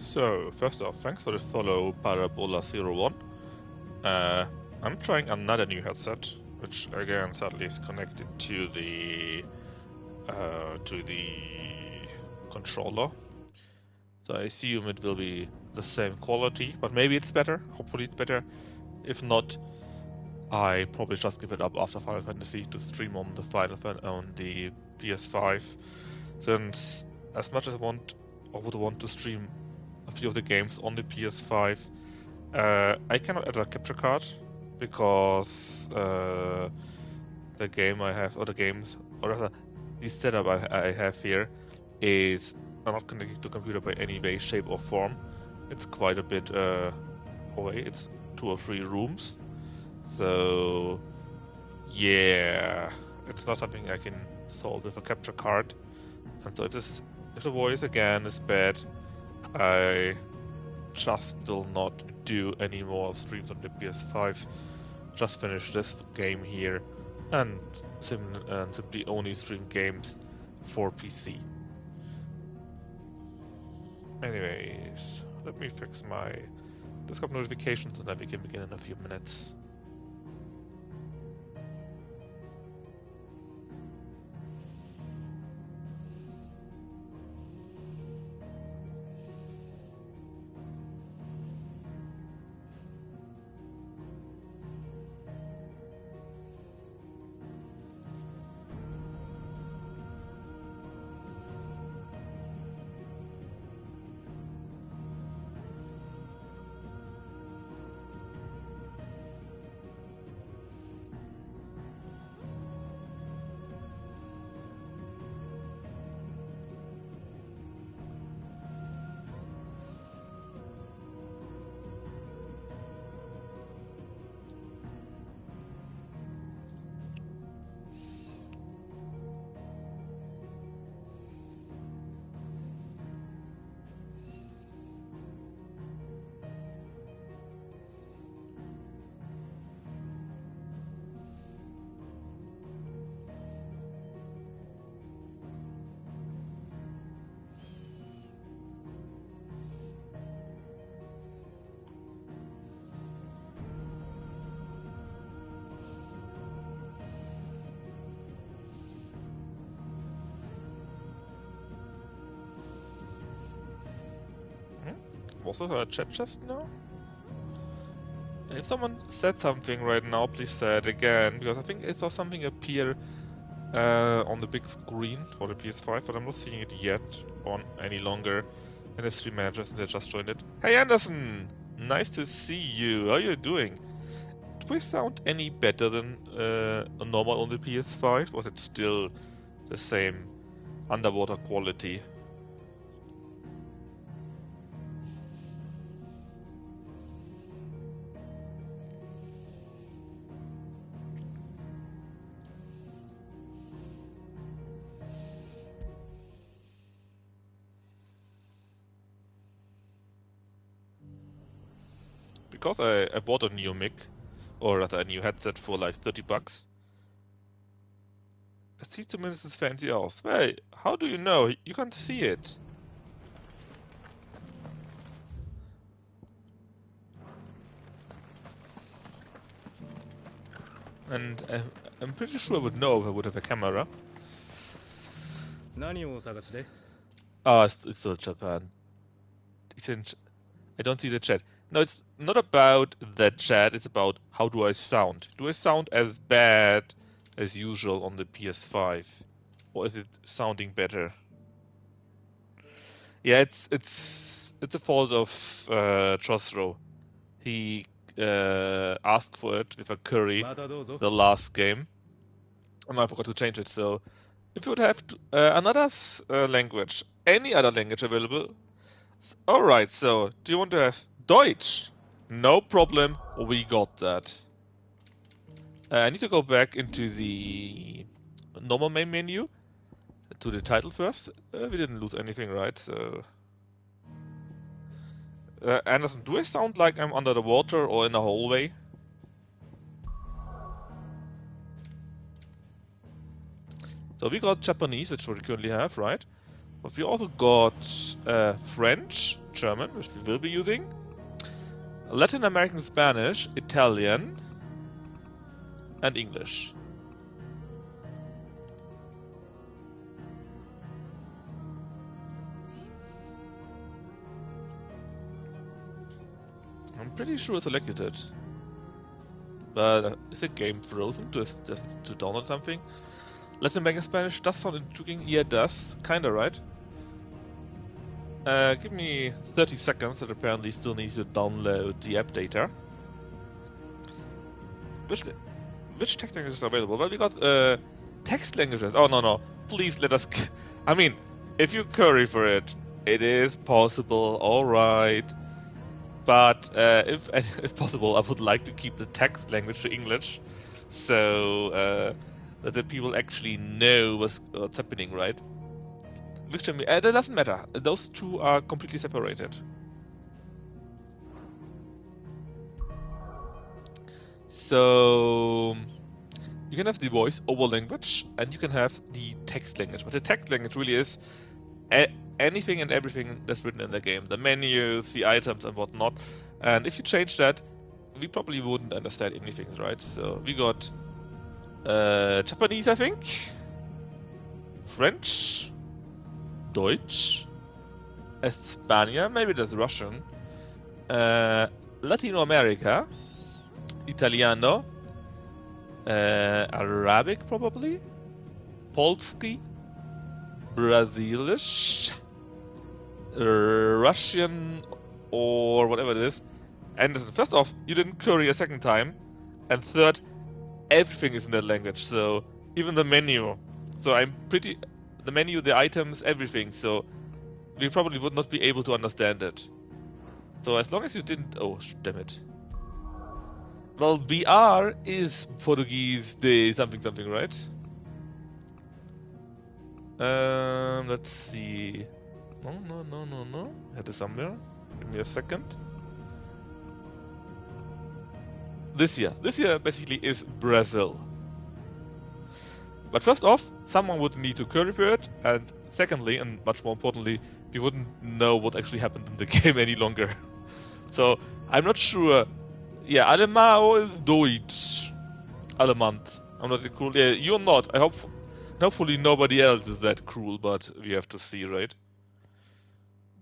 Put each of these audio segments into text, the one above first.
So, first off, thanks for the follow, Parabola01. I'm trying another new headset, which again sadly is connected to the controller. So I assume it will be the same quality, but maybe it's better. Hopefully it's better. If not, I probably just give it up after Final Fantasy to stream on the PS5. Since as much as I would want to stream a few of the games on the PS5, I cannot add a capture card because the game I have, or the games, or rather, the setup I have here is not connected to computer by any way, shape, or form. It's quite a bit away. It's 2 or 3 rooms, so yeah, it's not something I can solve with a capture card. And so if the voice again is bad, I just will not do any more streams on the PS5. Just finish this game here and simply only stream games for PC. Anyways, let me fix my Discord notifications and then we can begin in a few minutes. Was there a chat just now? If someone said something right now, please say it again, because I think I saw something appear on the big screen for the PS5, but I'm not seeing it yet on any longer in the stream managers, and they just joined it. Hey Anderson! Nice to see you. How are you doing? Do we sound any better than normal on the PS5? Was it still the same underwater quality? Because I bought a new mic, or rather a new headset for like $30. It sieht zumindest fancy aus. Hey, how do you know? You can't see it. And I'm pretty sure I would know if I would have a camera. Ah, it's still Japan. I don't see the chat. No, it's not about the chat, it's about how do I sound. Do I sound as bad as usual on the PS5? Or is it sounding better? Yeah, it's a fault of Josro. He asked for it with a curry the last game. And I forgot to change it, so if you would have another language, any other language available. Alright, so do you want to have Deutsch? No problem, we got that. I need to go back into the normal main menu, to the title first. We didn't lose anything, right? So, Anderson, do I sound like I'm under the water or in a hallway? So we got Japanese, which we currently have, right? But we also got French, German, which we will be using. Latin American Spanish, Italian, and English. I'm pretty sure I selected it. But is the game frozen just to download something? Latin American Spanish does sound intriguing. Yeah, it does. Kinda, right? Give me 30 seconds. It apparently still needs to download the app data. Which text languages are available? Well, we got text languages. Oh, no. Please let us... I mean, if you query for it, it is possible, alright. But if possible, I would like to keep the text language to English, so that the people actually know what's happening, right? Which that doesn't matter. Those two are completely separated. So you can have the voice over language, and you can have the text language. But the text language really is anything and everything that's written in the game. The menus, the items and whatnot. And if you change that, we probably wouldn't understand anything, right? So we got Japanese, I think, French, Deutsch, España, maybe that's Russian, Latino America, Italiano, Arabic probably, Polski, Brazilish, Russian, or whatever it is. And first off, you didn't query a second time, and third, everything is in that language, so even the menu. So the menu, the items, everything, so we probably would not be able to understand it. So as long as you didn't... Oh, damn it. Well, BR is Portuguese de something, right? Let's see. No. I had it somewhere. Give me a second. This year basically is Brazil. But first off, someone would need to query for it, and secondly, and much more importantly, we wouldn't know what actually happened in the game any longer. So I'm not sure. Yeah, Alemão is Deutsch. Alemant. I'm not cruel. Yeah, you're not. Hopefully nobody else is that cruel, but we have to see, right?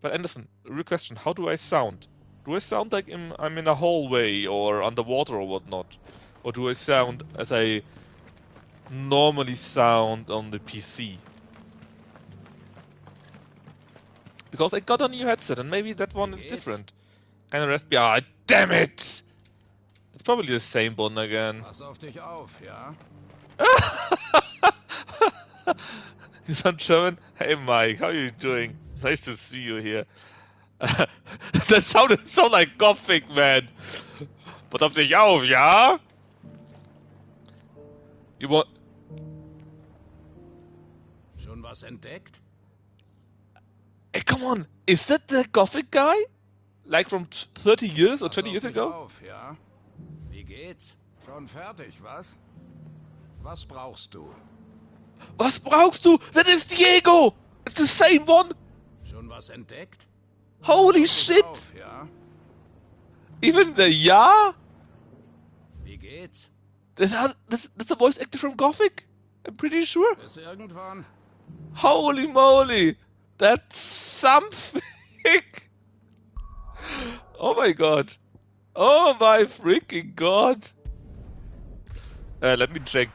But Anderson, real question: how do I sound? Do I sound like I'm in a hallway or underwater or whatnot? Or do I sound as I normally sound on the PC? Because I got a new headset and maybe that one is different. Kind of raspy. Ah, damn it! It's probably the same one again. Pass auf dich auf, ja? You sound German? Hey Mike, how are you doing? Nice to see you here. That sounded so like Gothic, man. Pass auf dich auf, ja? You want... Schon was entdeckt? Hey, come on! Is that the Gothic guy? Like from 30 years or 20 years ago? Auf, ja? Wie geht's? Schon fertig, was? Was brauchst du? Was brauchst du? That is Diego! It's the same one! Schon was entdeckt? Holy shit! Auf, ja? Even the Ja? Wie geht's? That's the voice actor from Gothic? I'm pretty sure. Bis irgendwann? Holy moly! That's something! Oh my god. Oh my freaking god. Let me check.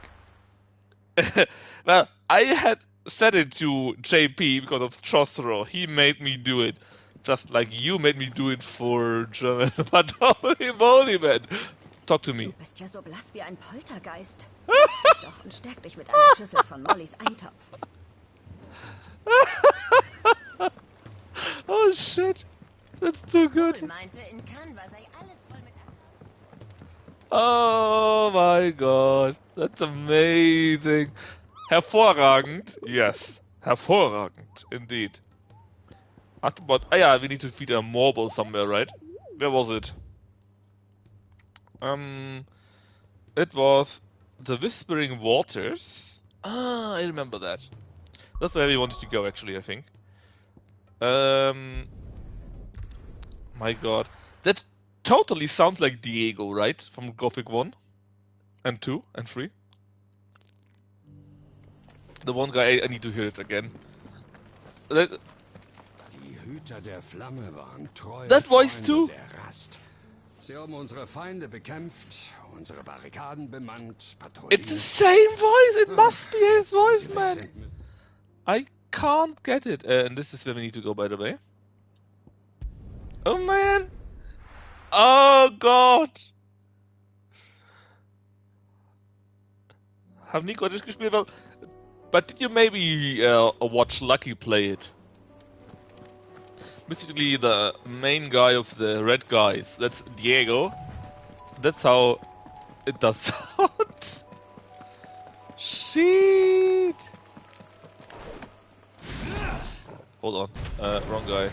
Well, I had set it to JP because of Chosro. He made me do it. Just like you made me do it for German. But holy moly, man. Talk to me. Du bist ja so blass wie ein Poltergeist. Setz dich doch und stärk dich mit einer Schüssel von Mollys Eintopf. Oh shit. That's too good. Meinte, in Canva sei alles voll mit Oh my god. That's amazing. Hervorragend. Yes. Hervorragend. Indeed. But, yeah, we need to feed a marble somewhere, right? Where was it? It was the Whispering Waters. Ah, I remember that. That's where we wanted to go, actually, I think. My god. That totally sounds like Diego, right? From Gothic 1 and 2 and 3. The one guy, I need to hear it again. Die Hüter der Flamme waren treue That voice Freunde too. der Rast. Sie haben unsere Feinde bekämpft, unsere Barrikaden bemannt, patrouilliert. It's the same voice! It must be his Jetzt, wo voice, sie weg man! sind, müssen- I can't get it. And this is where we need to go, by the way. Oh man! Oh god! Have Nico das gespielt? Well, but did you maybe watch Lucky play it? Basically, the main guy of the red guys, that's Diego. That's how it does sound. Shit! Hold on, wrong guy.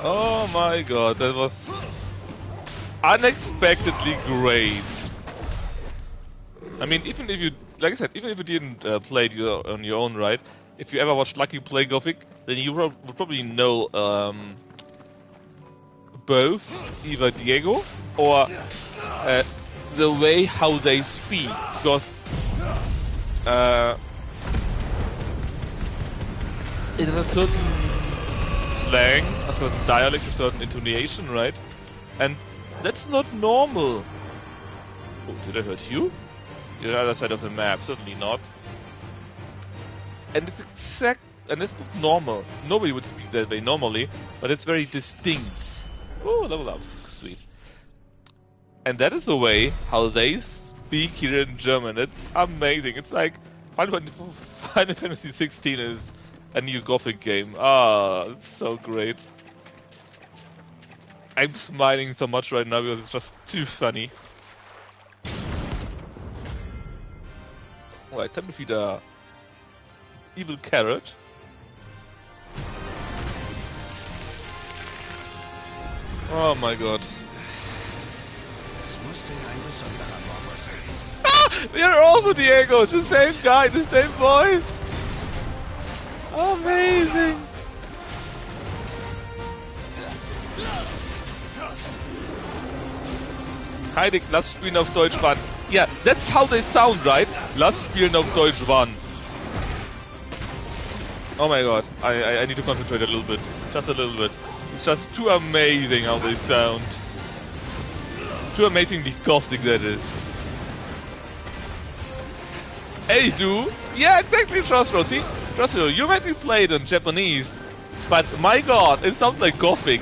Oh my god, that was unexpectedly great. I mean, even if you, like I said, even if you didn't play it on your own right, if you ever watched Lucky play Gothic, then you would probably know both either Diego or the way how they speak, because it has a certain slang, a certain dialect, a certain intonation, right? And that's not normal. Oh, did I hurt you? You're on the other side of the map, certainly not. And it's and it's not normal. Nobody would speak that way normally, but it's very distinct. Oh, level up, sweet. And that is the way how they speak here in German. It's amazing. It's like Final Fantasy 16 is a new Gothic game. Ah, it's so great. I'm smiling so much right now because it's just too funny. Alright, time to feed a evil carrot. Oh my god. Ah! You're also Diego! It's the same guy, the same voice! Amazing! Heilig, lass spielen auf Deutsch wann. Yeah, that's how they sound, right? Lass spielen auf Deutsch wann. Oh my god, I need to concentrate a little bit. Just a little bit. It's just too amazing how they sound. Too amazingly Gothic that is. Hey, dude! Yeah, exactly, Trustro. See? Trustro, you might be played in Japanese, but my god, it sounds like Gothic.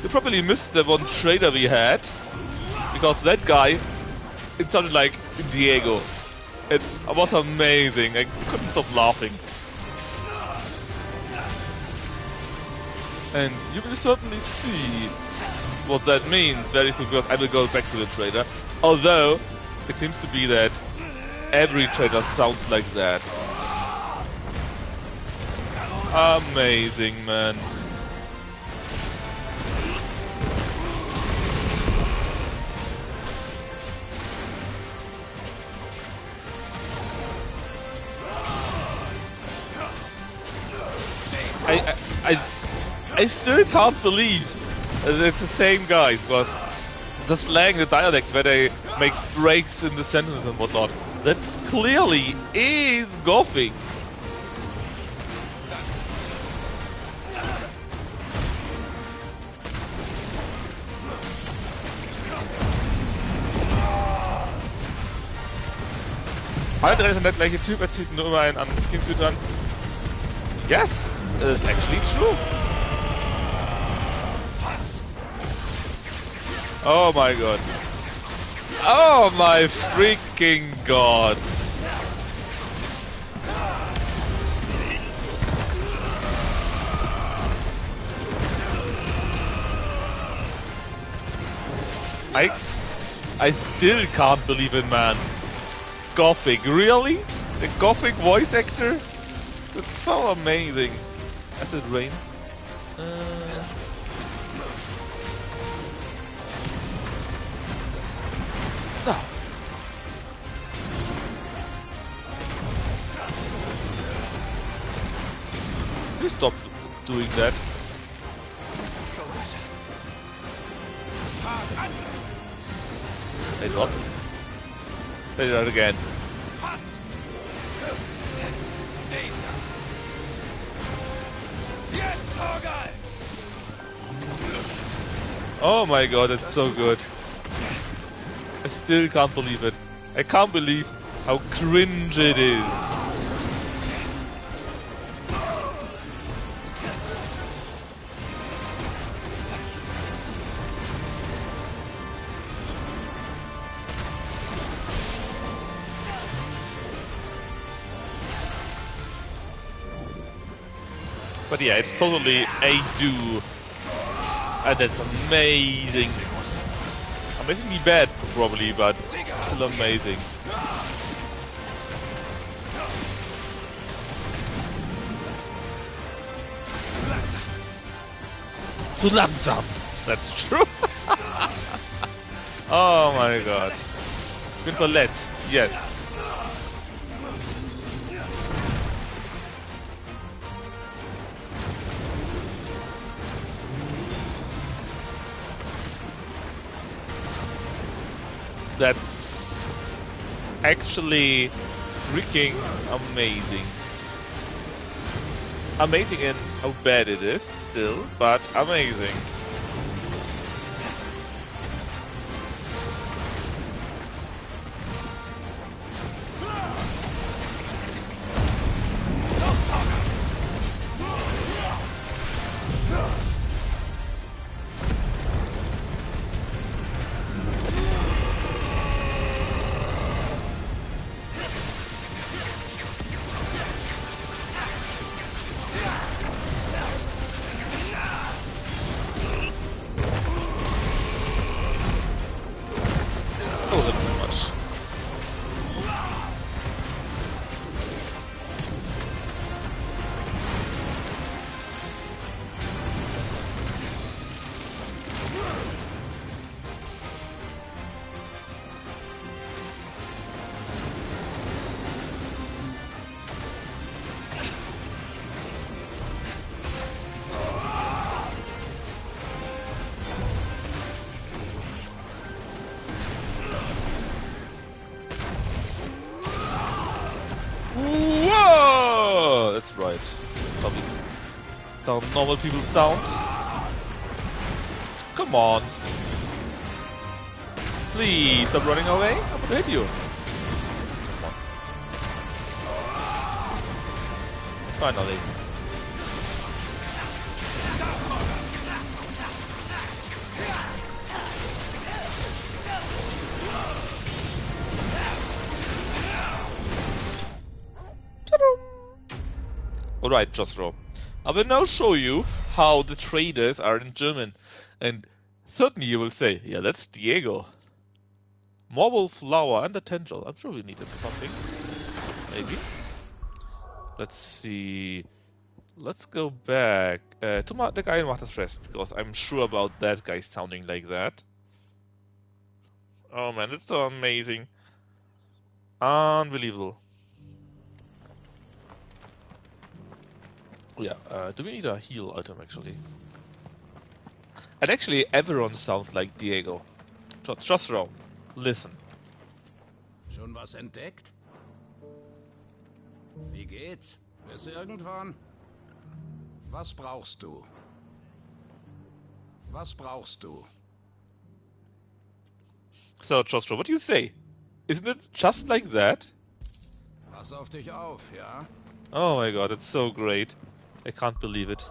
You probably missed the one trailer we had, because that guy, it sounded like Diego. It was amazing, I couldn't stop laughing. And you will certainly see what that means very soon, because I will go back to the trailer. Although, it seems to be that every trailer sounds like that. Amazing, man. I still can't believe that it's the same guys, but the slang, the dialect, where they make breaks in the sentences and whatnot, that clearly is Gothic. Alter, ist der gleiche Typ, er zieht nur immer einen anderen Skin-Suit an. Yes, it's actually true. Oh my god. Oh my freaking god. I still can't believe it, man. Gothic, really? The Gothic voice actor? That's so amazing. Acid rain. No. that. Wait, what? Say that again. Oh my god, it's so good. I still can't believe it. I can't believe how cringe it is. But yeah, it's totally a do. And that's amazing. Amazingly bad, probably, but still amazing. Zu langsam. That's true. Oh my god. Bin verletzt. Yes. That's actually freaking amazing. Amazing in how bad it is still, but amazing. Whoa! That's right. Zombies sound normal people sound. Come on. Please stop running away. I'm gonna hit you. Come on. Finally. Alright, Josro. I will now show you how the traders are in German. And certainly you will say, yeah, that's Diego. Marble flower and a tendril. I'm sure we need it for something. Maybe. Let's see. Let's go back to the guy in Martha's Rest, because I'm sure about that guy sounding like that. Oh man, it's so amazing. Unbelievable. Yeah, do we need a heal item actually? And actually, everyone sounds like Diego. Just wrong. Listen. Schon was entdeckt? Wie geht's? Bis irgendwann? Was brauchst du? Was brauchst du? So, Jostro, what do you say? Isn't it just like that? Pass auf dich auf, ja? Oh my god, it's so great. I can't believe it.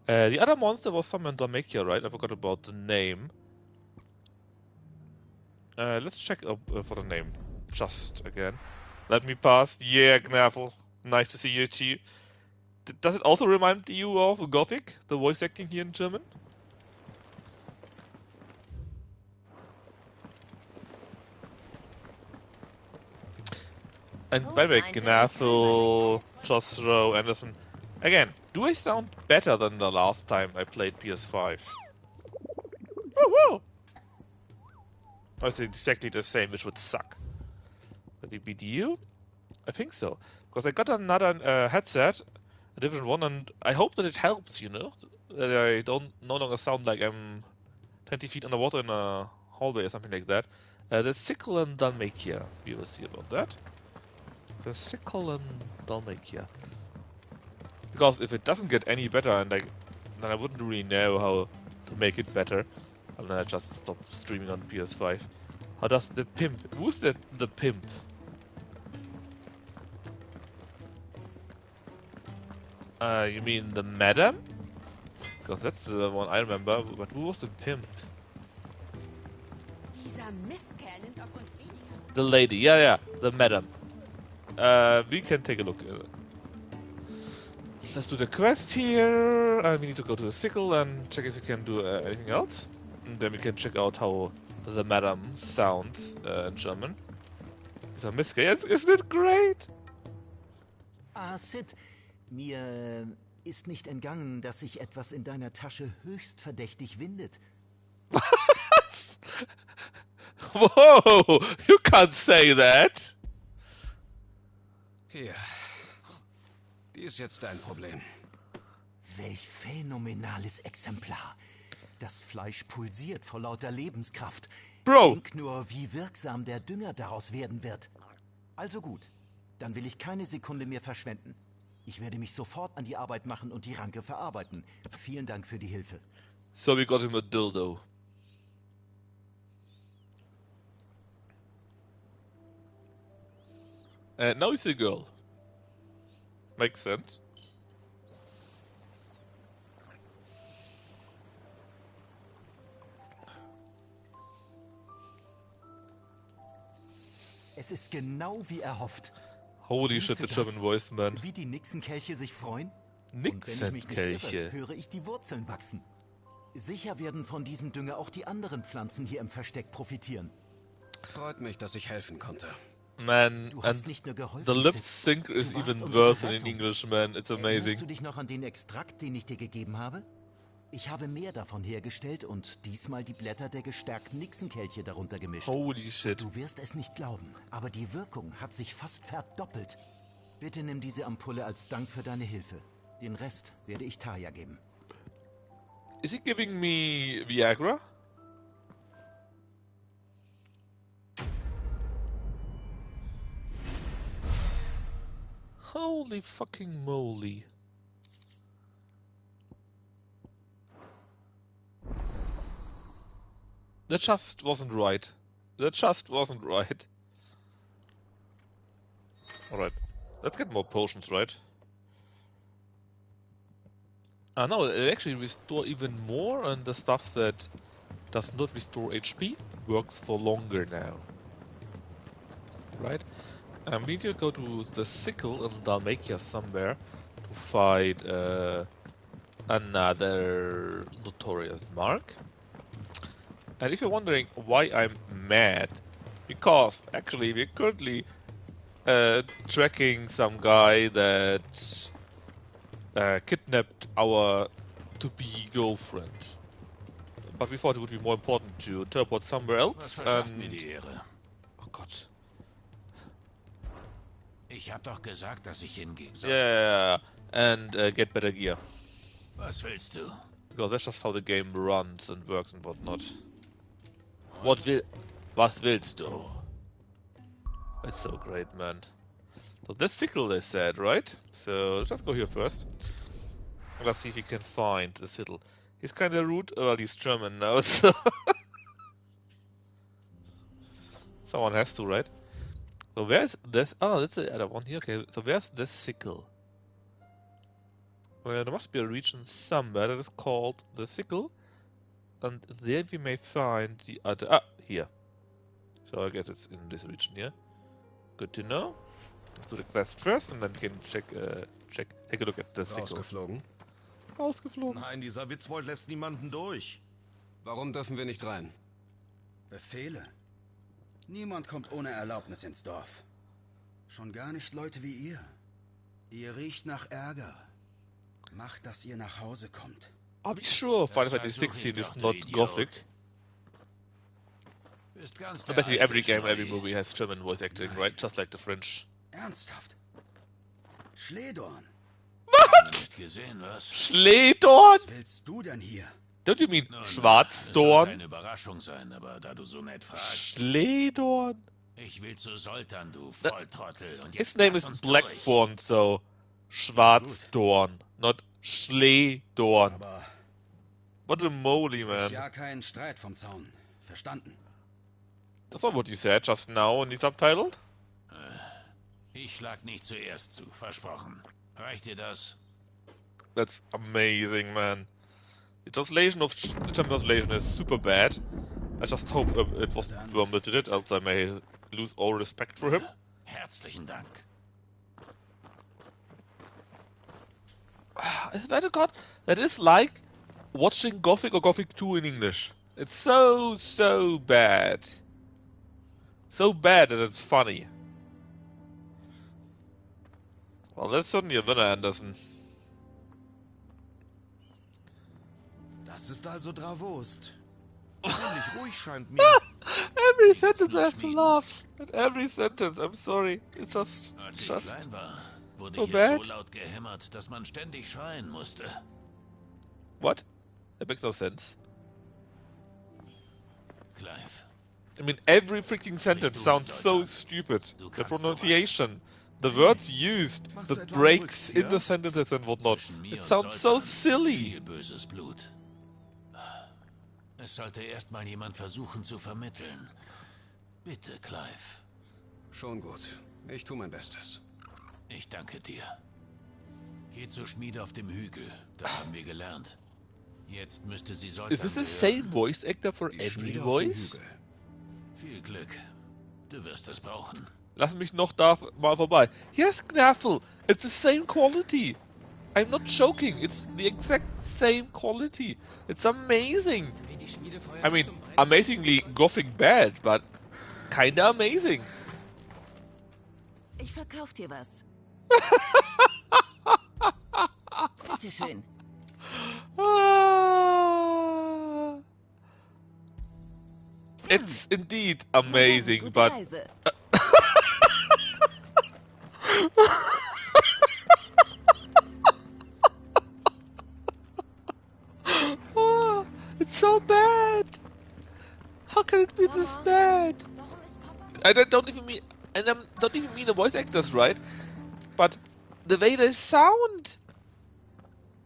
The other monster was some Dharmakia, right? I forgot about the name. Let's check up for the name. Just again. Let me pass. Yeah, Gnaffle. Nice to see you too. Does it also remind you of Gothic? The voice acting here in German? And by the way, Gnaffle, Josro, Anderson. Again, do I sound better than the last time I played PS5? Oh, whoa! Oh, it's exactly the same, which would suck. Would it be you? I think so. Because I got another headset, a different one, and I hope that it helps, you know? That I don't no longer sound like I'm 20 feet underwater in a hallway or something like that. The sickle and Dalmatia. We will see about that. The sickle and Dalmatia. Because if it doesn't get any better, and then I wouldn't really know how to make it better, and then I just stop streaming on PS5. How does the pimp? Who's the pimp? You mean the madam? Because that's the one I remember. But who was the pimp? Dieser Mistkerl nimmt auf uns weniger. The lady. Yeah, the madam. We can take a look. Let's do the quest here. We need to go to the sickle and check if we can do anything else. And then we can check out how the madam sounds in German. Is a Miske. Isn't it great? Ah, Sid, mir ist nicht entgangen, dass sich etwas in deiner Tasche höchst verdächtig windet. Whoa! You can't say that! Hier. Die ist jetzt dein Problem. Welch phänomenales Exemplar. Das Fleisch pulsiert vor lauter Lebenskraft. Bro! Denk nur, wie wirksam der Dünger daraus werden wird. Also gut, dann will ich keine Sekunde mehr verschwenden. Ich werde mich sofort an die Arbeit machen und die Ranke verarbeiten. Vielen Dank für die Hilfe. So we got him a dildo. Now he's a girl. Makes sense. Es ist genau wie erhofft. Holy Siehst shit, du the German das? voice, man. Wie die Nixenkelche sich freuen? Und wenn ich mich nicht Nixenkelche. irre, höre ich die Wurzeln wachsen. Sicher werden von diesem Dünger auch die anderen Pflanzen hier im Versteck profitieren. Freut mich, dass ich helfen konnte. Man, Du hast and nicht nur geholfen, the lip Sid. sync is Du warst even unsere worse than in Rettung. English, man. It's Erinnerst du amazing. dich noch an den Extrakt, den ich dir gegeben habe? Ich habe mehr davon hergestellt und diesmal die Blätter der gestärkten Nixenkelche darunter gemischt. Holy shit. Du wirst es nicht glauben, aber die Wirkung hat sich fast verdoppelt. Bitte nimm diese Ampulle als Dank für deine Hilfe. Den Rest werde ich Taya geben. Is he giving me Viagra? Holy fucking moly. That just wasn't right. That just wasn't right. Alright. Let's get more potions, right? No, it actually restore even more, and the stuff that does not restore HP works for longer now. Right? We need to go to the sickle in Dalmatia somewhere to fight another notorious mark. And if you're wondering why I'm mad, because actually we're currently tracking some guy that kidnapped our to-be girlfriend. But we thought it would be more important to teleport somewhere else. Was verschafft mir die Ehre? Oh Gott. Ich hab doch gesagt, dass ich hingehen soll. Yeah, and get better gear. Was willst du? Because that's just how the game runs and works and whatnot. Was willst du? It's so great, man. So that's sickle, they said, right? So let's just go here first. Let's see if we can find the sickle. He's kind of rude. Well, he's German now, so someone has to, right? So where's this? Oh, that's the other one here. Okay, so where's this sickle? Well, there must be a region somewhere that is called the sickle, and there we may find the other. Ah, here. So I guess it's in this region here. Good to know. Let's do the quest first, and then we can take a look at the sickle. Rausgeflogen? Rausgeflogen. Nein, dieser Witzbold lässt niemanden durch. Warum dürfen wir nicht rein? Befehle? Niemand kommt ohne Erlaubnis ins Dorf. Schon gar nicht Leute wie ihr. Ihr riecht nach Ärger. Macht, dass ihr nach Hause kommt. Are we sure Final Das Fantasy versuch 16 ich is doch, du not Idiot. Gothic? Bist ganz So der basically alte every game, every Schwein. movie has German voice acting, right? Just like the French. Ernsthaft? Schledorn? Nicht gesehen, was? Schlehdorn? Was willst du denn hier? Don't you mean Nun, es sollte Schwarzdorn? eine Überraschung sein, aber da du so nett fragst. Schlehdorn? Ich will zu Soltan, du Volltrottel. Und His jetzt name lass is uns Blackthorn, so Schwarzdorn, not Schlehdorn. Aber What a moly, man. ja, keinen Streit vom Zaun. Verstanden. That's not what you said just now in the subtitle. Ich schlag nicht zuerst zu, versprochen. Reicht dir das? That's amazing, man. The translation of the German translation is super bad. I just hope it wasn't Worm that did it, else I may lose all respect for him. Herzlichen Dank. I swear to God, that is like watching Gothic or Gothic 2 in English. It's so bad. So bad that it's funny. Well, that's certainly a winner, Anderson. Das ist also Dravost. Ziemlich ruhig scheint mir. Every sentence I have to laugh. At every sentence, I'm sorry. It's just Als ich klein war, wurde so hier bad. so laut gehämmert, dass man ständig schreien musste. What? That makes no sense. Clive, I mean, every freaking sentence sounds so stupid. The pronunciation, the words used, the breaks in the sentences and whatnot. zwischen mir It und sounds so Soltan silly. viel böses Blut. Es sollte erst mal jemand versuchen zu vermitteln. Bitte, Clive. Schon gut. Ich tue mein Bestes. Ich danke dir. Geh zur Schmiede auf dem Hügel. Da haben wir gelernt. Jetzt müsste sie Soltan Is this the gehören. same voice actor for Die every Schmiede auf dem voice? Hügel. Viel Glück. Du wirst es brauchen. Lass mich noch da mal vorbei. Yes, Knaffel, it's the same quality. I'm not joking, it's the exact same quality. It's amazing. I mean, amazingly gothic bad, but kinda amazing. Ich verkauf dir was. Bitteschön. Ah. It's indeed amazing, Gute but Reise. it's so bad. How can it be this Mama? bad? Warum ist Papa? I don't even mean, and I don't even mean the voice actors, right? But the way they sound.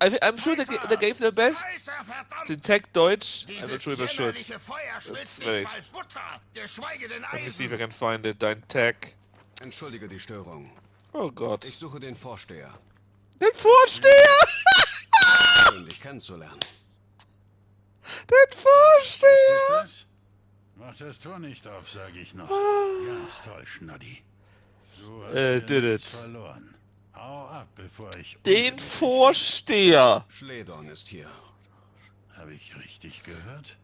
I'm sure they gave their best. The Tech Deutsch. I'm not sure if I should. It's wait. Let me see if I can find it. Dein Tech. Entschuldige die Störung. Oh Gott. Ich suche den Vorsteher. Den Vorsteher! Schön, dich kennenzulernen. Den Vorsteher! Das? Mach das Tor nicht auf, sag ich noch. Ganz toll, Schnoddy. Du hast Did nichts it. verloren. Hau ab, bevor ich... Den Vorsteher! Schledorn ist hier. Habe ich richtig gehört?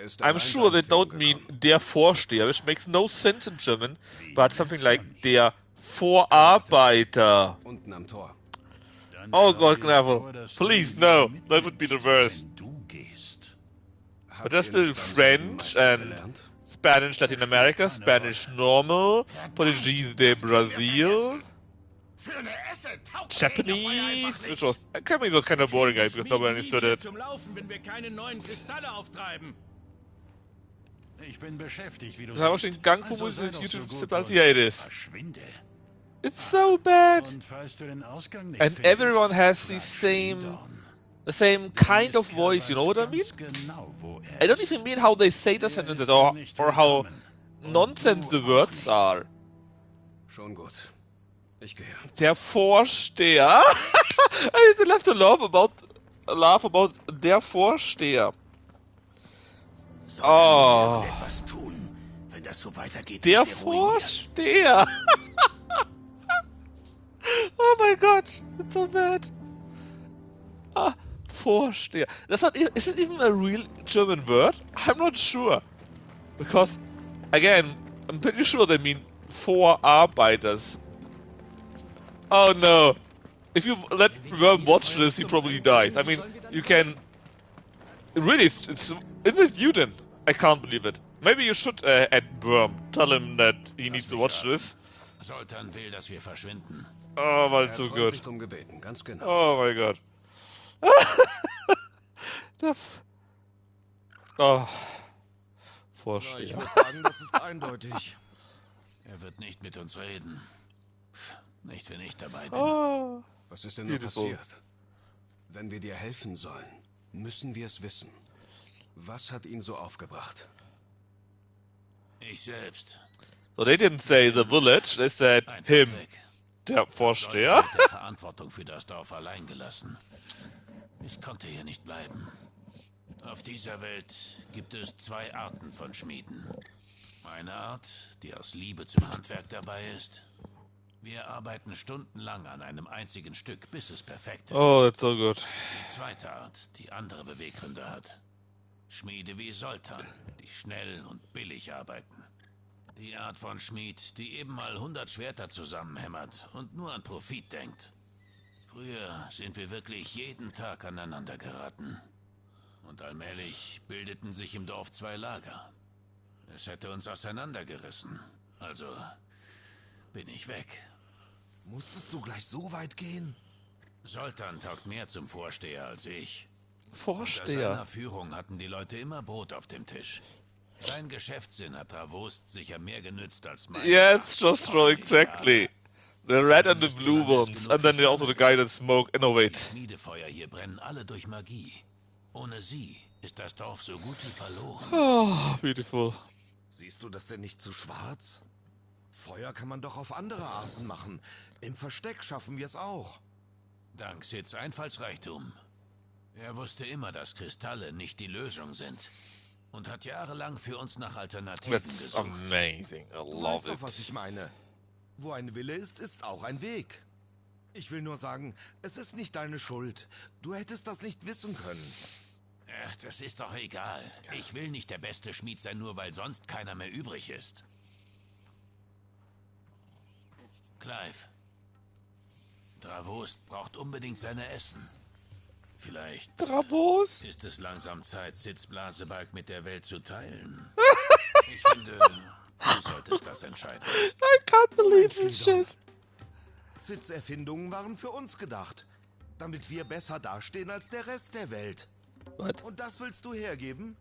ist I'm allein sure they deine don't mean der Vorsteher, which makes no sense in German, but something like der Vorarbeiter. Unten am Tor. Dann Oh schlage God, ich Knavel. vor, dass Please, du no. mit That would be the nimmst, worst. wenn du gehst. Habt But there's ihr still nicht beim French Silbenmeister and gelernt? Spanish Latin America, Spanish normal, Portuguese de Brazil, Für eine Esse taugt Japanese, which was Japanese was kind of boring, guys, because nobody understood it. Zum Laufen, wenn wir keine neuen Kristalle auftreiben. Ich bin beschäftigt, wie du Das war siehst. den Gang Also vom sei doch so YouTube gut Step als und hier it is. Verschwinde. It's so bad. Und falls du den Ausgang nicht And findest, everyone has the bleib same Schleudern. the same kind of voice, you know what I mean? Ganz genau, wo I don't ist. even mean how they say the sentences or how nonsense the words are. Schon gut. Ich gehe. Der Vorsteher. I still have to laugh about der Vorsteher. Oh, Etwas tun. Wenn das so weitergeht, der sind wir ruiniert. Vorsteher. Oh my God, it's so bad. Ah, Vorsteher. That's not. Is it even a real German word? I'm not sure, because again, I'm pretty sure they mean Vorarbeiters. Oh no! If you let Worm watch this, he probably dies. I mean, you can. Really, it's isn't it you then? I can't believe it. Maybe you should add Worm. Tell him that he needs to watch this. Soltan will, dass wir verschwinden. Oh, Er mal hat so freundlich gut. drum gebeten, ganz genau. Oh mein Gott. Oh, Na, ich Vorsteher. würde sagen, das ist eindeutig. Er wird nicht mit uns reden. Nicht, wenn ich dabei bin. Oh, Was ist denn nur beautiful. passiert? Wenn wir dir helfen sollen, müssen wir es wissen. Was hat ihn so aufgebracht? Ich selbst. So, they didn't say the village, they said Einfach him, weg. der Sollte Vorsteher. mit der Verantwortung für das Dorf allein gelassen. Ich konnte hier nicht bleiben. Auf dieser Welt gibt es 2 Arten von Schmieden. Eine Art, die aus Liebe zum Handwerk dabei ist. Wir arbeiten stundenlang an einem einzigen Stück, bis es perfekt ist. Oh, that's so good. Die zweite Art, die andere Beweggründe hat. Schmiede wie Soltan, die schnell und billig arbeiten. Die Art von Schmied, die eben mal 100 Schwerter zusammenhämmert und nur an Profit denkt. Früher sind wir wirklich jeden Tag aneinander geraten. Und allmählich bildeten sich im Dorf 2 Lager. Es hätte uns auseinandergerissen. Also bin ich weg. Musstest du gleich so weit gehen? Soltan taugt mehr zum Vorsteher als ich. Unter Vorsteher. seiner Führung hatten die Leute immer Brot auf dem Tisch. Sein Geschäftssinn hat Travost sicher mehr genützt als mein. Yeah, it's just true, exactly. The red and the blue ones, and then also the guy that smoke Die innovate. Schmiedefeuer hier brennen alle durch Magie. Ohne sie ist das Dorf so gut wie verloren. Oh, beautiful. Siehst du das denn nicht zu schwarz? Feuer kann man doch auf andere Arten machen. Im Versteck schaffen wir es auch. Dank Sids Einfallsreichtum. Er wusste immer, dass Kristalle nicht die Lösung sind. Und hat jahrelang für uns nach Alternativen That's gesucht. amazing. I Du weißt love doch, was it. ich meine. Wo ein Wille ist, ist auch ein Weg. Ich will nur sagen, es ist nicht deine Schuld. Du hättest das nicht wissen können. Ach, das ist doch egal. Ich will nicht der beste Schmied sein, nur weil sonst keiner mehr übrig ist. Clive. Travost braucht unbedingt seine Essen. Vielleicht Trabos? ist es langsam Zeit, Sids Blasebalg mit der Welt zu teilen. Ich finde, du solltest das entscheiden. I can't believe this shit. Sids Erfindungen waren für uns gedacht. Damit wir besser dastehen als der Rest der Welt. What? Und das willst du hergeben?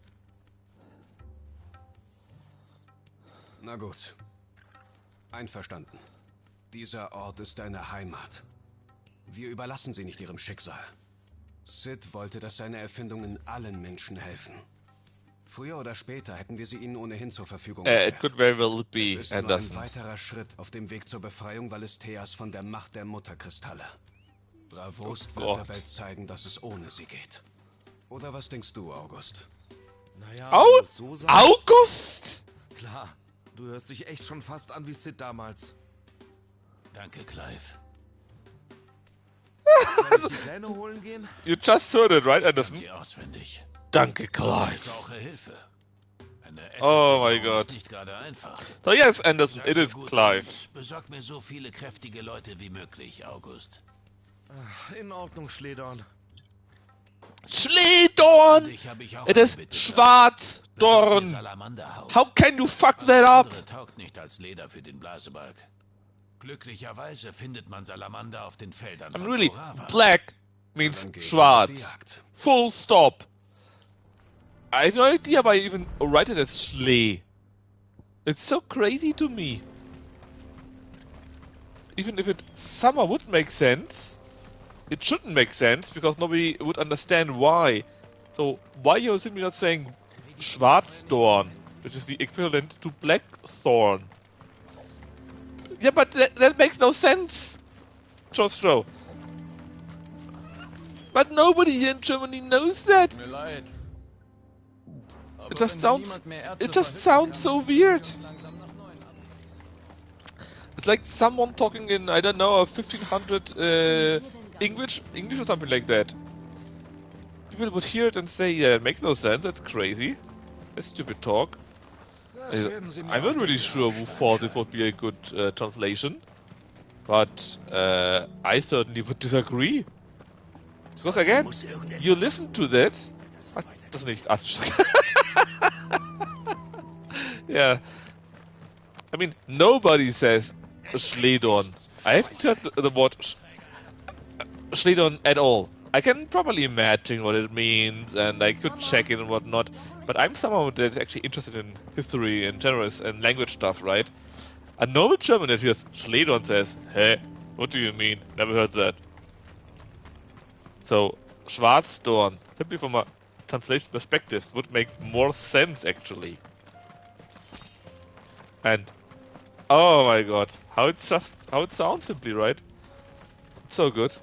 Na gut. Einverstanden. Dieser Ort ist deine Heimat. Wir überlassen sie nicht ihrem Schicksal. Sid wollte, dass seine Erfindungen allen Menschen helfen. Früher oder später hätten wir sie ihnen ohnehin zur Verfügung It gestellt. could very well Es be ist nur ein Anderson. weiterer Schritt auf dem Weg zur Befreiung Valisteas von der Macht der Mutterkristalle. Travost Oh wird Gott. der Welt zeigen, dass es ohne sie geht. Oder was denkst du, August? Naja, Au wenn du es so sagst. August? Klar, du hörst dich echt schon fast an wie Sid damals. Danke, Clive. Soll ich die Pläne holen gehen? You just heard it, right, Kann Anderson? sie auswendig. Danke, Ich Clive. brauche Hilfe. Eine Oh mein Essenslieferung Gott. ist nicht gerade einfach. So yes, Anderson, Sei it so is gut Clive. und besorg mir so viele kräftige Leute wie möglich, August. In Ordnung, Schledorn. Schledorn! Dich habe ich auch It eine is Bitte, Clive. Besorg mir Schwarzdorn! Salamanderhaut. How can you fuck Alles that up? andere taugt nicht als Leder für den Blasebalg. Glücklicherweise findet man Salamander auf den Feldern I'm von really Korava. black means Dann geh ich auf die schwarz. Jagd. Full stop. I have no idea why you even write it as Schle. It's so crazy to me. Even if it somehow would make sense, it shouldn't make sense because nobody would understand why. So why you're simply not saying Schwarzdorn, which is the equivalent to Blackthorn? Yeah, but that makes no sense, Jostro. But nobody here in Germany knows that. Tut mir leid. It just sounds so weird. It's like someone talking in, I don't know, a 1500 English or something like that. People would hear it and say, yeah, it makes no sense, that's crazy. That's stupid talk. I'm not really sure who thought this would be a good translation. But I certainly would disagree. Because again, you listen to that. Ach, das nicht. Ach, yeah. I mean, nobody says Schledorn. I haven't heard the word Schledon at all. I can probably imagine what it means, and I could check it and whatnot, but I'm someone that's actually interested in history and generous and language stuff, right? A normal German that hears Schledon says, hey, what do you mean? Never heard that. So, Schwarzdorn, simply from a translation perspective, would make more sense, actually. And, oh my god, how it sounds simply, right? It's so good.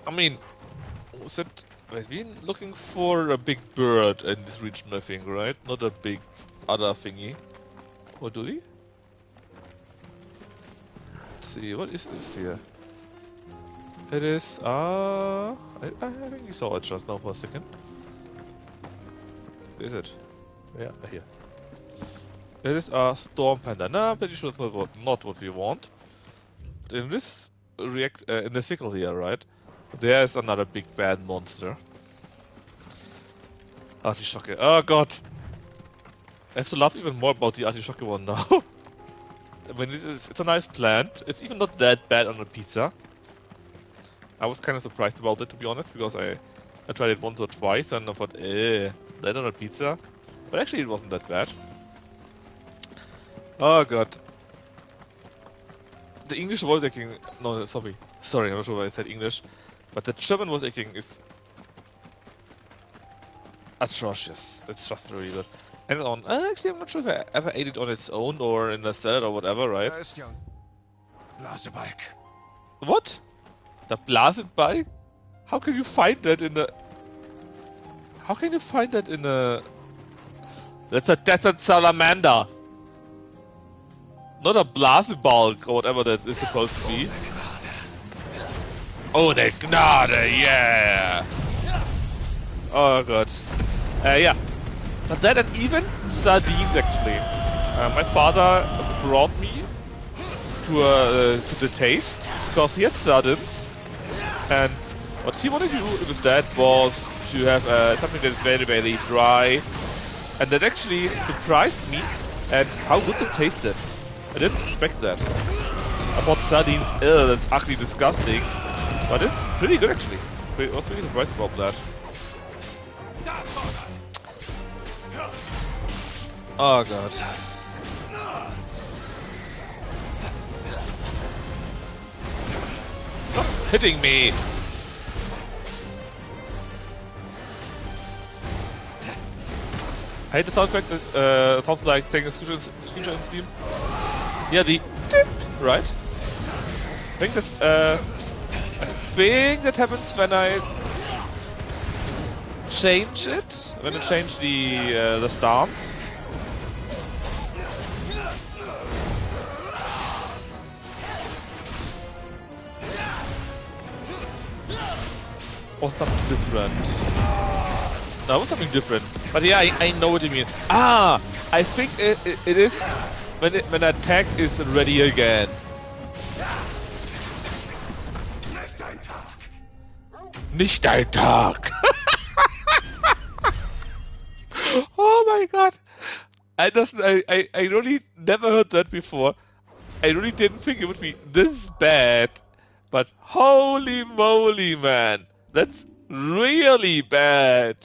I mean, we've been looking for a big bird in this region, I think, right? Not a big other thingy. What do we? Let's see, what is this here? It is, I think you saw it just now for a second. Is it? Yeah, here. It is a storm panda. Nah, I'm pretty sure it's not what we want. But in this in the sickle here, right? There's another big bad monster. Artichoke. Oh god! I have to laugh even more about the artichoke one now. I mean, it's a nice plant. It's even not that bad on a pizza. I was kind of surprised about it, to be honest, because I tried it once or twice and I thought, that on a pizza? But actually it wasn't that bad. Oh god. The English voice acting... No, sorry, I'm not sure why I said English. But the German voice acting is... atrocious. It's just really good. And on... actually, I'm not sure if I ever ate it on its own or in a salad or whatever, right? Blasebalg. What? The Blasenbalg? How can you find that in the... How can you find that in a... That's a desert salamander! Not a Blasebalg or whatever that is supposed to be. Oh, the Gnade, yeah! Oh god. Yeah. But that and even sardines actually. My father brought me to the taste because he had sardines, and what he wanted to do with that was to have something that is very, very dry, and that actually surprised me at how good it tasted. I didn't expect that. I thought sardines, that's ugly, disgusting, but it's pretty good actually. I was really surprised about that. Oh god. Stop hitting me! I hate the sound effect. It sounds like taking a screenshot in Steam. Yeah, the tip, right? I think that's a thing that happens when I change it. When I change the stance. Or something different. No, it was something different. But yeah, I know what you mean. Ah! I think it is when attack is ready again. Nicht dein Tag! Oh my god! I really never heard that before. I really didn't think it would be this bad. But holy moly, man! That's really bad!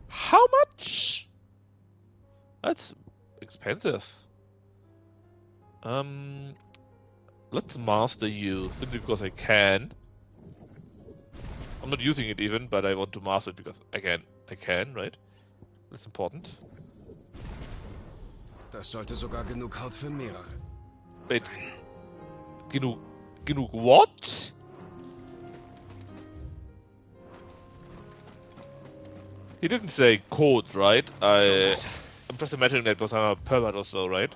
How much? That's expensive. Let's master you, simply because I can. I'm not using it even, but I want to master it because I can, right? That's important. Das sollte sogar genug Haut für mehrere. Wait. Genug what? He didn't say code, right? I'm just imagining that because I'm a pervert or so, right?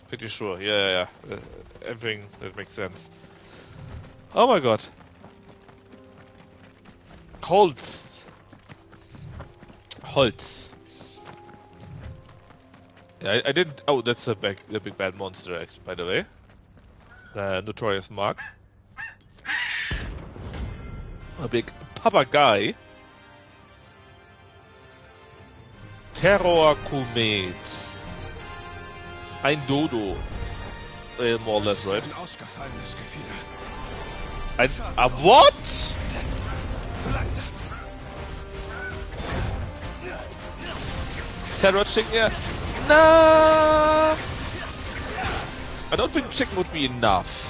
Pretty sure. Yeah. Everything that makes sense. Oh my god. Holz. Yeah, I didn't. Oh, that's the big bad monster, by the way. The notorious Mark. A big papagei. Terror Komet. Ein Dodo. More or less, right? Ein ausgefallenes Gefieder. What? Zu langsam. Terror chicken, yeah. No! I don't think chicken would be enough.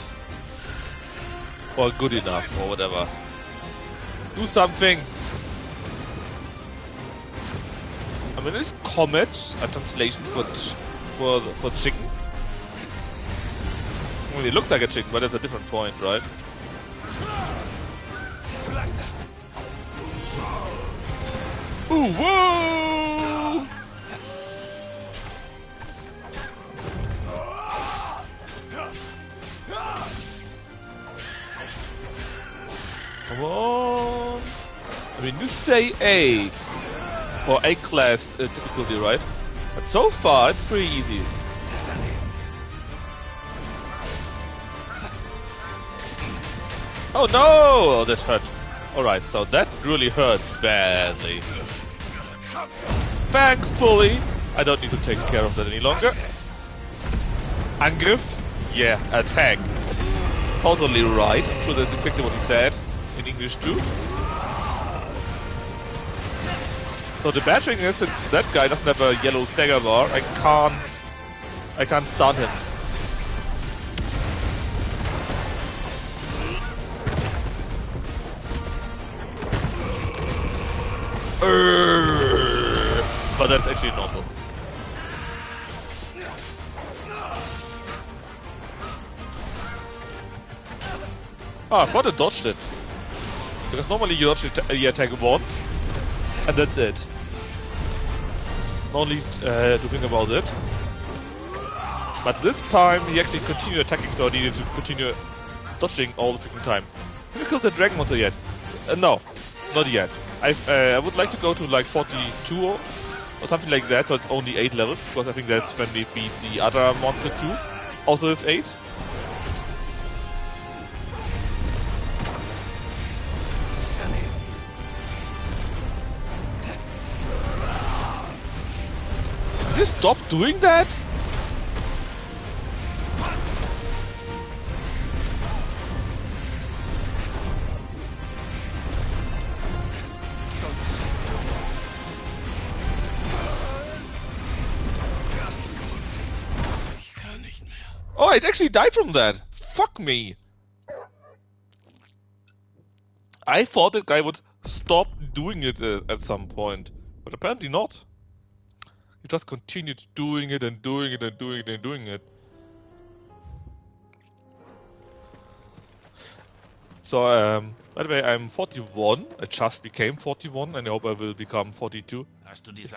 Or good enough, or whatever. Do something! I mean, is comet a translation for chicken? Well, it looks like a chicken, but that's a different point, right? Zu langsam. Ooh, whoa! Come on! I mean, you say A or A class difficulty, right? But so far, it's pretty easy. Oh no! Oh, that hurt. Alright, so that really hurt badly. Thankfully, I don't need to take care of that any longer. Angriff? Yeah, attack. Totally right. I'm sure that's exactly what he said in English too. So the bad thing is, since that guy doesn't have a yellow stagger bar, I can't stun him. But that's actually normal. Ah, I thought I dodged it. Because normally you dodge the attack once, and that's it. No need to think about it. But this time he actually continued attacking, so I needed to continue dodging all the freaking time. Have you killed the dragon monster yet? No, not yet. I would like to go to like 42 or something like that, so it's only 8 levels, because I think that's when we beat the other monster too. Also with 8. Did you stop doing that? Oh, it actually died from that. Fuck me. I thought that guy would stop doing it at some point, but apparently not. He just continued doing it and doing it and doing it and doing it. So, by the way, I'm 41. I just became 41 and I hope I will become 42.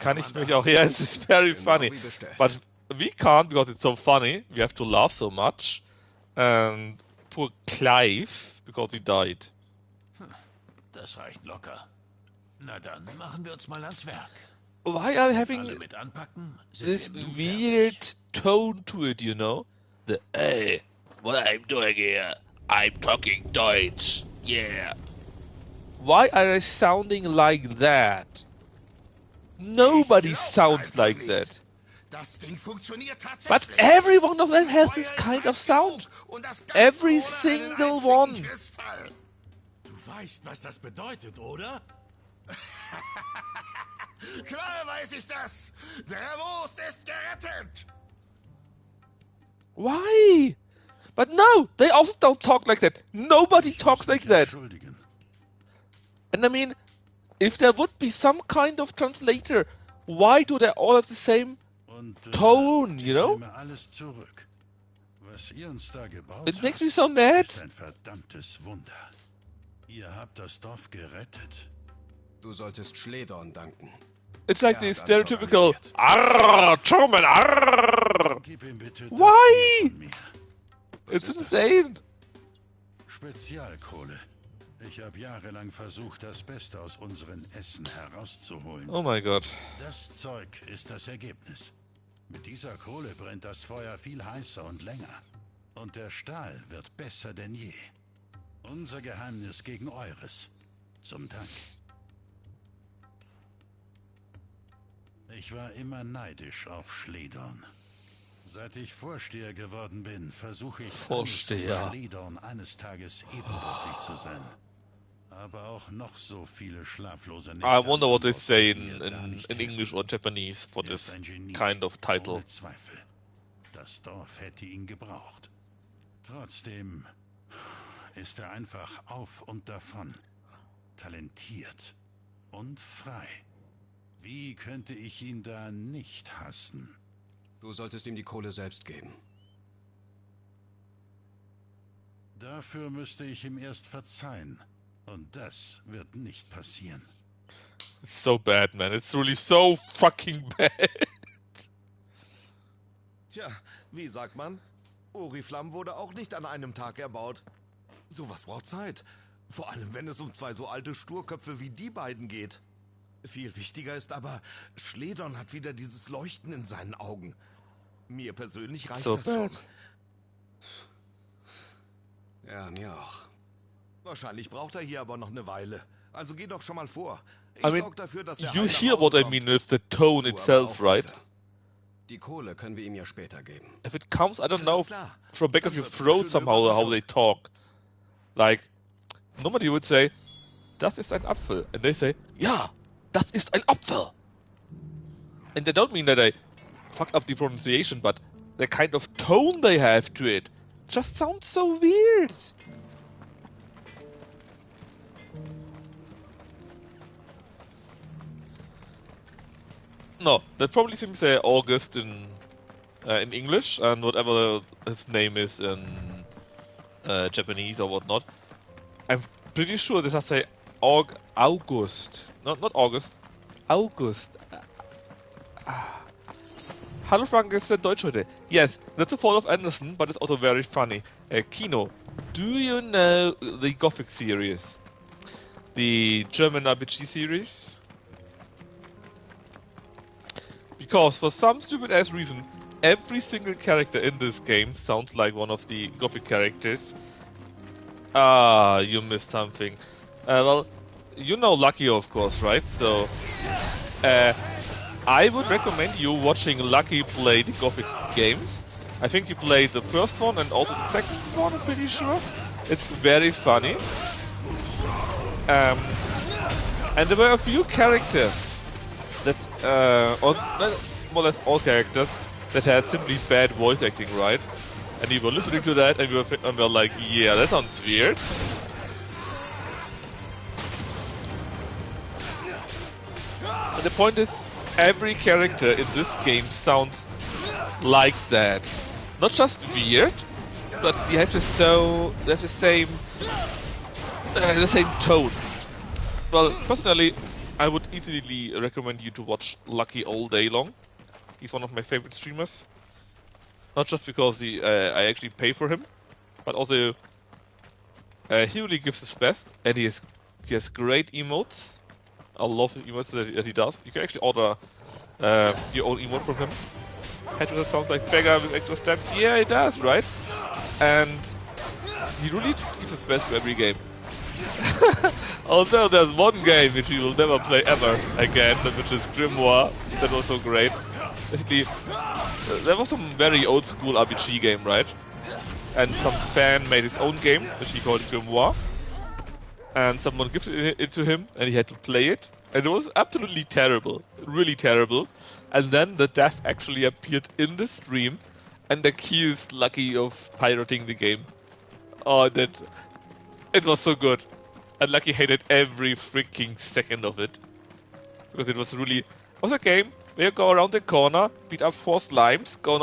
Kann ich mich auch, yes, it's very funny. But we can't because it's so funny. We have to laugh so much. And poor Clive, because he died. Das reicht locker. Na dann, machen wir uns mal ans Werk. Why are we having Alle mit anpacken, sind this wir nun weird fertig. tone to it, you know? The, hey, what I'm doing here? I'm talking Deutsch. Yeah. Why are they sounding like that? Nobody sounds like that. Das Ding funktioniert tatsächlich. But every one of them has this kind of sound. Every single one. Du weißt, was das bedeutet, oder? Klar weiß ich das. Der Wurst ist gerettet. Why? But no, they also don't talk like that. Nobody talks like that. And I mean, if there would be some kind of translator, why do they all have the same tone, you know? Alles zurück. Was ihr uns da gebaut It makes me so mad. ist ein verdammtes Wunder. Ihr habt das Dorf gerettet. Du solltest Schledorn danken. It's like the Ja, ganz stereotypical organisiert. Arr, German, arr. Gib ihm bitte das Why? hier von mir. It's ist das? insane. Spezialkohle. Ich habe jahrelang versucht, das Beste aus unseren Essen herauszuholen. Oh my god. Das Zeug ist das Ergebnis. Mit dieser Kohle brennt das Feuer viel heißer und länger. Und der Stahl wird besser denn je. Unser Geheimnis gegen eures. Zum Dank. Ich war immer neidisch auf Schledorn. Seit ich Vorsteher geworden bin, versuche ich Vorsteher. alles, um Leader und eines Tages ebenbürtig zu sein. Aber auch noch so viele schlaflose Nächte. I wonder what they am say Haus werden mir da in nicht English helfen. or Japanese for Er ist this ein Genie, kind of title. ohne Zweifel. Das Dorf hätte ihn gebraucht. Trotzdem ist er einfach auf und davon. Talentiert und frei. Wie könnte ich ihn da nicht hassen? Du solltest ihm die Kohle selbst geben. Dafür müsste ich ihm erst verzeihen. Und das wird nicht passieren. It's so bad, man. It's really so fucking bad. Tja, wie sagt man? Oriflamme wurde auch nicht an einem Tag erbaut. Sowas braucht Zeit. Vor allem, wenn es um zwei so alte Sturköpfe wie die beiden geht. Viel wichtiger ist aber, Schledern hat wieder dieses Leuchten in seinen Augen. Mir persönlich reicht So das schon. bad. Ja, mir auch. Wahrscheinlich braucht er hier aber noch eine Weile. Also geh doch schon mal vor. Ich I mean, sorg dafür, dass er you heil nach hear Hause what I kommt. mean with the tone Du aber itself, auch right? weiter. Die Kohle können wir ihm ja später geben. If it comes, I don't Alles know, klar. from back of Dann your wird's eine throat schöne somehow how Überraschung. they talk. Like, normally you would say, das ist ein Apfel. And they say, ja, das ist ein Apfel. And they don't mean that they fucked up the pronunciation, but the kind of tone they have to it just sounds so weird. No, that probably seems to say August in English, and whatever his name is in Japanese or whatnot. I'm pretty sure this has to say August. Not August. August. Hallo Frank, ist der Deutsch heute? Yes, that's a fall of Anderson, but it's also very funny. Kino, do you know the Gothic series? The German RPG series? Because for some stupid ass reason, every single character in this game sounds like one of the Gothic characters. Ah, you missed something. Well, you know Lucky, of course, right? So, I would recommend you watching Lucky play the Gothic games. I think he played the first one and also the second one, I'm pretty sure. It's very funny. And there were a few characters that, or more or less all characters, that had simply bad voice acting, right? And we were listening to that and we were like, yeah, that sounds weird. And the point is, every character in this game sounds like that. Not just weird, but they have the same tone. Well, personally, I would easily recommend you to watch Lucky all day long. He's one of my favorite streamers. Not just because I actually pay for him, but also he really gives his best, and he has great emotes. I love the emotes that he does. You can actually order your own emote from him. Petra sounds like beggar with extra steps. Yeah, it does, right? And he really gives his best for every game. Although there's one game which he will never play ever again, which is Grimoire. That was so great. Basically, there was some very old school RPG game, right? And some fan made his own game, which he called Grimoire. And someone gifted it to him, and he had to play it. And it was absolutely terrible. Really terrible. And then the dev actually appeared in the stream and accused Lucky of pirating the game. Oh, it was so good. And Lucky hated every freaking second of it. Because it was a game where you go around the corner, beat up 4 slimes, go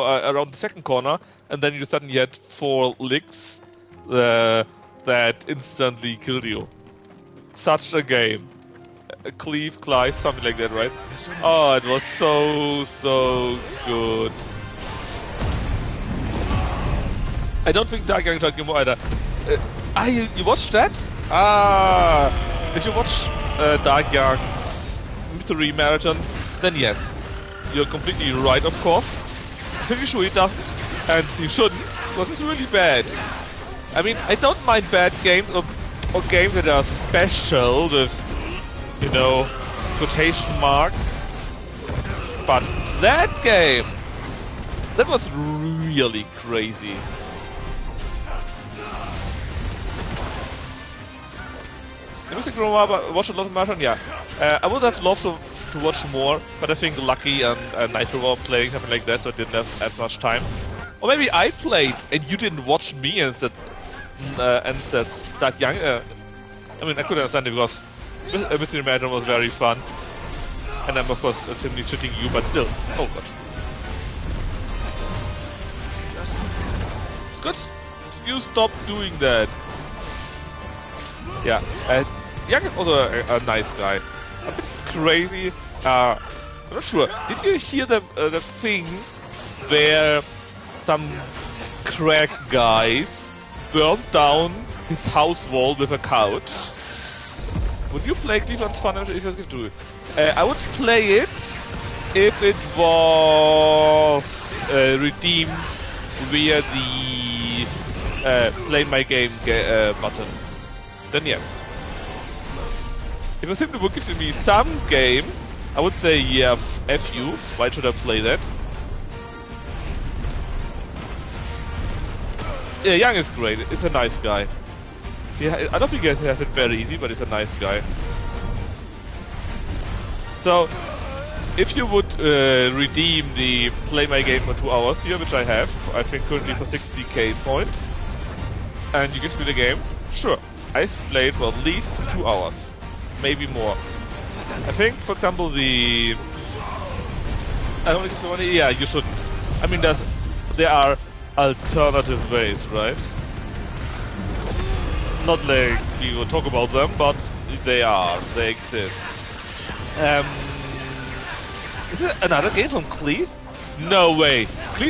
around the second corner, and then you suddenly had 4 licks that instantly killed you. Such a game. Cleave, Clive, something like that, right? Oh, it was so good. I don't think Dark Young Grimoire either. You watched that? If you watch Dark Young's Mystery Marathon, then yes. You're completely right, of course. Pretty sure he doesn't, and he shouldn't, because it's really bad. I mean, I don't mind bad games or games that are special with, you know, quotation marks. But that game That was really crazy. Mr. Groma watched a lot of marathon, yeah. I would have loved to watch more, but I think Lucky and Nitro were playing something like that, so I didn't have as much time. Or maybe I played and you didn't watch me and said that young. I mean, I could understand it because Mr. Marathon was very fun, and I'm of course simply shitting you, but still. Oh god. It's good. You stop doing that. Yeah, Young is also a nice guy. A bit crazy. I'm not sure. Did you hear the thing where some crack guy burned down his house wall with a couch? Would you play Cleveland's Fun if you could do it? I would play it if it was redeemed via the play my game button. Then yes. If it simply would give me some game, I would say yeah, F you. Why should I play that? Yeah, Young is great. It's a nice guy. Yeah, I don't think he has it very easy, but he's a nice guy. So, if you would redeem the play my game for 2 hours here, which I have, I think currently for 60k points, and you give me the game, sure. I played for at least 2 hours, maybe more. I think, for example, the... I don't think so many... Yeah, you should... I mean, there are alternative ways, right? Not like we will talk about them, but they exist. Is it another game from Cleve? No way.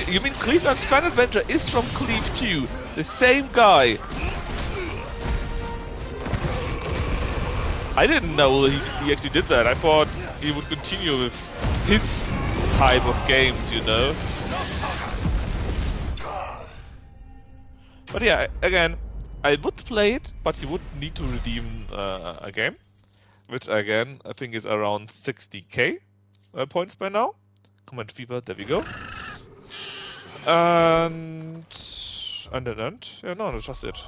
You mean Cleveland's Fan Adventure is from Cleve too? The same guy. I didn't know he actually did that. I thought he would continue with his type of games, you know? But yeah, again, I would play it, but you would need to redeem a game. Which again, I think is around 60k points by now. Command Fever, there we go. And then, yeah, no, that's just it.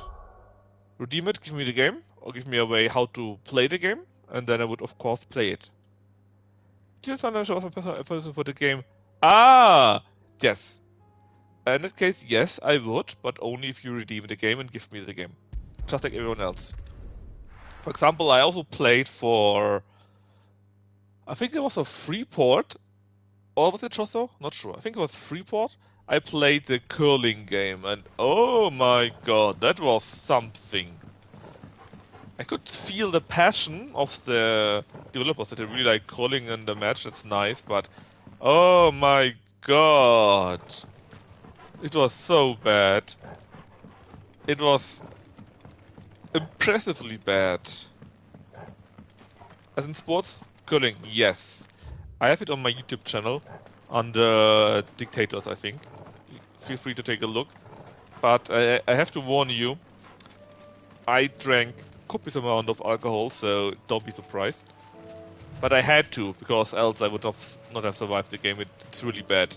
Redeem it, give me the game, or give me a way how to play the game, and then I would of course play it. Just want to show some person for the game. Ah, yes. In that case, yes, I would, but only if you redeem the game and give me the game, just like everyone else. For example, I also played for, I think it was a Freeport, or was it Chosso? Not sure. I think it was Freeport. I played the curling game, and oh my god, that was something. I could feel the passion of the developers that they really like curling in the match. That's nice, but oh my god, it was so bad. It was impressively bad. As in sports, curling, yes. I have it on my YouTube channel under Dictators, I think. Feel free to take a look. But I have to warn you, I drank copious amount of alcohol, so don't be surprised. But I had to, because else I would not have survived the game. It's really bad.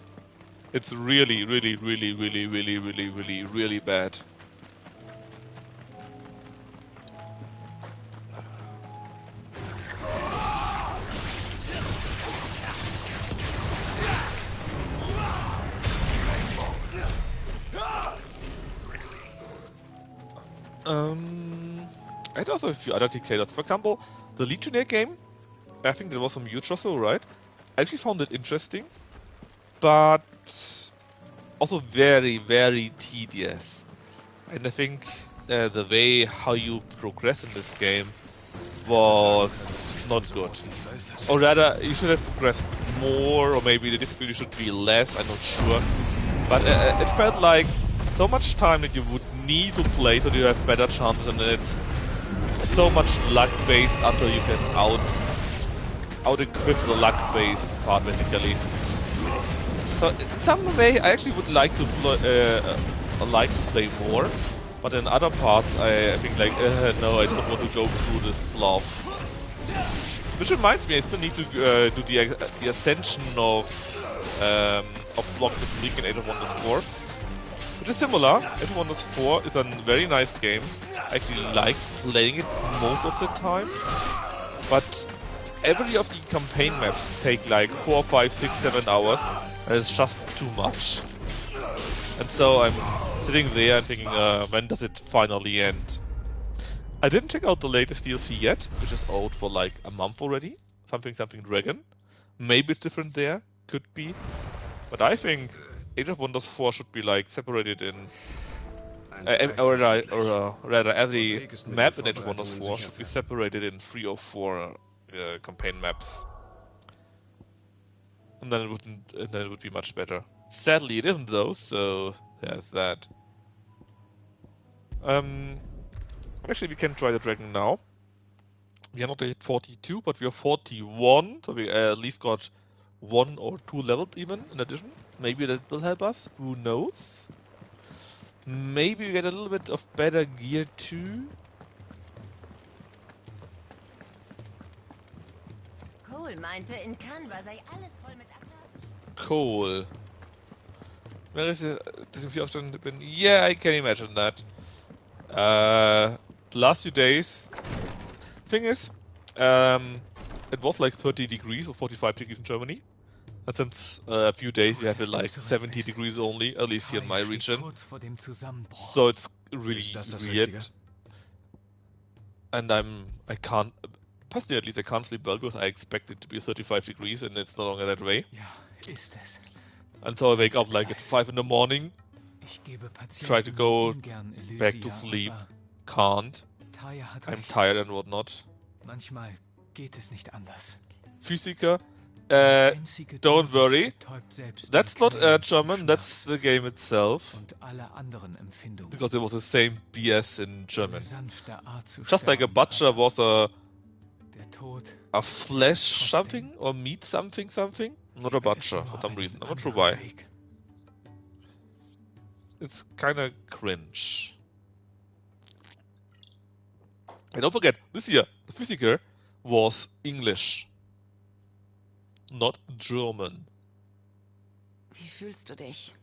It's really, really, really, really, really, really, really, really bad. I had also a few other dictators. For example, the Legionnaire game, I think that was from you, Josso, right? I actually found it interesting, but also very, very tedious. And I think the way how you progress in this game was not good. Or rather, you should have progressed more, or maybe the difficulty should be less, I'm not sure. But it felt like so much time that you would need to play so you have better chances, and it's so much luck-based until you can out-equip the luck-based part, basically. So in some way, I actually would like to play more, but in other parts, I think like no, I don't want to go through this fluff. Which reminds me, I still need to do the ascension of Block the Bleak in Age of Wonders 4. Which is similar. Age of Wonders 4 is a very nice game. I actually like playing it most of the time. But every of the campaign maps take like 4, 5, 6, 7 hours. And it's just too much. And so I'm sitting there and thinking, when does it finally end? I didn't check out the latest DLC yet, which is out for like a month already. Something Dragon. Maybe it's different there. Could be. But I think Age of Wonders 4 should be like separated in... or rather, every map in Age of Wonders 4 should be separated in 3 or 4 campaign maps. And then it would be much better. Sadly, it isn't though, so there's that. Actually, we can try the dragon now. We are not at 42, but we are 41, so we at least got 1 or 2 levels even in addition. Maybe that will help us. Who knows? Maybe we get a little bit of better gear too. Cole meinte, in Canva sei alles voll mit Atlas. Cole. Where is it? Yeah, I can imagine that. The last few days. Thing is, it was like 30 degrees or 45 degrees in Germany. And since a few days we have it like 70 degrees only, at least here in my region. So it's really weird. And I can't, personally at least I can't sleep well because I expect it to be 35 degrees and it's no longer that way. And so I wake up like at 5 in the morning, try to go back to sleep, can't. I'm tired and whatnot. Physiker, don't worry. That's not German, that's the game itself. Because it was the same BS in German. Just like a butcher was a flesh something or meat something. Not a butcher for some reason. I'm not sure why. It's kinda cringe. And don't forget, this year, the Physiker was English. Not German. Wie fühlst du dich?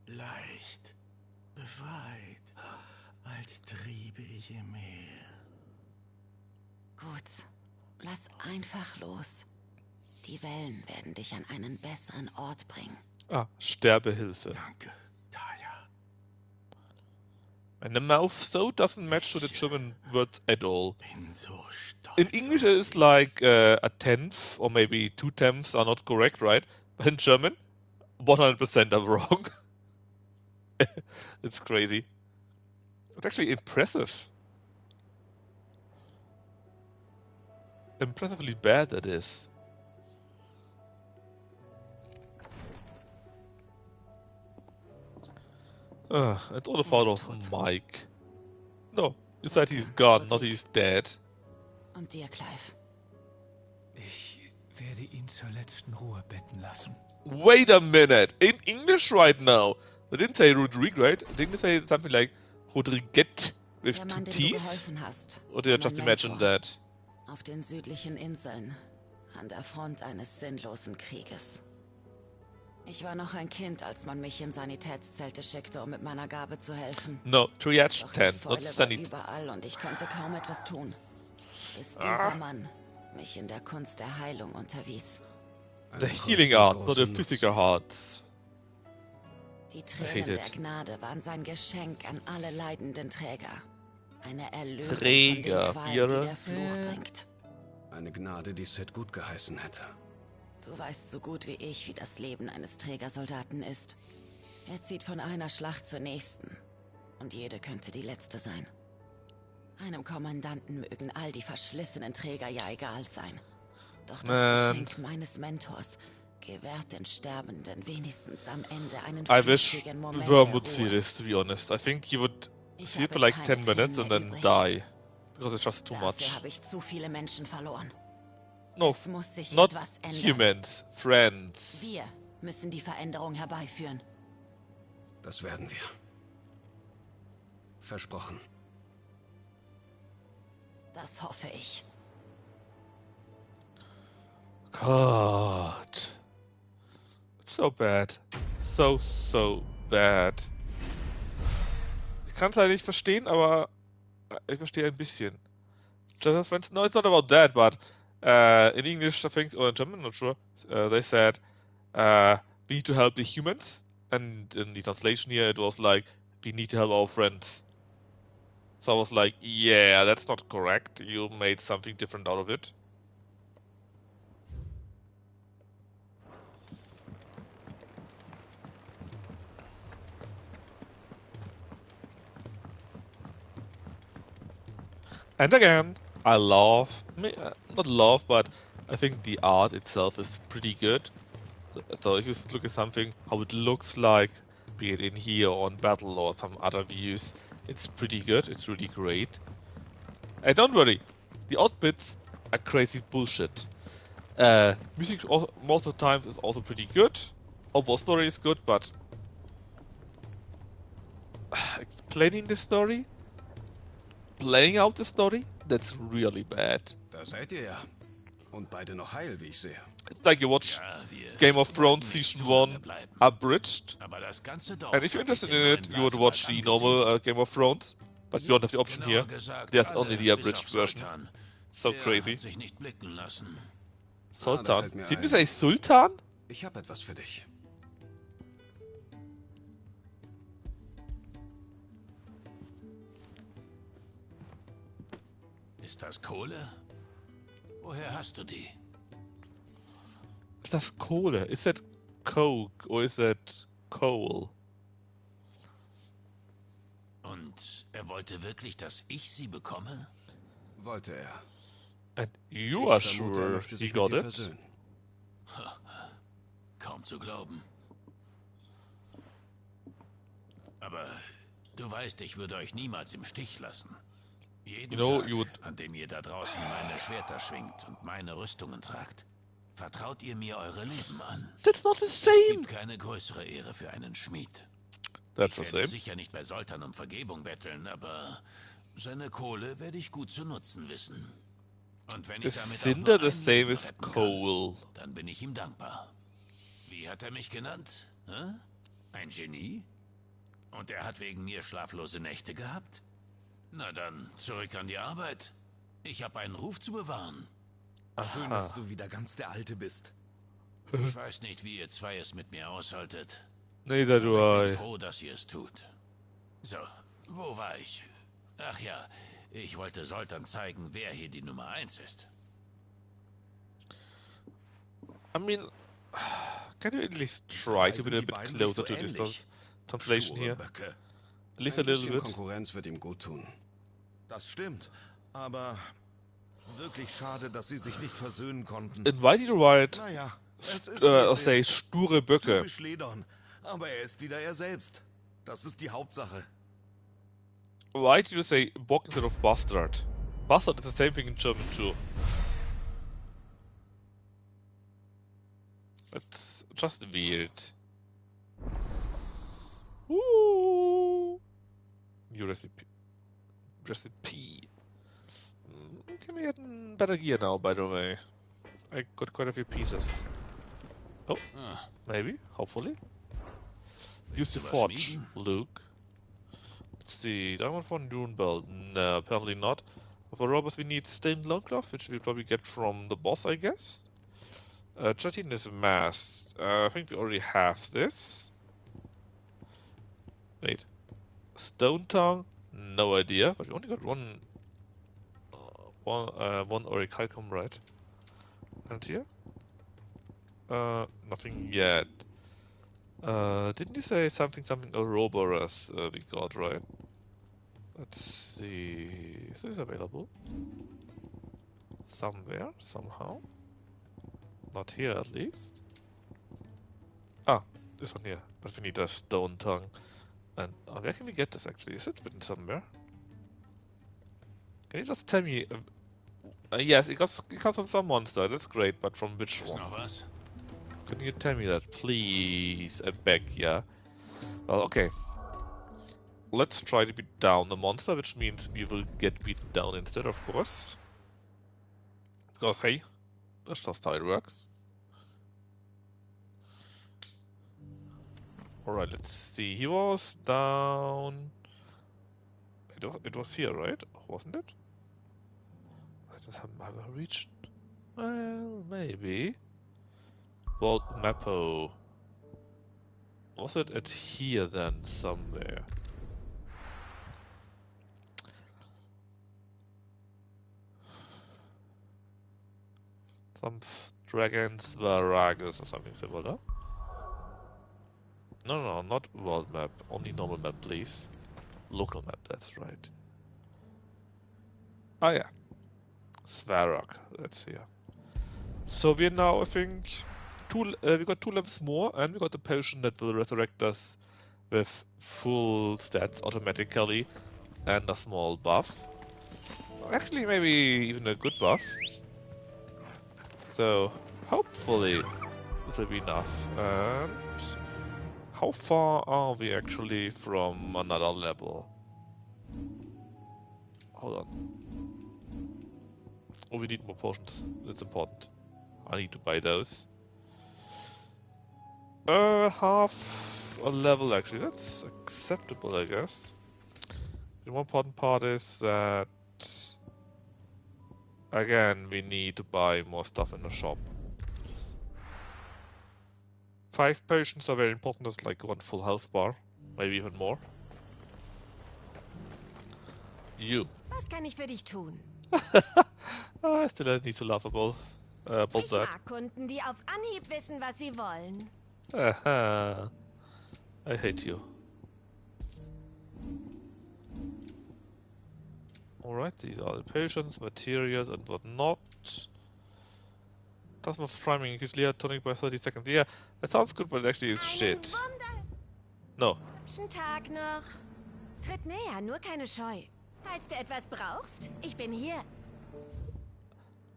Leicht, befreit, als triebe ich im Meer. Gut, lass einfach los. Die Wellen werden dich an einen besseren Ort bringen. Ah, Sterbehilfe. Danke, Taya. And the mouth so doesn't match to the German words at all. Bin so stolz In English it is like a tenth or maybe 2/10 are not correct, right? But in German, 100% are wrong. It's crazy. It's actually impressive. Impressively bad that is. It's all the fault of Mike. No, you said he's gone, not he's dead. Und dir, Clive. Ich werde ihn zur letzten Ruhe betten lassen. Wait a minute! In English right now! They didn't say Rodrigue, right? Didn't they say something like Rodriguette with Der 2 Mann, dem du T's? geholfen hast. Or did I Mein just imagine Mentor. that? Auf den südlichen Inseln. An der Front eines sinnlosen Krieges. Ich war noch ein Kind, als man mich in Sanitätszelte schickte, um mit meiner Gabe zu helfen. No, Triage Doch 10, die not Fäule war Sanit. überall und ich konnte kaum etwas tun. Bis dieser Mann mich in der Kunst der Heilung unterwies. The healing art, not the physical hearts. Die hate Tränen der it. Gnade waren sein Geschenk an alle leidenden Träger. Eine Erlösung Träger, von den Qualen, die ihre- der Fluch bringt. Eine Gnade, die Sid gut geheißen hätte. Du weißt so gut wie ich, wie das Leben eines Trägersoldaten ist. Er zieht von einer Schlacht zur nächsten. Und jede könnte die letzte sein. Einem Kommandanten mögen all die verschlissenen Träger ja egal sein. Doch das Geschenk meines Mentors gewährt den Sterbenden wenigstens am Ende einen I wish flüchtigen Moment Worm der would see Ruhe. this, to be honest. I think he would Ich see it for habe like keine 10 minutes and Tränen then mehr die. Because it's just too Dafür much. habe ich zu viele Menschen verloren. No, Es muss sich not etwas ändern. humans, friends. Wir müssen die Veränderung herbeiführen. Das werden wir. Versprochen. Das hoffe ich. God. It's so bad. So bad. Ich kann es leider nicht verstehen, aber ich verstehe ein bisschen. Just have friends? No, it's not about that, but in English, I think, or in German, not sure, they said, we need to help the humans, and in the translation here, it was like, we need to help our friends. So I was like, yeah, that's not correct. You made something different out of it. And again, I love, not love, but I think the art itself is pretty good. So if you look at something, how it looks like, be it in here or on Battle or some other views, it's pretty good, it's really great. And don't worry, the outfits are crazy bullshit. Music most of the time is also pretty good. Overall story is good, but explaining the story, playing out the story, that's really bad. Da seid ihr ja. Und beide noch heil, wie ich sehe. It's like you watch Game of Thrones Season 1 abridged. And if you're interested in it, you would watch the normal Game of Thrones. But you don't have the option here. There's only the abridged version. So crazy. Sultan. Didn't you say Sultan? Ich hab etwas für dich. Ist das Kohle? Woher hast du die? Ist das Kohle? Is that coke or is that coal? Und er wollte wirklich, dass ich sie bekomme? Wollte er. And you are sure he got it? Kaum zu glauben. Aber du weißt, ich würde euch niemals im Stich lassen. Jeden Tag, an dem ihr da draußen meine Schwerter schwingt und meine Rüstungen tragt, vertraut ihr mir eure Leben an. That's not the same. Es gibt keine größere Ehre für einen Schmied. That's ich werde sicher nicht bei Sultan um Vergebung betteln, aber seine Kohle werde ich gut zu nutzen wissen. Und wenn ich damit auch nur ein Leben retten kann, dann bin ich ihm dankbar. Wie hat er mich genannt? Hä? Ein Genie? Und er hat wegen mir schlaflose Nächte gehabt? Na dann, zurück an die Arbeit. Ich habe einen Ruf zu bewahren. Schön, dass du wieder ganz der Alte bist. Ich weiß nicht, wie ihr zwei es mit mir aushaltet. Neither do Aber ich I. bin froh, dass ihr es tut. So, wo war ich? Ach ja, ich wollte Sultan zeigen, wer hier die Nummer 1 ist. I mean, can you at least try to be a bit closer to this translation here? At least a little bit. Konkurrenz wird ihm gut tun. Das stimmt, aber wirklich schade, dass sie sich nicht versöhnen konnten. In Why did you write, Naja, es ist say, sture Böcke? Typisch Ledern, aber er ist wieder er selbst. Das ist die Hauptsache. Why did you say Bock instead of bastard? Bastard is the same thing in German too. It's just weird. Ooh. New recipe. Can we get better gear now, by the way? I got quite a few pieces. Oh, maybe, hopefully. Use the forge, Luke. Let's see, diamond for Dune belt. No, apparently not. For robbers we need stained loincloth, which we'll probably get from the boss, I guess. Chatin is masked. I think we already have this. Wait. Stone tongue? No idea, but we only got one orichalcum, right? And here? Nothing yet. Didn't you say something Ouroboros we got, right? Let's see. Is this available? Somewhere, somehow? Not here, at least. Ah, this one here. But we need a stone tongue. And where can we get this, actually? Is it written somewhere? Can you just tell me... yes, it comes from some monster. That's great, but from which one? Can you tell me that, please? I beg, yeah? Well, okay. Let's try to beat down the monster, which means we will get beaten down instead, of course. Because, hey, That's just how it works. Alright, let's see. He was down... It was here, right? Wasn't it? Have I reached? Well, maybe. World Mapo. Was it at here then, somewhere? Some dragons, Varagus or something similar. No, not world map. Only normal map, please. Local map, that's right. Oh yeah. Svarog, that's here. So we're now, I think, we got 2 levels more, and we got the potion that will resurrect us with full stats automatically, and a small buff. Actually, maybe even a good buff. So, hopefully, this will be enough. And how far are we actually from another level? Hold on. Oh, we need more potions. That's important. I need to buy those. Half a level actually. That's acceptable, I guess. The one important part is that again we need to buy more stuff in the shop. 5 potions are very important. That's like 1 full health bar, maybe even more. You. Was kann ich für dich tun? I still need to laugh about Ich that. mag Kunden, die auf Anhieb wissen, was sie wollen. Aha. I hate you. Alright, these are the potions, materials, and whatnot. Plasma priming increase Leer tonic by 30 seconds. Yeah, that sounds good, but actually it's shit. No. Schönen Tag noch. Tritt näher, nur keine Scheu. Falls du etwas brauchst, ich bin hier.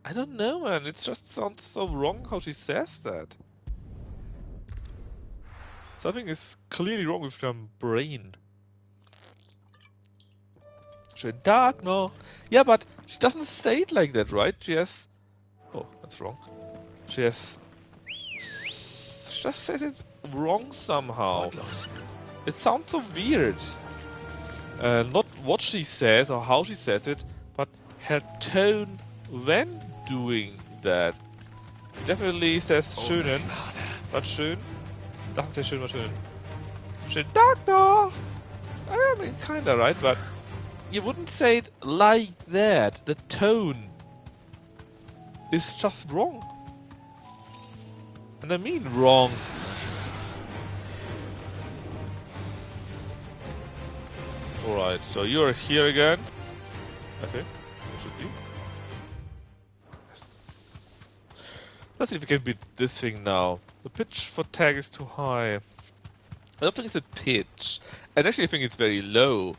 I don't know, man. It just sounds so wrong how she says that. Something is clearly wrong with her brain. Schönen Tag noch. Yeah, but she doesn't say it like that, right? She has... Oh, that's wrong. She has... She just says it wrong somehow. It sounds so weird. Not what she says or how she says it, but her tone when doing that. It definitely says schönen, but schön. Doesn't say schön, but schön. Schönen Tag noch! I mean, kinda right, but you wouldn't say it like that. The tone is just wrong. And I mean wrong. Alright, so you're here again. I think. It should be. Yes. Let's see if we can beat this thing now. The pitch for tag is too high. I don't think it's a pitch. And actually I think it's very low.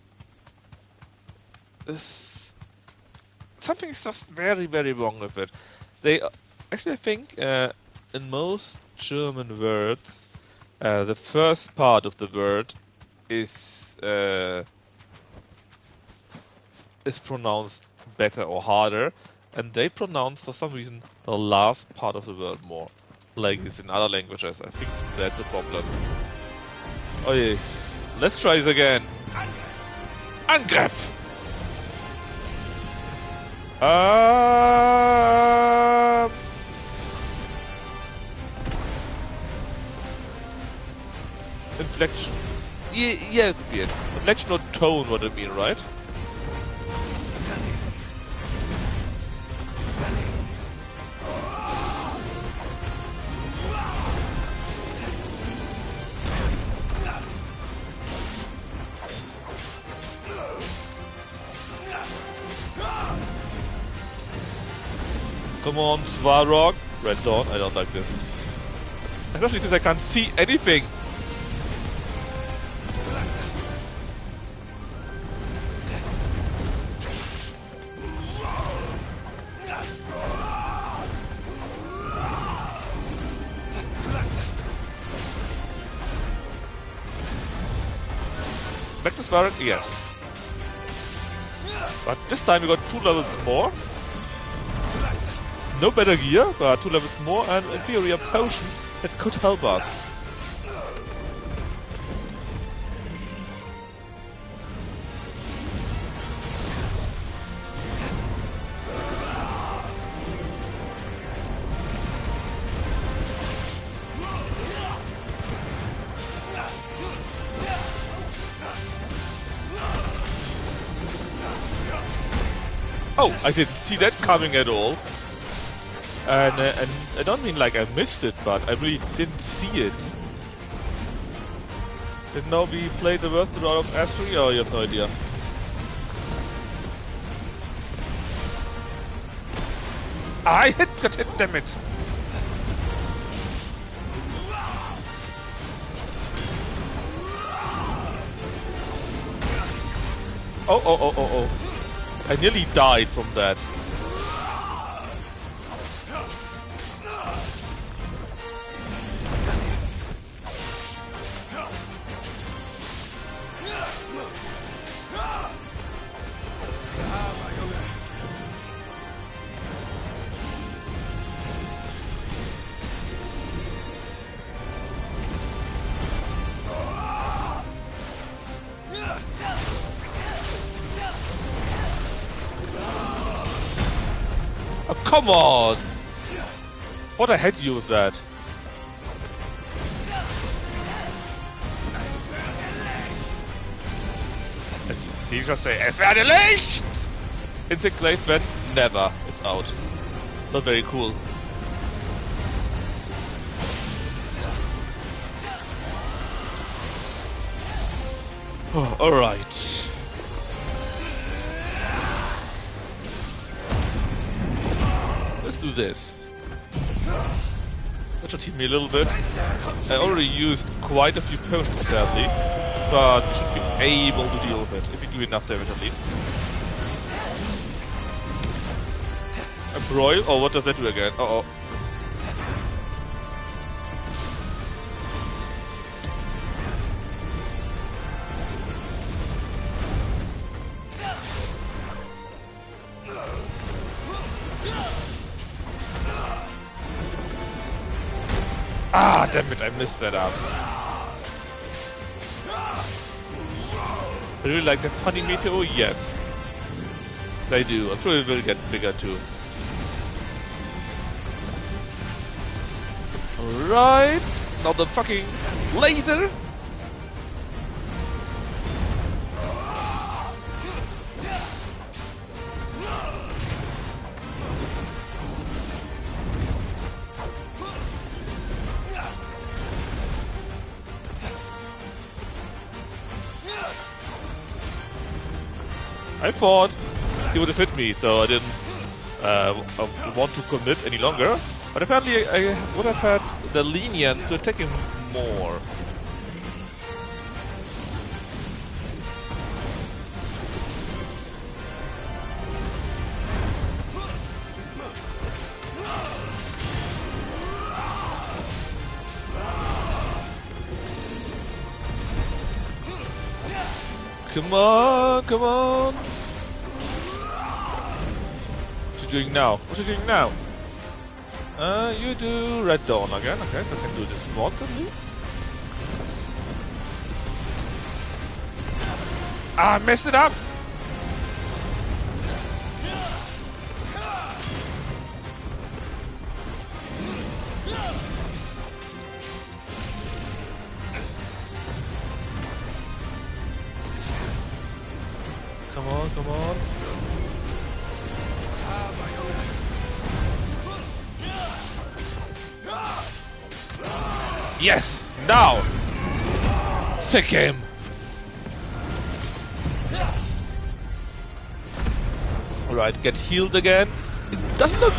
Something is just very, very wrong with it. They actually, I think, in most German words, the first part of the word is pronounced better or harder, and they pronounce for some reason the last part of the word more, like it's in other languages. I think that's a problem. Oh yeah, let's try this again. Angriff! Inflection. Yeah, it could be it. Inflection or tone, what I mean, right? Come on, Svarog. Red Dawn, I don't like this. Especially since I can't see anything. Back to Svarog? Yes. But this time we got 2 levels more. No better gear, but 2 levels more and inferior potion that could help us. Oh, I didn't see that coming at all. And I don't mean like I missed it, but I really didn't see it. Didn't know we played the worst route of S3? Oh, you have no idea. I got hit, damn it! Oh. I nearly died from that. Oh, come on! What I had you with that? Did you just say, es werde Licht? Insect Glaive Vent? Never. It's out. Not very cool. Oh, alright. Let's do this. That should heal me a little bit. I already used quite a few potions sadly, but we should be able to deal with it, if we do enough damage at least. A broil? Oh, what does that do again? Uh-oh. Ah, damn it, I missed that up. I really like that funny meteor? Yes. I do. I'm sure it will get bigger too. Alright. Now the fucking laser. I thought he would have hit me, so I didn't want to commit any longer. But apparently I would have had the lenience to attack him more. Come on, come on! What you doing now? What you doing now? You do Red Dawn again. Okay, so I can do this once at least. Ah, I messed it up! Come on, come on. Yes! Now! Sick him! Alright, get healed again. It doesn't look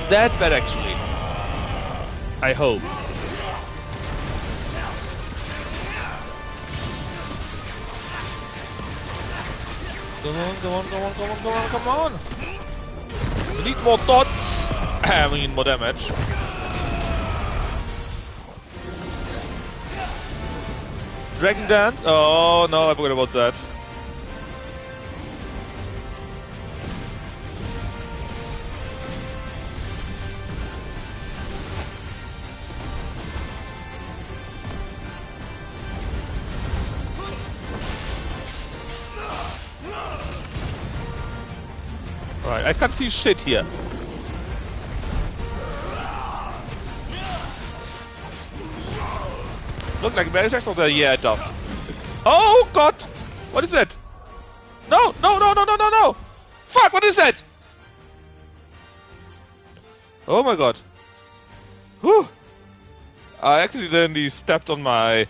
that bad actually. I hope. Come on, come on, come on, come on, come on, come on! We need more dots! I mean, more damage. Dragon Dance? Oh no, I forgot about that. Alright, I can't see shit here. Look like magic or yeah, it does. Oh god! What is that? No! No! No! No! No! No! No! Fuck! What is that? Oh my god! Whew! I accidentally stepped on my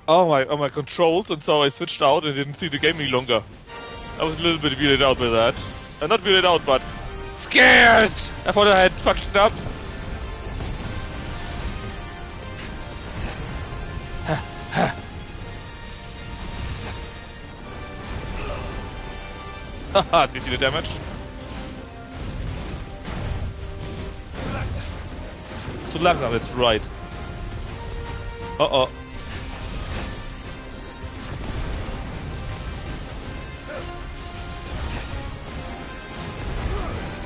my controls, and so I switched out and didn't see the game any longer. I was a little bit weirded out by that. Not weirded out, but scared! I thought I had fucked it up. Haha, do you see the damage? Too langsam, that's right. Uh-oh.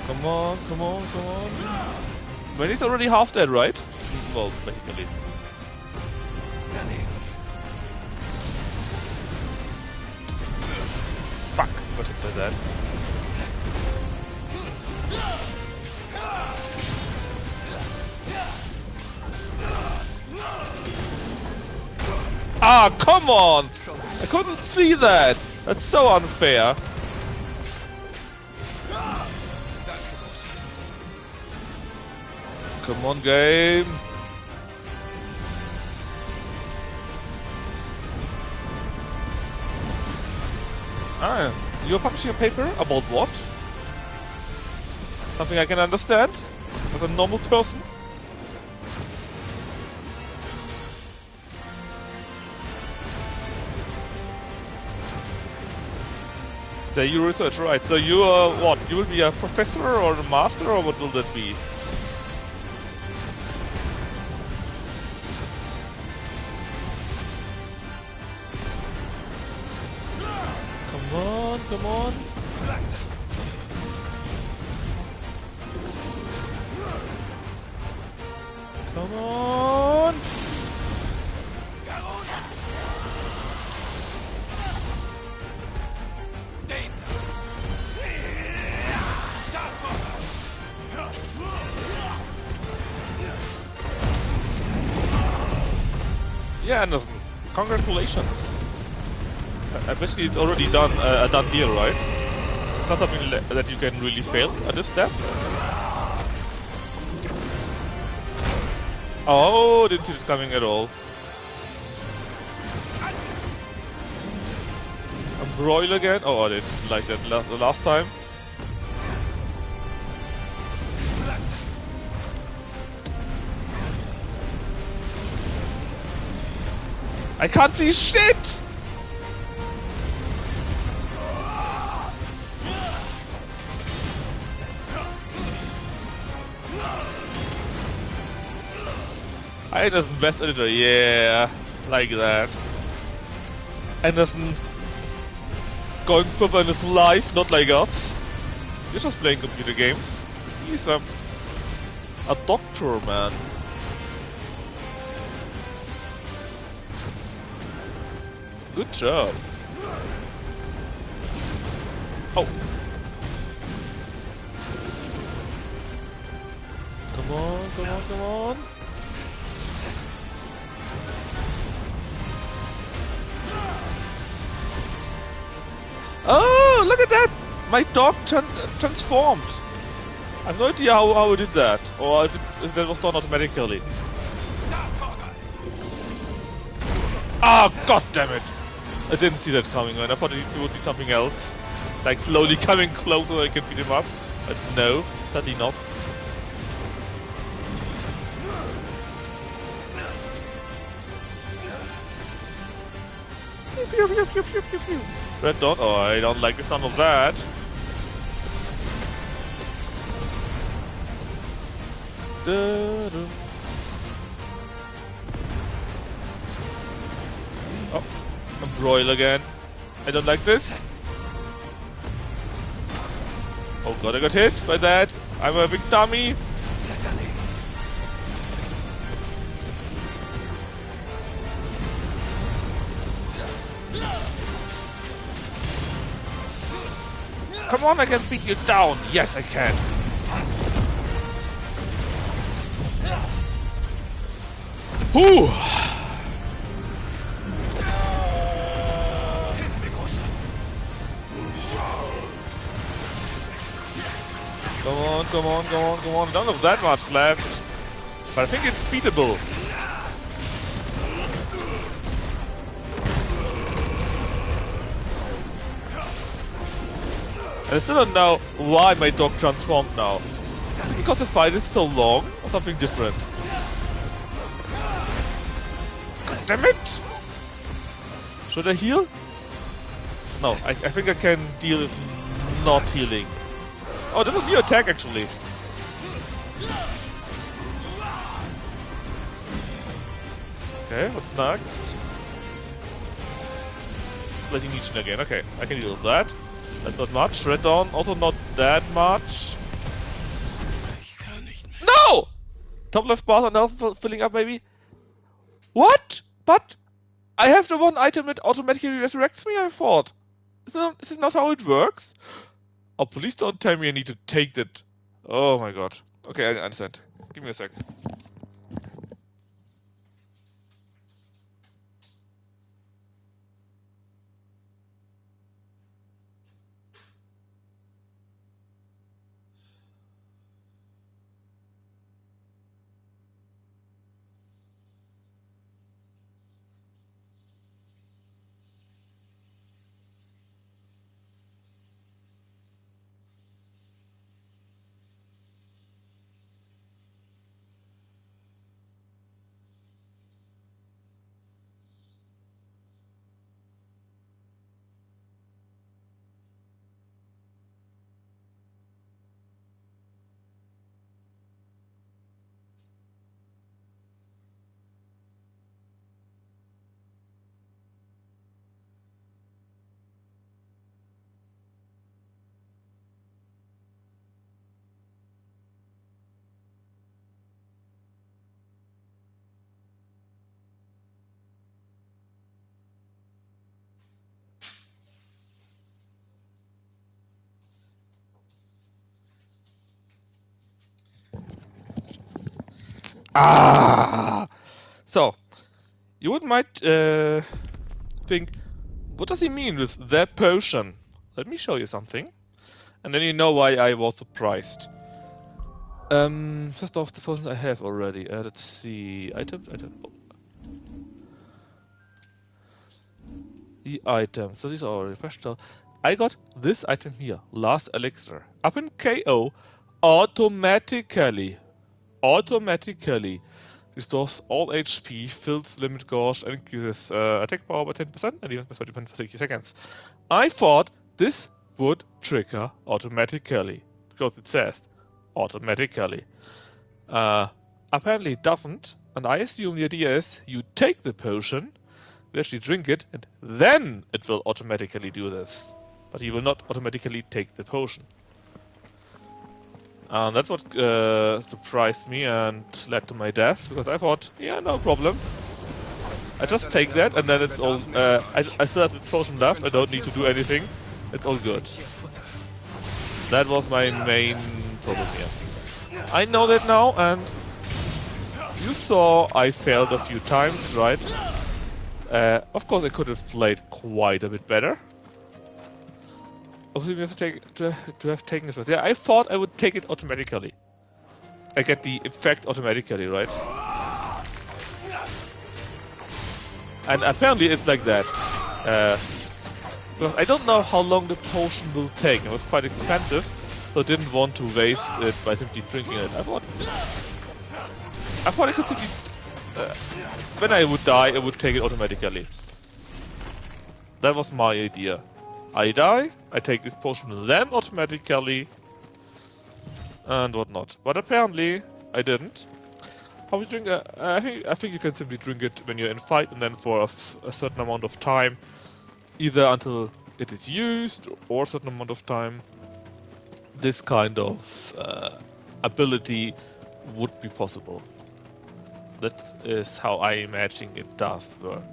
Come on, come on, come on. But he's already half dead, right? Well, basically. Fuck, got hit by that. Ah, come on! I couldn't see that! That's so unfair. Come on, game. Ah, you're publishing a paper? About what? Something I can understand? As a normal person? The you research, right. So you are what? You will be a professor or a master, or what will that be? Come on, come on. Come on. Yeah, Anderson, congratulations. Basically, it's already done, a done deal, right? It's not something that you can really fail at this step. Oh, didn't see this coming at all. Embroil again? Oh, I didn't like that the last time. I can't see shit! Anderson, best editor, yeah, like that. Anderson going further in his life, not like us. You're just playing computer games. He's a doctor, man. Good job. Oh. Come on, come on, come on. Oh, look at that! My dog transformed. I have no idea how it did that. Or if that was done automatically. Ah, god damn it! I didn't see that coming, man. I thought it would be something else. Like slowly coming closer so I can beat him up. But no, sadly not. Pew, pew, pew, pew, pew, pew. Red dot? Oh, I don't like the sound of that. Da-da. Oh, embroil again. I don't like this. Oh god, I got hit by that. I'm a big dummy. Come on, I can beat you down. Yes, I can. Whew. Come on, come on, come on, come on. Don't have that much left. But I think it's beatable. And I still don't know why my dog transformed now. Is it because the fight is so long or something different? God damn it! Should I heal? No, I think I can deal with not healing. Oh, that was new attack actually. Okay, what's next? Letting Legion again. Okay, I can deal with that. That's not much. Red Dawn, also not that much. No! Top left bar are now filling up maybe. What? But I have the one item that automatically resurrects me, I thought. Is it not how it works? Oh, please don't tell me I need to take that. Oh my god. Okay, I understand. Give me a sec. Ah! So, you might think, what does he mean with that potion? Let me show you something. And then you know why I was surprised. First off, the potions I have already. Let's see. Items? Oh. The items. So these are already fresh. So I got this item here. Last Elixir. Up in KO. Automatically. Restores all HP, fills limit gauge, and increases attack power by 10% and even by 30% for 60 seconds. I thought this would trigger automatically, because it says automatically. Apparently it doesn't, and I assume the idea is you take the potion, you actually drink it, and then it will automatically do this. But you will not automatically take the potion. And that's what surprised me and led to my death, because I thought, yeah, no problem. I just take that, and then it's all... I still have the potion left, I don't need to do anything. It's all good. That was my main problem here. I know that now, and you saw I failed a few times, right? Of course I could have played quite a bit better. Obviously, we have to have taken this first. Yeah, I thought I would take it automatically. I get the effect automatically, right? And apparently it's like that. Because I don't know how long the potion will take. It was quite expensive, so I didn't want to waste it by simply drinking it. I thought I could simply... when I would die, I would take it automatically. That was my idea. I die, I take this potion then automatically, and whatnot. But apparently, I didn't. How we drink? I think you can simply drink it when you're in fight, and then for a certain amount of time, either until it is used or a certain amount of time. This kind of ability would be possible. That is how I imagine it does work.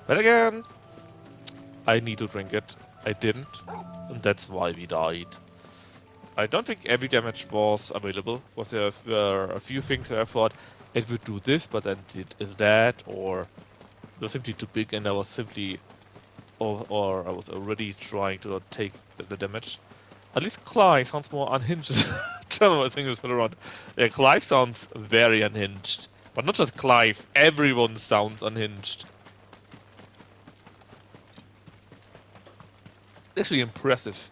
But again, I need to drink it. I didn't, and that's why we died. I don't think every damage was available, because there were a few things where I thought it would do this, but then it is that, or it was simply too big and I was simply, or I was already trying to take the damage. At least Clive sounds more unhinged. Tell me what thing around. Yeah, Clive sounds very unhinged. But not just Clive, everyone sounds unhinged. Actually impressive.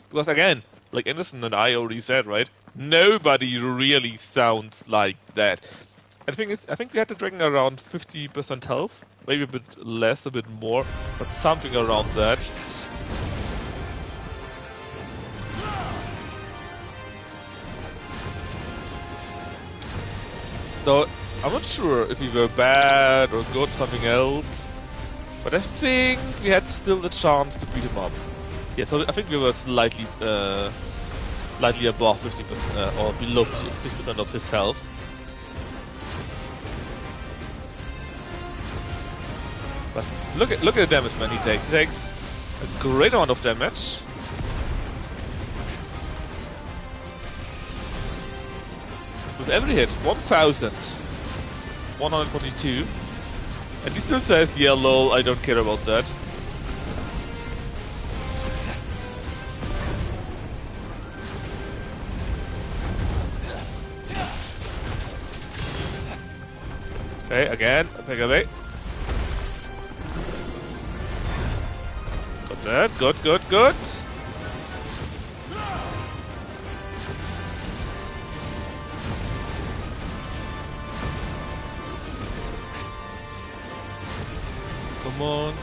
Because again, like Anderson and I already said, right? Nobody really sounds like that. I think we had the dragon around 50% health, maybe a bit less, a bit more, but something around that. So I'm not sure if we were bad or good, something else, but I think we had still a chance to beat him up. Yeah, so I think we were slightly above 50% or below 50% of his health. But look at the damage, man. He takes a great amount of damage. With every hit, 1,142. And he still says, yeah, lol, I don't care about that. Okay, again, back away. Got that, good.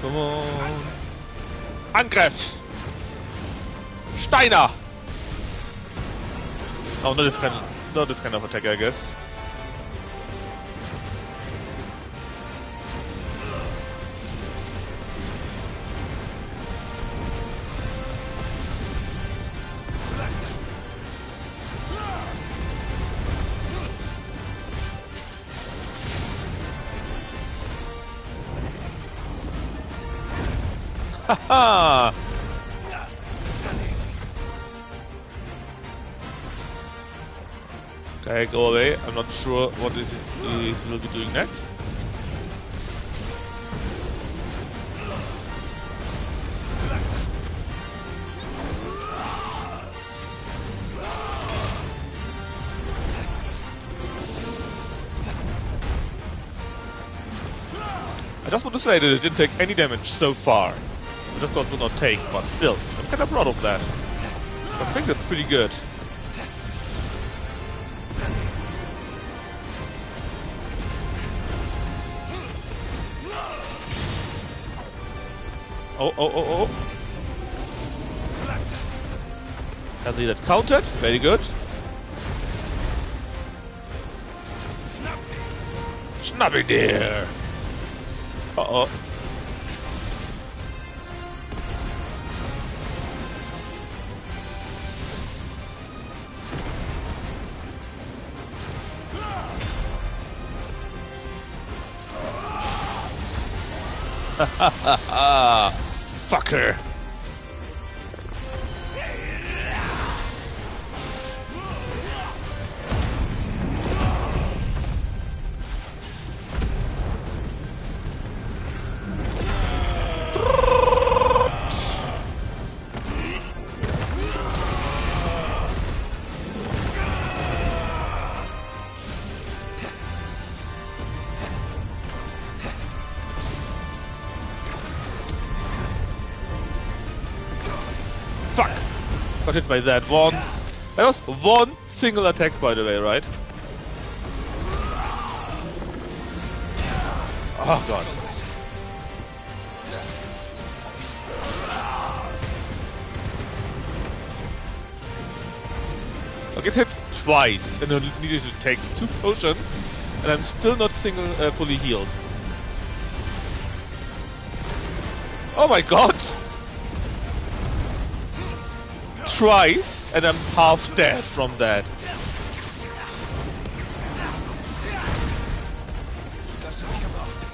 Come on. Angriff! Steiner! Oh, not this kind of attack, I guess. Haha! Okay, go away. I'm not sure what he will be doing next. I just want to say that it didn't take any damage so far. It of course will not take, but still, I'm kind of proud of that. I think that's pretty good. Oh. And that countered, very good. Snappy deer! Uh-oh. Fucker. Got hit by that once. That was one single attack, by the way, right? Oh god. I get hit twice and I needed to take 2 potions and I'm still not fully healed. Oh my god! Twice, and I'm half dead from that. Das hab ich gebraucht.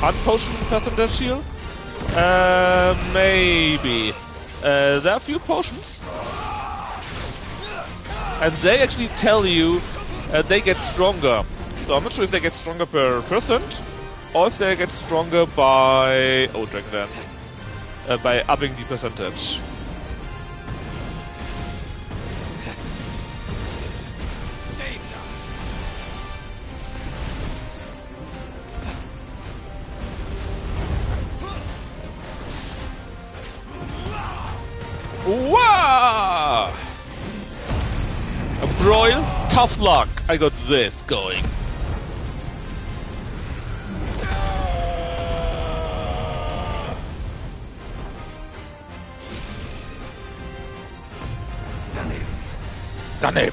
Unpotion percentage heal? Maybe. There are a few potions. And they actually tell you they get stronger. So I'm not sure if they get stronger per percent, or if they get stronger by... Oh, Dragon Dance. By upping the percentage. Wow! A broil, tough luck. I got this going. Daneben.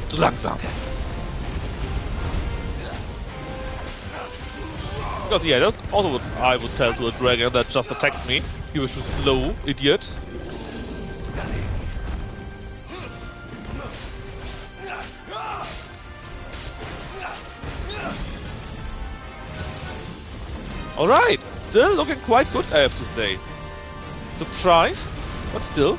Zu langsam. Because yeah, that's also what I would tell to a dragon that just attacked me. He was just slow, idiot. Alright, still looking quite good, I have to say. Surprised, but still.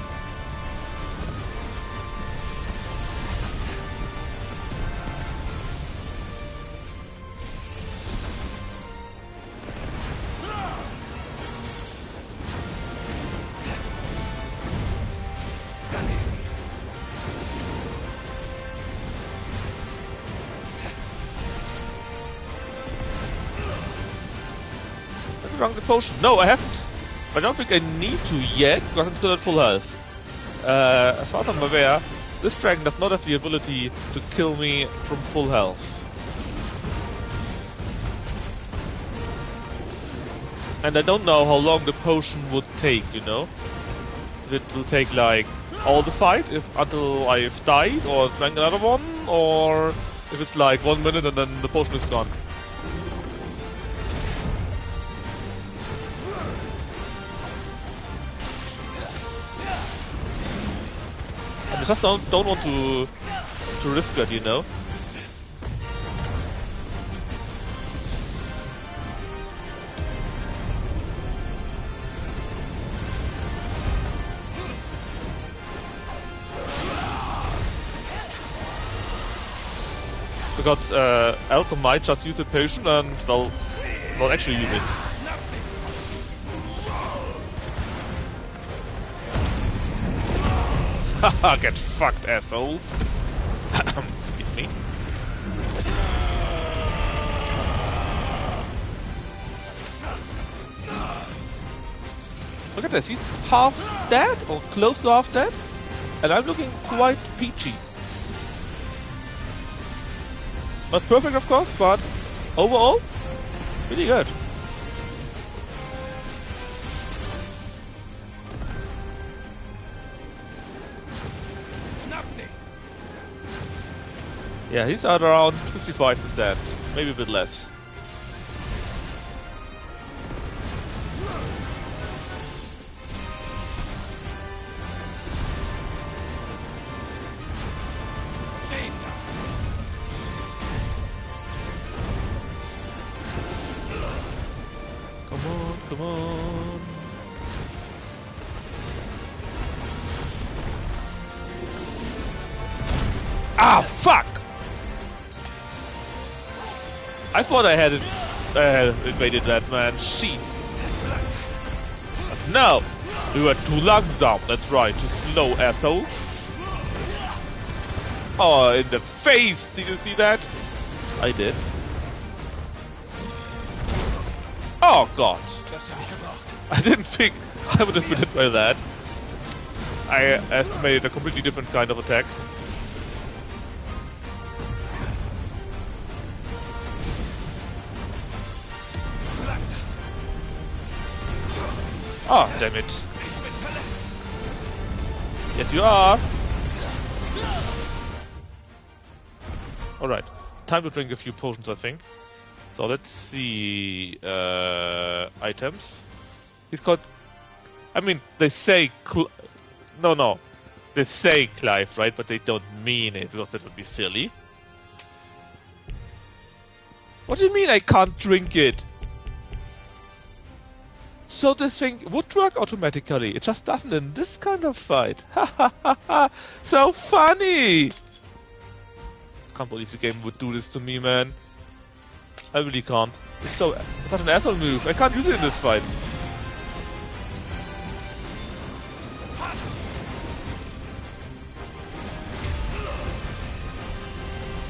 Drunk the potion. No, I haven't. I don't think I need to yet, because I'm still at full health. As far as I'm aware, this dragon does not have the ability to kill me from full health. And I don't know how long the potion would take, you know? If it will take like all the fight until I've died or drank another one, or if it's like 1 minute and then the potion is gone. I just don't want to risk it, you know. Because Alpha might just use a potion and they'll actually use it. Haha, get fucked, asshole. Excuse me. Look at this, he's half dead, or close to half dead, and I'm looking quite peachy. Not perfect, of course, but overall, pretty good. Yeah, he's at around 55%, maybe a bit less. Come on, come on. Ah, fuck! I thought I had invaded that man. Shit. But no! We were too langsam. That's right, too slow, asshole. Oh, in the face! Did you see that? I did. Oh god. I didn't think I would have been hit by that. I estimated a completely different kind of attack. Oh, damn it. Yes, you are. Alright. Time to drink a few potions, I think. So let's see. Items. He's called. I mean, they say. No. They say Clive, right? But they don't mean it because that would be silly. What do you mean I can't drink it? So this thing would work automatically. It just doesn't in this kind of fight. Ha ha ha ha! So funny! Can't believe the game would do this to me, man. I really can't. It's such an asshole move. I can't use it in this fight.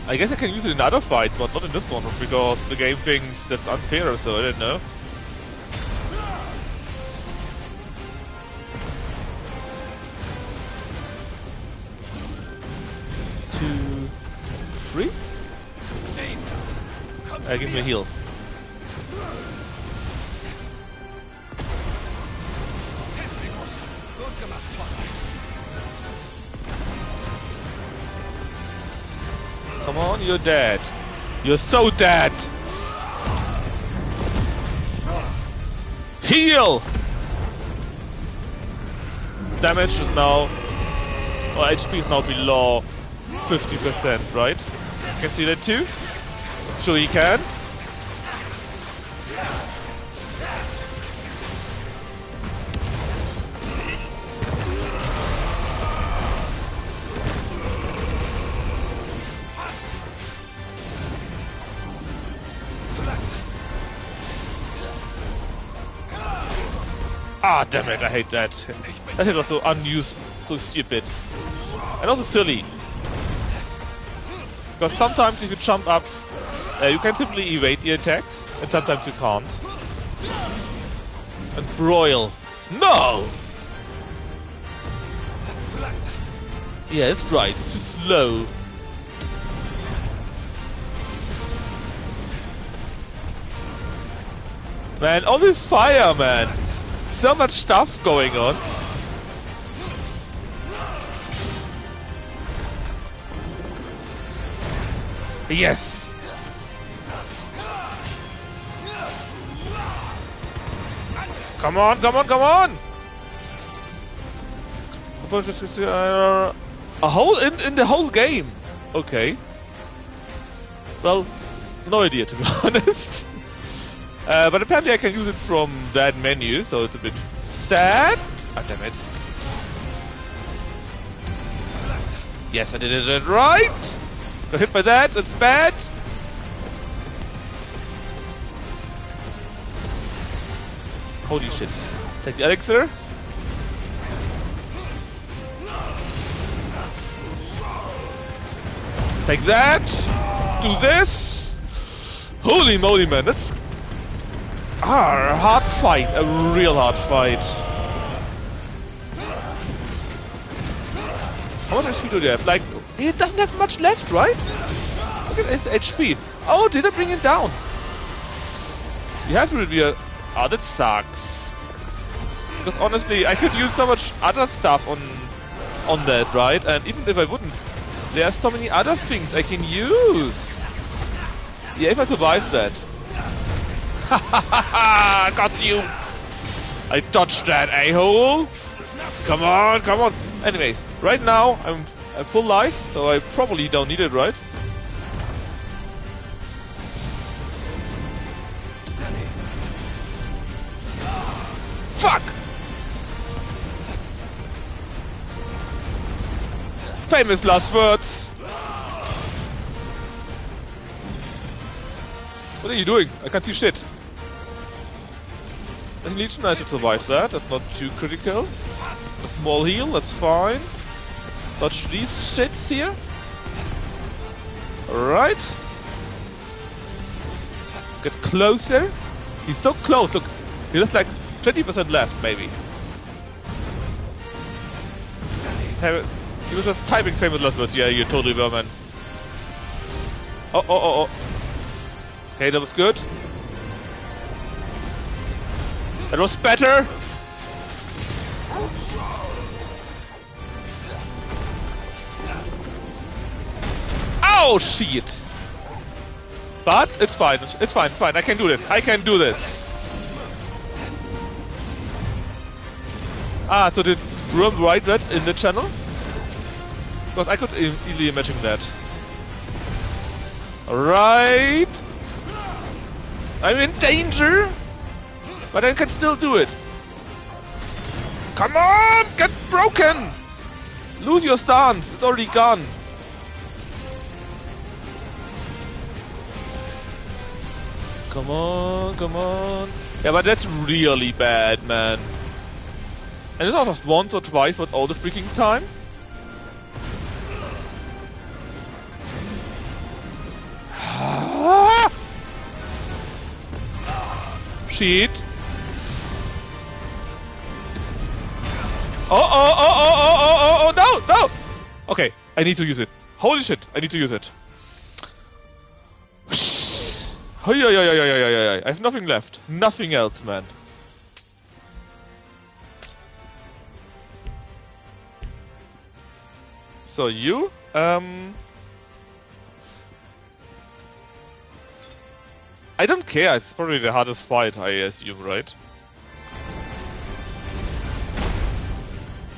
I guess I can use it in other fights, but not in this one, because the game thinks that's unfair, so I don't know. Two, three? Give me a heal. Come on, you're dead. You're so dead. Heal! Damage is now... or HP is now below 50%, right? You can see that too? Sure you can. Ah, damn it, I hate that. That hit was so unused, so stupid. And also silly. Because sometimes if you jump up, you can simply evade the attacks, and sometimes you can't. And broil. No! Yeah, that's right, it's too slow. Man, all this fire, man! So much stuff going on. Yes! Come on, come on, come on! A hole in the whole game. Okay. Well, no idea to be honest. But apparently I can use it from that menu, so it's a bit sad. Ah, damn it. Yes, I did it right. Got hit by that, that's bad. Holy shit. Take the elixir. Take that. Do this. Holy moly, man. That's a hard fight. A real hard fight. How much HP do they have? Like, it doesn't have much left, right? Look at his HP. Oh, did I bring it down? You have to review. Oh, that sucks. Because honestly, I could use so much other stuff on that, right? And even if I wouldn't, there are so many other things I can use. Yeah, if I survive that. Ha got you! I dodged that, a-hole! Come on, come on! Anyways, right now I'm at full life, so I probably don't need it, right? Fuck! Famous last words! What are you doing? I can't see shit. And Legion, I should survive that. That's not too critical. A small heal, that's fine. Dodge these shits here. Alright. Get closer. He's so close, look. He has like 20% left, maybe. He was just typing famous last words. Yeah, you totally were, man. Oh. Okay, that was good. That was better. Oh shit! But it's fine. It's fine. It's fine. I can do this. I can do this. Ah, so did Worm write that in the channel? Because I could easily imagine that. Alright. I'm in danger, but I can still do it. Come on! Get broken! Lose your stance. It's already gone. Come on, come on. Yeah, but that's really bad, man. And it's not just once or twice, but all the freaking time. Shit. Oh, no! Okay, I need to use it. Holy shit, I need to use it. I have nothing left. Nothing else, man. So you, I don't care, it's probably the hardest fight, I assume, right?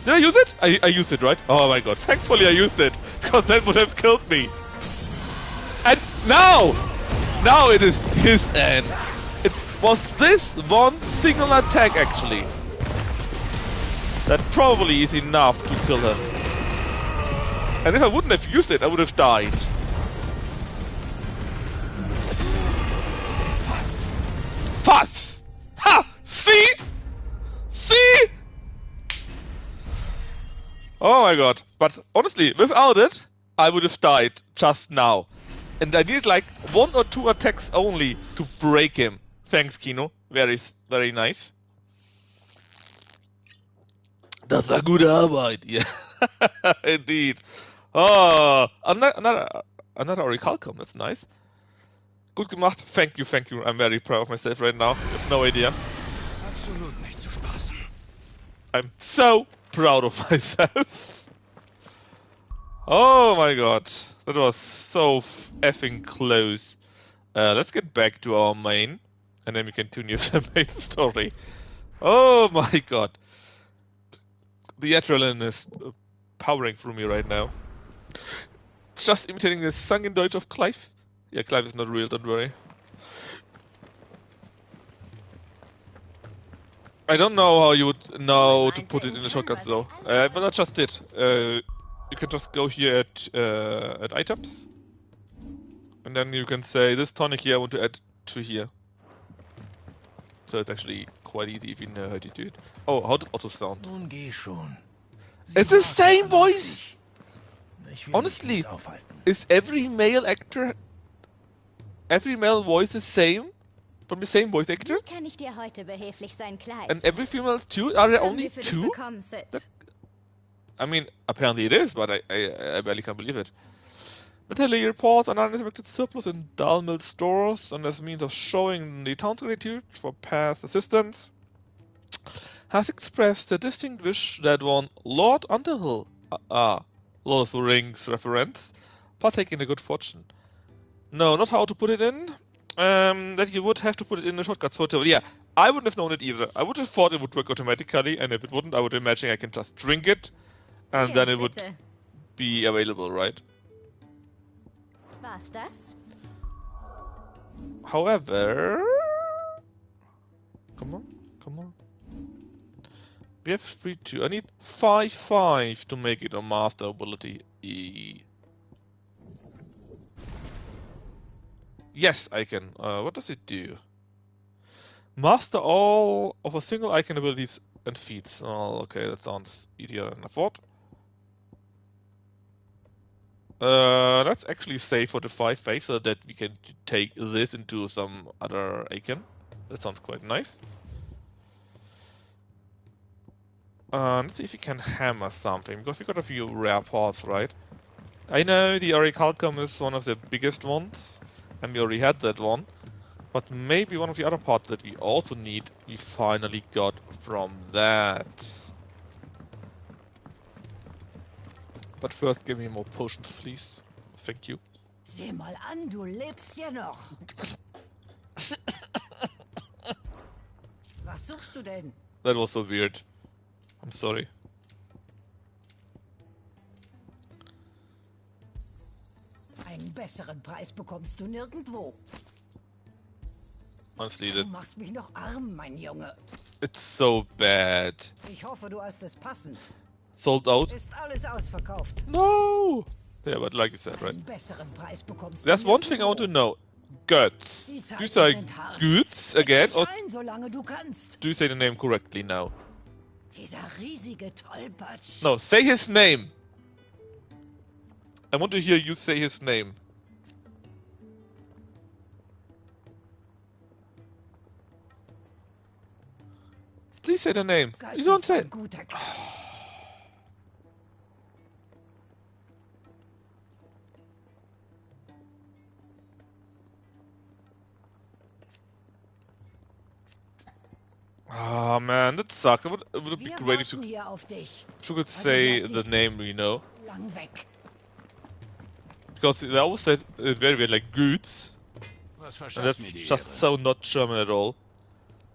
Did I use it? I used it, right? Oh my god, thankfully I used it, because that would have killed me. And now it is his end. It was this one single attack, actually. That probably is enough to kill him. And if I wouldn't have used it, I would have died. Fuss! Ha! See? See? Oh my god. But honestly, without it, I would have died just now. And I needed like 1 or 2 attacks only to break him. Thanks, Kino. Very, very nice. Das war gute Arbeit. Yeah. Indeed. Oh, another Orichalcum. That's nice. Gut gemacht. Thank you, thank you. I'm very proud of myself right now. You have no idea. Absolut nicht zu spaßen. I'm so proud of myself. Oh my god. That was so effing close. Let's get back to our main. And then we continue the main story. Oh my god. The adrenaline is powering through me right now. Just imitating the sung in Deutsch of Clive. Yeah, Clive is not real, don't worry. I don't know how you would know to put it in the shortcuts though. But I just did. You can just go here at items. And then you can say, this tonic here I want to add to here. So it's actually quite easy if you know how to do it. Oh, how does Otto sound? Nun geh schon. It's the same voice! Honestly, is every male voice the same? From the same voice actor? Wie kann ich dir heute behilflich sein, Clive? And every female too? Are there only 2? I mean, apparently it is, but I barely can believe it. Natalie reports an unexpected surplus in Dalmill stores, and as means of showing the town's gratitude for past assistance, has expressed a distinct wish that one Lord Underhill, Lord of the Rings reference, partake in the good fortune. No, not how to put it in. That you would have to put it in the shortcuts photo. Yeah, I wouldn't have known it either. I would have thought it would work automatically, and if it wouldn't, I would imagine I can just drink it, and then it would be available, right? War's das? However... Come on. We have 3-2. I need 5-5 to make it a master ability. Yes, I can. What does it do? Master all of a single icon abilities and feats. Oh, okay, that sounds easier than I thought. Let's actually save for the 5-5 so that we can take this into some other icon. That sounds quite nice. Let's see if we can hammer something, because we got a few rare parts, right? I know the Orichalcum is one of the biggest ones, and we already had that one. But maybe one of the other parts that we also need, we finally got from that. But first, give me more potions, please. Thank you. Sieh mal an, du lebst ja noch. Was suchst du denn? That was so weird. I'm sorry. Einen besseren Preis bekommst du nirgendwo. Honestly, Du machst mich noch arm, mein Junge. it's so bad. Ich hoffe, du hast es passend. Sold out? Ist alles ausverkauft. No! Yeah, but like you said, right? Einen besseren Preis bekommst There's du one thing I want to know. Guts. Die Do you Zeiten say sind hart. Guts again, Dich or ein, solange du kannst. do you say the name correctly now? Dieser riesige Tollpatsch. No, say his name! I want to hear you say his name. Please say the name. Geiz You don't ist say ein it. guter Kerl. Oh man, that sucks. It would be Wir great if warten you, hier auf dich. if you could Also say bleib the nicht name, you know. lang weg. Because they always said it very weird, like Guts. Was And verschafft that's mir die just Ehre? so not German at all.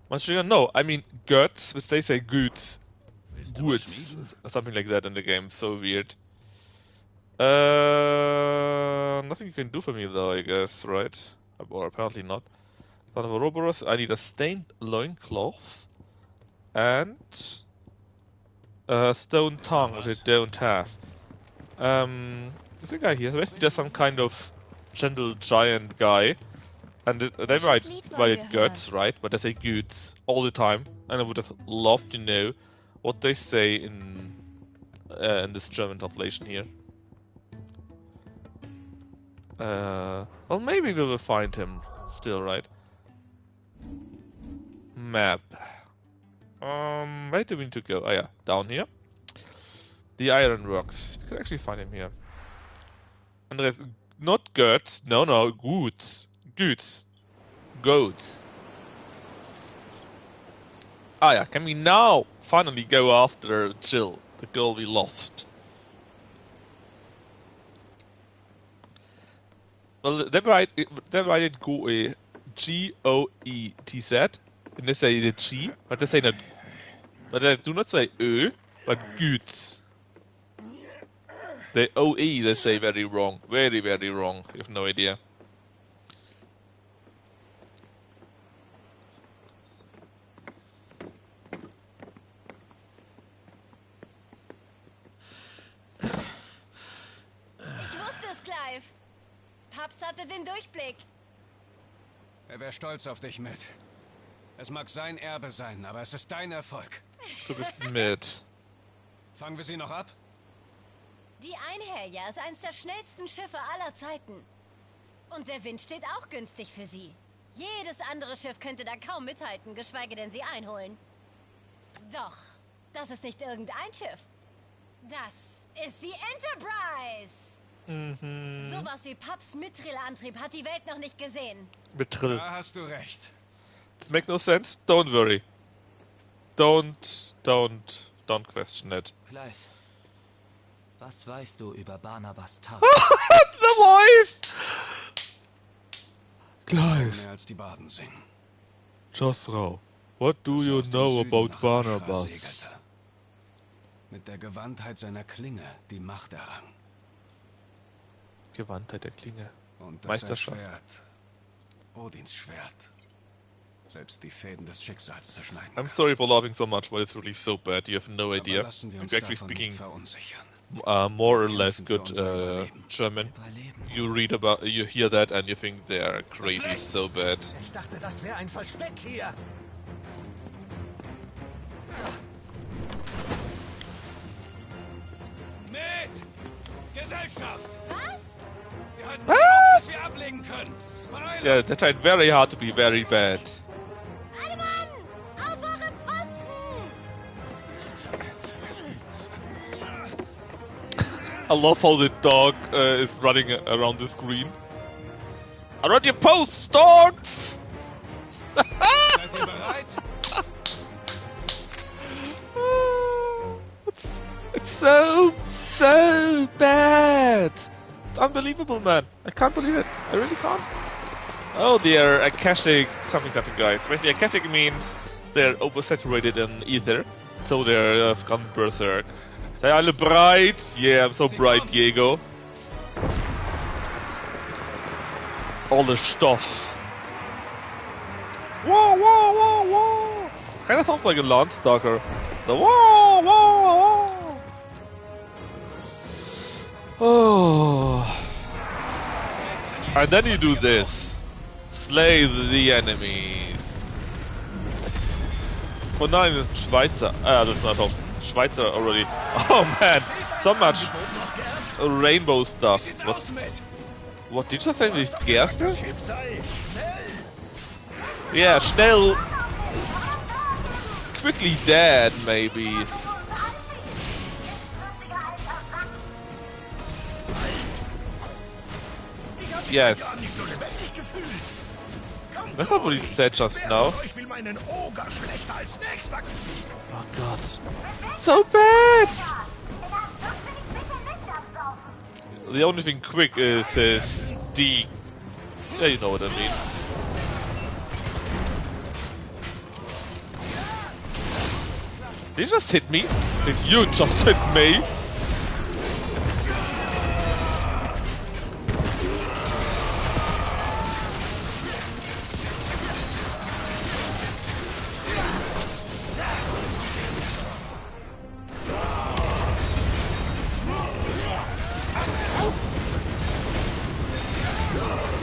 Manchmal, no, I mean Guts, which they say Guts. Willst du was Guts. schmieden? Or something like that in the game. So weird. Nothing you can do for me though, I guess, right? Or apparently not. Son of a Ouroboros, I need a stained loincloth. And a stone tongue, which I don't have. There's a guy here. Basically, there's some kind of gentle giant guy. And they write Guts, right? But they say Guts all the time. And I would have loved to know what they say in this German translation here. Well, maybe we will find him still, right? Map. Where do we need to go? Oh yeah, down here. The ironworks. You can actually find him here. And there's not Guts. No, Guts. Guts. Goat. Ah yeah, can we now finally go after Jill, the girl we lost? Well, they write it G-O-E-T-Z, and they say the G, but they say not. But they do not say Ö, but Güts. The O-E they say very wrong, very wrong. You have no idea. Ich wusste es, Clive. Paps hatte den Durchblick. Er wäre stolz auf dich mit. Es mag sein Erbe sein, aber es ist dein Erfolg. Du bist mit. Fangen wir sie noch ab? Die Einherja ist eines der schnellsten Schiffe aller Zeiten. Und der Wind steht auch günstig für sie. Jedes andere Schiff könnte da kaum mithalten, geschweige denn sie einholen. Doch, das ist nicht irgendein Schiff. Das ist die Enterprise. Sowas wie Paps Mithril-Antrieb hat die Welt noch nicht gesehen. Mithril. Da hast du recht. It makes no sense. Don't worry. Don't question it. Clive, was weißt du über Barnabas Tat? The voice! Clive. Mehr als die Baden singen. Josfrau, what do you Aus dem know Süden about nach Barnabas? Aschra segelte. Mit der Gewandtheit seiner Klinge die Macht errang. Gewandtheit der Klinge. Und dass sein Meisterschaft. Schwert, Odins Schwert, selbst die Fäden des Schicksals zerschneiden I'm kann. sorry for laughing so much, but it's really so bad. You have no idea. Aber lassen wir I'm uns actually davon speaking nicht verunsichern. more or Wir less kämpfen good für unser Überleben. German. You read about, you hear that, and you think they are crazy, so bad. Ich dachte, das wäre ein Versteck hier. Mit! Gesellschaft! Was? Wir halten sie auf, bis wir ablegen können. Beeilung! Yeah, they tried very hard to be very bad. Alle Mann! Auf eure Posten! I love how the dog is running around the screen. Around your posts, dogs! Seid ihr bereit? It's so bad. unbelievable, man. I can't believe it. I really can't. Oh, they are akashic something, guys. Basically, akashic means they're oversaturated in ether, so they're gone berserk. Sei alle bright? Yeah, I'm so bright, Diego. All the stuff. Whoa, whoa, whoa, whoa! Kinda sounds like a lawn stalker. The whoa, whoa, whoa! Oh. And then you do this. Slay the enemies. Oh nein, Schweizer. That's not all. Schweizer already. Oh man, so much rainbow stuff. What did you say? This Gerste? Yeah, schnell. Quickly dead, maybe. Yes. That's not what he said just now. Oh god. So bad! The only thing quick is his D. Yeah, you know what I mean. Did you just hit me? Did you just hit me?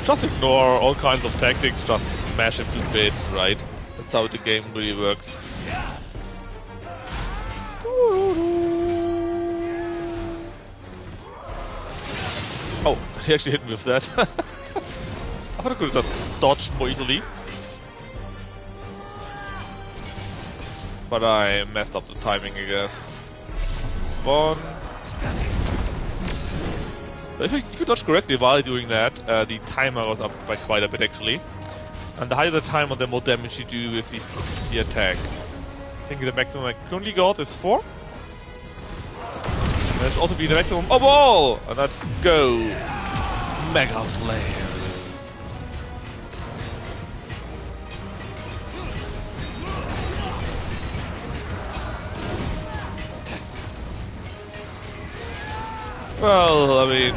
Just ignore all kinds of tactics, just smash him to bits, right? That's how the game really works. Oh, he actually hit me with that. I thought I could have just dodged more easily. But I messed up the timing, I guess. One. If you dodge correctly while doing that, the timer goes up by quite a bit actually. And the higher the timer, the more damage you do with the attack. I think the maximum I currently got is 4. And that's also be the maximum of all! And let's go! Mega Flare! Well, I mean,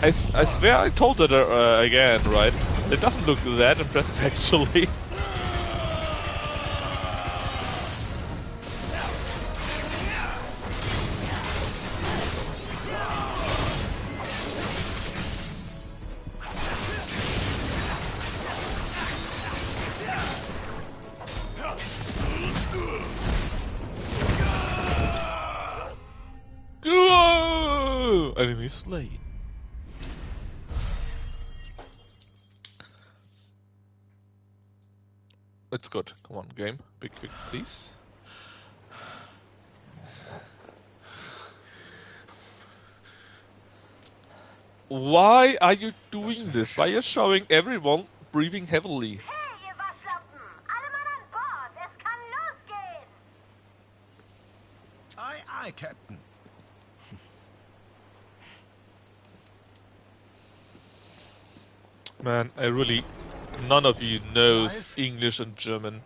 I swear I told it again, right? It doesn't look that impressive actually. Enemy slain. It's good. Come on, game. Big quick, please. Why are you doing this? Why are you showing everyone breathing heavily? Hey, ihr Waschlappen! Alle Mann an Bord! Es kann losgehen! Aye, aye, Captain. Man, I really... None of you knows English and German.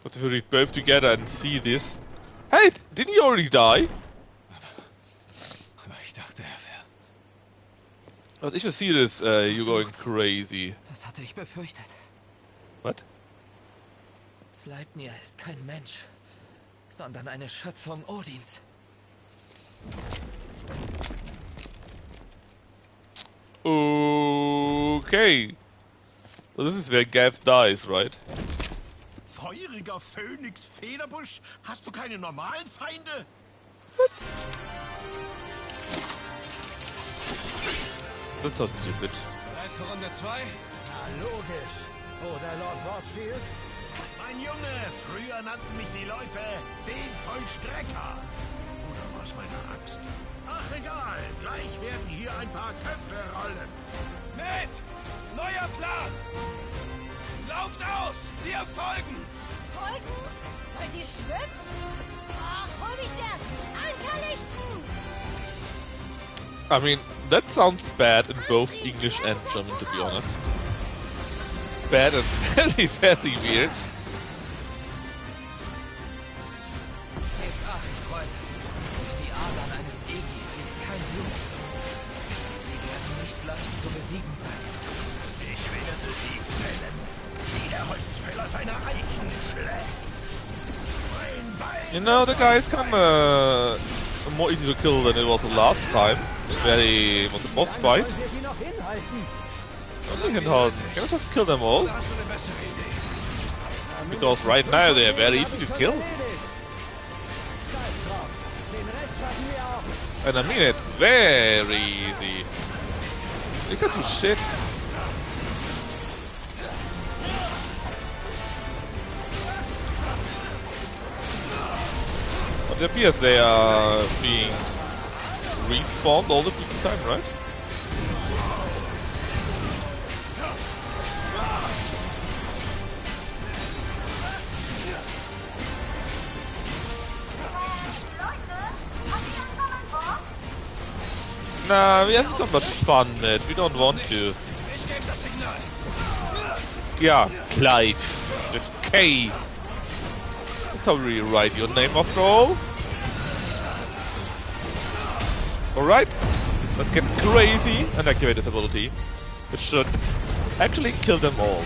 But if we read both together and see this... Hey, didn't you already die? Ich dachte, But if you see this, you're going crazy. Das hatte ich befürchtet. What? Sleipnir ist kein Mensch, sondern eine Schöpfung Odins. Okay. So this is where Gav dies, right? Feuriger Phönix Federbusch? Hast du keine normalen Feinde? What? That's so stupid. Bereit für Runde 2? Na, logisch. Oder Lord Rossfield? Mein Junge, früher nannten mich die Leute den Vollstrecker. Oder was meine Axt? Ach egal, gleich werden hier ein paar Köpfe rollen. Ned! Neuer Plan! Lauft aus! Wir folgen! Folgen? Wollt ihr schwimmen? Ach, hol mich der! Anker lichten! I mean, that sounds bad in both English and German, to be honest. Bad and very, very weird. Gebt acht, Freunde. Durch die Adern eines Egi fließt kein Blut. Sie werden nicht leicht zu besiegen sein. Ich werde sie fällen, wie der Holzfäller seine Eichen schlägt. Mein Bein. You know, the guy is kinda more easy to kill than it was the last time, where he was a boss fight. Only hinhalten. Can I just kill them all? Because right now they are very easy to kill. And I mean it, very easy. They can do shit. But it appears they are being respawned all the time, right? Nah, we haven't so much fun, mate. We don't want to. Yeah, Clive. With K. That's how we write your name after all. Alright, let's get crazy and activate this ability, which should actually kill them all.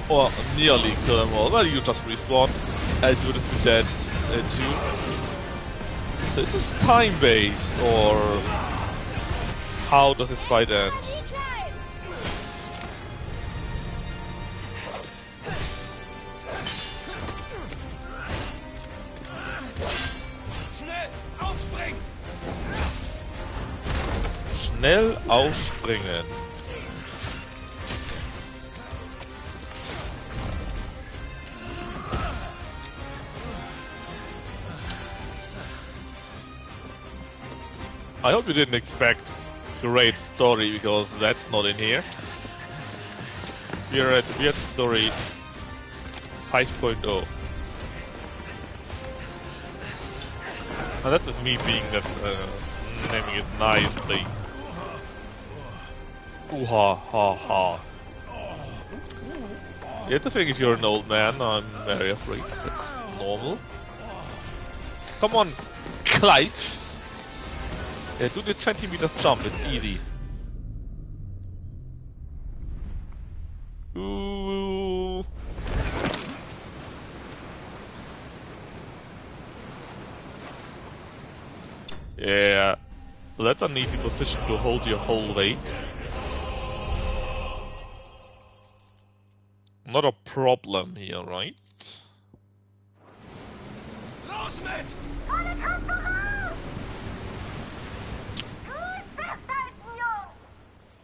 Or nearly kill them all. Well, you just respawn, as you would have been dead too. So is this time-based, or how does this fight end? Schnell aufspringen. I hope you didn't expect great story, because that's not in here. We're at Weird Story 5.0. And that is me being that, naming it nicely. Ooh ha ha ha. You have to think if you're an old man, I'm very afraid. That's normal. Come on, Clive! Yeah, do the 20 meters jump, it's easy. Ooh. Yeah, that's an easy position to hold your whole weight. Not a problem here, right? Los mit!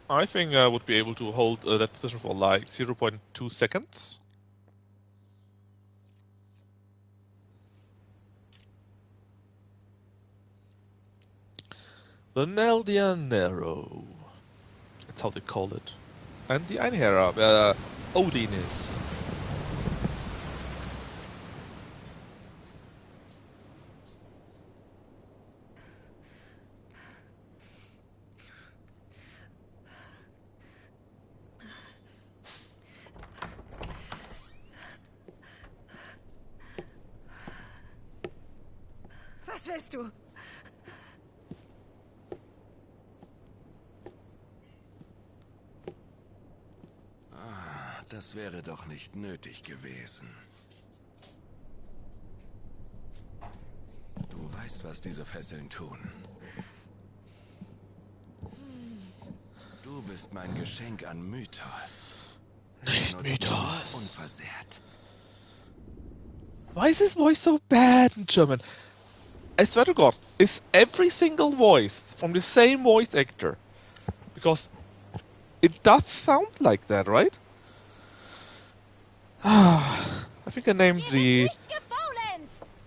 I think I would be able to hold that position for like 0.2 seconds. The Neldian Narrow. That's how they call it. And the Einherjar, where Odin is. Was willst du? Das wäre doch nicht nötig gewesen. Du weißt, was diese Fesseln tun. Du bist mein Geschenk an Mythos. Nicht Mythos. Unversehrt. Why is his voice so bad in German? I swear to God, is every single voice from the same voice actor? Because it does sound like that, right? I think I named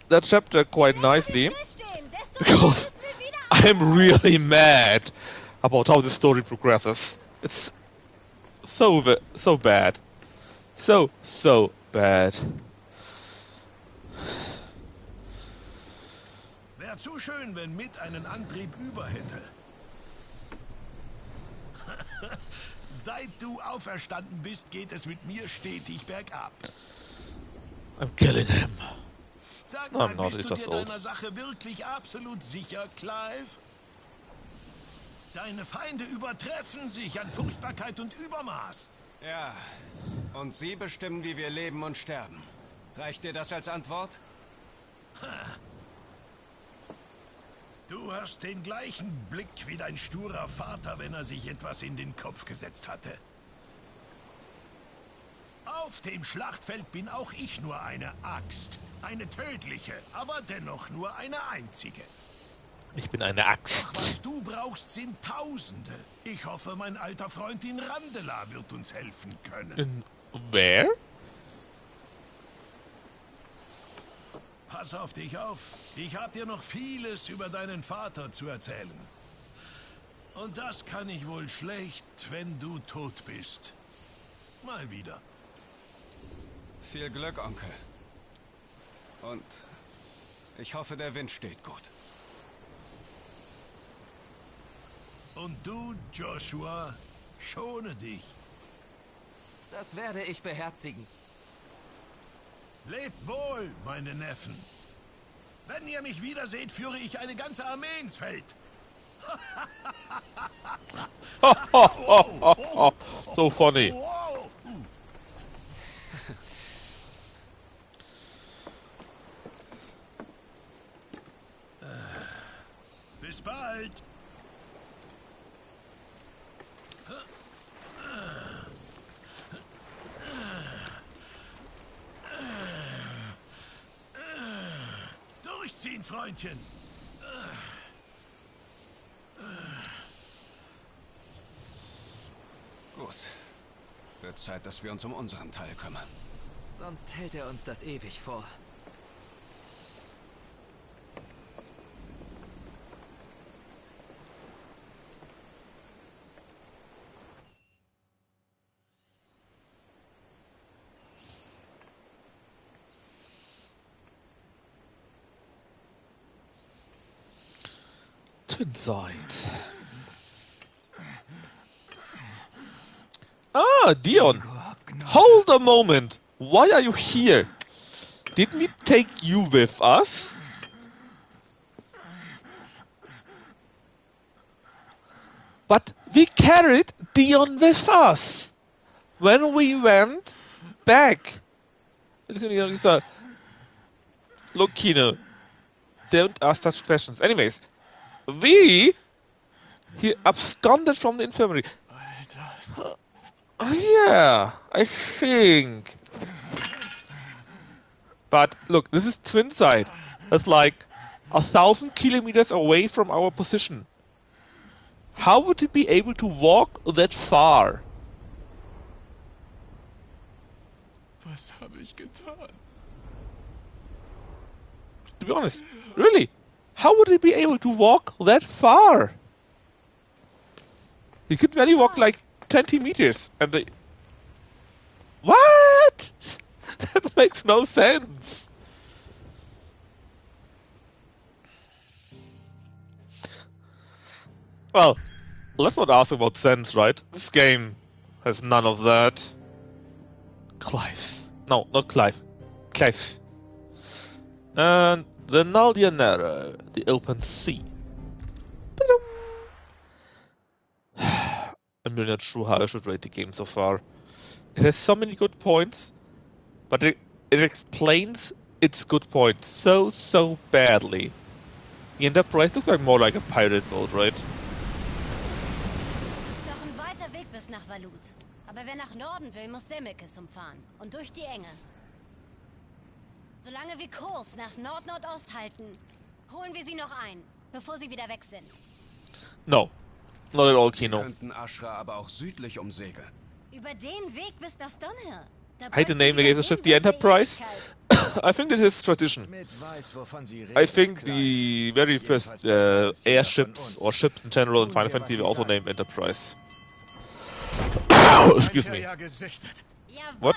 that chapter quite nicely, because I'm really mad about how the story progresses. It's so bad. So bad. Wär zu schön, wenn mit einen Antrieb über hätte. Seit du auferstanden bist, geht es mit mir stetig bergab. I'm killing him. Sag No, mal, I'm not, bist it's du just dir old. deiner Sache wirklich absolut sicher, Clive? Deine Feinde übertreffen sich an Furchtbarkeit und Übermaß. Ja, und Sie bestimmen, wie wir leben und sterben. Reicht dir das als Antwort? Du hast den gleichen Blick wie dein sturer Vater, wenn er sich etwas in den Kopf gesetzt hatte. Auf dem Schlachtfeld bin auch ich nur eine Axt. Eine tödliche, aber dennoch nur eine einzige. Ich bin eine Axt. Doch was du brauchst, sind Tausende. Ich hoffe, mein alter Freund in Randela wird uns helfen können. In where? Pass auf dich auf. Ich hab dir noch vieles über deinen Vater zu erzählen. Und das kann ich wohl schlecht, wenn du tot bist. Mal wieder. Viel Glück, Onkel. Und ich hoffe, der Wind steht gut. Und du, Joshua, schone dich. Das werde ich beherzigen. Lebt wohl, meine Neffen. Wenn ihr mich wiederseht, führe ich eine ganze Armee ins Feld. So funny. Bis bald. Durchziehen, Freundchen. Gut. Wird Zeit, dass wir uns um unseren Teil kümmern. Sonst hält er uns das ewig vor. Inside. Ah, Dion. Hold a moment. Why are you here? Didn't we take you with us? But we carried Dion with us when we went back. Look, Kino. Don't ask such questions. Anyways. He absconded from the infirmary. Oh yeah, I think. But look, this is Twinside. That's like 1,000 kilometers away from our position. How would he be able to walk that far? Was habe ich getan? To be honest, really? How would he be able to walk that far? He could barely walk like 20 meters. And they... What? That makes no sense. Well, let's not ask about sense, right? This game has none of that. Clive. No, not Clive. Clive. And the Naldianera, the open sea. I'm really not sure how I should rate the game so far. It has so many good points, but it explains its good points so badly. The Enterprise looks like more like a pirate mode, right? Ist noch ein weiter Weg bis nach Valut. Aber wer nach Norden will, muss Semmelkes umfahren. Und durch die Enge. Solange wir Kurs nach Nord-Nordost halten, holen wir sie noch ein, bevor sie wieder weg sind. No. Not at all, Kino. Wir könnten Ashra aber auch südlich umsegeln. Über den Weg bis nach Stonhill. I hate the name they gave the ship, the Enterprise. I think this is tradition. I think the very first airships or ships in general in Final Fantasy were also named Enterprise. Excuse me. What?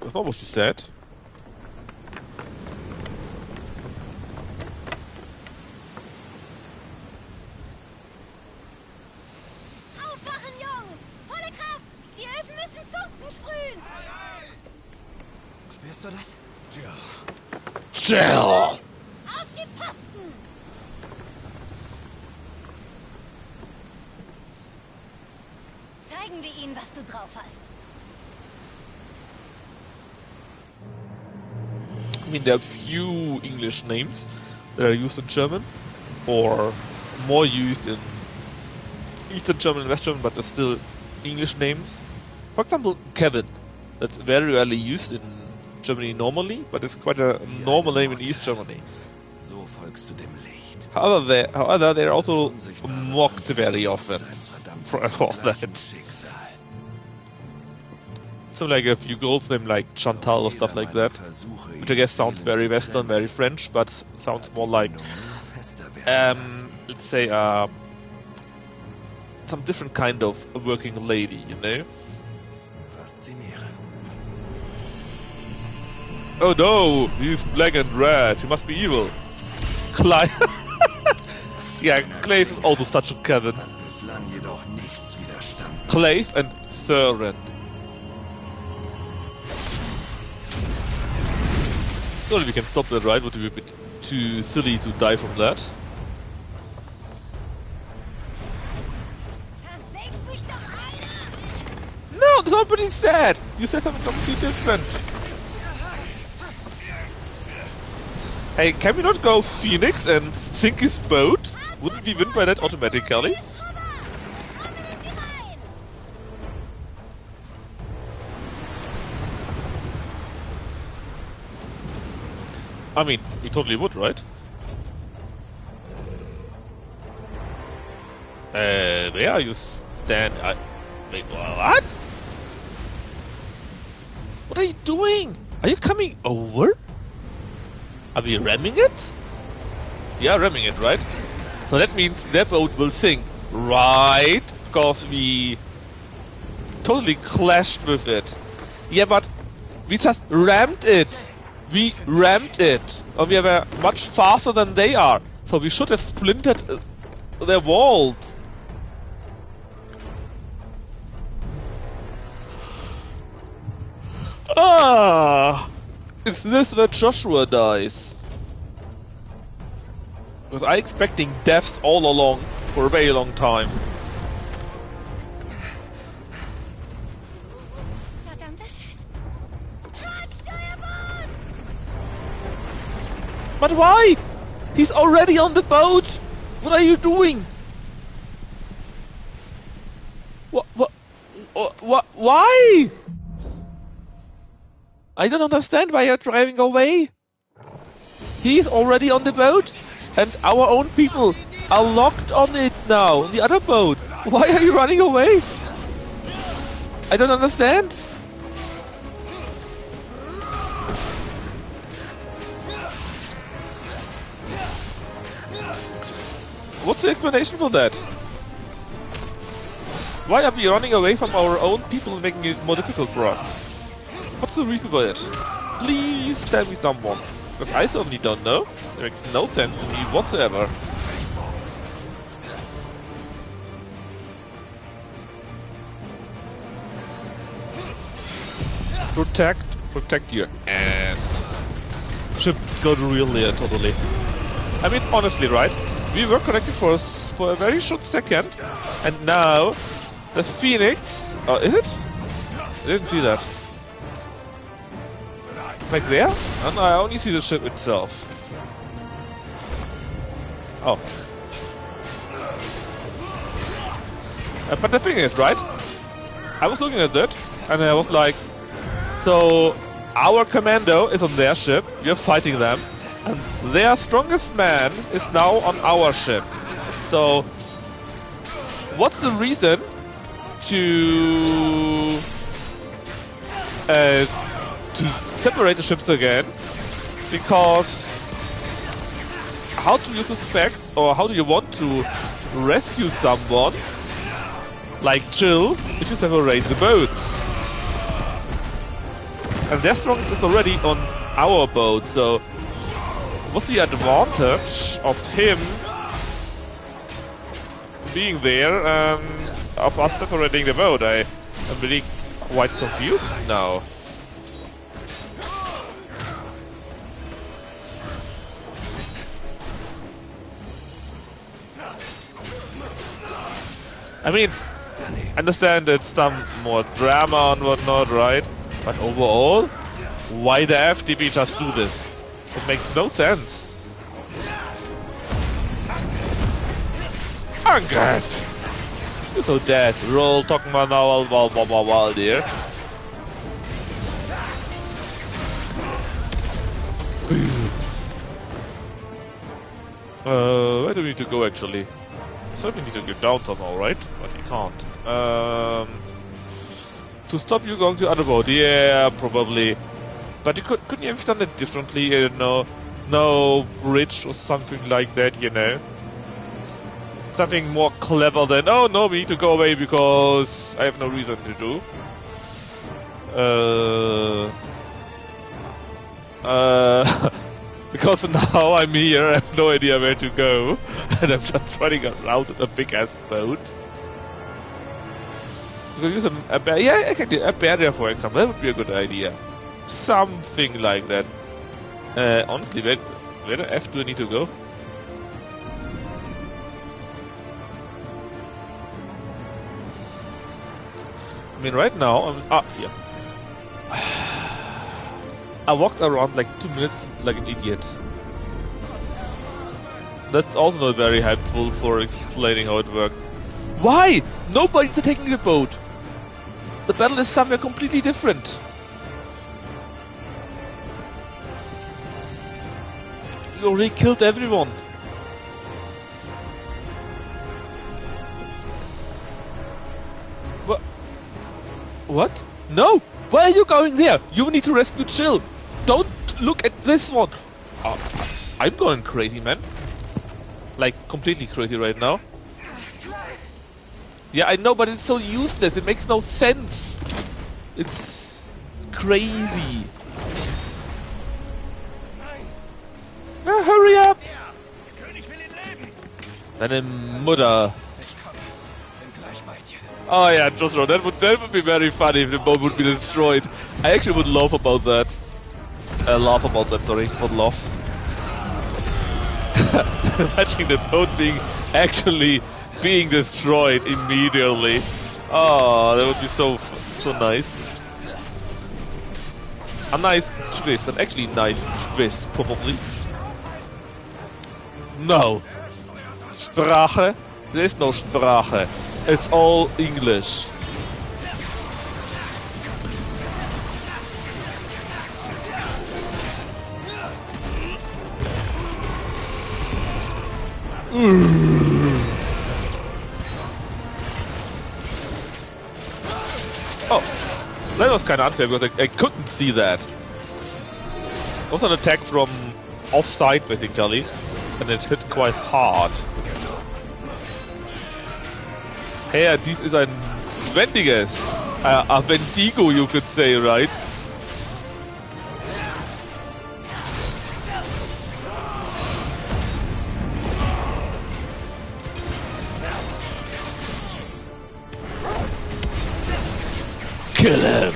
That's not what she said. Hörst du das? Chill! Auf die Posten! Zeigen wir ihnen, was du drauf hast. I mean, there are few English names that are used in German, or more used in Eastern German and West German, but they're still English names. For example, Kevin. That's very rarely used in Germany normally, but it's quite a normal name in East Germany. So folgst du dem Licht. However, they're also mocked very often for all that. So like a few girls named like Chantal or stuff like that, which I guess sounds very Western, very French, but sounds more like, let's say, some different kind of working lady, you know? Oh no, he's black and red, he must be evil. Clive. Yeah, Clive is also such a Kevin. Clive and Søren. Surely we can stop that, right? Would be a bit too silly to die from that. No, that's not what he said! You said something completely different. Hey, can we not go Phoenix and sink his boat? Wouldn't we win by that automatically? I mean, we totally would, right? Where are you stand? Wait, what? What are you doing? Are you coming over? Are we ramming it? Yeah, ramming it, right? So that means their boat will sink, right? Because we totally clashed with it. Yeah, but we just rammed it. We rammed it. And we were much faster than they are. So we should have splintered their walls. Ah! Is this where Joshua dies? Because I'm expecting deaths all along for a very long time. But why? He's already on the boat! What are you doing? What? Why? I don't understand why you're driving away. He's already on the boat, and our own people are locked on it now, on the other boat. Why are you running away? I don't understand. What's the explanation for that? Why are we running away from our own people and making it more difficult for us? What's the reason for it? Please tell me someone. Because I certainly don't know. It makes no sense to me whatsoever. Protect your ass. Ship got real there, totally. I mean, honestly, right? We were connected for a very short second, and now the Phoenix. Oh, is it? I didn't see that. Like there? Oh, no, I only see the ship itself. Oh. But the thing is, right? I was looking at that, and I was like, so our commando is on their ship, we're fighting them, and their strongest man is now on our ship. So, what's the reason to separate the ships again? Because how do you suspect, or how do you want to rescue someone like Jill if you separate the boats? And their strongest is already on our boat, so what's the advantage of him being there and of us separating the boat? I'm really quite confused now. I mean, I understand it's some more drama and whatnot, right? But overall, why the F did we just do this? It makes no sense. Angriff! You're so dead. Roll, talking about now, while there. Where do we need to go actually? So we need to get down somehow, right? But we can't. To stop you going to the other boat, yeah, probably. But you couldn't you have done it differently? You know, no bridge or something like that, you know? Something more clever than, oh no, we need to go away because I have no reason to do. Because now I'm here, I have no idea where to go, and I'm just running around in a big ass boat. We could use a barrier. Yeah, exactly, a barrier, for example. That would be a good idea. Something like that. Honestly, where the F do I need to go? I mean, right now, I'm here. I walked around like 2 minutes like an idiot. That's also not very helpful for explaining how it works. Why? Nobody's attacking the boat! The battle is somewhere completely different. You already killed everyone. What? No! Why are you going there? You need to rescue Jill! Don't look at this one! I'm going crazy, man. Like, completely crazy right now. Yeah, I know, but it's so useless. It makes no sense. It's crazy. Hurry up! Deine Mutter. Oh yeah, just right. That would be very funny if the boat would be destroyed. I actually would laugh about that. Laugh about that, sorry, not laugh. Imagine the boat actually being destroyed immediately. Oh, that would be so nice. A nice twist, an actually nice twist, probably. No. Sprache? There is no Sprache. It's all English. Oh, that was kind of unfair because I couldn't see that. It was an attack from offside basically, and it hit quite hard. Hey, dies ist ein Wendiges. A Wendigo, you could say, right? Kill him!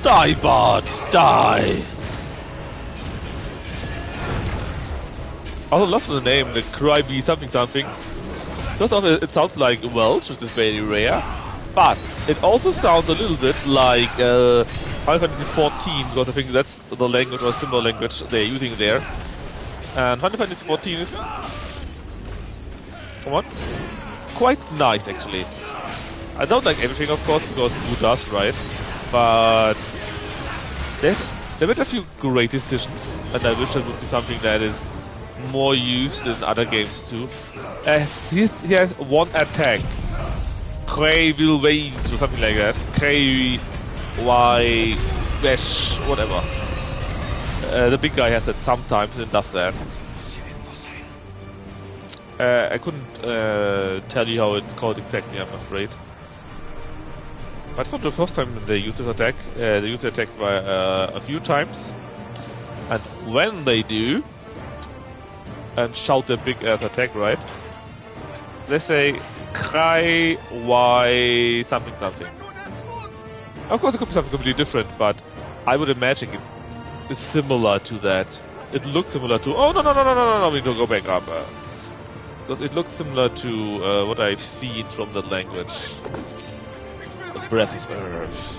Die, Bart! Die! I love the name, the Cryby something. First off, it sounds like Welsh, which is very rare. But it also sounds a little bit like Final Fantasy 14, because I think that's the language or similar language they're using there. And Final Fantasy 14 is... Come on. Quite nice, actually. I don't like everything, of course, because who does, right? But there were a few great decisions, and I wish there would be something that is more used in other games too. He has one attack. K will wait or something like that. K Y dash whatever. The big guy has it sometimes and does that. I couldn't tell you how it's called exactly, I'm afraid. But it's not the first time they use this attack. They use the attack by a few times. And when they do, and shout their big ass attack, right? They say Cry Y something. Of course, it could be something completely different, but I would imagine it's similar to that. It looks similar to. Oh no! We don't go back up. Because it looks similar to what I've seen from that language. The breath of earth.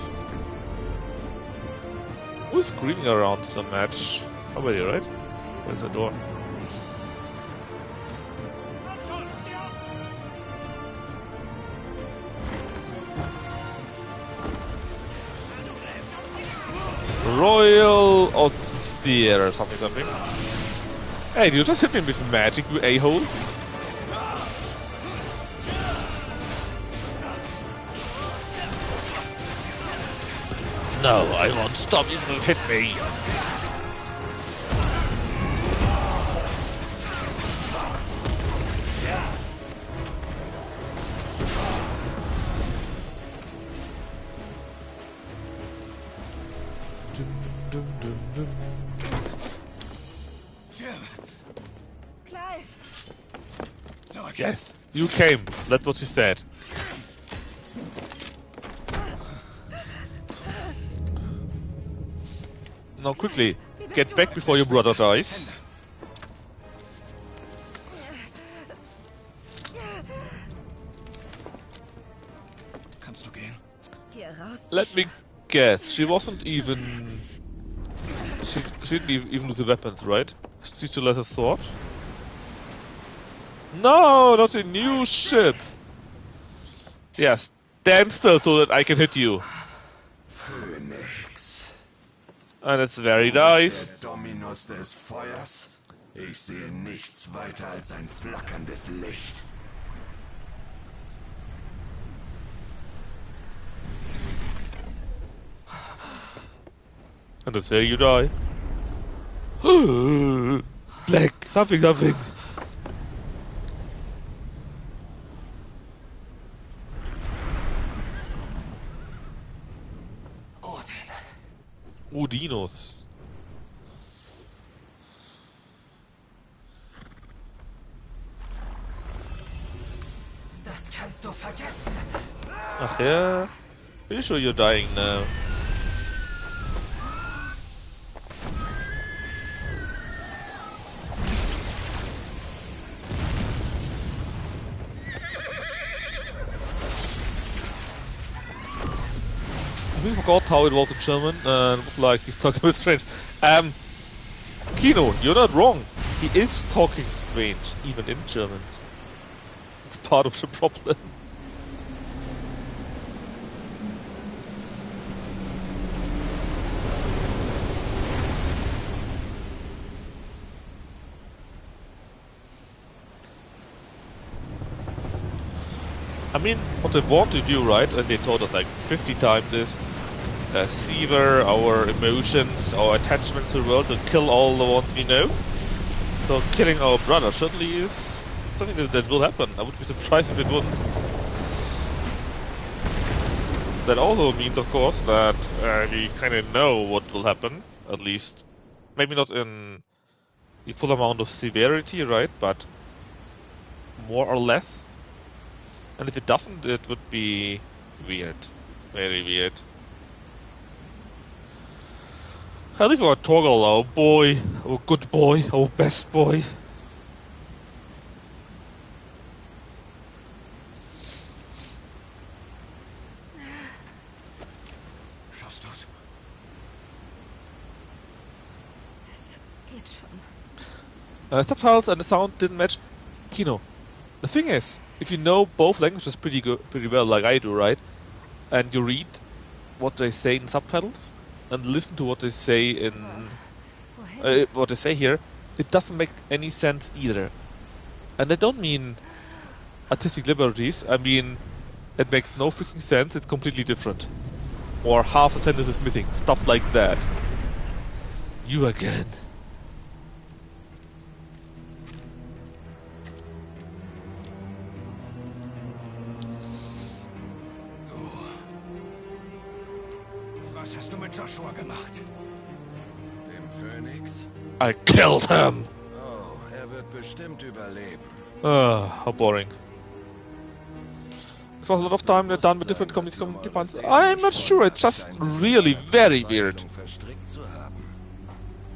Who's screaming around so much? Nobody, right? There's a door. Royal Austere or something. Hey, did you just hit me with magic, you a-hole? No, I won't stop you to hit me. Clive! Yes, you came. That's what she said. Now quickly, get back before your brother dies. Kannst du gehen? Geh raus. Let me guess, she wasn't even... She didn't even lose the weapons, right? She still has a sword? No, not a new ship! Yes, stand still so that I can hit you. Phönix. And it's very nice. Der Dominus des Feuers. Ich sehe nichts weiter als ein flackerndes Licht. And that's where you die. Black, something. Odinos. Das kannst du vergessen. Ach ja. Pretty sure you're dying now. We forgot how it was in German, and it was like he's talking a bit strange. Kino, you're not wrong. He is talking strange, even in German. It's part of the problem. I mean, what they want to do, right, and they told us like 50 times is sever our emotions, our attachments to the world, to kill all the ones we know. So killing our brother certainly is something that will happen. I would be surprised if it wouldn't. That also means, of course, that we kind of know what will happen, at least. Maybe not in the full amount of severity, right, but more or less. And if it doesn't, it would be weird. Very weird. At least our Torgal, our boy, our good boy, our best boy. Schaffst du's? Es geht schon. Subtitles and the sound didn't match. Kino. The thing is, if you know both languages pretty well, like I do, right? And you read what they say in subtitles and listen to what they say in what they say here, it doesn't make any sense either. And I don't mean artistic liberties. I mean it makes no freaking sense. It's completely different, or half a sentence is missing. Stuff like that. You again. Was hast du mit Joshua gemacht? Dem Phönix? I killed him! Oh, wird bestimmt überleben. How boring. was a lot of time done with different community points. I'm not sure, it's just really very weird.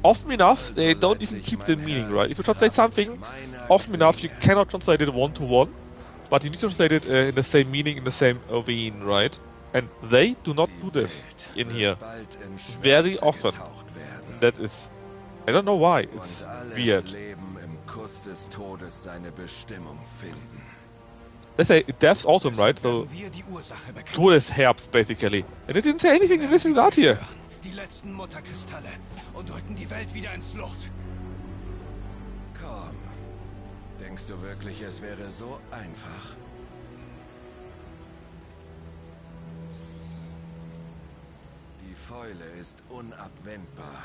Often enough, they don't even keep the meaning, right? If you translate something, often enough you cannot translate it one-to-one, but you need to translate it in the same meaning, in the same vein, right? And they do not do this in here. Very often. That is... I don't know why, it's weird. Let's say Death's Autumn, right? So Todesherbst, basically. And it didn't say anything in this regard here. Die letzten Mutterkristalle und drücken die Welt wieder ins Lot. Komm. Denkst du wirklich, es wäre so einfach? Die Fäule ist unabwendbar.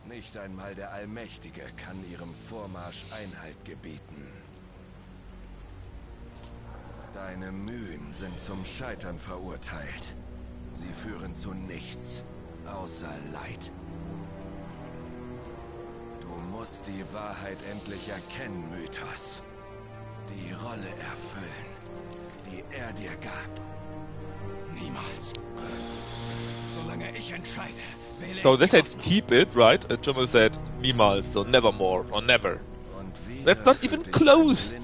Nicht einmal der Allmächtige kann ihrem Vormarsch Einhalt gebieten. Deine Mühen sind zum Scheitern verurteilt. Sie führen zu nichts. Außer Leid. Du musst die Wahrheit endlich erkennen, Mythos. Die Rolle erfüllen, die er dir gab. Niemals. Solange ich entscheide, wähle So ich they die said Hoffnung. keep it, right? And Jumbo said niemals, so nevermore or never. That's not even close.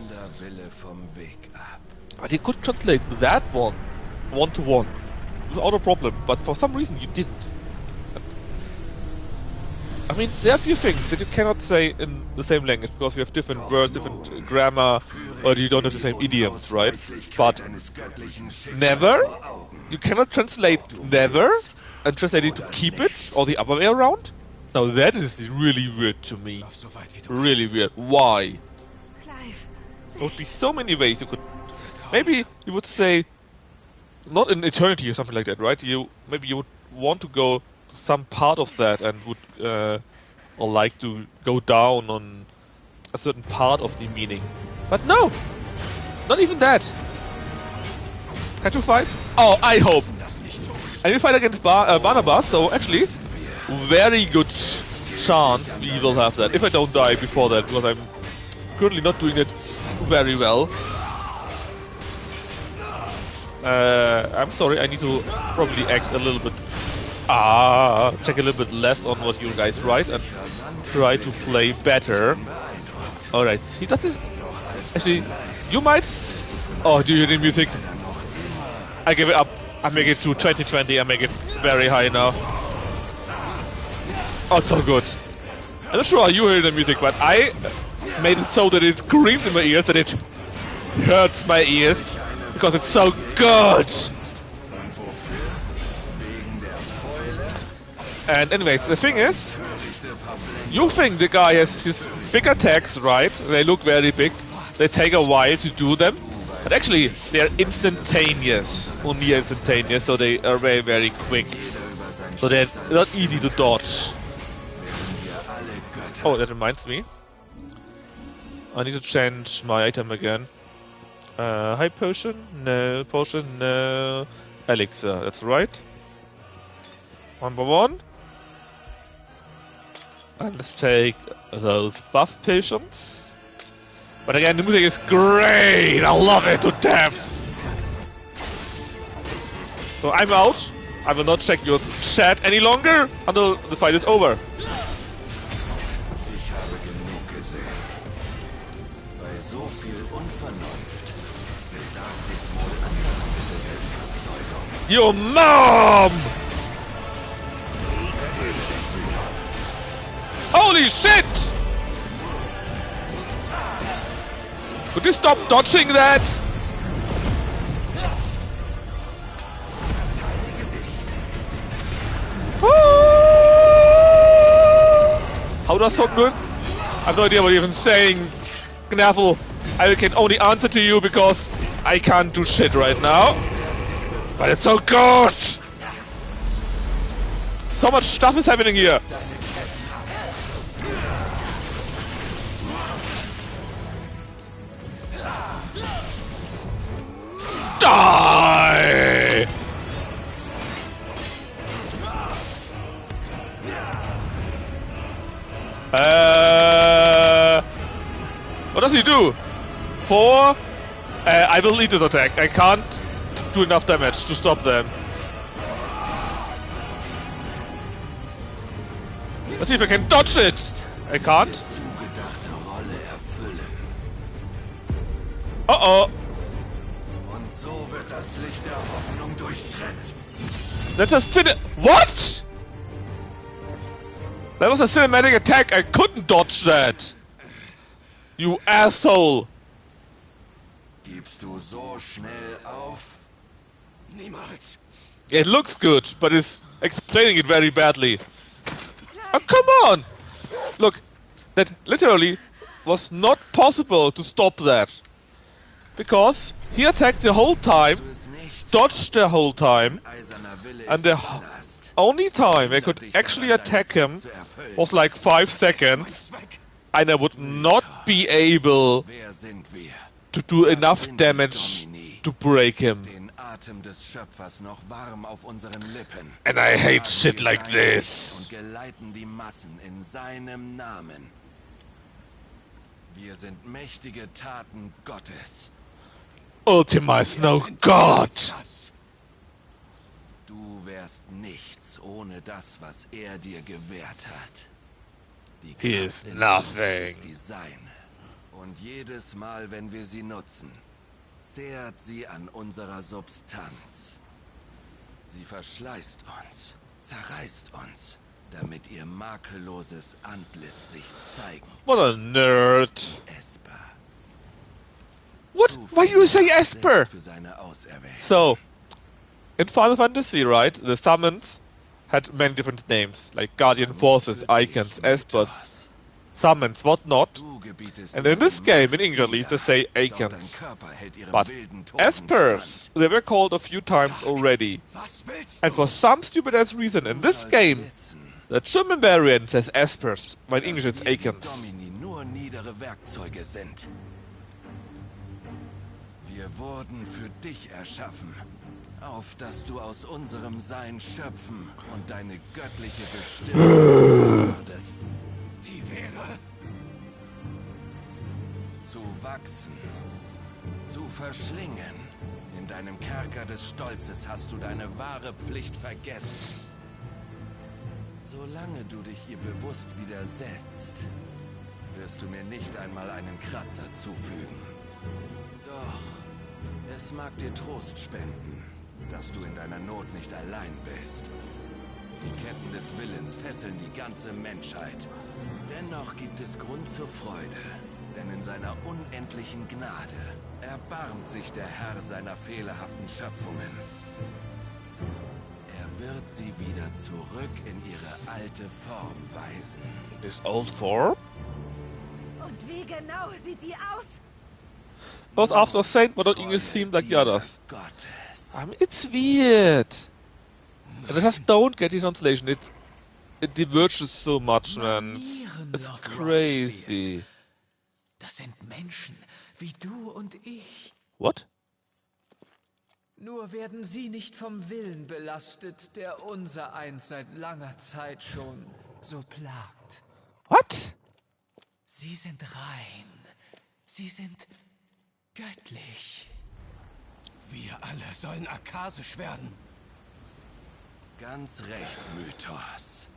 But you could translate that one-to-one, without a problem, but for some reason you didn't. I mean, there are a few things that you cannot say in the same language because you have different words, different grammar, or you don't have the same idioms, right? But never? You cannot translate never and translate it to keep it, or the other way around? Now that is really weird to me. Really weird. Why? There would be so many ways you could... Maybe you would say, not in eternity or something like that, right? Maybe you would want to go to some part of that and would or like to go down on a certain part of the meaning. But no! Not even that! Can you fight? Oh, I hope! And we fight against Barnabas, so actually, very good chance we will have that. If I don't die before that, because I'm currently not doing it very well. I'm sorry, I need to probably act a little bit... check a little bit less on what you guys write and try to play better. Alright, he does this... Actually, you might... Oh, do you hear the music? I give it up. I make it to 2020, I make it very high now. Oh, it's so good. I'm not sure how you hear the music, but I made it so that it screams in my ears, that it hurts my ears. Because it's so good! And anyways, the thing is, you think the guy has his big attacks, right? They look very big. They take a while to do them. But actually, they're instantaneous. Only instantaneous, so they are very, very quick. So they're not easy to dodge. Oh, that reminds me. I need to change my item again. High potion? No. Potion? No. Elixir, that's right. Number one. And let's take those buff potions. But again, the music is great! I love it to death! So I'm out. I will not check your chat any longer until the fight is over. Your mom! Holy shit! Could you stop dodging that? How does so good? I have no idea what you're even saying. Knaffle, I can only answer to you because I can't do shit right now. But it's so good! So much stuff is happening here. Die! What does he do? 4. I will lead this attack. I can't do enough damage to stop them. Let's see if I can dodge it! I can't. Uh-oh! Und so wird das Licht der Hoffnung durchtrennt. That's a What?! That was a cinematic attack, I couldn't dodge that! You asshole! Gibst du so schnell auf? Niemals. It looks good, but it's explaining it very badly. Oh, come on! Look, that literally was not possible to stop that. Because he attacked the whole time, dodged the whole time, and the only time I could actually attack him was like 5 seconds, and I would not be able to do enough damage to break him. And I hate shit like this. Und geleiten die Massen in seinem Namen. Wir sind mächtige Taten Gottes. Ultima is no God. Du wärst nichts ohne das, was er dir gewährt hat. Die He is Kraft in uns nothing. ist die seine. Und jedes Mal, wenn wir sie nutzen, zehrt sie an unserer Substanz. Sie verschleißt uns, zerreißt uns, damit ihr makelloses Antlitz sich zeigen. What a nerd. Esper. What? Why do you say Esper? Für seine Auserwählten. So, in Final Fantasy, right, the summons had many different names, like Guardian Forces, Icons, Espers, Summons, whatnot. And in this game, in English at least, they say Icons. But Espers, they were called a few times already. And for some stupid ass reason, in this game, the German variant says Espers, while in English it's Icons. Domini nur niedere Werkzeuge sind. Wir wurden für dich erschaffen, auf dass du aus unserem Sein schöpfen und deine göttliche Bestimmung würdest. Die wäre... Zu wachsen, zu verschlingen. In deinem Kerker des Stolzes hast du deine wahre Pflicht vergessen. Solange du dich ihr bewusst widersetzt, wirst du mir nicht einmal einen Kratzer zufügen. Doch es mag dir Trost spenden, dass du in deiner Not nicht allein bist. Die Ketten des Willens fesseln die ganze Menschheit. Dennoch gibt es Grund zur Freude, denn in seiner unendlichen Gnade erbarmt sich der Herr seiner fehlerhaften Schöpfungen. Er wird sie wieder zurück in ihre alte Form weisen. This old form? Und wie genau sieht die aus? Was after Saint, but not English themed like the others. I mean, it's weird. And I just don't get the translation. It diverges so much, man. It's crazy. Das sind Menschen wie du und ich. What? Nur werden sie nicht vom Willen belastet, der unser eins seit langer Zeit schon so plagt. What? Sie sind rein. Sie sind göttlich. Wir alle sollen akasisch werden. Ganz recht, Mythos.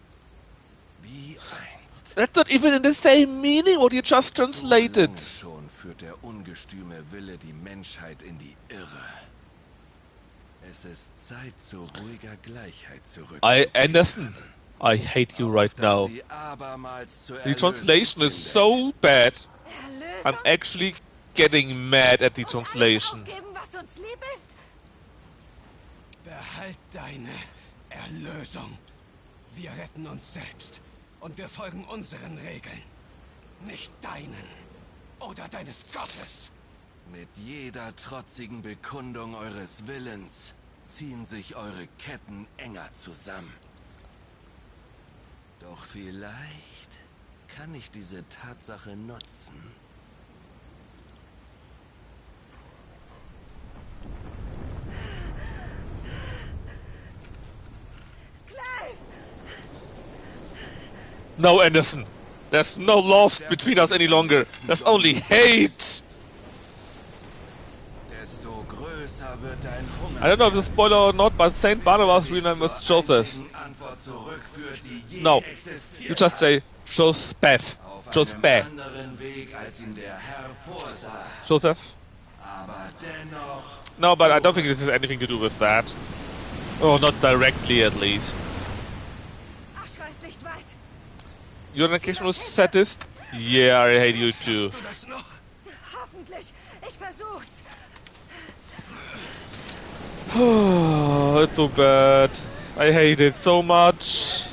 Wie einst. That's not even in the same meaning what you just translated. So lange schon führt der ungestüme Wille die Menschheit in die Irre. Es ist Zeit, zu ruhiger Gleichheit zurückzukehren. Anderson, I hate you right now. The translation is so bad. I'm actually getting mad at the translation. Was uns lieb ist? Behalt deine Erlösung. Wir retten uns selbst und wir folgen unseren Regeln. Nicht deinen oder deines Gottes. Mit jeder trotzigen Bekundung eures Willens ziehen sich eure Ketten enger zusammen. Doch vielleicht kann ich diese Tatsache nutzen. No, Anderson. There's no love between us any longer. There's only hate. Desto größer wird dein Hunger. I don't know if it's a spoiler or not, but Saint Barnabas renamed was Joseph. Antwort zurückführt, die je No, existiert you just hat. say Joseph. Auf Joseph. einem anderen Weg, als ihn der Herr vorsah. Joseph. Aber dennoch. No, but I don't think this has anything to do with that. Oh, not directly at least. Aschra ist nicht weit. You're an occasional sadist? Yeah, I hate you too. Du das noch? Hoffentlich. Ich versuch's. Oh, it's so bad. I hate it so much.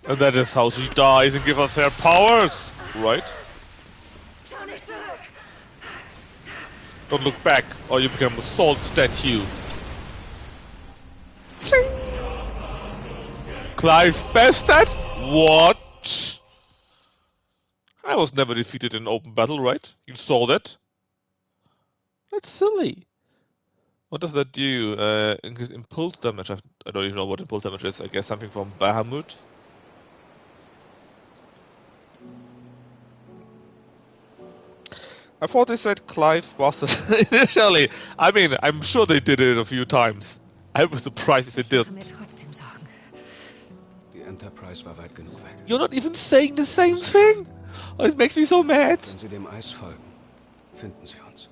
And that is how she dies and gives us her powers, right? Schau nicht zurück. Don't look back, or you become a salt statue. Clive Bestad? What? I was never defeated in open battle, right? You saw that? That's silly. What does that do? Increase impulse damage. I don't even know what impulse damage is. I guess something from Bahamut. I thought they said Clive was initially. I mean, I'm sure they did it a few times. I was surprised if it didn't. Die Enterprise war weit genug weg. You're not even saying the same thing! Oh, it makes me so mad! Wenn Sie dem Eis folgen, finden Sie uns.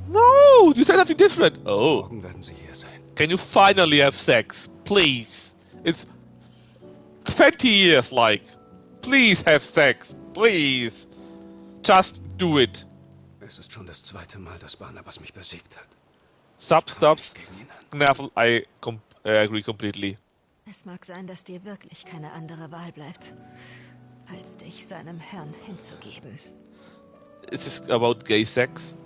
No! You said something different! Oh. Morgen werden Sie hier sein. Can you finally have sex? Please! It's 20 years, like. Please have sex! Please! Just do it! Es ist schon das zweite Mal, dass Barnabas mich besiegt hat. Subs. Nerval, I agree completely. Es mag sein, dass dir wirklich keine andere Wahl bleibt, als dich seinem Herrn hinzugeben. Is this about gay sex?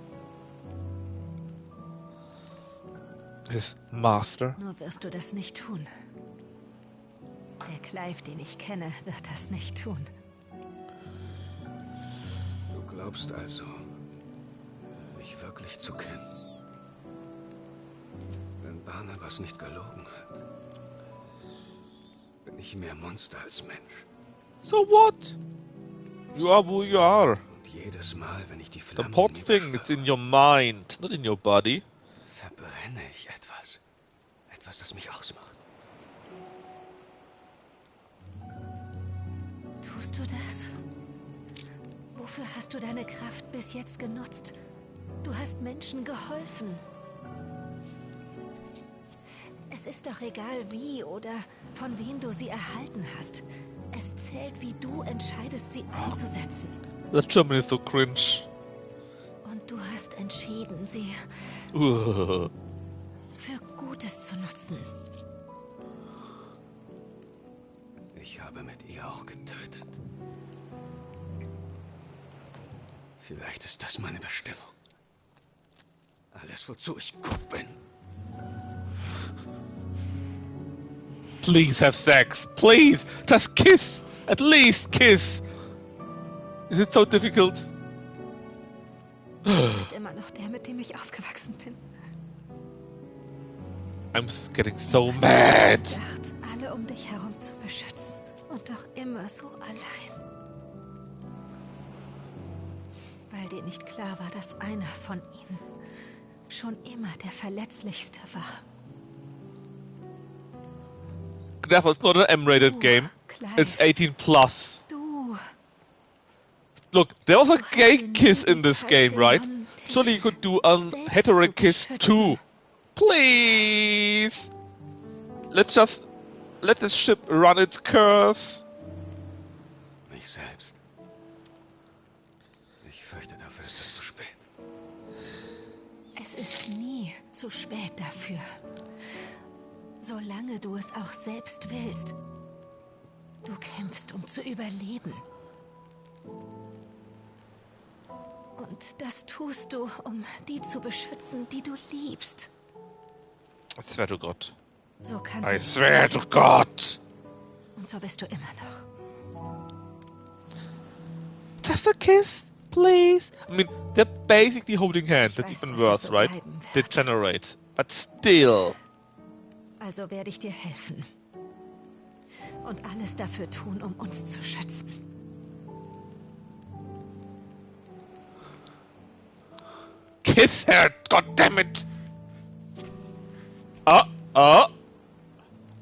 His master? Nur wirst du das nicht tun. Der Clive, den ich kenne, wird das nicht tun. Du glaubst also, mich wirklich zu kennen? Wenn Barnabas nicht gelogen hat, bin ich mehr Monster als Mensch. So what? You are who you are. Und jedes Mal, wenn ich die The Flammen pot thing, it's in your mind, not in your body. verbrenne ich etwas. Etwas, das mich ausmacht. Tust du das? Wofür hast du deine Kraft bis jetzt genutzt? Du hast Menschen geholfen. Es ist doch egal, wie oder von wem du sie erhalten hast. Es zählt, wie du entscheidest, sie einzusetzen. That German is so cringe. Und du hast entschieden, sie für Gutes zu nutzen. Ich habe mit ihr auch getötet. Vielleicht ist das meine Bestimmung. Alles, wozu ich gut bin. Please have sex. Please. Just kiss. At least kiss. Is it so difficult? Du bist immer noch der, mit dem ich aufgewachsen bin. I'm getting so mad. Gedacht, alle um dich herum zu beschützen. Und doch immer so allein. Weil dir nicht klar war, dass einer von ihnen schon immer der Verletzlichste war. Therefore, it's not an M-rated game. It's 18 plus. Du. Look, there was a gay kiss in this game, right? Surely you could do a hetero kiss too. Please! Let's just let this ship run its course. Mich selbst. Ich fürchte, dafür ist es zu spät. Es ist nie zu spät dafür. Solange du es auch selbst willst. Du kämpfst, um zu überleben. Und das tust du, um die zu beschützen, die du liebst. I swear to God. So kann I swear to God! Und so bist du immer noch. Just a kiss, please. I mean, they're basically holding hands. That's even worse, so right? Degenerate. But still. Also werde ich dir helfen. Und alles dafür tun, um uns zu schützen. Kiss her, god damn it!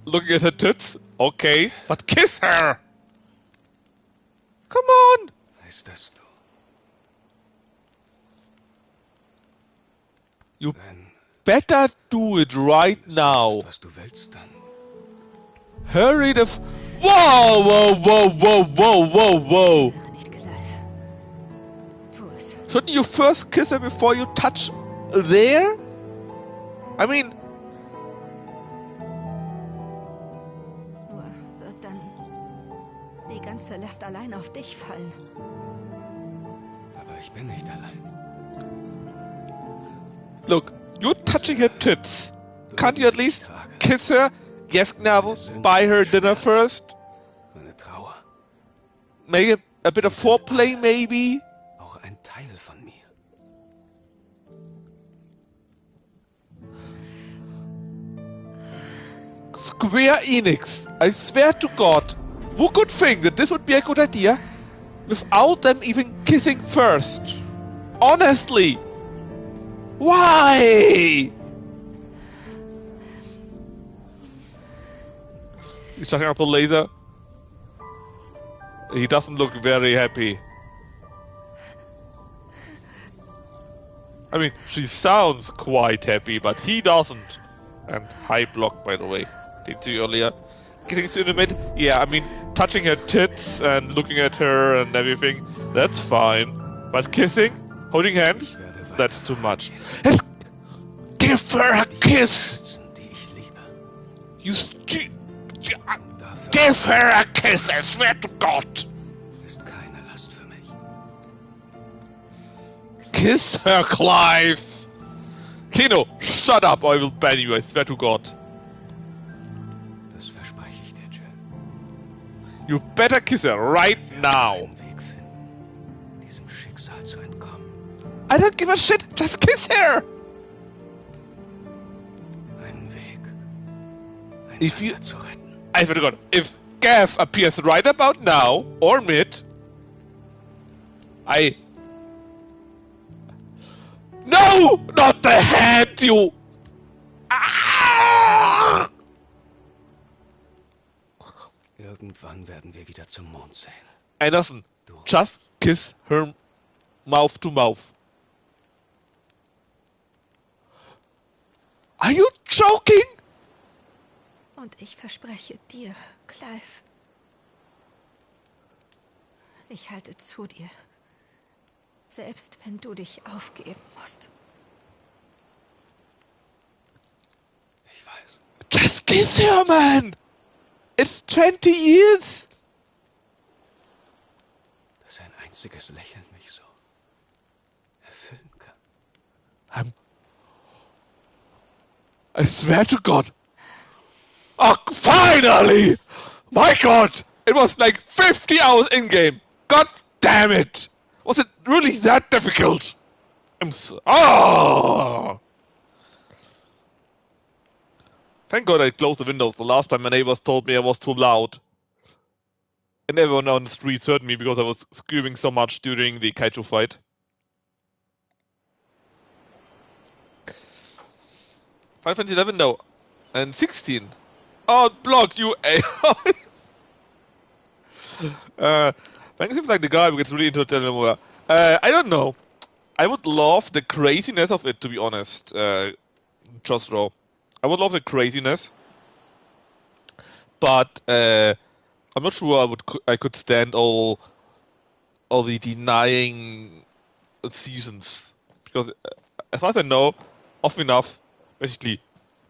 Looking at her tits, okay, but kiss her! Come on! Ist das du? You better do it right now. Was du willst, dann. Hurry the f— Whoa, whoa, whoa, whoa, whoa, whoa, whoa! Shouldn't you first kiss her before you touch there? I mean... Nur wird dann die ganze Last allein auf dich fallen. Aber ich bin nicht allein. Look, you're touching her tits. Can't you at least kiss her? Yes, Gnavel, buy her dinner first. Meine Trauer. Maybe a bit of foreplay, maybe? Auch ein Teil von mir. Square Enix, I swear to God, who could think that this would be a good idea without them even kissing first? Honestly! Why? He's shutting up the laser. He doesn't look very happy. I mean, she sounds quite happy, but he doesn't. And high block, by the way. Did you earlier? Kissing Cinnamon? Yeah, I mean, touching her tits and looking at her and everything, that's fine. But kissing? Holding hands? That's too much. And give her a kiss! You give her a kiss, I swear to God! Ist keine Last für mich. Kiss her, Clive! Kino, shut up or I will ban you, I swear to God. Das verspreche ich dir, Jill. You better kiss her right now. Weg finden, diesem Schicksal zu entkommen. I don't give a shit, just kiss her! Einen Weg. If you... zu retten. I forgot. If Gav appears right about now, or mid, No! Not the hand, you! Ah! Irgendwann werden wir wieder zum Mond sehen. Anderson, just kiss her mouth to mouth. Are you joking? Und ich verspreche dir, Clive, ich halte zu dir, selbst wenn du dich aufgeben musst. Ich weiß. Just kiss her, man! It's 20 years! Dass ein einziges Lächeln mich so erfüllen kann. I swear to God! Oh, finally! My God! It was like 50 hours in-game! God damn it! Was it really that difficult? Thank God I closed the windows the last time my neighbors told me I was too loud. And everyone on the streets heard me because I was screaming so much during the kaiju fight. Final Fantasy 11 now. And 16. Oh, block you! Frank seems like the guy who gets really into Telenovela. I don't know. I would love the craziness of it, to be honest, Josro. I would love the craziness. But I'm not sure I could stand all the denying seasons. Because as far as I know, often enough, basically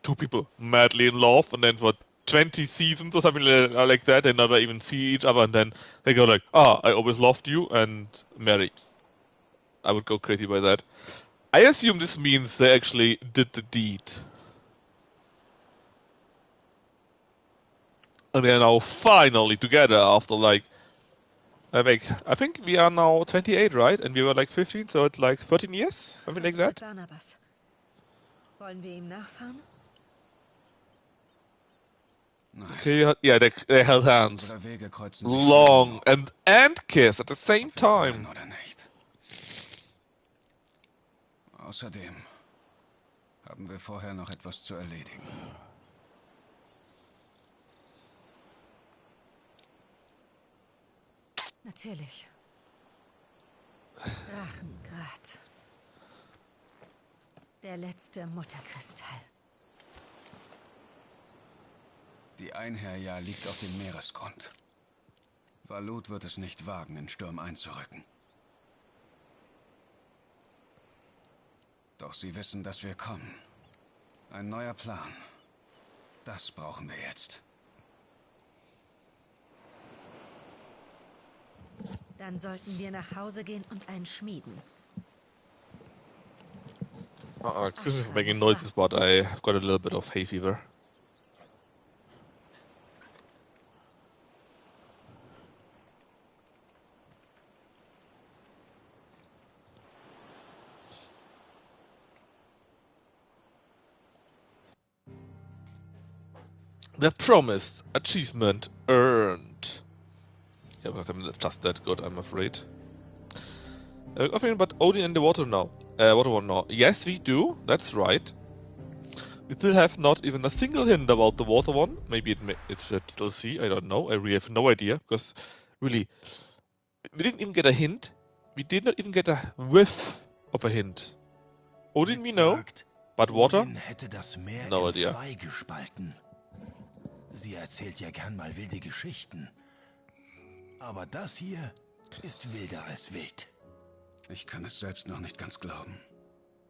two people madly in love, and then for 20 seasons or something like that, they never even see each other, and then they go like, I always loved you, and marry. I would go crazy by that. I assume this means they actually did the deed. And they're now finally together after like, I think we are now 28, right? And we were like 15, so it's like 13 years? Something like that? Barnabas. Wollen wir ihm nachfahren? Yeah, they held hands. Long and kiss at the same time. Außerdem haben wir vorher noch etwas zu erledigen. Natürlich. Drachengrat. Der letzte Mutterkristall. Die Einherja liegt auf dem Meeresgrund. Valut wird es nicht wagen, in Sturm einzurücken. Doch sie wissen, dass wir kommen. Ein neuer Plan. Das brauchen wir jetzt. Dann sollten wir nach Hause gehen und einen schmieden. Excuse me for making noises, but I've got a little bit of hay fever. The promised achievement earned. Yeah, but I'm just that good, I'm afraid. But Odin in the water now. Water one now. Yes, we do. That's right. We still have not even a single hint about the water one. Maybe it's a DLC. I don't know. I really have no idea because really, we didn't even get a hint. We did not even get a whiff of a hint. Odin, we know, but water? Odin hätte das Meer No in idea. zwei gespalten. Sie erzählt ja gern mal wilde Geschichten. Aber das hier ist wilder als wild. Ich kann es selbst noch nicht ganz glauben.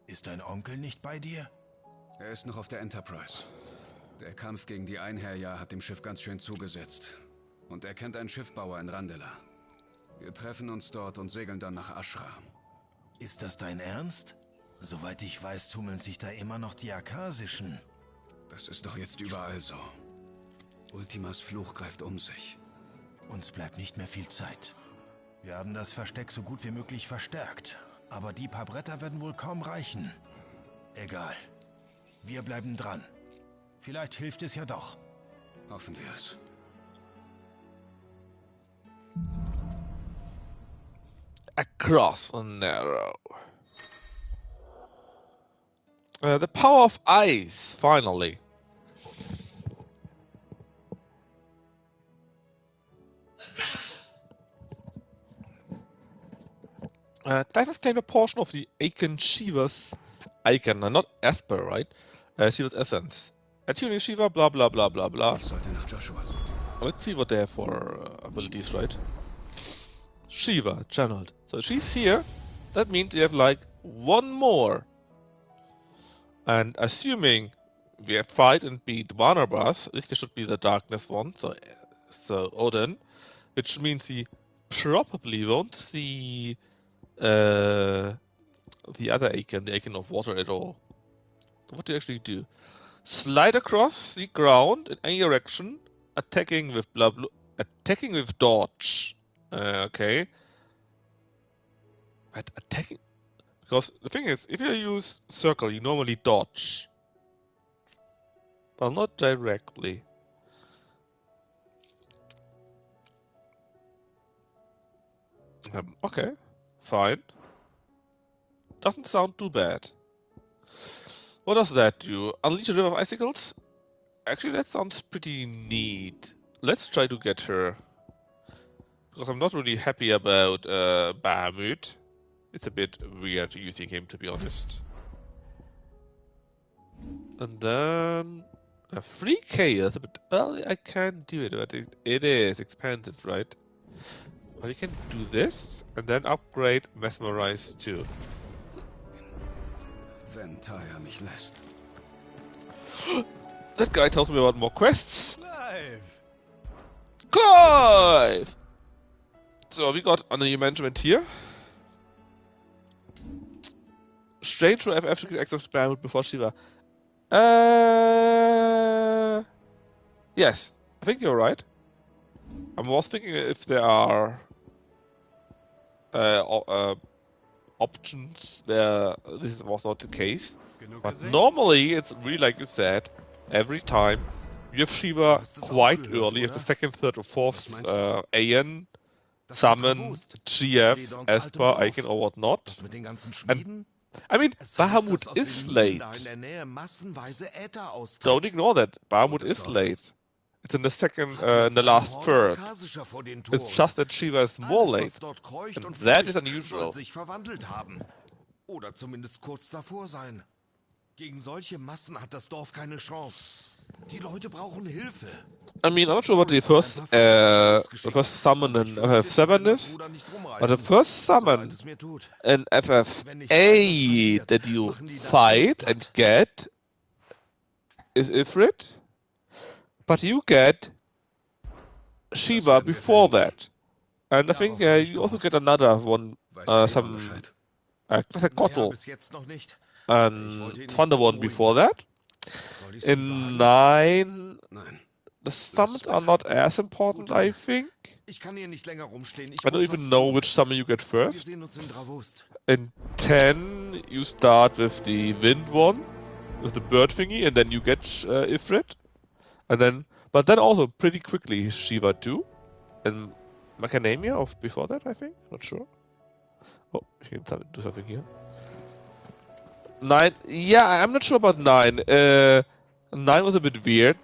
Ist dein Onkel nicht bei dir? Er ist noch auf der Enterprise. Der Kampf gegen die Einherja hat dem Schiff ganz schön zugesetzt. Und er kennt einen Schiffbauer in Randela. Wir treffen uns dort und segeln dann nach Ashra. Ist das dein Ernst? Soweit ich weiß, tummeln sich da immer noch die Akasischen. Das ist doch jetzt überall so. Ultimas Fluch greift um sich. Uns bleibt nicht mehr viel Zeit. Wir haben das Versteck so gut wie möglich verstärkt. Aber die paar Bretter werden wohl kaum reichen. Egal. Wir bleiben dran. Vielleicht hilft es ja doch. Hoffen wir es. Across a narrow. The power of ice, finally. Divers claimed a portion of the Aiken Shiva's Icon, not Esper, right? Shiva's essence. Attuning Shiva, blah blah blah blah blah. Ich sollte nach Joshua suchen. Let's see what they have for abilities, right? Shiva, channeled. So she's here. That means we have like one more. And assuming we have fight and beat Barnabas, this should be the darkness one. So Odin, which means he probably won't see the other Aiken, the Aiken of water at all. So what do you actually do? Slide across the ground in any direction, attacking with attacking with dodge. Okay. But attacking, because the thing is, if you use circle, you normally dodge, but not directly. Okay, fine. Doesn't sound too bad. What does that do? Unleash a river of icicles? Actually, that sounds pretty neat. Let's try to get her. Because I'm not really happy about Bahamut. It's a bit weird using him, to be honest. And then a free chaos, but well, I can do it, but it is expensive, right? Well, you can do this and then upgrade Mesmerize too. Wenn Taya mich lässt. That guy tells me about more quests. Clive! Clive! So we got an amendment here. Strange to FF to get access to Bahamut before Shiva. Yes, I think you're right. I was thinking if there are options where this was not the case. But normally, it's really like you said, every time you have Shiva quite early, if the second, third, or fourth Aeon summon GF, Esper, Icon, or whatnot. And I mean, Es heißt, Bahamut dass aus is den Minen late. da in der Nähe massenweise Äther austritt. Don't ignore that. Bahamut Und das is Dorf late. It's in the second, hat in jetzt the eine last Horde third. Akasischer vor den It's Toren. just that Shiva is more Alles, late. was dort kreucht And und that is fleucht, unusual. soll sich verwandelt haben. Oder zumindest kurz davor sein. Gegen solche Massen hat das Dorf keine Chance. Die Leute brauchen Hilfe. I mean, I'm not sure what the first summon in FF7 is, but the first summon in FF8 that you fight and get is Ifrit, but you get Shiva before that. And I think you also get another one, some Kotl, and Thunder one before that. In 9, the summons are not as important, I think. I don't even know which summon you get first. In 10, you start with the wind one, with the bird thingy, and then you get Ifrit. And then, but then also pretty quickly Shiva too. And Macadamia of before that, I think. Not sure. Oh, you can do something here. 9, yeah, I'm not sure about 9. 9 was a bit weird.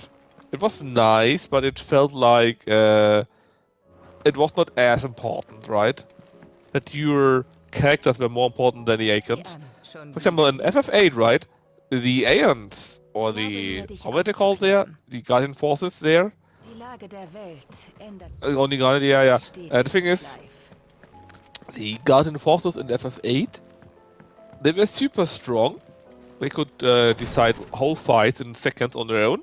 It was nice, but it felt like it was not as important, right? That your characters were more important than the Aeons. For example, in FF8, right? The Aeons, or the, how were they called there? The Guardian Forces there? Only Guardian, yeah. The thing is, the Guardian Forces in FF8, they were super strong. They could decide whole fights in seconds on their own.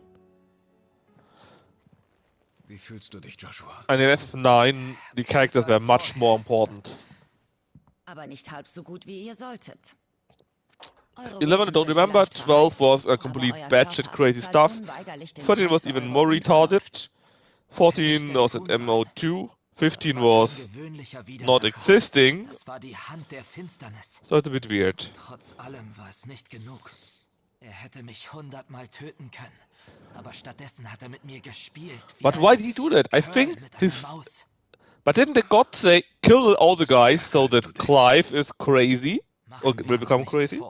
Wie fühlst du dich, Joshua? And in FF9, the characters were much more important. Aber nicht halb so gut, wie ihr solltet. 11 I don't remember, 12 was a complete batshit crazy stuff, 13 was even more retarded, 14 was at MO2, 15 was not existing, so it's a bit weird. Trotz allem war es nicht genug. Hätte mich 100-mal töten können, aber stattdessen hat mit mir gespielt. But why did he do that? I think this... But didn't the god say, kill all the guys so that Clive is crazy? Or will become crazy?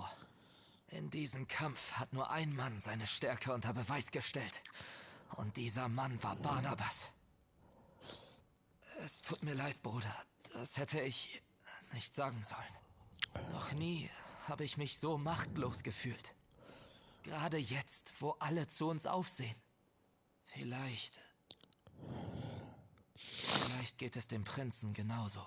In diesem Kampf hat nur ein Mann seine Stärke unter Beweis gestellt. Und dieser Mann war Barnabas. Es tut mir leid, Bruder. Das hätte ich nicht sagen sollen. Noch nie habe ich mich so machtlos gefühlt. Gerade jetzt, wo alle zu uns aufsehen. Vielleicht geht es dem Prinzen genauso.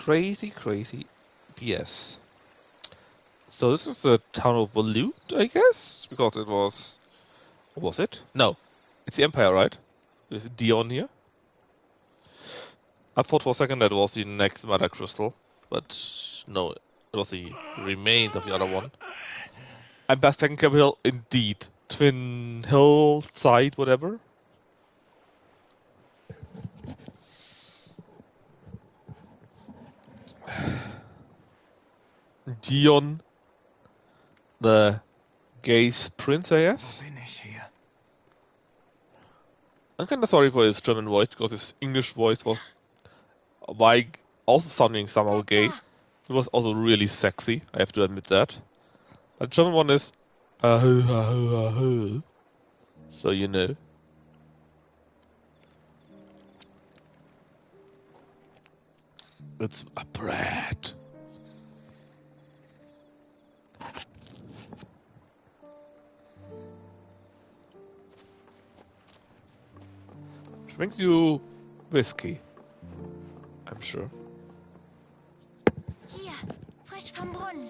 Crazy BS. So this is the town of Volute, I guess? Because it was... What was it? No. It's the Empire, right? With Dion here. I thought for a second that was the next Mother Crystal. But no, it was the remains of the other one. Empire second capital, indeed. Twin Hill side, whatever. Dion, the gaze prince, I guess. I'm kind of sorry for his German voice because his English voice was, by also sounding somehow gay, it was also really sexy. I have to admit that. The German one is, so you know. It's a brat. Brings you whiskey, I'm sure. Hier, frisch vom Brunnen.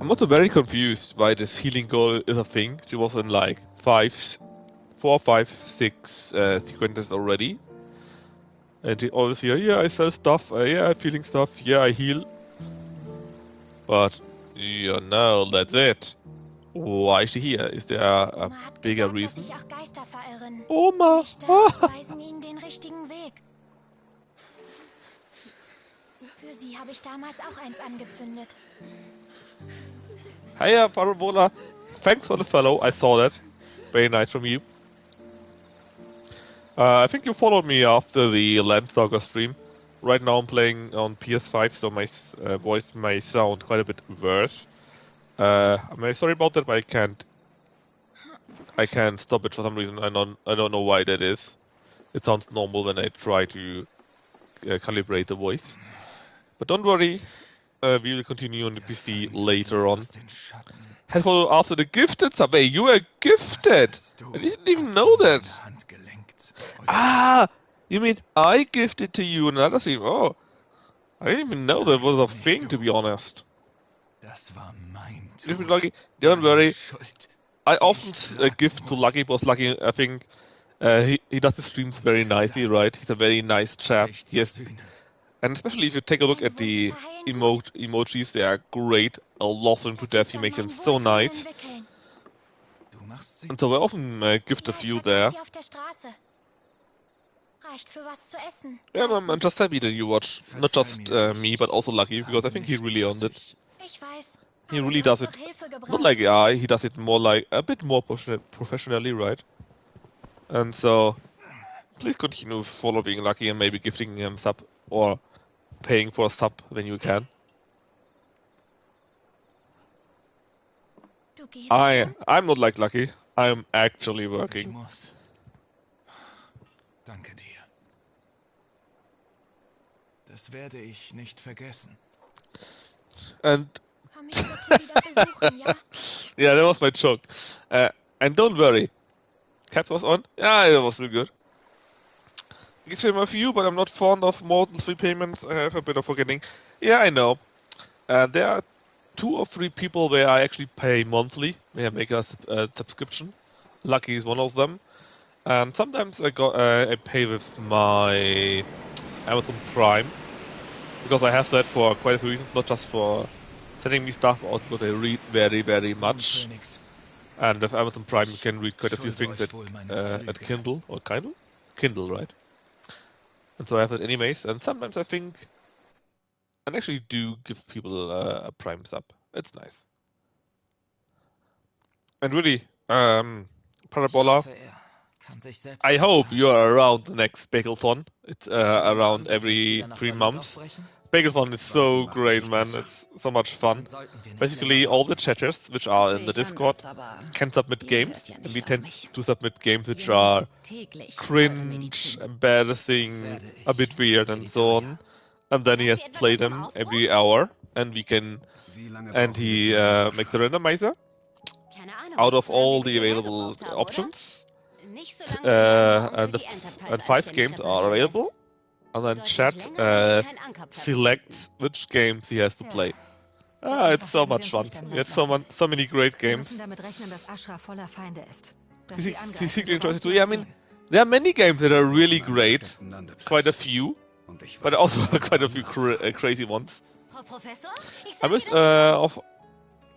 I'm also very confused why this healing goal is a thing. She was in like 4, 5, 6 sequences already. And he always hear, yeah, I sell stuff, yeah, I'm feeling stuff, yeah, I heal. But, you know, that's it. Why is she here? Is there a bigger reason? Dass sich auch Geister verirren. Oma! Lichter weisen ihnen den richtigen Weg. Für sie habe ich damals auch eins angezündet. Hiya, Parabola. Thanks for the follow. I saw that. Very nice from you. I think you followed me after the Landstalker stream. Right now I'm playing on PS5, so my voice may sound quite a bit worse. I'm very sorry about that, but I can't stop it for some reason. I don't know why that is. It sounds normal when I try to calibrate the voice. But don't worry, we will continue on the PC later on. Helpful after the gifted sub. Hey, you were gifted! I didn't even know that! Ah! You mean I gifted to you another stream? Oh! I didn't even know that was a thing, to be honest. If you're Lucky, don't worry. I often gift to Lucky, because Lucky, I think, he does his streams very nicely, right? He's a very nice chap. Yes. And especially if you take a look at the emojis, they are great. I love them to death. He makes them so nice. And so I often gift a few there. Yeah, I'm just happy that you watch not just me, but also Lucky, because I think he really earned it. He really does it. Not like AI, he does it more like a bit more professionally, right? And so please continue following Lucky and maybe gifting him sub or paying for a sub when you can. I'm not like Lucky. I'm actually working. Danke dir. Das werde ich nicht vergessen. And yeah, that was my joke. And don't worry. Cap was on? Yeah, it was still good. Give him a few, but I'm not fond of more than 3 payments. I have a bit of forgetting. Yeah, I know. There are 2 or 3 people where I actually pay monthly. Where I make a subscription. Lucky is one of them. And sometimes I pay with my Amazon Prime. Because I have that for quite a few reasons, not just for sending me stuff, but also because I read very, very much. And with Amazon Prime you can read quite a few things at Kindle, or Kindle? Kindle, right? And so I have that anyways, and sometimes I think I actually do give people a Prime sub. It's nice. And really, Parabola, I hope you are around the next Bagelthon. It's around every 3 months. Bagelthon is so great, man. It's so much fun. Basically, all the chatters which are in the Discord can submit games, and we tend to submit games which are cringe, embarrassing, a bit weird, and so on. And then he has to play them every hour, and he makes a randomizer out of all the available options. And 5 games are available, and then chat selects which games he has to play. It's so much fun. We had so many great games. Yeah, I mean, there are many games that are really great, quite a few, but also quite a few crazy ones.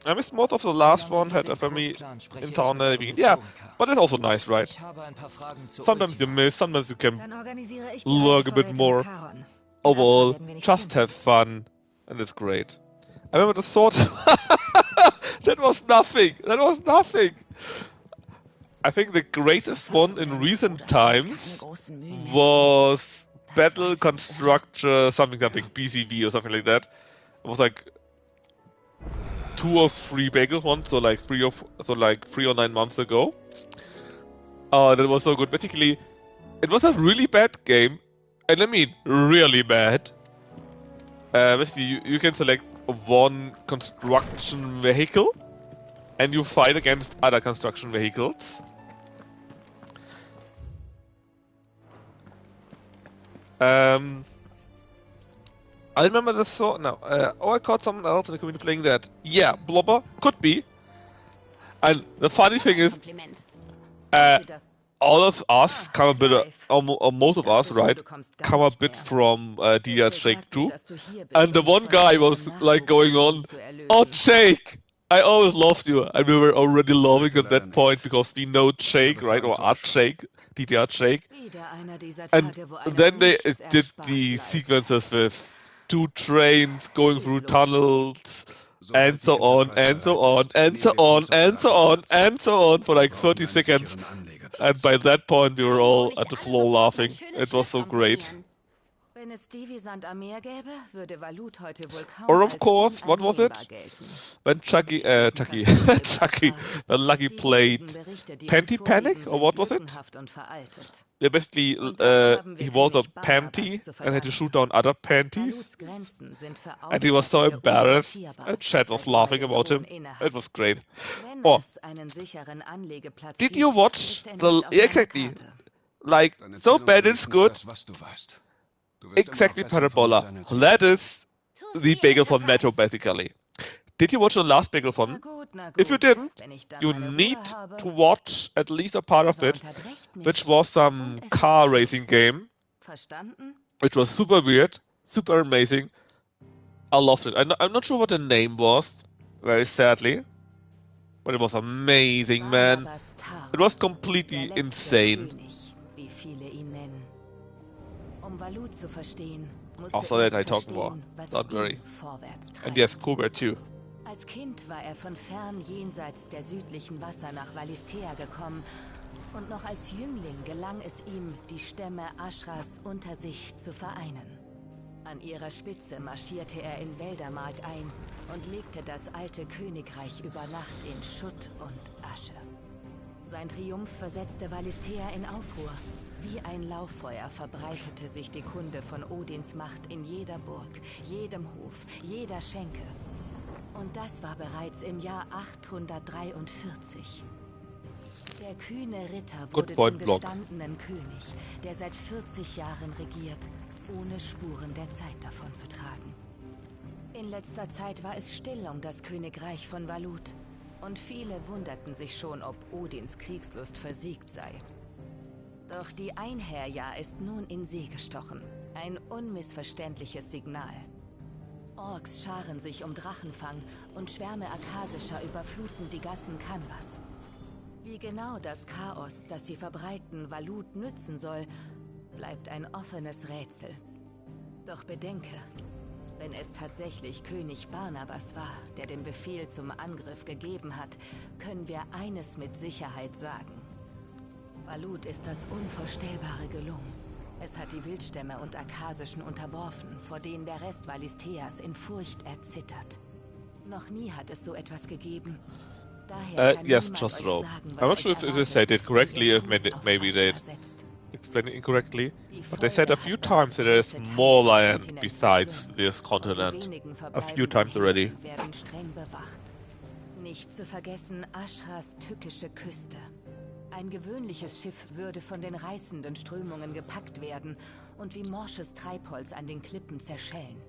I missed most of the last one, had a family in town. Yeah, but it's also nice, right? Sometimes you miss, sometimes you can look a bit more. Overall, just have fun, and it's great. I remember the sword. That was nothing. That was nothing. I think the greatest one in recent times was Battle Constructor something BCV or something like that. It was like 2 or 3 bagels ones, so like 3 or 9 months ago. Oh, that was so good. Particularly, it was a really bad game, and I mean really bad. Basically, you can select one construction vehicle, and you fight against other construction vehicles. I remember the thought now. I caught someone else in the community playing that. Yeah, Blobber could be. And the funny thing is, all of us come a bit, or most of us, right, come a bit from Jake too. And the one guy was like going on, "Oh, Jake, I always loved you." And we were already loving at that point because we know Jake, right, or Jake, Jake. And then they did the sequences with 2 trains going through tunnels, and so on, and so on, and so on, and so on, and so on for like 30 seconds. And by that point, we were all at the floor laughing. It was so great. Wenn es die wie Sand am Meer gäbe, würde Valut heute wohl kaum Or of als course, what was it? uneinnehmbar gelten. When Chucky, when Lucky played Panty Panic, or what was it? Yeah, basically, he was a panty and had to shoot down other panties. And he was so embarrassed, and Chad was laughing about him. It was great. Oh, did you watch the... Exactly. Like, so bad it's good. Exactly, Parabola. That is the bagel von Metro, basically. Did you watch the last bagel von? If you didn't, you need to watch at least a part of it, which was some car racing game, which was super weird, super amazing. I loved it. I'm not sure what the name was, very sadly, but it was amazing, man. It was completely insane. Also that I talked about, don't worry. And yes, Kubert too. Als Kind war von fern jenseits der südlichen Wasser nach Valisthea gekommen und noch als Jüngling gelang es ihm, die Stämme Ashras unter sich zu vereinen. An ihrer Spitze marschierte in Wäldermark ein und legte das alte Königreich über Nacht in Schutt und Asche. Sein Triumph versetzte Valisthea in Aufruhr. Wie ein Lauffeuer verbreitete sich die Kunde von Odins Macht in jeder Burg, jedem Hof, jeder Schenke. Und das war bereits im Jahr 843. Der kühne Ritter wurde zum gestandenen König, der seit 40 Jahren regiert, ohne Spuren der Zeit davon zu tragen. In letzter Zeit war es still um das Königreich von Valut. Und viele wunderten sich schon, ob Odins Kriegslust versiegt sei. Doch die Einherjahr ist nun in See gestochen. Ein unmissverständliches Signal. Orks scharen sich um Drachenfang und Schwärme Akasischer überfluten die Gassen Canvas. Wie genau das Chaos, das sie verbreiten, Valut nützen soll, bleibt ein offenes Rätsel. Doch bedenke, wenn es tatsächlich König Barnabas war, der den Befehl zum Angriff gegeben hat, können wir eines mit Sicherheit sagen. Valut ist das Unvorstellbare gelungen. Es hat die Wildstämme und Akasischen unterworfen, vor denen der Rest Valistheas in Furcht erzittert. Noch nie hat es so etwas gegeben. Daher kann yes, niemand just euch roll. sagen, I'm not was sure euch if they said it correctly, if maybe they explained it incorrectly, but they said a few times that there is more land besides this continent. A few times already. Nicht zu vergessen Ashras tückische Küste. Ein gewöhnliches Schiff würde von den reißenden Strömungen gepackt werden und wie morsches Treibholz an den Klippen zerschellen.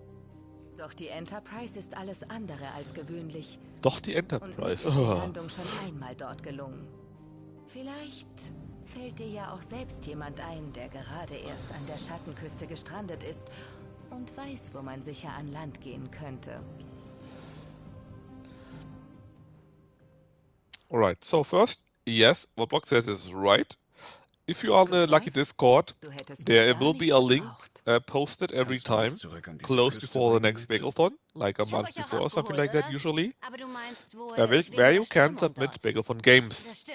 Doch die Enterprise ist alles andere als gewöhnlich. Doch die Enterprise. Und ist die Landung schon einmal dort gelungen. Vielleicht fällt dir ja auch selbst jemand ein, der gerade erst an der Schattenküste gestrandet ist und weiß, wo man sicher an Land gehen könnte. Alright, so first, yes, what Block says is right. If you are on the Lucky Discord, there will be a link posted every time, close before the next Bagelathon, like a month before or something like that usually, where you can submit Bagelathon games,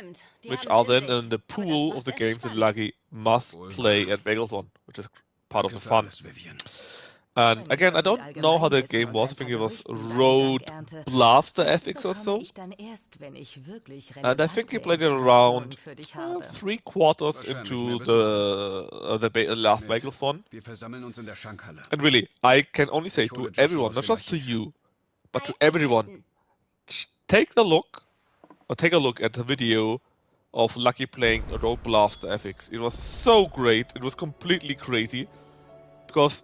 which are then in the pool of the games that Lucky must play at Bagelathon, which is part of the fun. And again, I don't know how the game was. I think it was Road Blaster FX or so. And I think he played it around 3/4 into the last Bagelathon. And really, I can only say to everyone, not just to you, but to everyone, take a look at the video of Lucky playing Road Blaster FX. It was so great. It was completely crazy because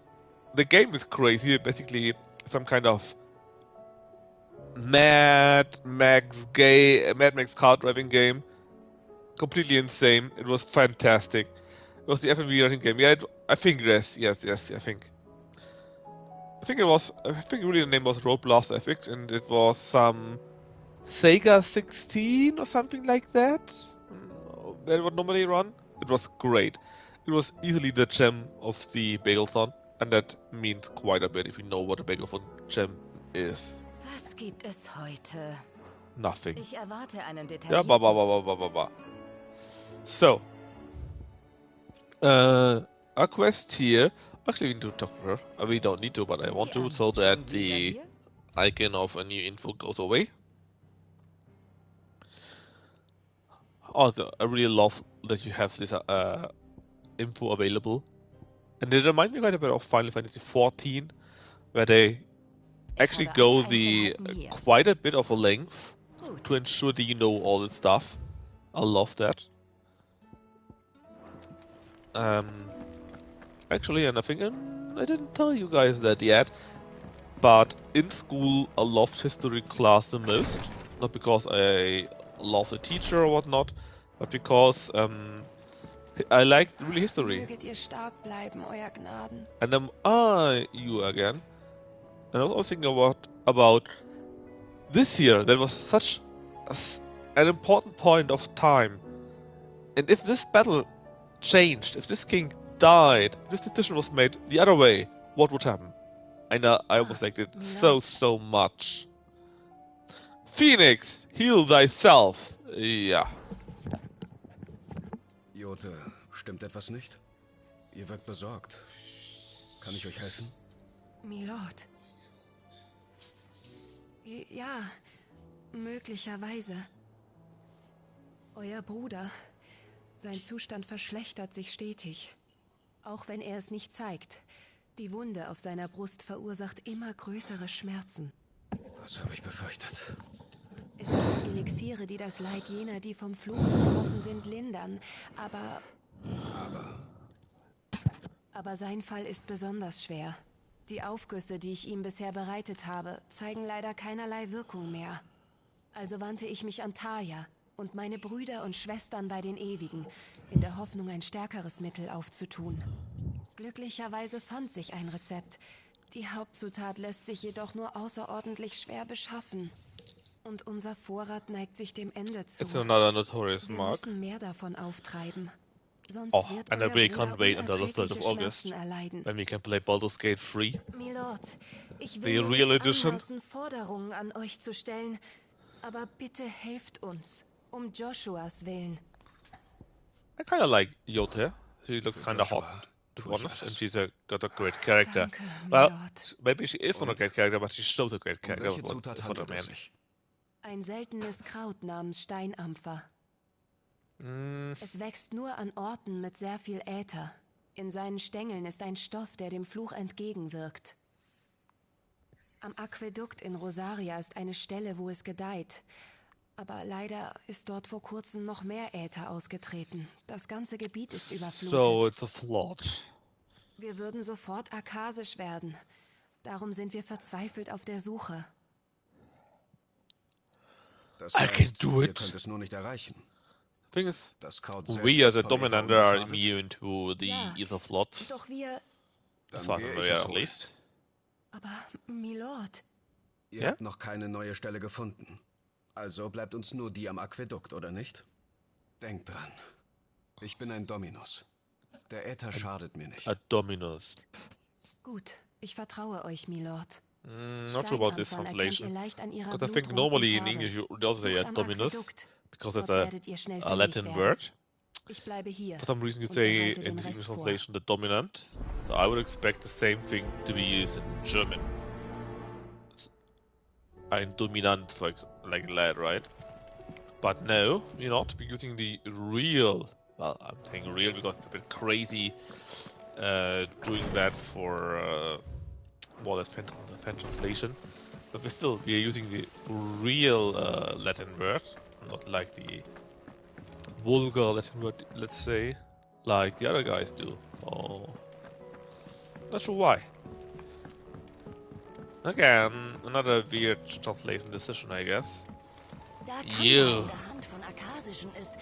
the game is crazy. Basically, some kind of Mad Max car driving game, completely insane. It was fantastic. It was the FMV writing game. Yeah, I think yes, I think. I think really the name was Road Blast FX, and it was some Sega 16 or something like that. That would normally run. It was great. It was easily the gem of the Bagelathon, and that means quite a bit if you know what a Bagelathon gem is. Was gibt es heute? Nothing. Ich erwarte einen Ja, detaillierten... So, our quest here. Actually, we need to talk to her. We don't need to, but I want to, so that the icon of a new info goes away. Also, I really love that you have this info available. And it reminds me quite a bit of Final Fantasy XIV, where they actually go the quite a bit of a length to ensure that you know all this stuff. I love that. Actually, and I think I didn't tell you guys that yet, but in school I loved history class the most. Not because I love the teacher or whatnot, but because I liked really history. Möget ihr stark bleiben, Euer Gnaden. And then you again. And I was also thinking about this year. That was such an important point of time. And if this battle changed, if this king died, if this decision was made the other way, what would happen? And I almost liked it so much. Phoenix, heal thyself. Ja. Jote, stimmt etwas nicht? Ihr wirkt besorgt. Kann ich euch helfen? Milord. Ja, möglicherweise. Euer Bruder. Sein Zustand verschlechtert sich stetig. Auch wenn er es nicht zeigt. Die Wunde auf seiner Brust verursacht immer größere Schmerzen. Das habe ich befürchtet. Es gibt Elixiere, die das Leid jener, die vom Fluch betroffen sind, lindern. Aber sein Fall ist besonders schwer. Die Aufgüsse, die ich ihm bisher bereitet habe, zeigen leider keinerlei Wirkung mehr. Also wandte ich mich an Tarja und meine Brüder und Schwestern bei den Ewigen, in der Hoffnung, ein stärkeres Mittel aufzutun. Glücklicherweise fand sich ein Rezept. Die Hauptzutat lässt sich jedoch nur außerordentlich schwer beschaffen. Und unser Vorrat neigt sich dem Ende zu. It's another notorious Wir mark. müssen mehr davon auftreiben. Sonst wird and I euer really Bruder can't wait until the 3rd of unerträgliche August, Schmerzen erleiden. when we can play Baldur's Gate 3. Milord, ich The will mir real nicht edition. anmaßen, Forderungen an euch zu stellen, aber bitte helft uns, um Joshuas Willen. I kind of like Yote. She looks kind of hot, to be honest, and she's got a great character. Danke, Well, Milord. maybe she is not a great character, but she shows a great character. welche Zutat That's what I handelt es mean. sich? Ein seltenes Kraut namens Steinampfer. Es wächst nur an Orten mit sehr viel Äther. In seinen Stängeln ist ein Stoff, der dem Fluch entgegenwirkt. Am Aquädukt in Rosaria ist eine Stelle, wo es gedeiht. Aber leider ist dort vor kurzem noch mehr Äther ausgetreten. Das ganze Gebiet ist überflutet. So it's a flood. Wir würden sofort arkasisch werden. Darum sind wir verzweifelt auf der Suche. Das I can do ihr it. könnt es nur nicht erreichen. Thing is, Das Kraut we selbst as a ist vom Äther dominant are unbeschadet. immune to the Ja, ether floods. Doch wir... As Dann far as gehe I'm ich aware, es at holen. least. Aber, Milord... Ihr Ja? habt noch keine neue Stelle gefunden. Also bleibt uns nur die am Aquädukt, oder nicht? Denkt dran. Ich bin ein Dominus. Der Äther schadet mir nicht. A Dominus. Gut, ich vertraue euch, Milord. Not sure about this Steinampfern erkennt ihr translation. leicht an ihrer Because I think blutroten normally in Farbe. English you also say Sucht a am Dominus, Aquädukt. because Dort it's werdet ihr schnell a fündig Latin werden. word. Ich bleibe hier For some reason you und say bereite in den the Rest English vor. translation the dominant. So I would expect the same thing to be used in German. Ein Dominant, for like lad, right? But no, you're not. We're using the real. Well, I'm saying real because it's a bit crazy doing that for more or less fan translation. But we're using the real Latin word, not like the vulgar Latin word, let's say, like the other guys do. Oh, not sure why. Again, another weird translation decision, I guess. Da You. in der Hand von Arkasischen ist.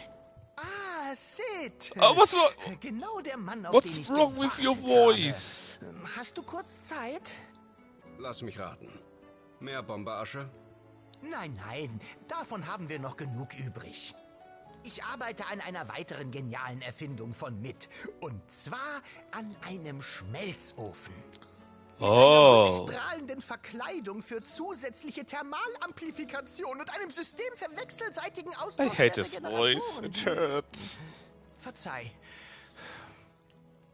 Sid. What's wrong? Genau der Mann, auf den What's ich wrong with your gewartet voice? habe. Hast du kurz Zeit? Lass mich raten. Mehr Bomberasche? Nein, nein, davon haben wir noch genug übrig. Ich arbeite an einer weiteren genialen Erfindung von Mitt. Und zwar an einem Schmelzofen. Mit einer strahlenden Verkleidung für zusätzliche Thermalamplifikation und einem System für wechselseitigen I Austausch hate der his voice. It hurts. Verzeih.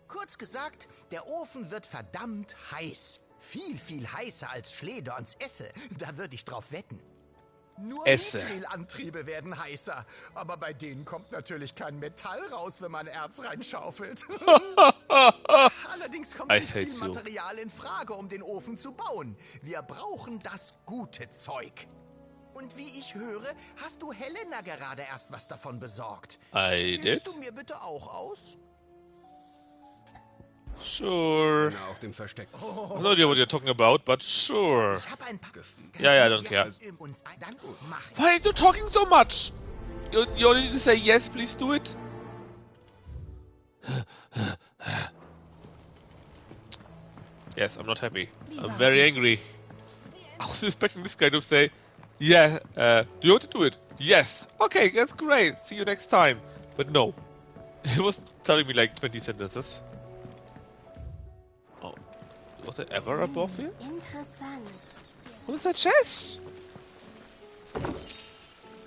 Kurz gesagt, der Ofen wird verdammt heiß. Viel, viel heißer als Schledorns Esse. Da würde ich drauf wetten. Nur Mithril-Antriebe werden heißer. Aber bei denen kommt natürlich kein Metall raus, wenn man Erz reinschaufelt. Allerdings kommt nicht viel Material in Frage, um den Ofen zu bauen. Wir brauchen das gute Zeug. Und wie ich höre, hast du Helena gerade erst was davon besorgt. Hilfst du mir bitte auch aus? Sure. Auf dem Versteck. No idea what you're talking about, but sure. Yeah, I don't care. Why are you talking so much? You only need to say yes, please do it. Yes, I'm not happy. I'm very angry. I was expecting this guy to say, yeah, do you want to do it? Yes. Okay, that's great. See you next time. But no. He was telling me like 20 sentences. Oh. Was there ever a buff here? What is that chest?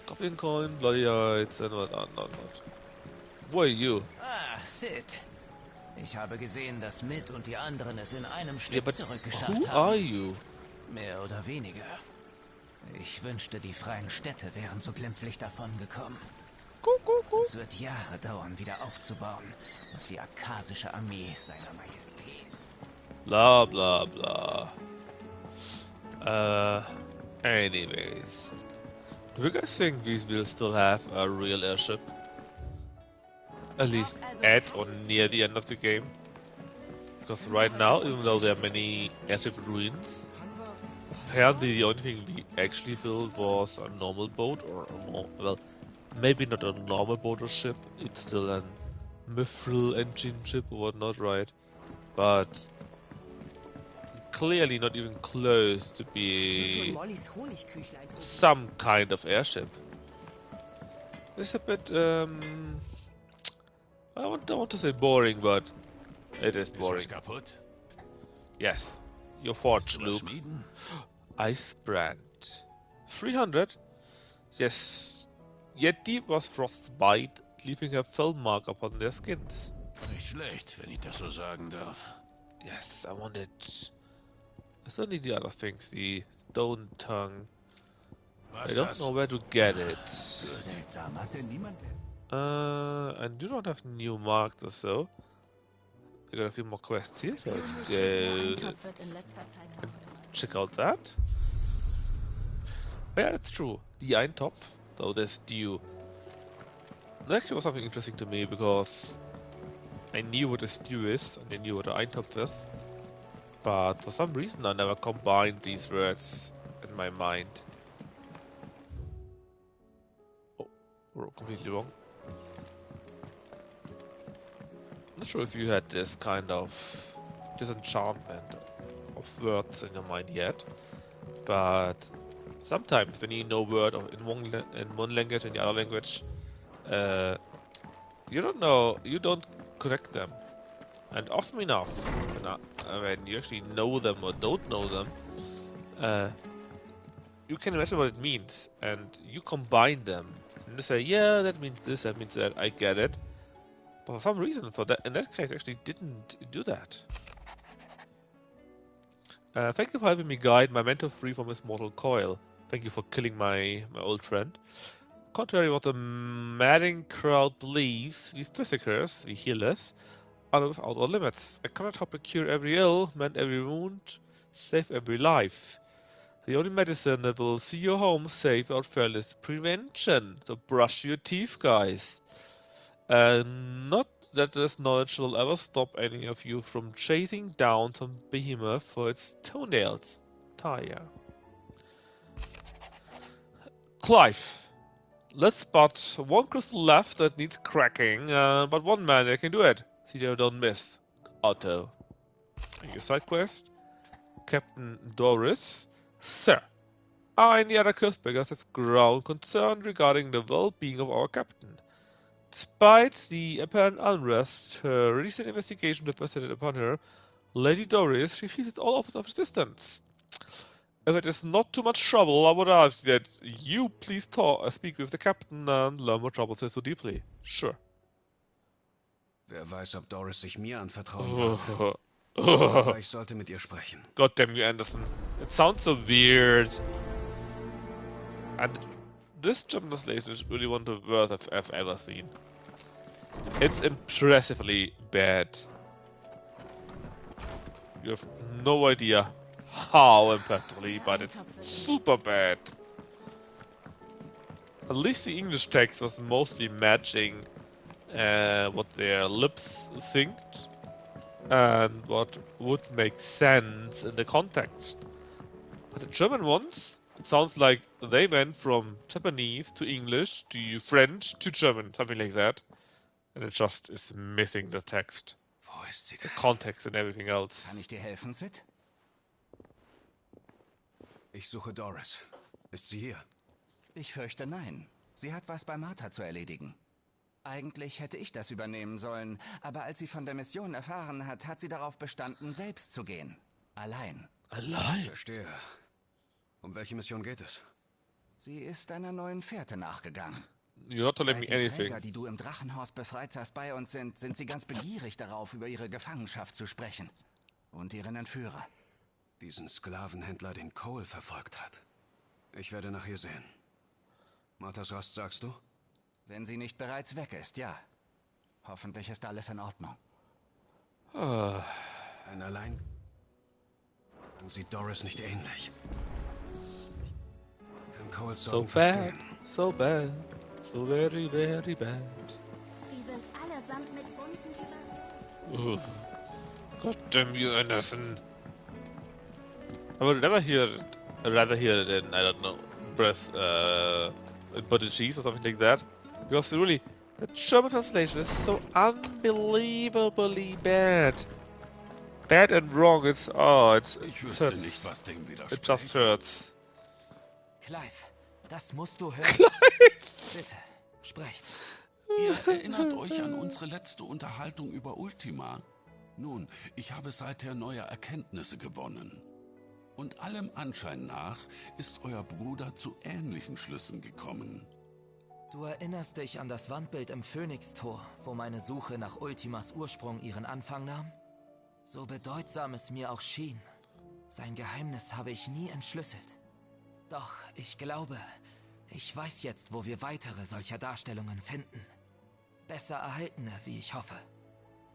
Goblin coin, bloody eyes, and what not. Who are you? Ah, Sid. Ich habe gesehen, dass Mitt und die anderen es in einem Stück zurückgeschafft who haben. are you? Mehr oder weniger. Ich wünschte, die freien Städte wären so glimpflich davongekommen. Es wird Jahre dauern, wieder aufzubauen, was die akasische Armee seiner Majestät. Blah blah blah. Anyways. Do you guys think we will still have a real airship? At least at or near the end of the game? Because right now, even though there are many airship ruins, apparently the only thing we actually built was a normal boat, or well, maybe not a normal boat or ship, it's still a mithril engine ship or whatnot, right? But clearly not even close to be some kind of airship. It's a bit, I don't want to say boring, but it is boring. Ist was kaputt? Yes. Your forge, Luke. Icebrand. 300? Yes. Yet deep was frostbite, leaving a film mark upon their skins. Nicht schlecht, wenn ich das so sagen darf. Yes, I wanted... It's only the other things, the stone tongue. I don't know where to get it. And you don't have new marks or so. I got a few more quests here, so let's go and check out that. Oh, yeah, that's true. The Eintopf, though there's stew. That actually was something interesting to me because I knew what a stew is and I knew what an Eintopf is. But for some reason I never combined these words in my mind. Oh, we're completely wrong. Not sure if you had this kind of disenchantment of words in your mind yet, but sometimes when you know word in one language and the other language, you don't connect them, and often enough, when you actually know them or don't know them, you can imagine what it means, and you combine them, and you say, yeah, that means this, that means that, I get it. But for some reason, in that case, I actually didn't do that. Thank you for helping me guide my mentor free from his mortal coil. Thank you for killing my old friend. Contrary to what the madding crowd believes, we physicers, we healers, are without our limits. I cannot help but cure every ill, mend every wound, save every life. The only medicine that will see you home safe or fail is prevention. So brush your teeth, guys. Not that this knowledge will ever stop any of you from chasing down some behemoth for its toenails. Taya. Clive. Let's spot one crystal left that needs cracking, but one man that can do it. See there, don't miss. Otto. Your side quest. Captain Doris. Sir, I and the other Cursebreakers have grown concerned regarding the well-being of our captain. Despite the apparent unrest her recent investigation deposited upon her, Lady Doris refuses all offers of assistance. If it is not too much trouble, I would ask that you please speak with the captain and learn what troubles her so deeply. Sure. Wer weiß, ob Doris sich mir anvertrauen wird. Aber ich sollte mit ihr sprechen. God damn you, Anderson. It sounds so weird. And this German translation is really one of the worst I've ever seen. It's impressively bad. You have no idea how impressively, but it's super bad. At least the English text was mostly matching what their lips synced and what would make sense in the context. But the German ones, it sounds like they went from Japanese to English to French to German, something like that. And it just is missing the text. The context and everything else. Kann ich dir helfen, Sid? Ich suche Doris. Ist sie hier? Ich fürchte nein. Sie hat was bei Martha zu erledigen. Eigentlich hätte ich das übernehmen sollen, aber als sie von der Mission erfahren hat, hat sie darauf bestanden, selbst zu gehen. Allein. Allein? Verstehe. Um welche Mission geht es? Sie ist einer neuen Fährte nachgegangen. You're not telling me Seit die anything. Träger, die du im Drachenhaus befreit hast, bei uns sind sie ganz begierig darauf, über ihre Gefangenschaft zu sprechen. Und ihren Entführer. Diesen Sklavenhändler, den Cole verfolgt hat. Ich werde nach ihr sehen. Marthas Rast, sagst du? Wenn sie nicht bereits weg ist, ja. Hoffentlich ist alles in Ordnung. Ein Allein... sieht Doris nicht ähnlich. Kann Cole So Sorgen bad, verstehen. so bad, so very, very bad. Sie sind allesamt mit Wunden übersät. God damn you, Anderson. I would rather hear it in, I don't know, breath, butter cheese or something like that. Because really, the German translation is so unbelievably bad. Bad and wrong, it's Ich wüsste nicht, was dem widerspricht. It just hurts. Clive, das musst du hören. Clive! Bitte, sprecht. Ihr erinnert euch an unsere letzte Unterhaltung über Ultima? Nun, ich habe seither neue Erkenntnisse gewonnen. Und allem Anschein nach ist euer Bruder zu ähnlichen Schlüssen gekommen. Du erinnerst dich an das Wandbild im Phönixtor, wo meine Suche nach Ultimas Ursprung ihren Anfang nahm? So bedeutsam es mir auch schien, sein Geheimnis habe ich nie entschlüsselt. Doch ich glaube, ich weiß jetzt, wo wir weitere solcher Darstellungen finden. Besser erhaltene, wie ich hoffe.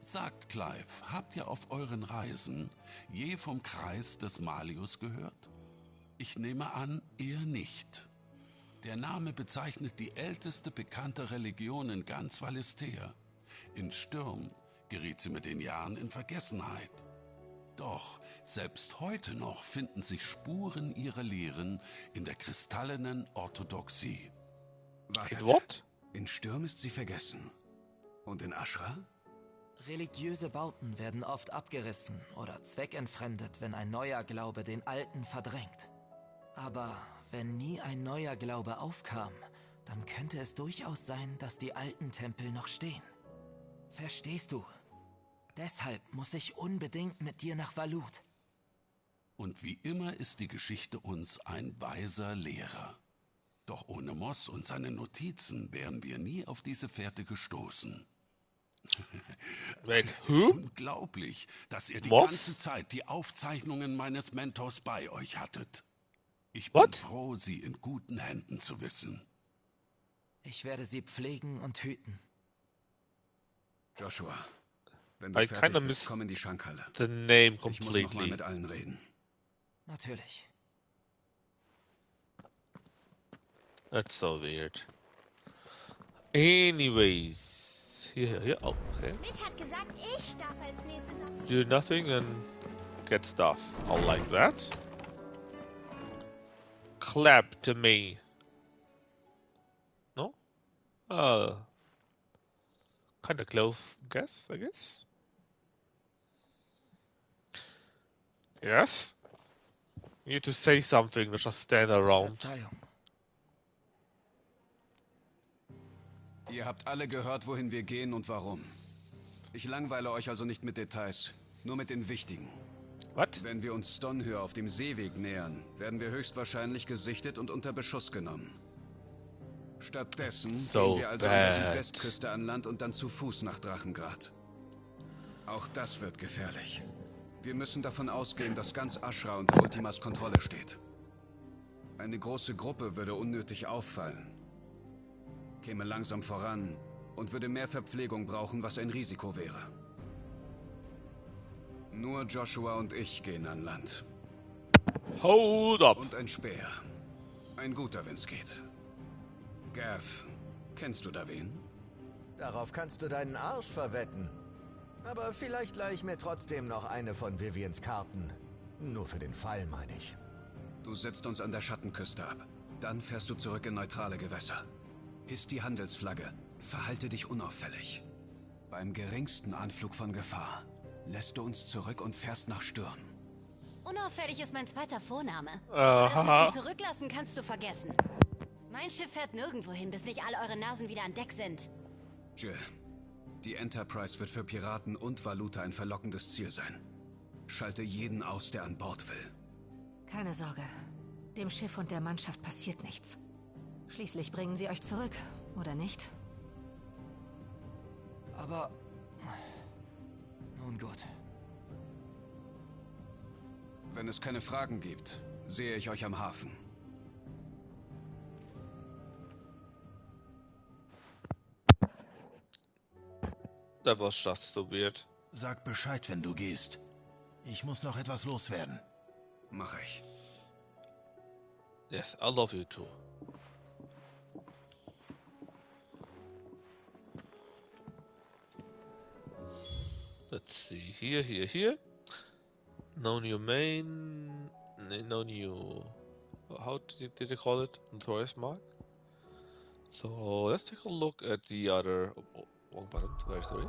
Sagt Clive, habt ihr auf euren Reisen je vom Kreis des Malius gehört? Ich nehme an, ihr nicht. Der Name bezeichnet die älteste bekannte Religion in ganz Valisthea. In Stürm geriet sie mit den Jahren in Vergessenheit. Doch selbst heute noch finden sich Spuren ihrer Lehren in der kristallenen Orthodoxie. Wartet. What? In Stürm ist sie vergessen. Und in Ashra? Religiöse Bauten werden oft abgerissen oder zweckentfremdet, wenn ein neuer Glaube den alten verdrängt. Aber wenn nie ein neuer Glaube aufkam, dann könnte es durchaus sein, dass die alten Tempel noch stehen. Verstehst du? Deshalb muss ich unbedingt mit dir nach Valut. Und wie immer ist die Geschichte uns ein weiser Lehrer. Doch ohne Moss und seine Notizen wären wir nie auf diese Fährte gestoßen. Wait, who? Unglaublich, dass ihr die Moss? ganze Zeit die Aufzeichnungen meines Mentors bei euch hattet. Ich bin froh, sie in guten Händen zu wissen. Ich werde sie pflegen und hüten. Joshua, wenn du I fertig kinda bist, miss komm in die Schankhalle. the name Ich muss noch mal completely. mit allen reden. Natürlich. That's so weird. Anyways, here, oh, okay. Mitch hat gesagt, ich darf als nächstes auf... Do nothing and get stuff. I like that. Clap to me. No? Kind of close guess, I guess. Yes? You need to say something, not just stand around. Verzeihung. Ihr habt alle gehört, wohin wir gehen und warum. Ich langweile euch also nicht mit Details, nur mit den wichtigen. Was? Wenn wir uns Stonehöhe auf dem Seeweg nähern, werden wir höchstwahrscheinlich gesichtet und unter Beschuss genommen. Stattdessen gehen wir also an der Südwestküste an Land und dann zu Fuß nach Drachengrad. Auch das wird gefährlich. Wir müssen davon ausgehen, dass ganz Ashra unter Ultimas Kontrolle steht. Eine große Gruppe würde unnötig auffallen, käme langsam voran und würde mehr Verpflegung brauchen, was ein Risiko wäre. Nur Joshua und ich gehen an Land. Hold up! Und ein Speer. Ein guter, wenn's geht. Gav, kennst du da wen? Darauf kannst du deinen Arsch verwetten. Aber vielleicht leih ich mir trotzdem noch eine von Vivians Karten. Nur für den Fall, meine ich. Du setzt uns an der Schattenküste ab. Dann fährst du zurück in neutrale Gewässer. Hiss die Handelsflagge. Verhalte dich unauffällig. Beim geringsten Anflug von Gefahr lässt du uns zurück und fährst nach Sturm. Unauffällig ist mein zweiter Vorname. Aha. Das mit dem Zurücklassen kannst du vergessen. Mein Schiff fährt nirgendwo hin, bis nicht alle eure Nasen wieder an Deck sind. Jill, die Enterprise wird für Piraten und Valuta ein verlockendes Ziel sein. Schalte jeden aus, der an Bord will. Keine Sorge. Dem Schiff und der Mannschaft passiert nichts. Schließlich bringen sie euch zurück, oder nicht? Aber... Nun gut. Wenn es keine Fragen gibt, sehe ich euch am Hafen. That was just so weird. Sag Bescheid, wenn du gehst. Ich muss noch etwas loswerden. Mach ich. Yes, I love you too. Let's see, here. No new main, no new, how did they call it? Notorious mark? So let's take a look at the other, wrong button, very sorry.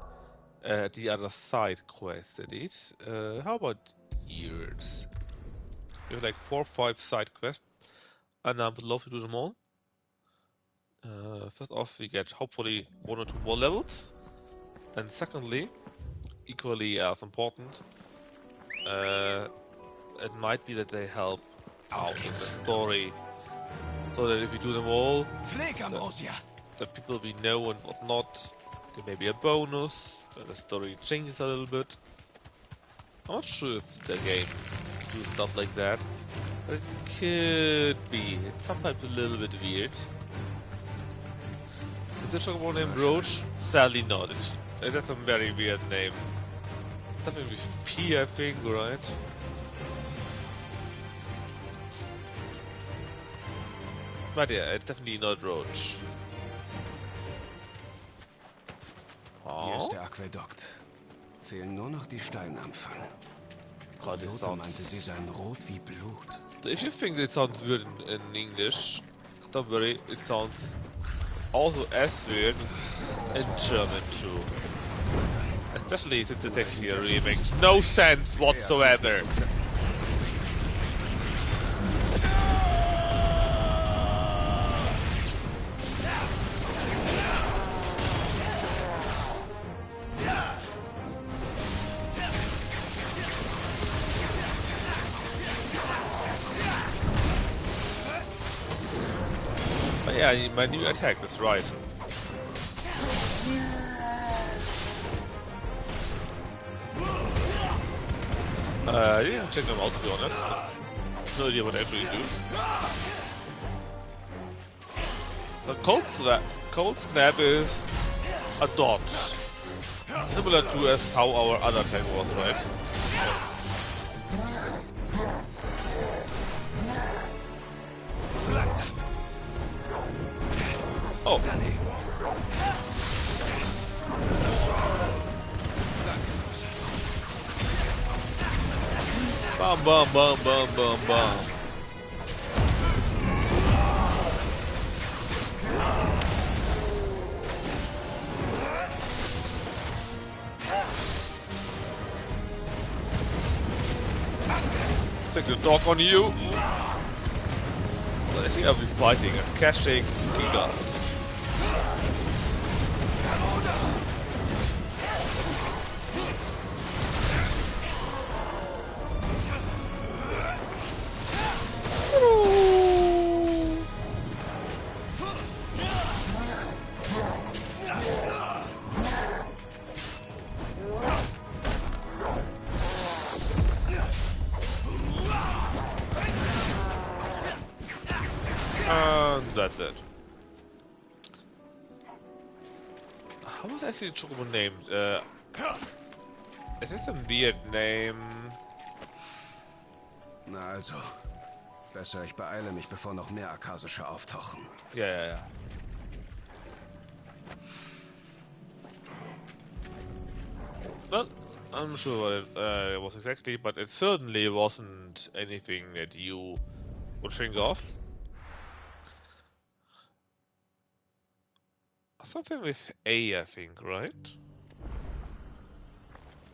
The other side quest that is. How about years? We have like 4 or 5 side quests, and I would love to do them all. First off, we get hopefully 1 or 2 more levels, and secondly, equally as important, it might be that they help out in the story, so that if we do them all, that people we know and whatnot, there may be a bonus, and the story changes a little bit. I'm not sure if the game do stuff like that, but it could be. It's sometimes a little bit weird. Is there someone named Roach? Sadly not. It has a very weird name. Something with P, I think, right? But yeah, it's definitely not Roach. Hier ist der Aquädukt. Fehlen nur noch die Steinampfer. Lothar meinte, sie seien rot wie Blut. If you think it sounds weird in English, don't worry, it sounds also as weird in German too. Especially since the text here really makes no sense whatsoever. But yeah, my new attack is right. I didn't check them out, to be honest. No idea what they actually do. The cold snap is a dodge. Similar to as how our other attack was, right? Oh. Bam, bam, bam, bam, bam, bam. Take the dog on you! I think I'll be fighting a caching Giga. That's it. How was actually Chocobo named? It is a weird name. Na also. Besser, ich beeile mich, bevor noch mehr Akasische auftauchen. Yeah. Well, I'm not sure what it was exactly, but it certainly wasn't anything that you would think of. Something with A, I think, right?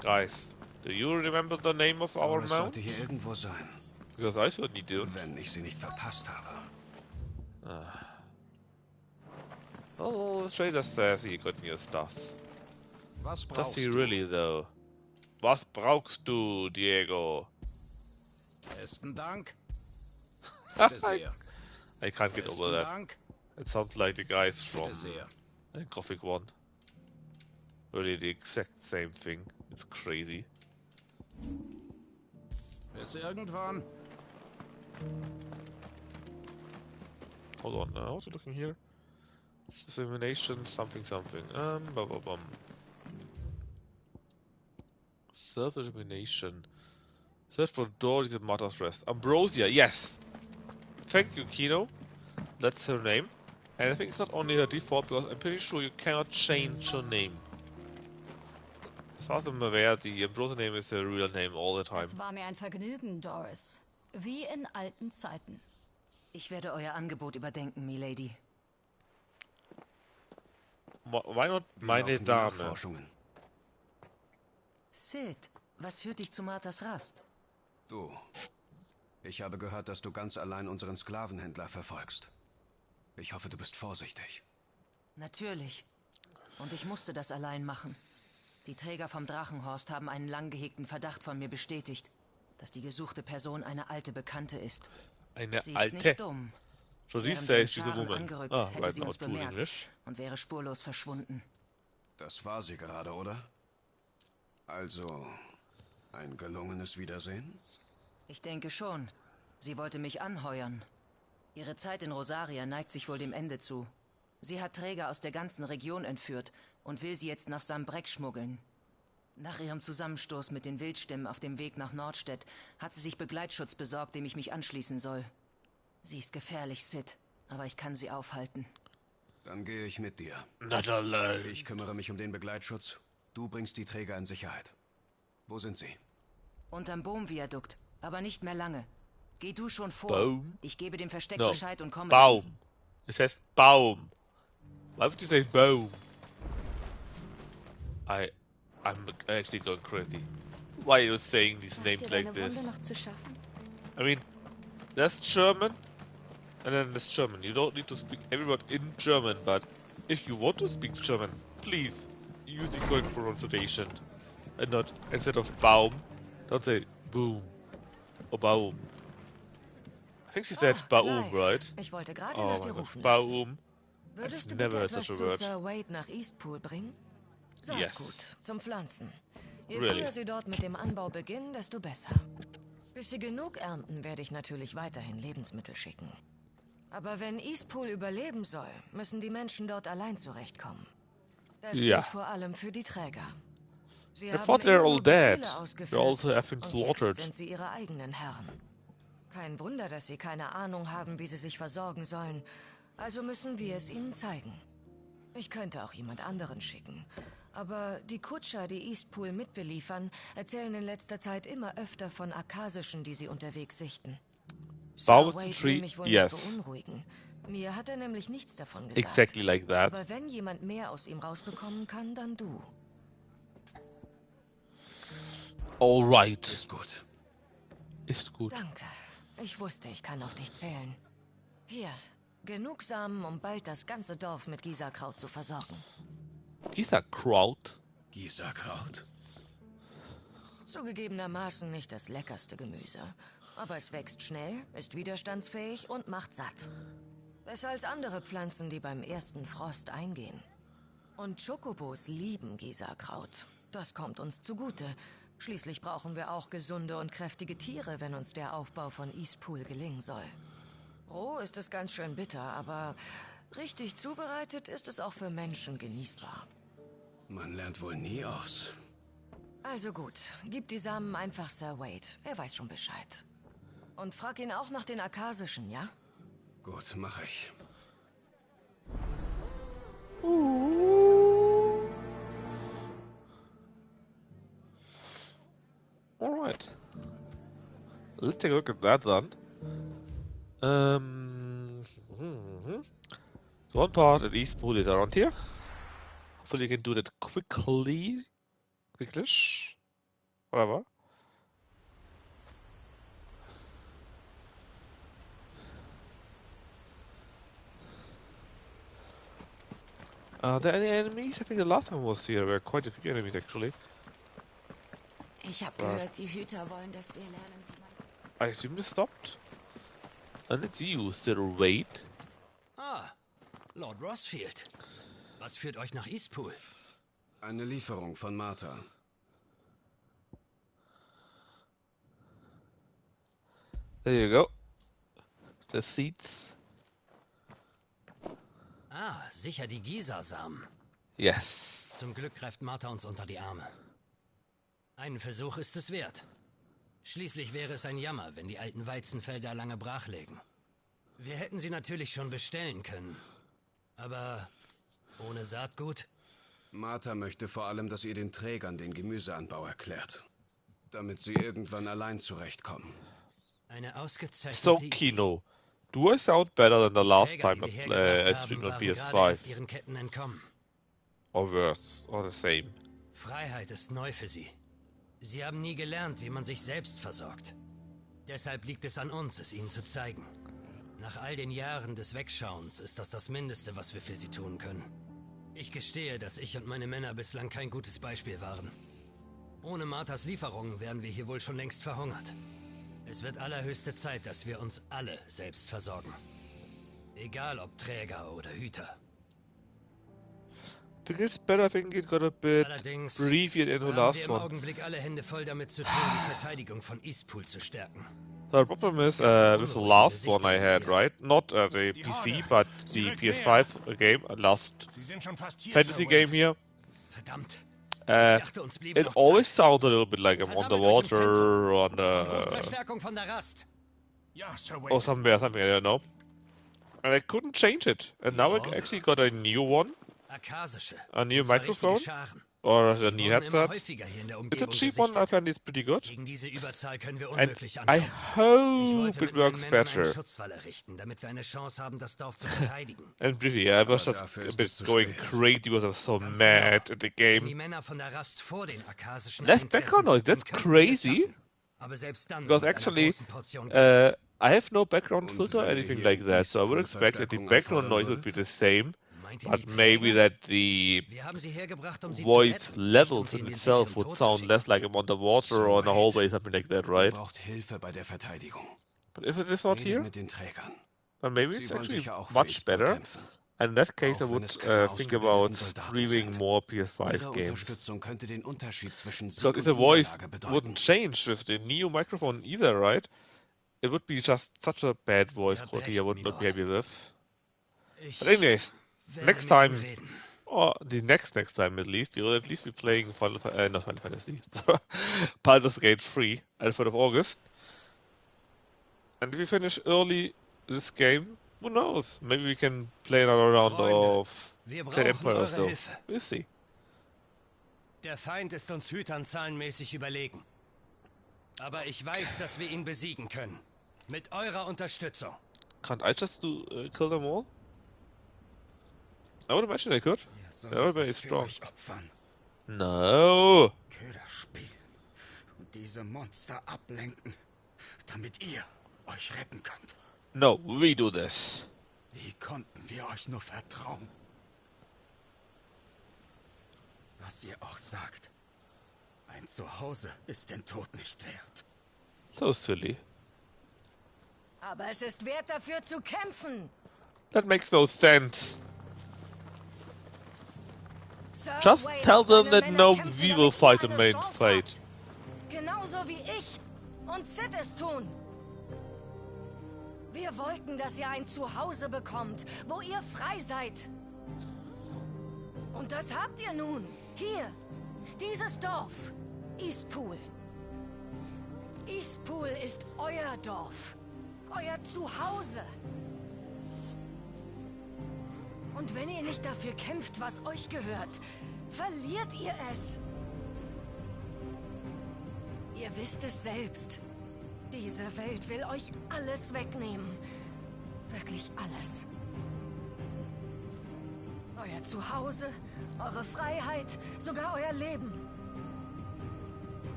Guys, do you remember the name of our Es mount? sollte hier irgendwo sein. Because I certainly do. Wenn ich sie nicht verpasst habe. Oh, the trader says he got new stuff. Was Does brauchst he du? really, though? Was brauchst du, Diego? Besten Dank. Bitte sehr. I can't get over that. Dank. It sounds like the guys from Bitte sehr. Gothic 1. Really the exact same thing. It's crazy. Bis irgendwann. Hold on, what's it looking here? Dissemination, something. Bum. Self-elimination. Search for doors in Mother's Rest. Ambrosia, yes! Thank you, Kino. That's her name. And I think it's not only her default, because I'm pretty sure you cannot change her name. As far as I'm aware, the Ambrosia name is her real name all the time. Es war mir ein Vergnügen, Doris. Wie in alten Zeiten. Ich werde euer Angebot überdenken, Milady. Why not meine Dame? Sid, was führt dich zu Marthas Rast? Du. Ich habe gehört, dass du ganz allein unseren Sklavenhändler verfolgst. Ich hoffe, du bist vorsichtig. Natürlich. Und ich musste das allein machen. Die Träger vom Drachenhorst haben einen lang gehegten Verdacht von mir bestätigt, dass die gesuchte Person eine alte Bekannte ist. Eine sie ist alte? nicht dumm. So these Wären wir in days she's a Scharen woman. angerückt, Ah, hätte right sie now uns too bemerkt English. und wäre spurlos verschwunden. Das war sie gerade, oder? Also, ein gelungenes Wiedersehen? Ich denke schon. Sie wollte mich anheuern. Ihre Zeit in Rosaria neigt sich wohl dem Ende zu. Sie hat Träger aus der ganzen Region entführt und will sie jetzt nach Sambrek schmuggeln. Nach ihrem Zusammenstoß mit den Wildstimmen auf dem Weg nach Nordstedt hat sie sich Begleitschutz besorgt, dem ich mich anschließen soll. Sie ist gefährlich, Sid, aber ich kann sie aufhalten. Dann gehe ich mit dir. Not alone. Ich kümmere mich um den Begleitschutz. Du bringst die Träger in Sicherheit. Wo sind sie? Unterm Bohm-Viadukt, aber nicht mehr lange. Geh du schon vor. Baum? Ich gebe dem Versteck No. Bescheid und komme. Baum. It says Baum. Why would you say Baum? I'm actually going crazy. Why are you saying these names like this? Noch zu schaffen? I mean, that's German, and then there's German. You don't need to speak every word in German, but if you want to speak German, please use the correct pronunciation, and not instead of Baum, don't say Boom or Baum. I think she said Baum, Clive. right? Ich wollte gerade Oh nach my dir God, rufen lassen. Baum. Würdest du I've never bitte heard etwas such a zu word. Sir Wade nach Eastpool bringen? Saat Yes. gut, zum Pflanzen. Je Really? früher sie dort mit dem Anbau beginnen, desto besser. Bis sie genug ernten, werde ich natürlich weiterhin Lebensmittel schicken. Aber wenn Eastpool überleben soll, müssen die Menschen dort allein zurechtkommen. Das Ja. gilt vor allem für die Träger. Sie I haben thought they're immer all nur dead. Befehle They ausgeführt also have been und slaughtered. jetzt sind sie ihre eigenen Herren. Kein Wunder, dass sie keine Ahnung haben, wie sie sich versorgen sollen. Also müssen wir es ihnen zeigen. Ich könnte auch jemand anderen schicken. Aber die Kutscher, die Eastpool mitbeliefern, erzählen in letzter Zeit immer öfter von Akasischen, die sie unterwegs sichten. Sir Bowser Wade Tree, will mich wohl yes. nicht beunruhigen. Mir hat er nämlich nichts davon gesagt. Exactly like that. Aber wenn jemand mehr aus ihm rausbekommen kann, dann du. All right. Ist gut. Ist gut. Danke. Ich wusste, ich kann auf dich zählen. Hier, genug Samen, um bald das ganze Dorf mit Gisakraut zu versorgen. Gisakraut? Gisakraut. Zugegebenermaßen nicht das leckerste Gemüse. Aber es wächst schnell, ist widerstandsfähig und macht satt. Besser als andere Pflanzen, die beim ersten Frost eingehen. Und Chocobos lieben Gisakraut. Das kommt uns zugute. Schließlich brauchen wir auch gesunde und kräftige Tiere, wenn uns der Aufbau von Eastpool gelingen soll. Roh ist es ganz schön bitter, aber richtig zubereitet ist es auch für Menschen genießbar. Man lernt wohl nie aus. Also gut, gib die Samen einfach Sir Wade. Er weiß schon Bescheid. Und frag ihn auch nach den Akasischen, ja? Gut, mache ich. Alright. Let's take a look at that then. So one part at Eastpool is around here. Hopefully you can do that quickly. Quicklish. Whatever. Are there any enemies? I think the last time I was here, there were quite a few enemies actually. Ich habe gehört, die Hüter wollen, dass wir lernen, wie I man... assume this stopped. And it's you, Sir Wade. Ah, Lord Rothschild. Was führt euch nach Eastpool? Eine Lieferung von Martha. There you go. The seats. Ah, sicher die Gisa-Samen. Yes. Zum Glück greift Martha uns unter die Arme. Einen Versuch ist es wert. Schließlich wäre es ein Jammer, wenn die alten Weizenfelder lange brach lägen. Wir hätten sie natürlich schon bestellen können. Aber ohne Saatgut? Martha möchte vor allem, dass ihr den Trägern den Gemüseanbau erklärt. Damit sie irgendwann allein zurechtkommen. Eine ausgezeichnete So, Kino. Do I sound better than the last time I streamed on PS5? ihren Ketten entkommen. Or worse, or the same. Freiheit ist neu für sie. Sie haben nie gelernt, wie man sich selbst versorgt. Deshalb liegt es an uns, es ihnen zu zeigen. Nach all den Jahren des Wegschauens ist das Mindeste, was wir für sie tun können. Ich gestehe, dass ich und meine Männer bislang kein gutes Beispiel waren. Ohne Marthas Lieferungen wären wir hier wohl schon längst verhungert. Es wird allerhöchste Zeit, dass wir uns alle selbst versorgen. Egal ob Träger oder Hüter. Because better, I think it got a bit Allerdings briefer than the haben last wir im one. Augenblick alle Hände voll damit zu tun, die Verteidigung von Eastpool zu stärken. The problem is with the last one I had, right? Not the PC, but the PS5 game, last fantasy game here. Verdammt. It always sounds a little bit like I'm on the water, on the... Verstärkung von der Rast. or somewhere, something, I don't know. And I couldn't change it. And now I actually got a new one. A new microphone. Or a new headset. It's a cheap one, I find it's pretty good. And I hope it works better. And pretty, I was just a bit going crazy because I was so mad at the game. Less background noise, that's crazy. Because actually, I have no background filter or anything like that, so I would expect that the background noise would be the same. But maybe that the voice levels in itself would sound less like I'm underwater or in a hallway, something like that, right? But if it is not here, then maybe it's actually much better. And in that case, I would think about streaming more PS5 games. Because if the voice wouldn't change with the new microphone either, right? It would be just such a bad voice quality I would not be happy with. But anyways, next time, or the next time at least, we will at least be playing not Final Fantasy, Baldur's Gate 3 at the 4th of August. And if we finish early this game, who knows? Maybe we can play another round of Clay Empire or so. We'll see. Der Feind ist uns Hütern zahlenmäßig überlegen. Aber ich weiß, dass wir ihn besiegen können. Mit eurer Unterstützung. Can't I just kill them all? I would imagine I could. They're all very strong. No! Köder spielen und diese Monster ablenken. damit ihr euch retten könnt. No, we do this. Wie konnten wir euch nur vertrauen? Was ihr auch sagt, ein Zuhause ist den Tod nicht wert. So silly. Aber es ist wert, dafür zu kämpfen. That makes no sense. Sir Just Wade tell und them seine that Männer no, kämpfen, we damit will ihr fight the eine main Chance fight. habt. Genauso wie ich und Sid es tun. Wir wollten, dass ihr ein Zuhause bekommt, wo ihr frei seid. Und das habt ihr nun. Hier, dieses Dorf, Eastpool. Eastpool ist euer Dorf, euer Zuhause. Und wenn ihr nicht dafür kämpft, was euch gehört, verliert ihr es. Ihr wisst es selbst. Diese Welt will euch alles wegnehmen. Wirklich alles. Euer Zuhause, eure Freiheit, sogar euer Leben.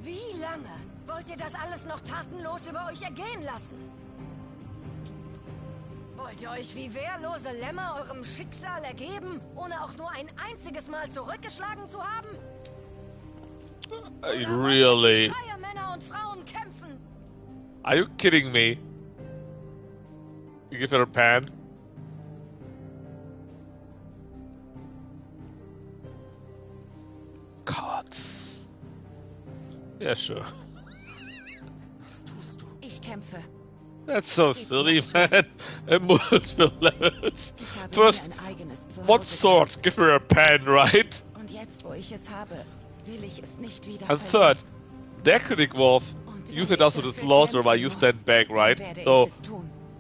Wie lange wollt ihr das alles noch tatenlos über euch ergehen lassen? Wollt ihr euch wie wehrlose Lämmer eurem Schicksal ergeben, ohne auch nur ein einziges Mal zurückgeschlagen zu haben? Really? Freie Männer und Frauen kämpfen. Are you kidding me? You give her a pan? God. Yeah, sure. Was tust du? Ich kämpfe. That's so silly, man. At multiple levels. First, what sword? Give her a pen, right? Und jetzt, wo ich es habe, will ich es nicht wieder And verlieren. third, their critic was, use it also to slaughter while you stand back, right? So,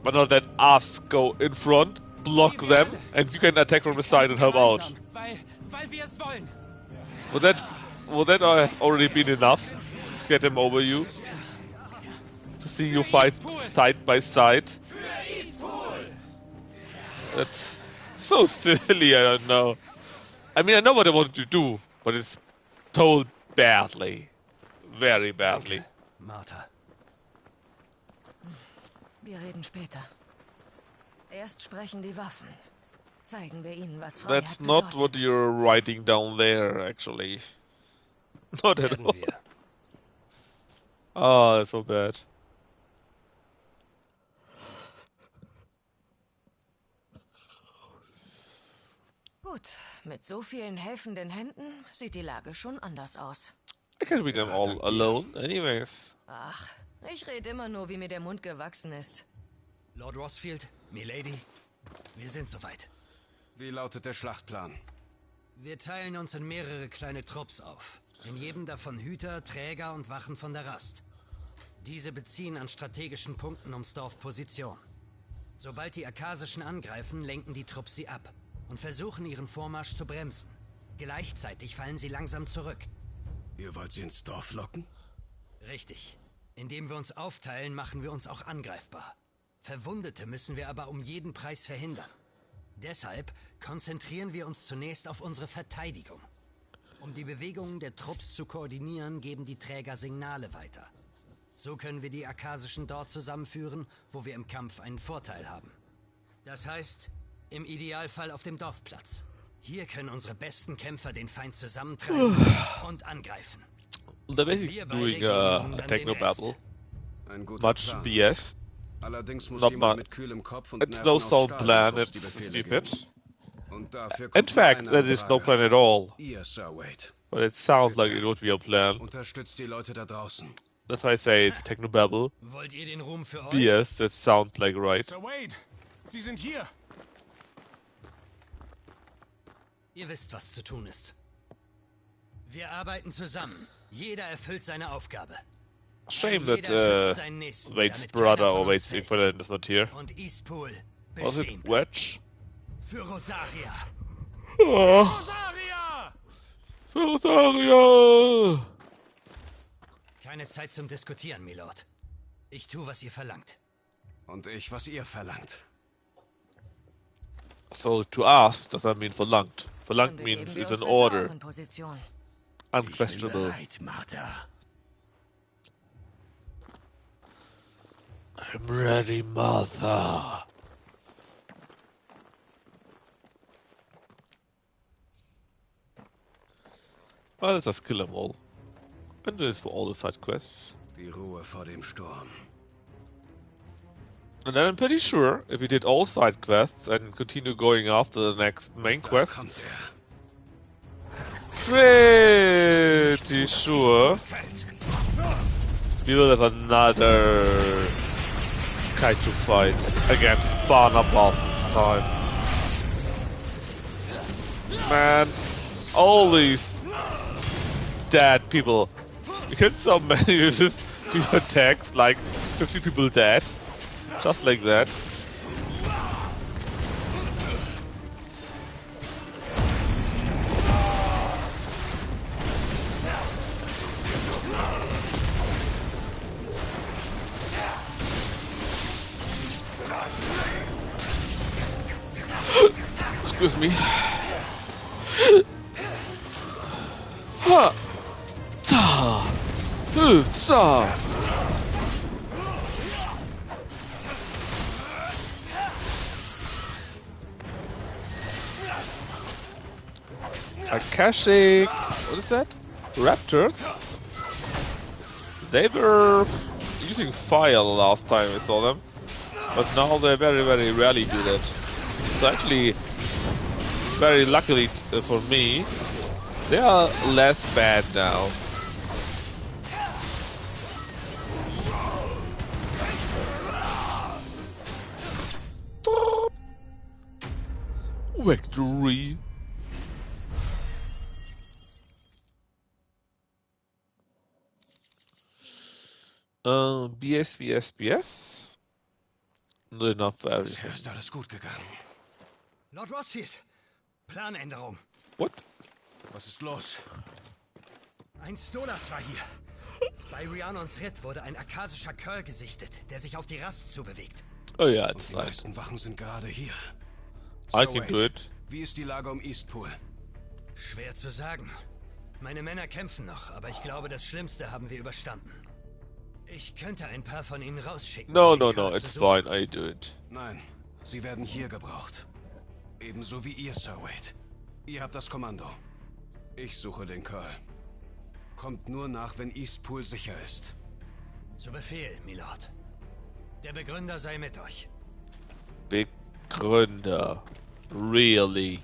but not let us go in front, block them, and you can attack from the side and help out. Weil wir es wollen. Would that have already been enough to get them over you? To see you fight side by side? That's so silly, I don't know. I mean, I know what I wanted to do, but it's told badly. Very badly. Martha. Wir reden später. Erst sprechen die Waffen. Zeigen wir ihnen, was Freiheit That's not what you're writing down there, actually. Not at all. Oh, that's so bad. Gut, mit so vielen helfenden Händen sieht die Lage schon anders aus. I can read them all alone, anyways. Ach, ich rede immer nur, wie mir der Mund gewachsen ist. Lord Rossfield, Milady, wir sind soweit. Wie lautet der Schlachtplan? Wir teilen uns in mehrere kleine Trupps auf. In jedem davon Hüter, Träger und Wachen von der Rast. Diese beziehen an strategischen Punkten ums Dorf Position. Sobald die Akasischen angreifen, lenken die Trupps sie ab und versuchen ihren Vormarsch zu bremsen. Gleichzeitig fallen sie langsam zurück. Ihr wollt sie ins Dorf locken? Richtig. Indem wir uns aufteilen, machen wir uns auch angreifbar. Verwundete müssen wir aber um jeden Preis verhindern. Deshalb konzentrieren wir uns zunächst auf unsere Verteidigung. Um die Bewegungen der Trupps zu koordinieren, geben die Träger Signale weiter. So können wir die Akasischen dort zusammenführen, wo wir im Kampf einen Vorteil haben. Das heißt, im Idealfall auf dem Dorfplatz. Hier können unsere besten Kämpfer den Feind zusammentreiben und angreifen. They're basically doing a techno-battle. Much BS. Allerdings muss Not jemand much. mit kühlem Kopf und It's Nerven no aus solid Stahl plan, Trupps die it's Befehle stupid. geben. Und dafür In kommt nur fact, eine that is no Anfrage. plan at all. Ihr, Sir Wade. But it sounds like it would be a plan. Unterstützt die Leute da draußen. That's why I say it's techno-babble. Wollt ihr den Ruhm für euch? BS, that sounds like right. Sir Wade, Sie sind hier. Ihr wisst, was zu tun ist. Wir arbeiten zusammen. Jeder erfüllt seine Aufgabe. Shame Jeder that schützt seinen Nächsten, Wade's damit brother keiner von or uns Wade's fällt. equivalent is not here. Und Eastpool Was it bestehen bleibt. Wedge? Für Rosaria. Oh. Rosaria! Rosaria! Keine Zeit zum Diskutieren, Milord. Ich tue, was ihr verlangt. Und ich, was ihr verlangt. So to ask does not mean verlangt. Verlangt means it's an order. Position. Unquestionable. Martha. I'm ready, Martha. Well, let's just kill them all. And do this for all the side quests. Die Ruhe vor dem Sturm. And then I'm pretty sure, if we did all side quests and continue going after the next main quest, pretty sure we will have another Kaiju fight against Barnabas this time. Man, all these dead people. You get so many uses to your attacks, like 50 people dead. Just like that. Excuse me. Ha! Ta! Ta! Akashic, what is that? Raptors? They were using fire the last time I saw them, but now they very rarely do that. So actually, very luckily for me, they are less bad now. Victory! BS. Not enough for everything. Bisher ist alles gut gegangen. Lord Rothschild, Planänderung. What? Was ist los? Ein Stolas war hier. Bei Rhiannons Ritt wurde ein akasischer Curl gesichtet, der sich auf die Rast zubewegt. Oh ja, und die meisten Wachen sind gerade hier. I can do it. Wie ist die Lage um Eastpool? Schwer zu sagen. Meine Männer kämpfen noch, aber ich glaube, das Schlimmste haben wir überstanden. Ich könnte ein paar von ihnen rausschicken. No, it's fine, I do it. Nein, sie werden hier gebraucht. Ebenso wie ihr, Sir Wade. Ihr habt das Kommando. Ich suche den Curl. Kommt nur nach, wenn Eastpool sicher ist. Zu Befehl, Milord. Der Begründer sei mit euch. Begründer. Really?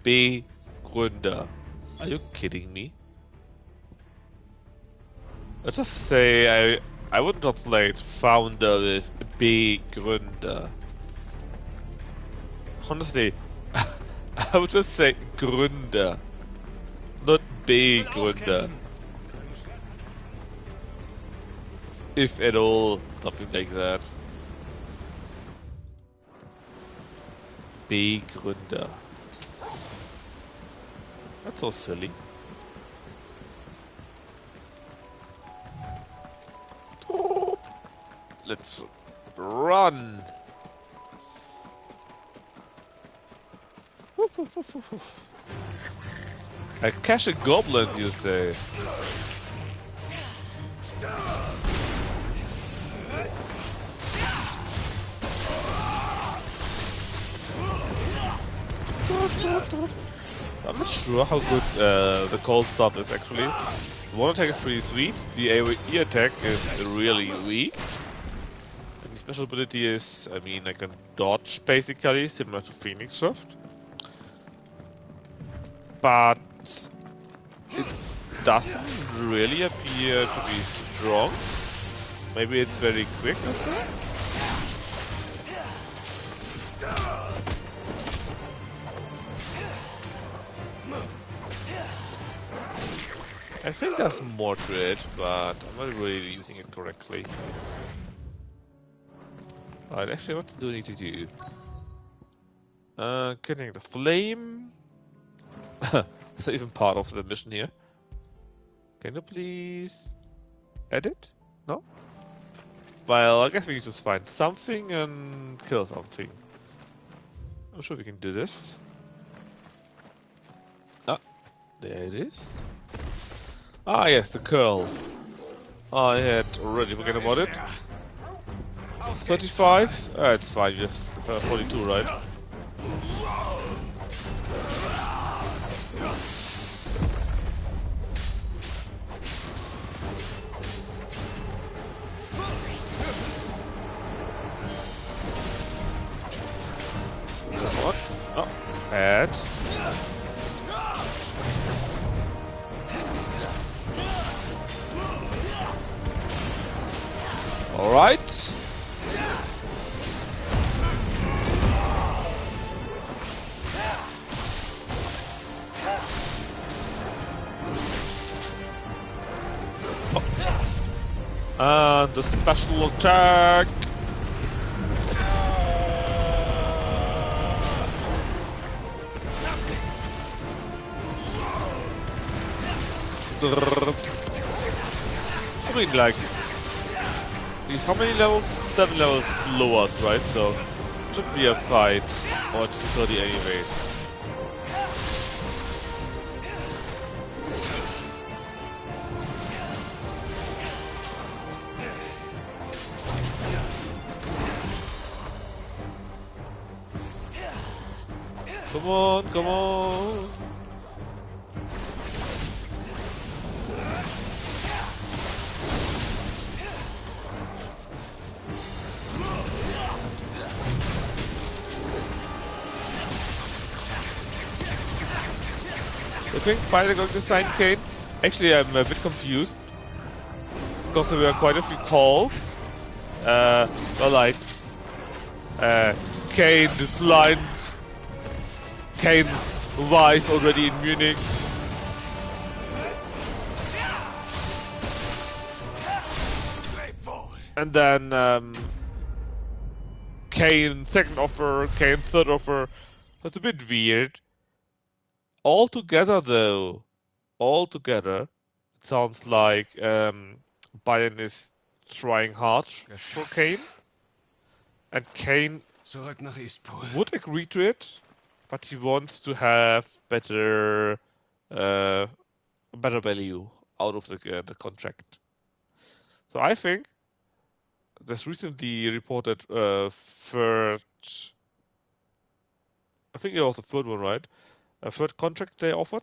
Begründer. Are you kidding me? Let's just say I would not translate founder with Begründer. Honestly, I would just say Gründer, not Begründer. If at all, something like that. Begründer. That's so silly. Let's run. Akashic goblins, you say? I'm not sure how good the cold stuff is actually. The one attack is pretty sweet, the AoE attack is really weak. And the special ability is, I mean, I can dodge basically, similar to Phoenix Shift. But it doesn't really appear to be strong. Maybe it's very quick or so? I think there's more to it, but I'm not really using it correctly. Alright, actually, what do I need to do? Getting the flame. Is that even part of the mission here? Can you please edit? No? Well, I guess we can just find something and kill something. I'm sure we can do this. Ah, there it is. Ah, yes, the curl. I had already forgotten about it. 35? It's fine, just 42, right? What? Oh, bad. Alright. And the special attack. I mean, like, he's how many levels? 7 levels below us, right? So, should be a fight or 230 anyways. Come on, come on! I think finally going to sign Kane. Actually, I'm a bit confused because there were quite a few calls. Well, like Kane dislined Kane's wife already in Munich. And then Kane second offer, Kane third offer. That's a bit weird. Altogether, though, it sounds like Bayern is trying hard for Kane, and Kane Zurück nach Eastpool. would agree to it, but he wants to have better value out of the contract. So I think there's recently reported third. I think it was the third one, right? A third contract they offered.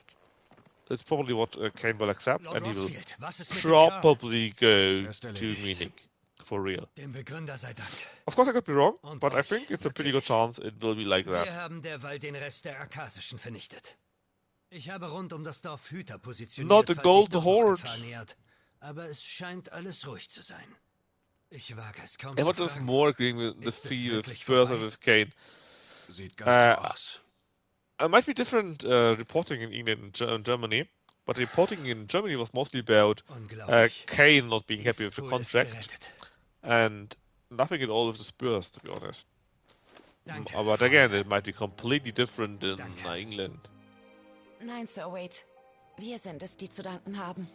That's probably what Kane will accept, and he will probably go to Munich for real. Of course, I could be wrong, but I think it's a pretty good chance it will be like that. Wir haben derweil den Rest der Arkasischen vernichtet. Ich habe rund das Dorf Hüter positioniert, Not the falls sich Golden doch noch Horde. Gefahr nähert. Aber es scheint alles ruhig zu sein. Ich wage es kaum I zu want to fragen. more agreeing with the Ist es three with wirklich Spurs vorbei? and with Kane. Sieht ganz so aus. It might be different reporting in England and Germany, but reporting in Germany was mostly about Kane not being happy with the contract and nothing at all with the Spurs, to be honest. But again, it might be completely different in England. Nein, Sir Wade. Wir sind es, die zu danken haben.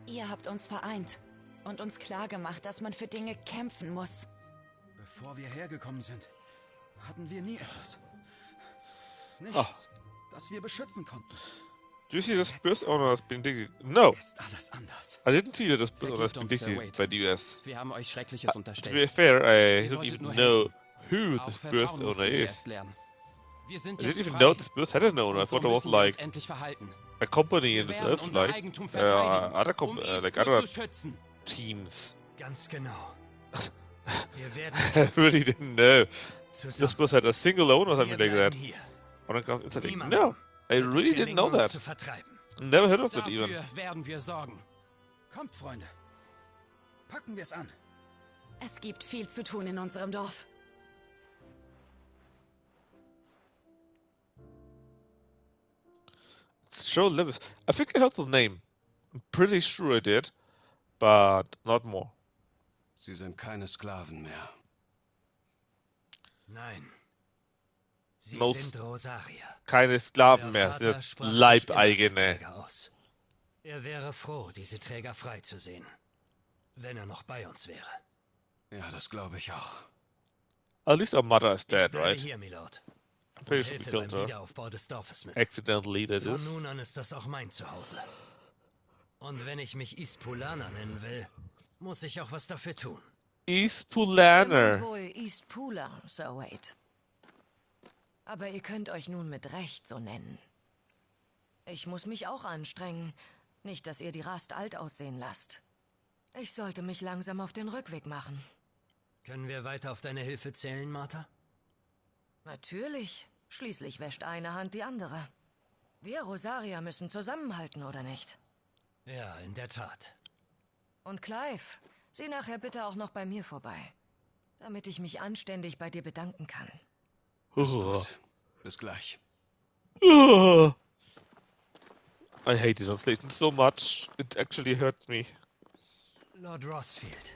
Ihr habt uns vereint und uns klargemacht, dass man für Dinge kämpfen muss. Bevor wir hergekommen sind, hatten wir nie etwas. Nichts, das wir beschützen konnten. Do you see the Spurs owner has been dictated? No. Ist alles anders. I didn't see that the Spurs owner has been dictated by the US. Wir haben euch Schreckliches To unterstellt. be fair, I Ihr don't wolltet even nur know helfen. who Auch the Spurs Vertrauen owner mussten wir is. erst lernen. Wir sind I jetzt didn't even frei. know the Spurs had an owner. I Und so thought it was müssen wir uns like endlich verhalten. a company Wir in this werden earth, unser like Eigentum verteidigen, like Eastpool other zu schützen. teams. Ganz genau. Wir werden I really didn't know the Zusammen. Spurs had a single owner or something Wir like that. bleiben hier. On a ground inside. Niemandem No, I wird es really didn't gelingen, know uns that. zu vertreiben. Never heard of it Dafür even. werden wir sorgen. Kommt, Freunde. Packen wir es an. Es gibt viel zu tun in unserem Dorf. Joe Levis. I think I heard the name. I'm pretty sure I did, but not more. Sie sind keine Sklaven mehr. Nein. Sie No, sind Rosarier. keine Sklaven Der mehr, Vater sind sprach sich Leibeigene. immer für Träger aus. Er wäre froh, diese Träger freizusehen. Wenn er noch bei uns wäre. Ja, das glaube ich auch. At least our mother is dead, Ich bleibe right? hier, Milord. I'm pretty Und sure we helfe killed beim her. Wiederaufbau des Dorfes mit. Accidentally, that Von is. nun an ist das auch mein Zuhause. Und wenn ich mich Ispulaner nennen will, muss ich auch was dafür tun. Ihr meint Eastpoolaner. wohl Eastpooler, Sir Wade. Aber ihr könnt euch nun mit Recht so nennen. Ich muss mich auch anstrengen. Nicht, dass ihr die Rast alt aussehen lasst. Ich sollte mich langsam auf den Rückweg machen. Können wir weiter auf deine Hilfe zählen, Martha? Natürlich. Schließlich wäscht eine Hand die andere. Wir Rosaria müssen zusammenhalten, oder nicht? Ja, in der Tat. Und Clive, sieh nachher bitte auch noch bei mir vorbei. Damit ich mich anständig bei dir bedanken kann. Bis gleich. I hate the translation so much. It actually hurts me. Lord Rossfield,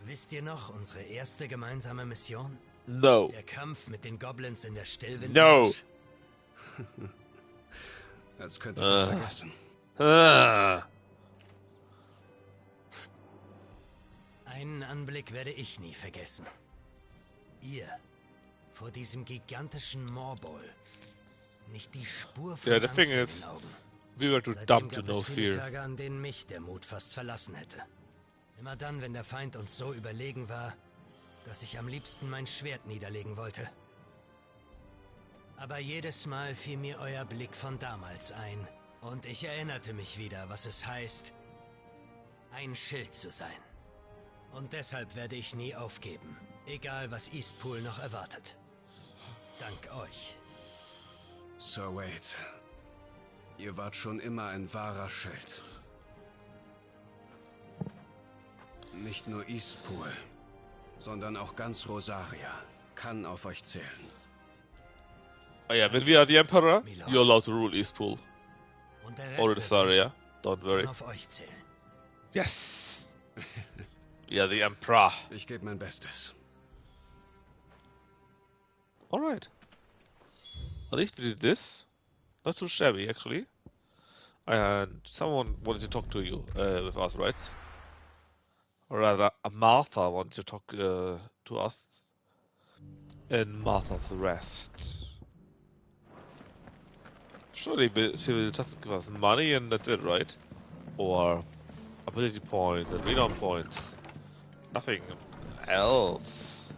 wisst ihr noch unsere erste gemeinsame Mission? No. Der Kampf mit den Goblins in der No. Stillwindmarsch? Als könnte ich das vergessen. Einen Anblick werde ich nie vergessen. Ihr vor diesem gigantischen Moorball. Nicht die Spur von Yeah, the Angst thing in is, den Augen. we were too Seitdem dumb to gab know es viele fear. Tage, an denen mich der Mut fast verlassen hätte. Immer dann, wenn der Feind uns so überlegen war, dass ich am liebsten mein Schwert niederlegen wollte. Aber jedes Mal fiel mir euer Blick von damals ein. Und ich erinnerte mich wieder, was es heißt, ein Schild zu sein. Und deshalb werde ich nie aufgeben, egal was Eastpool noch erwartet. Dank euch. Sir Wade, ihr wart schon immer ein wahrer Schild. Nicht nur Eastpool, sondern auch ganz Rosaria kann auf euch zählen. Oh yeah, when we are the Emperor, you're allowed to rule Eastpool. Und der Rest Or der Rosaria, Welt don't worry. kann auf euch zählen. Yes! We are the Emperor. Ich gebe mein Bestes. Alright. At least we did this. Not too shabby, actually. And someone wanted to talk to you, with us, right? Or rather, Martha wanted to talk to us. And Martha's Rest. Surely she will just give us money and that's it, right? Or ability points and renown points. Nothing else.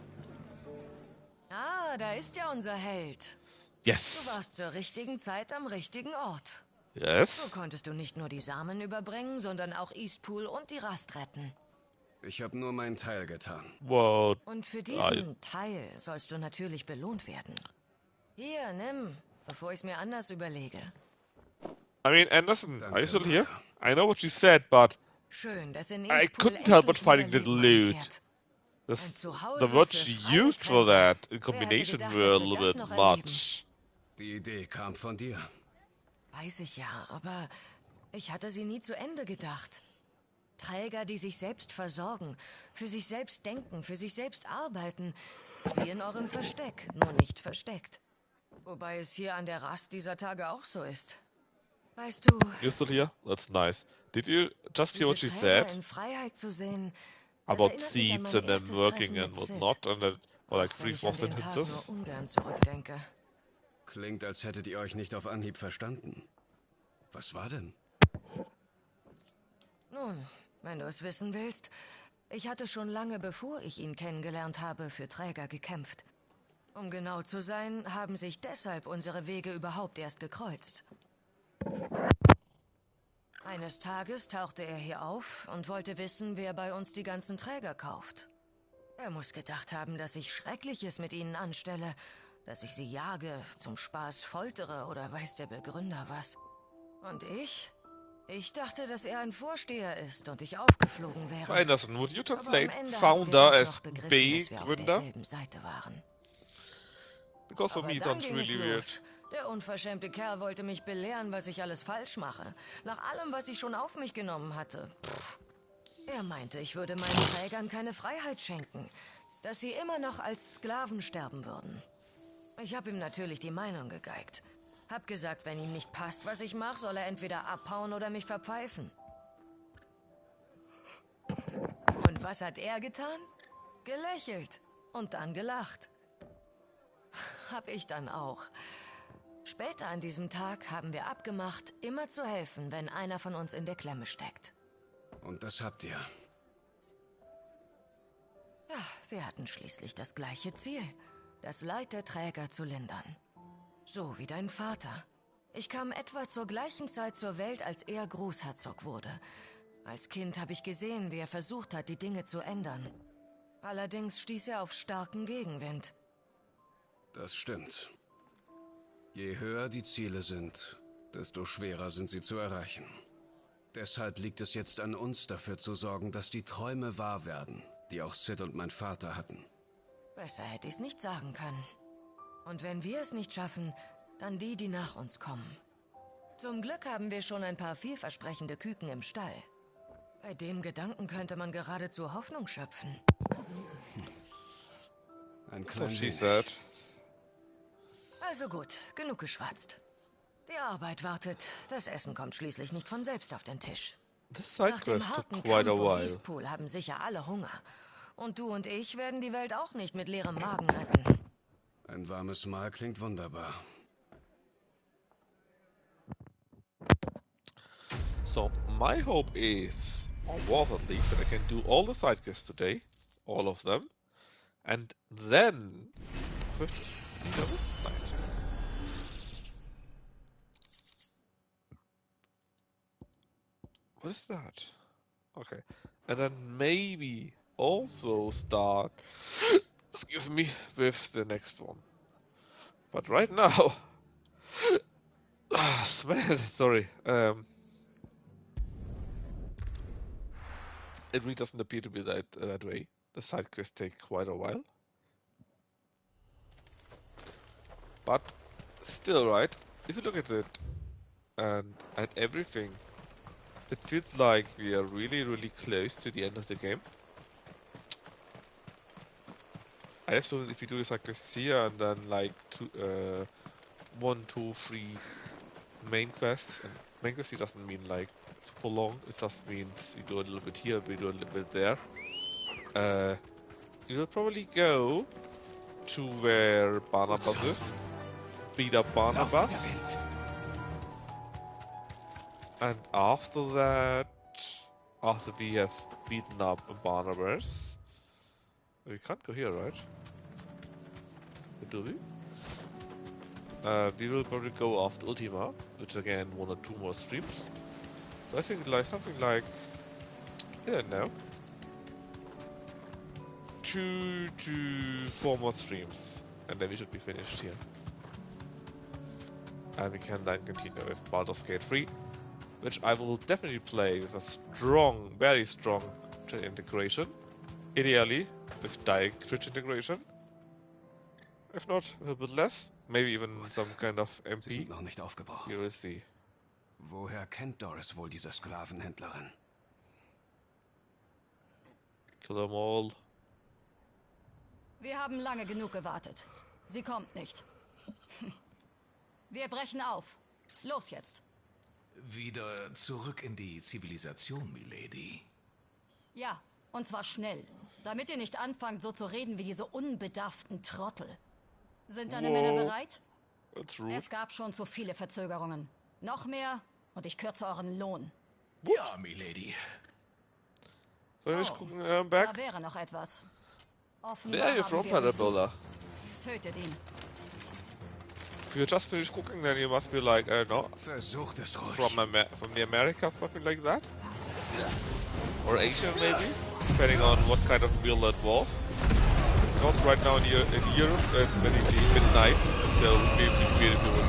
Ah, da ist ja unser Held. Yes. Du warst zur richtigen Zeit am richtigen Ort. Yes. So konntest du nicht nur die Samen überbringen, sondern auch Eastpool und die Rast retten. Ich habe nur meinen Teil getan. What? Und für diesen Teil sollst du natürlich belohnt werden. Hier, nimm, bevor ich es mir anders überlege. I mean, Anderson, are you still here? I know what she said, but Schön, dass in I Eastpool couldn't help but endlich finding wieder the Leben loot. einkehrt. The Zuhause word für she freie used for Träger. that in Wer hätte combination gedacht, were a dass wir little das bit noch erleben? much. Die Idee kam von dir. Weiß ich ja, aber ich hatte sie nie zu Ende gedacht. Träger, die sich selbst versorgen, für sich selbst denken, für sich selbst arbeiten. Wie in eurem Versteck, nur nicht versteckt. Wobei es hier an der Rast dieser Tage auch so ist. Weißt du, You're still here? That's nice. Did you just hear what she diese Träger said? in Freiheit zu sehen, das About erinnert mich an seeds mein and them erstes working Treffen and mit Sid. whatnot, and that were like Auch wenn 3/4 ich an den Tag nur sentences? ungern zurückdenke. Klingt, als hättet ihr euch nicht auf Anhieb verstanden. Was war denn? Nun, wenn du es wissen willst, ich hatte schon lange bevor ich ihn kennengelernt habe, für Träger gekämpft. Um genau zu sein, haben sich deshalb unsere Wege überhaupt erst gekreuzt. Eines Tages tauchte er hier auf und wollte wissen, wer bei uns die ganzen Träger kauft. Er muss gedacht haben, dass ich Schreckliches mit ihnen anstelle, dass ich sie jage, zum Spaß foltere oder weiß der Begründer was. Und ich? Ich dachte, dass er ein Vorsteher ist und ich aufgeflogen wäre. Anderson, would you Aber am translate Ende haben founder wir doch as noch begriffen, B dass wir auf Gründer? derselben Seite waren. Because for Aber me it dann sounds ging es really weird. los. Der unverschämte Kerl wollte mich belehren, was ich alles falsch mache. Nach allem, was ich schon auf mich genommen hatte. Er meinte, ich würde meinen Trägern keine Freiheit schenken. Dass sie immer noch als Sklaven sterben würden. Ich habe ihm natürlich die Meinung gegeigt. Hab gesagt, wenn ihm nicht passt, was ich mache, soll er entweder abhauen oder mich verpfeifen. Und was hat er getan? Gelächelt und dann gelacht. Hab ich dann auch. Später an diesem Tag haben wir abgemacht, immer zu helfen, wenn einer von uns in der Klemme steckt. Und das habt ihr. Ja, wir hatten schließlich das gleiche Ziel. Das Leid der Träger zu lindern. So wie dein Vater. Ich kam etwa zur gleichen Zeit zur Welt, als er Großherzog wurde. Als Kind habe ich gesehen, wie er versucht hat, die Dinge zu ändern. Allerdings stieß er auf starken Gegenwind. Das stimmt. Je höher die Ziele sind, desto schwerer sind sie zu erreichen. Deshalb liegt es jetzt an uns, dafür zu sorgen, dass die Träume wahr werden, die auch Sid und mein Vater hatten. Besser hätte ich es nicht sagen können. Und wenn wir es nicht schaffen, dann die, die nach uns kommen. Zum Glück haben wir schon ein paar vielversprechende Küken im Stall. Bei dem Gedanken könnte man geradezu Hoffnung schöpfen. Ein klein wenig. Also gut, genug geschwatzt. Die Arbeit wartet. Das Essen kommt schließlich nicht von selbst auf den Tisch. Nach dem harten Kampf um Eastpool haben sicher alle Hunger. Und du und ich werden die Welt auch nicht mit leerem Magen retten. Ein warmes Mahl klingt wunderbar. So, my hope is, or was at least, that I can do all the side quests today. All of them. And then... Nice. What is that? Okay. And then maybe also start, excuse me, with the next one. But right now... man, sorry. It really doesn't appear to be that way. The side quests take quite a while. But still, right? If you look at it and at everything, it feels like we are really, really close to the end of the game. I assume if you do the side quests here and then like 1, 2, 3 main quests, and main quest doesn't mean like super long, it just means you do a little bit here, we do a little bit there. You will probably go to where Barnabas is, beat up Barnabas, and after that, after we have beaten up Barnabas, we can't go here, right? Do we? We will probably go after Ultima, which again 1 or 2 more streams. So I think like something like, I don't know, 2 to 4 more streams, and then we should be finished here. And we can then continue with Baldur's Gate 3, which I will definitely play with a strong, very strong Twitch integration. Ideally with direct Twitch integration. If not, a little bit less. Maybe even some kind of MP. Sie sind noch nicht aufgebrochen. You will see. Woher kennt Doris wohl diese Sklavenhändlerin? Kill them all. Wir haben lange genug gewartet. Sie kommt nicht. Wir brechen auf. Los jetzt. Wieder zurück in die Zivilisation, Milady. Ja, und zwar schnell. Damit ihr nicht anfangt, so zu reden wie diese unbedarften Trottel. Sind deine Männer bereit? Es gab schon zu viele Verzögerungen. Noch mehr und ich kürze euren Lohn. Ja, Milady. Soll ich gucken, back? Da wäre noch etwas. Yeah, you're from Parabola. Tötet ihn. If you just finish cooking, then you must be like, I don't know, Versucht es ruhig. from the Americas, something like that? Or Asia, maybe? Depending on what kind of meal that was. Because right now in Europe, it's midnight, so maybe weird if you were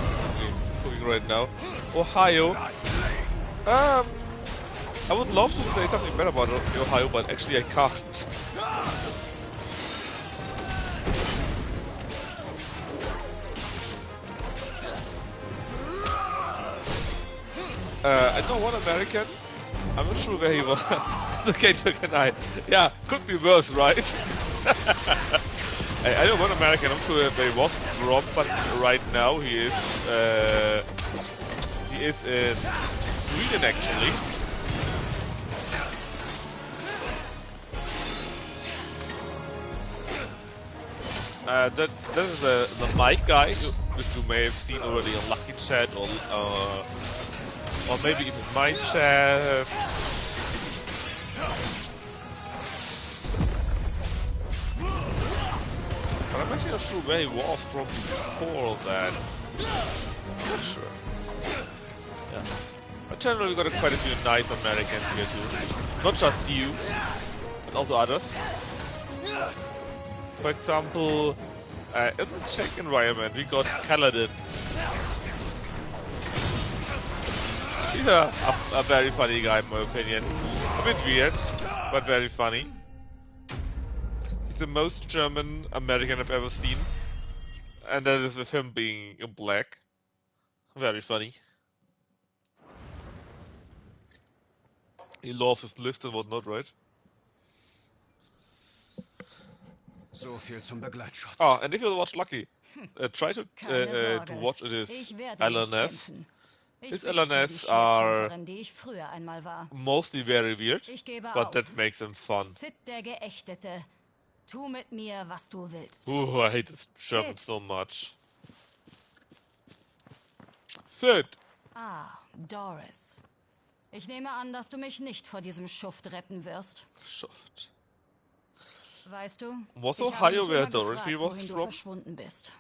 cooking right now. Ohio. I would love to say something better about Ohio, but actually I can't. I know one American. I'm not sure where he was. Okay, can I? Yeah, could be worse, right? I know one American. I'm sure where he was from, but right now he is in Sweden actually. That is the Mike guy, which you may have seen already on Lucky Chat or maybe even my chat. actually not sure where he was from before that. Not sure. Yeah. But generally we got quite a few nice Americans here too. Not just you, but also others. For example, in the Czech environment we got Kaladin. He's a very funny guy in my opinion. A bit weird, but very funny. He's the most German American I've ever seen. And that is with him being in black. Very funny. He loves his list and whatnot, right? So viel zum Begleitschutz. Oh, and if you watch Lucky, try to watch it is LNS. His LNS are mostly very weird, but that makes them fun. Sid der Geächtete. Tu mit mir, was du willst. Ooh, I hate this German so much. Sid! Ah, Doris. Ich nehme an, dass du mich nicht vor diesem Schuft retten wirst. Schuft. Weißt du, Was ich Ohio habe where mich immer Dorothy gefragt, was wohin du from? verschwunden bist.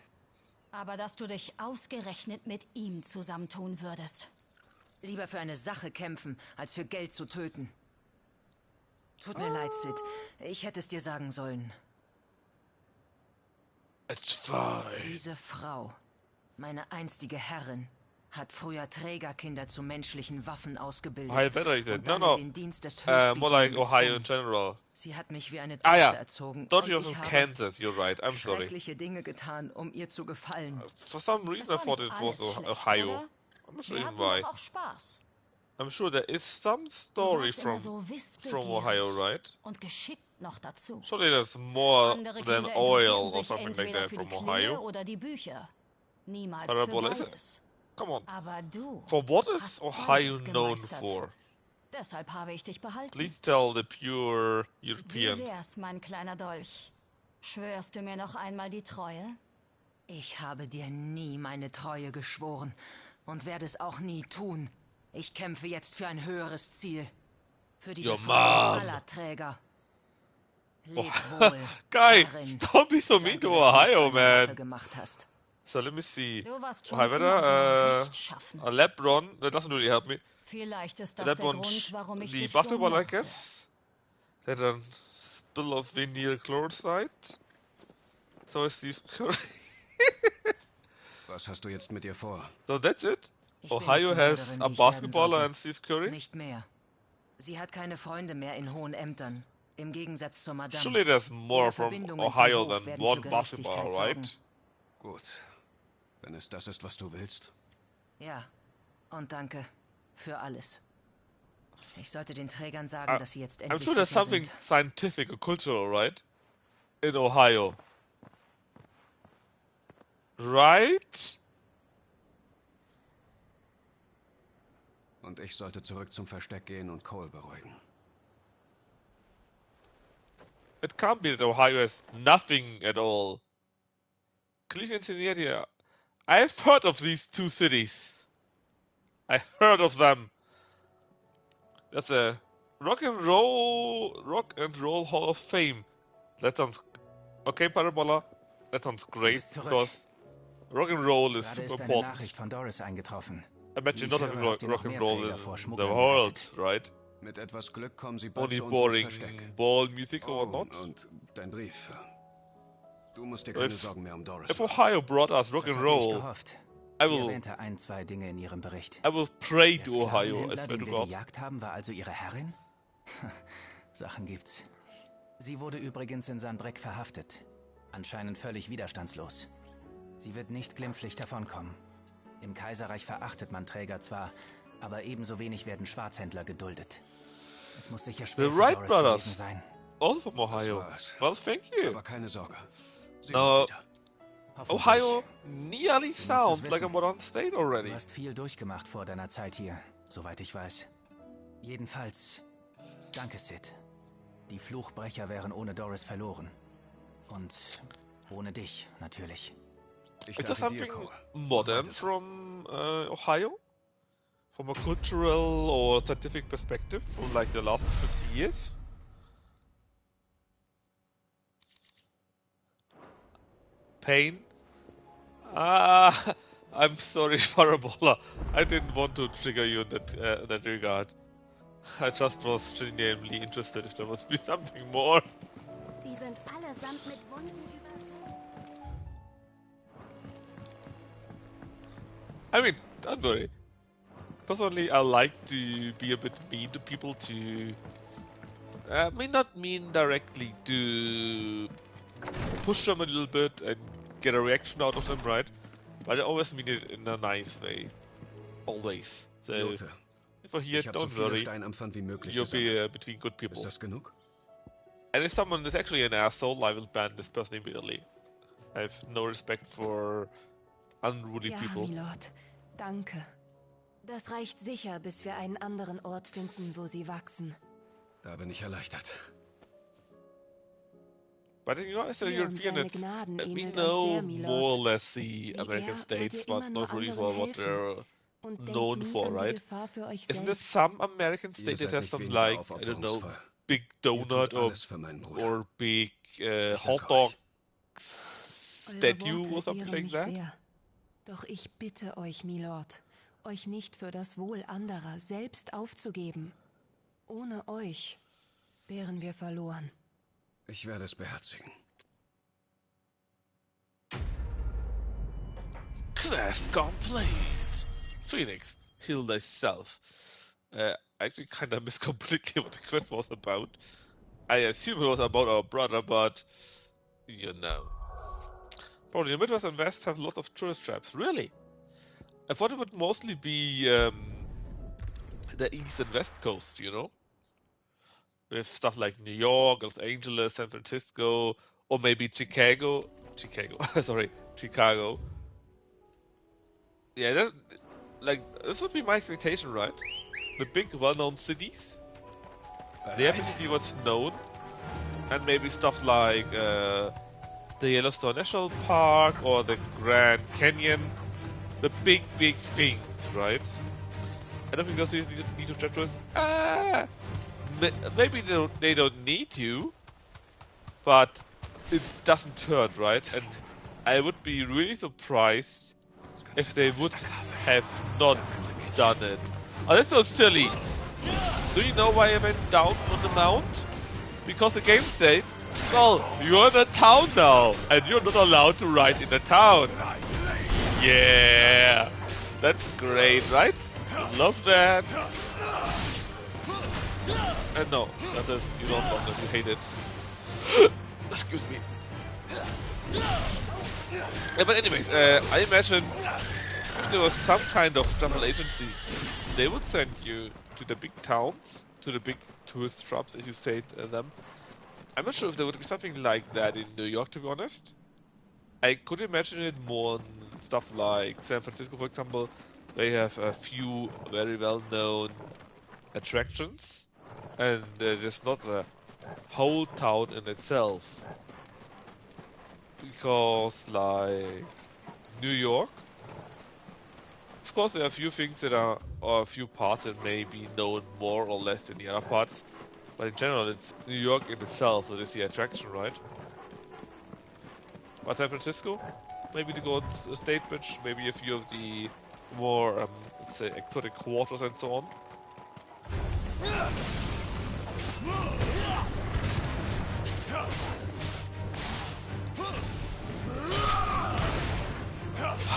Aber dass du dich ausgerechnet mit ihm zusammentun würdest. Lieber für eine Sache kämpfen, als für Geld zu töten. Tut mir leid, Sid. Ich hätte es dir sagen sollen. It's fine. Diese Frau, meine einstige Herrin, hat früher Trägerkinder zu menschlichen Waffen ausgebildet. Ohio better, he said. Und No, dann no. in den Dienst des More like Höchstbietenden Ohio in gezwungen. general. Sie hat mich wie eine Tochter erzogen. Dorothy und was ich from habe Kansas, you're right. I'm sorry. schreckliche Dinge getan, um ihr zu gefallen. For some reason I thought it was Ohio. I'm not sure even why. Auch Spaß. I'm sure there is some story Du warst immer from so wissbegierig Ohio, right? Und geschickt noch dazu. Surely there's more Andere than Kinder oil interessierten or sich something like entweder that für from die Klinge Ohio. oder die Bücher. Niemals Parabola, für is it? beides. Come on. Aber du For what is hast Ohio beides known gemeistert. for? Deshalb habe ich dich behalten. Please tell the pure Wie European. wär's, mein kleiner Dolch? Schwörst du mir noch einmal die Treue? Ich habe dir nie meine Treue geschworen und werde es auch nie tun. Ich kämpfe jetzt für ein höheres Ziel. Für die Your Befreiung mom. aller Träger. Leb wohl, Guy, Herrin. don't be so mean Danke, to dass du mich zu Ohio, einer Waffe man. gemacht hast. So let me see. Du warst schon Ohio immer so better, rechtschaffen. a LeBron, that doesn't really help me. Vielleicht ist das der LeBron, Grund, warum ich the dich basketball, so I mochte. guess. That a spill of vinyl chloride. So is Steve Curry. Was hast du jetzt mit ihr vor? So that's it. Ich bin Ohio nicht die has Mörderin, a die ich werden basketballer sollte. and Steve Curry. Nicht mehr. Sie hat keine Freunde mehr in hohen Ämtern. Im Gegensatz zur Madame. Surely there's more Ihre from Verbindungen Ohio zum Hof than werden one für basketball, Gerechtigkeit right? sorgen. Gut. Wenn es das ist, was du willst. Ja. Und danke für alles. Ich sollte den Trägern sagen, dass sie jetzt I'm endlich sure there's sicher something sind. scientific or cultural, right? In Ohio. Right? Und ich sollte zurück zum Versteck gehen und Cole beruhigen. It can't be that Ohio has nothing at all. Cleveland, Cincinnati. I've heard of these two cities. I heard of them. That's a Rock and Roll Hall of Fame. That sounds okay, Parabola. That sounds great because rock and roll is Gerade super ist eine important. Nachricht von Doris eingetroffen. Imagine Wie not ich having höre, habt ihr rock noch and mehr roll Träger in vor the Schmugglern world, gerettet. right? Mit etwas Glück kommen sie bald Only zu uns boring ins Versteck. ball music or Oh, whatnot. und dein Brief. Du musst dir So keine if- Sorgen mehr um Doris If machen. Ohio brought us rock Das and hatte ich roll, gehofft. I Sie will erwähnte ein, zwei Dinge in ihrem Bericht. I will pray Der to Ohio. I Sklavenhändler, swear to den wir God. gejagt haben, war also ihre Herrin? Sachen gibt's. Sie wurde übrigens in Sanbreck verhaftet. Anscheinend völlig widerstandslos. Sie wird nicht glimpflich davonkommen. Im Kaiserreich verachtet man Träger zwar, aber ebenso wenig werden Schwarzhändler geduldet. Es muss sicher The schwer für Wright Doris gewesen Brothers. sein. Also from Ohio. war's. Well, thank you. Aber keine Sorge. Sie No, kommt wieder. Hoffentlich. Ohio nearly musst es sounds like a wissen. modern state already. Du hast viel durchgemacht vor deiner Zeit hier, soweit ich weiß. Jedenfalls, danke, Sid. Die Fluchbrecher wären ohne Doris verloren. Und ohne dich, natürlich. Ich Is there danke dir, something Cole. modern from Ohio? From a cultural or scientific perspective from like the last 50 years? pain. I'm sorry, Parabola. I didn't want to trigger you in that regard. I just was genuinely interested if there must be something more. Sie sind allesamt mit Wunden übersät. I mean, don't worry. Personally, I like to be a bit mean to people to... I mean, not mean directly, to push them a little bit and get a reaction out of them, right? But I always mean it in a nice way. Always. So, Lothar, if I hear it, don't worry. You'll be between good people. Ist das genug? And if someone is actually an asshole, I will ban this person immediately. I have no respect for unruly people. Ja, Milord. Danke. Das reicht sicher, bis wir einen anderen Ort finden, wo sie wachsen. Da bin ich erleichtert. But you know, as a European, we know more or less the American states, but not really for what they're known for, right? Isn't there some American state that has some, like, I don't know, big donut or big hot dog statue or something like that? Doch ich bitte euch, Milord, euch nicht für das Wohl anderer selbst aufzugeben. Ohne euch wären wir verloren. Ich werde es beherzigen. Quest complete! Phoenix, heal thyself. I actually kinda missed completely what the quest was about. I assume it was about our brother, but... you know. Probably the Midwest and West have lots of tourist traps. Really? I thought it would mostly be the East and West Coast, you know? With stuff like New York, Los Angeles, San Francisco, or maybe Chicago. Chicago. Yeah, this would be my expectation, right? The big, well-known cities. They have to see what's known, and maybe stuff like the Yellowstone National Park or the Grand Canyon. The big things, right? I don't think those cities need to trap tourists. Maybe they don't need to, but it doesn't hurt, right? And I would be really surprised if they would have not done it. Oh, that's so silly. Do you know why I went down on the mount? Because the game said, well, you're in a town now, and you're not allowed to ride in the town. Yeah, that's great, right? Love that. No, that is, you don't love that, you hate it. Excuse me. Yeah, but anyways, I imagine if there was some kind of travel agency, they would send you to the big towns, to the big tourist traps, as you say them. I'm not sure if there would be something like that in New York, to be honest. I could imagine it more in stuff like San Francisco, for example. They have a few very well-known attractions. And there's not a whole town in itself. Because, like, New York, of course there are a few things that are, or a few parts that may be known more or less than the other parts. But in general, it's New York in itself that is the attraction, right? But San Francisco, maybe to go on a state bridge, maybe a few of the more, let's say, exotic quarters and so on.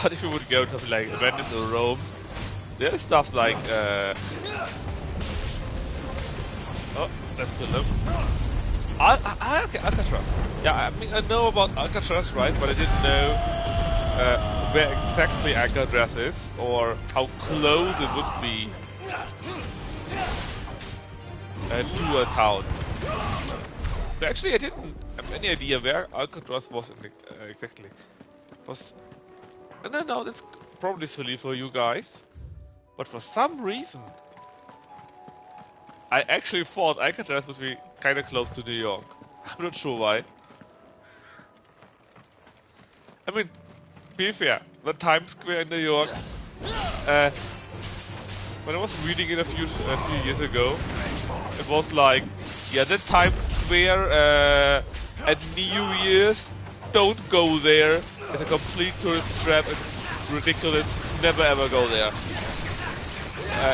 But if you would go to something like Venice or Rome, there's stuff like oh, let's kill them. Okay, Alcatraz. Yeah, I mean I know about Alcatraz, right? But I didn't know where exactly Alcatraz is or how close it would be to a town. But actually, I didn't have any idea where Alcatraz was exactly. And I know that's probably silly for you guys, but for some reason, I actually thought Alcatraz would be kind of close to New York. I'm not sure why. I mean, be fair, the Times Square in New York, when I was reading it a few years ago, it was like, yeah, the Times Square at New Year's, don't go there, It's a complete tourist trap. It's ridiculous. Never ever go there.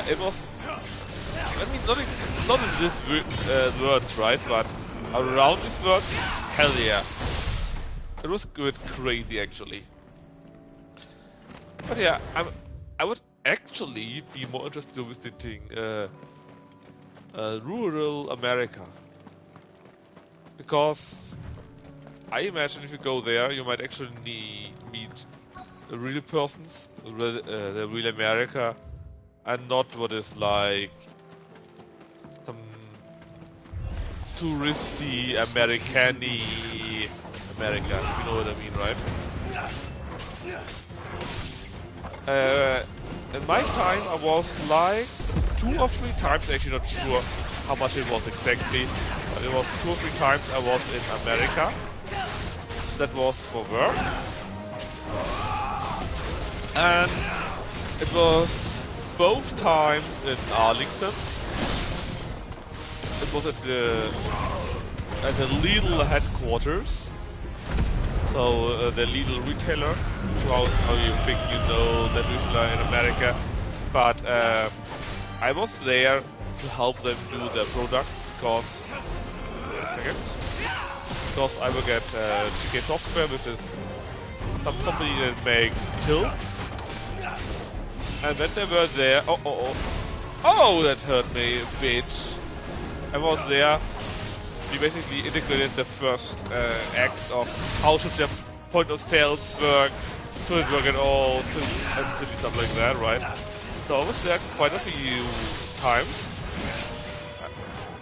It was. I mean, not in this words, right? But around these words, hell yeah. It was good, crazy actually. But yeah, I would actually be more interested in visiting rural America, because I imagine if you go there, you might actually meet the real persons, the real America, and not what is like some touristy American-y America, if you know what I mean, right? In my time, I was like 2 or 3 times, actually not sure how much it was exactly, but it was 2 or 3 times I was in America. That was for work. And it was both times in Arlington. It was at the Lidl headquarters. So the Lidl retailer, how you think you know that retailer in America. But I was there to help them do their product because I work at GK Software, which is some company that makes tilts. And when they were there, oh, that hurt me, bitch. I was there. We basically integrated the first act of how should the point of sales work, should it work at all, and stuff like that, right? So I was there quite a few times.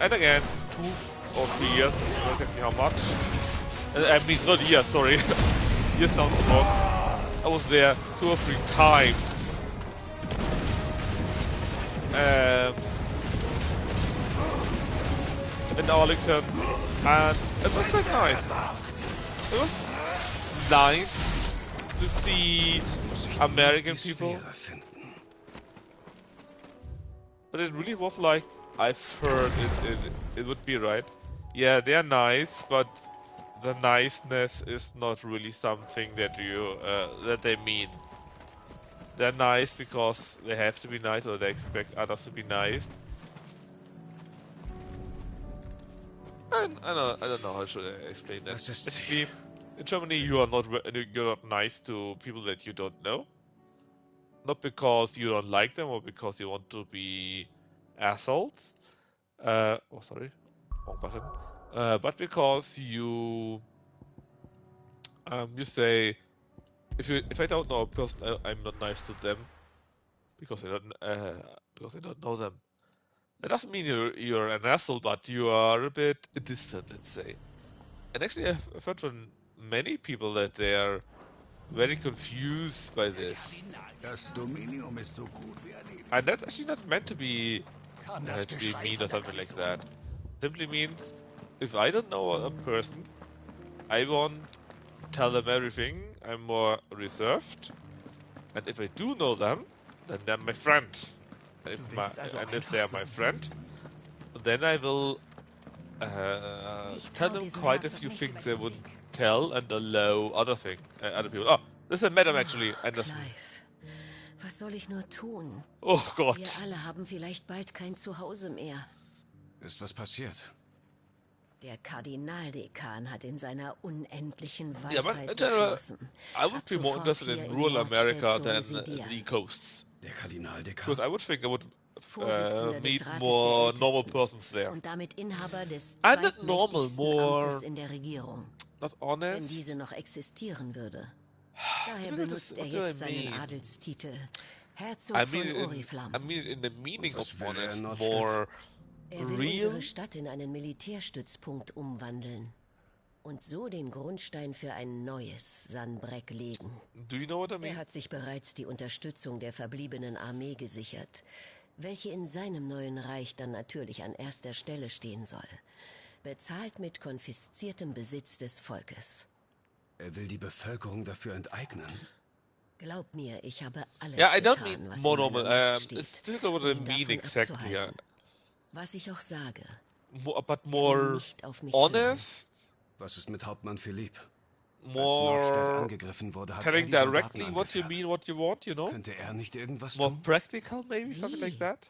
And again, 2 or 3 years, I don't know exactly how much. I mean, not years, sorry. Years sounds wrong. I was there 2 or 3 times. In Arlington, and it was quite nice. It was nice to see American people, but it really was like I've heard it would be, right? Yeah, they are nice, but the niceness is not really something that that they mean. They're nice because they have to be nice, or they expect others to be nice. I don't know how should I explain that. Basically, in Germany, you're not nice to people that you don't know. Not because you don't like them or because you want to be assholes. Oh, sorry, wrong button. But because you say, if I don't know a person, I'm not nice to them because I don't know them. That doesn't mean you're an asshole, but you are a bit distant, let's say. And actually, I've heard from many people that they are very confused by this. And that's actually not meant to be mean or something like that. Simply means, if I don't know a person, I won't tell them everything. I'm more reserved. And if I do know them, then they're my friend. And if they are my friend, then I will tell them quite a few things they wouldn't tell and allow other people. Oh, this is a Madam actually, Anderson. Clive, was soll ich nur tun? Oh Gott. Wir alle haben vielleicht bald kein Zuhause mehr. Ist was passiert? Der Kardinaldekan hat in seiner unendlichen Weisheit general, beschlossen. I would be more interested in rural America than the coasts. Der Kardinaldekan? Because I would think I would meet more normal persons there. Und damit Inhaber des not normal, more Amtes in der Regierung. Not honest. Wenn diese noch existieren würde. Daher benutzt jetzt seinen Adelstitel. Herzog von Oriflamme. I mean in the meaning of honest, more will unsere Stadt in einen Militärstützpunkt umwandeln. Und so den Grundstein für ein neues Sanbreque legen. Do you know what I mean? Er hat sich bereits die Unterstützung der verbliebenen Armee gesichert, welche in seinem neuen Reich dann natürlich an erster Stelle stehen soll. Bezahlt mit konfisziertem Besitz des Volkes. Er will die Bevölkerung dafür enteignen. Glaub mir, ich habe alles I don't getan, mean was more in meiner normal. Macht steht, It's difficult what I mean exactly. Was ich auch sage. But more honest. Was ist mit Hauptmann Philipp? Nordstadt more angegriffen wurde, hat telling die Soldaten directly what you angeführt. mean, what you want, you know? Könnte nicht irgendwas more tun? practical, maybe, something like that?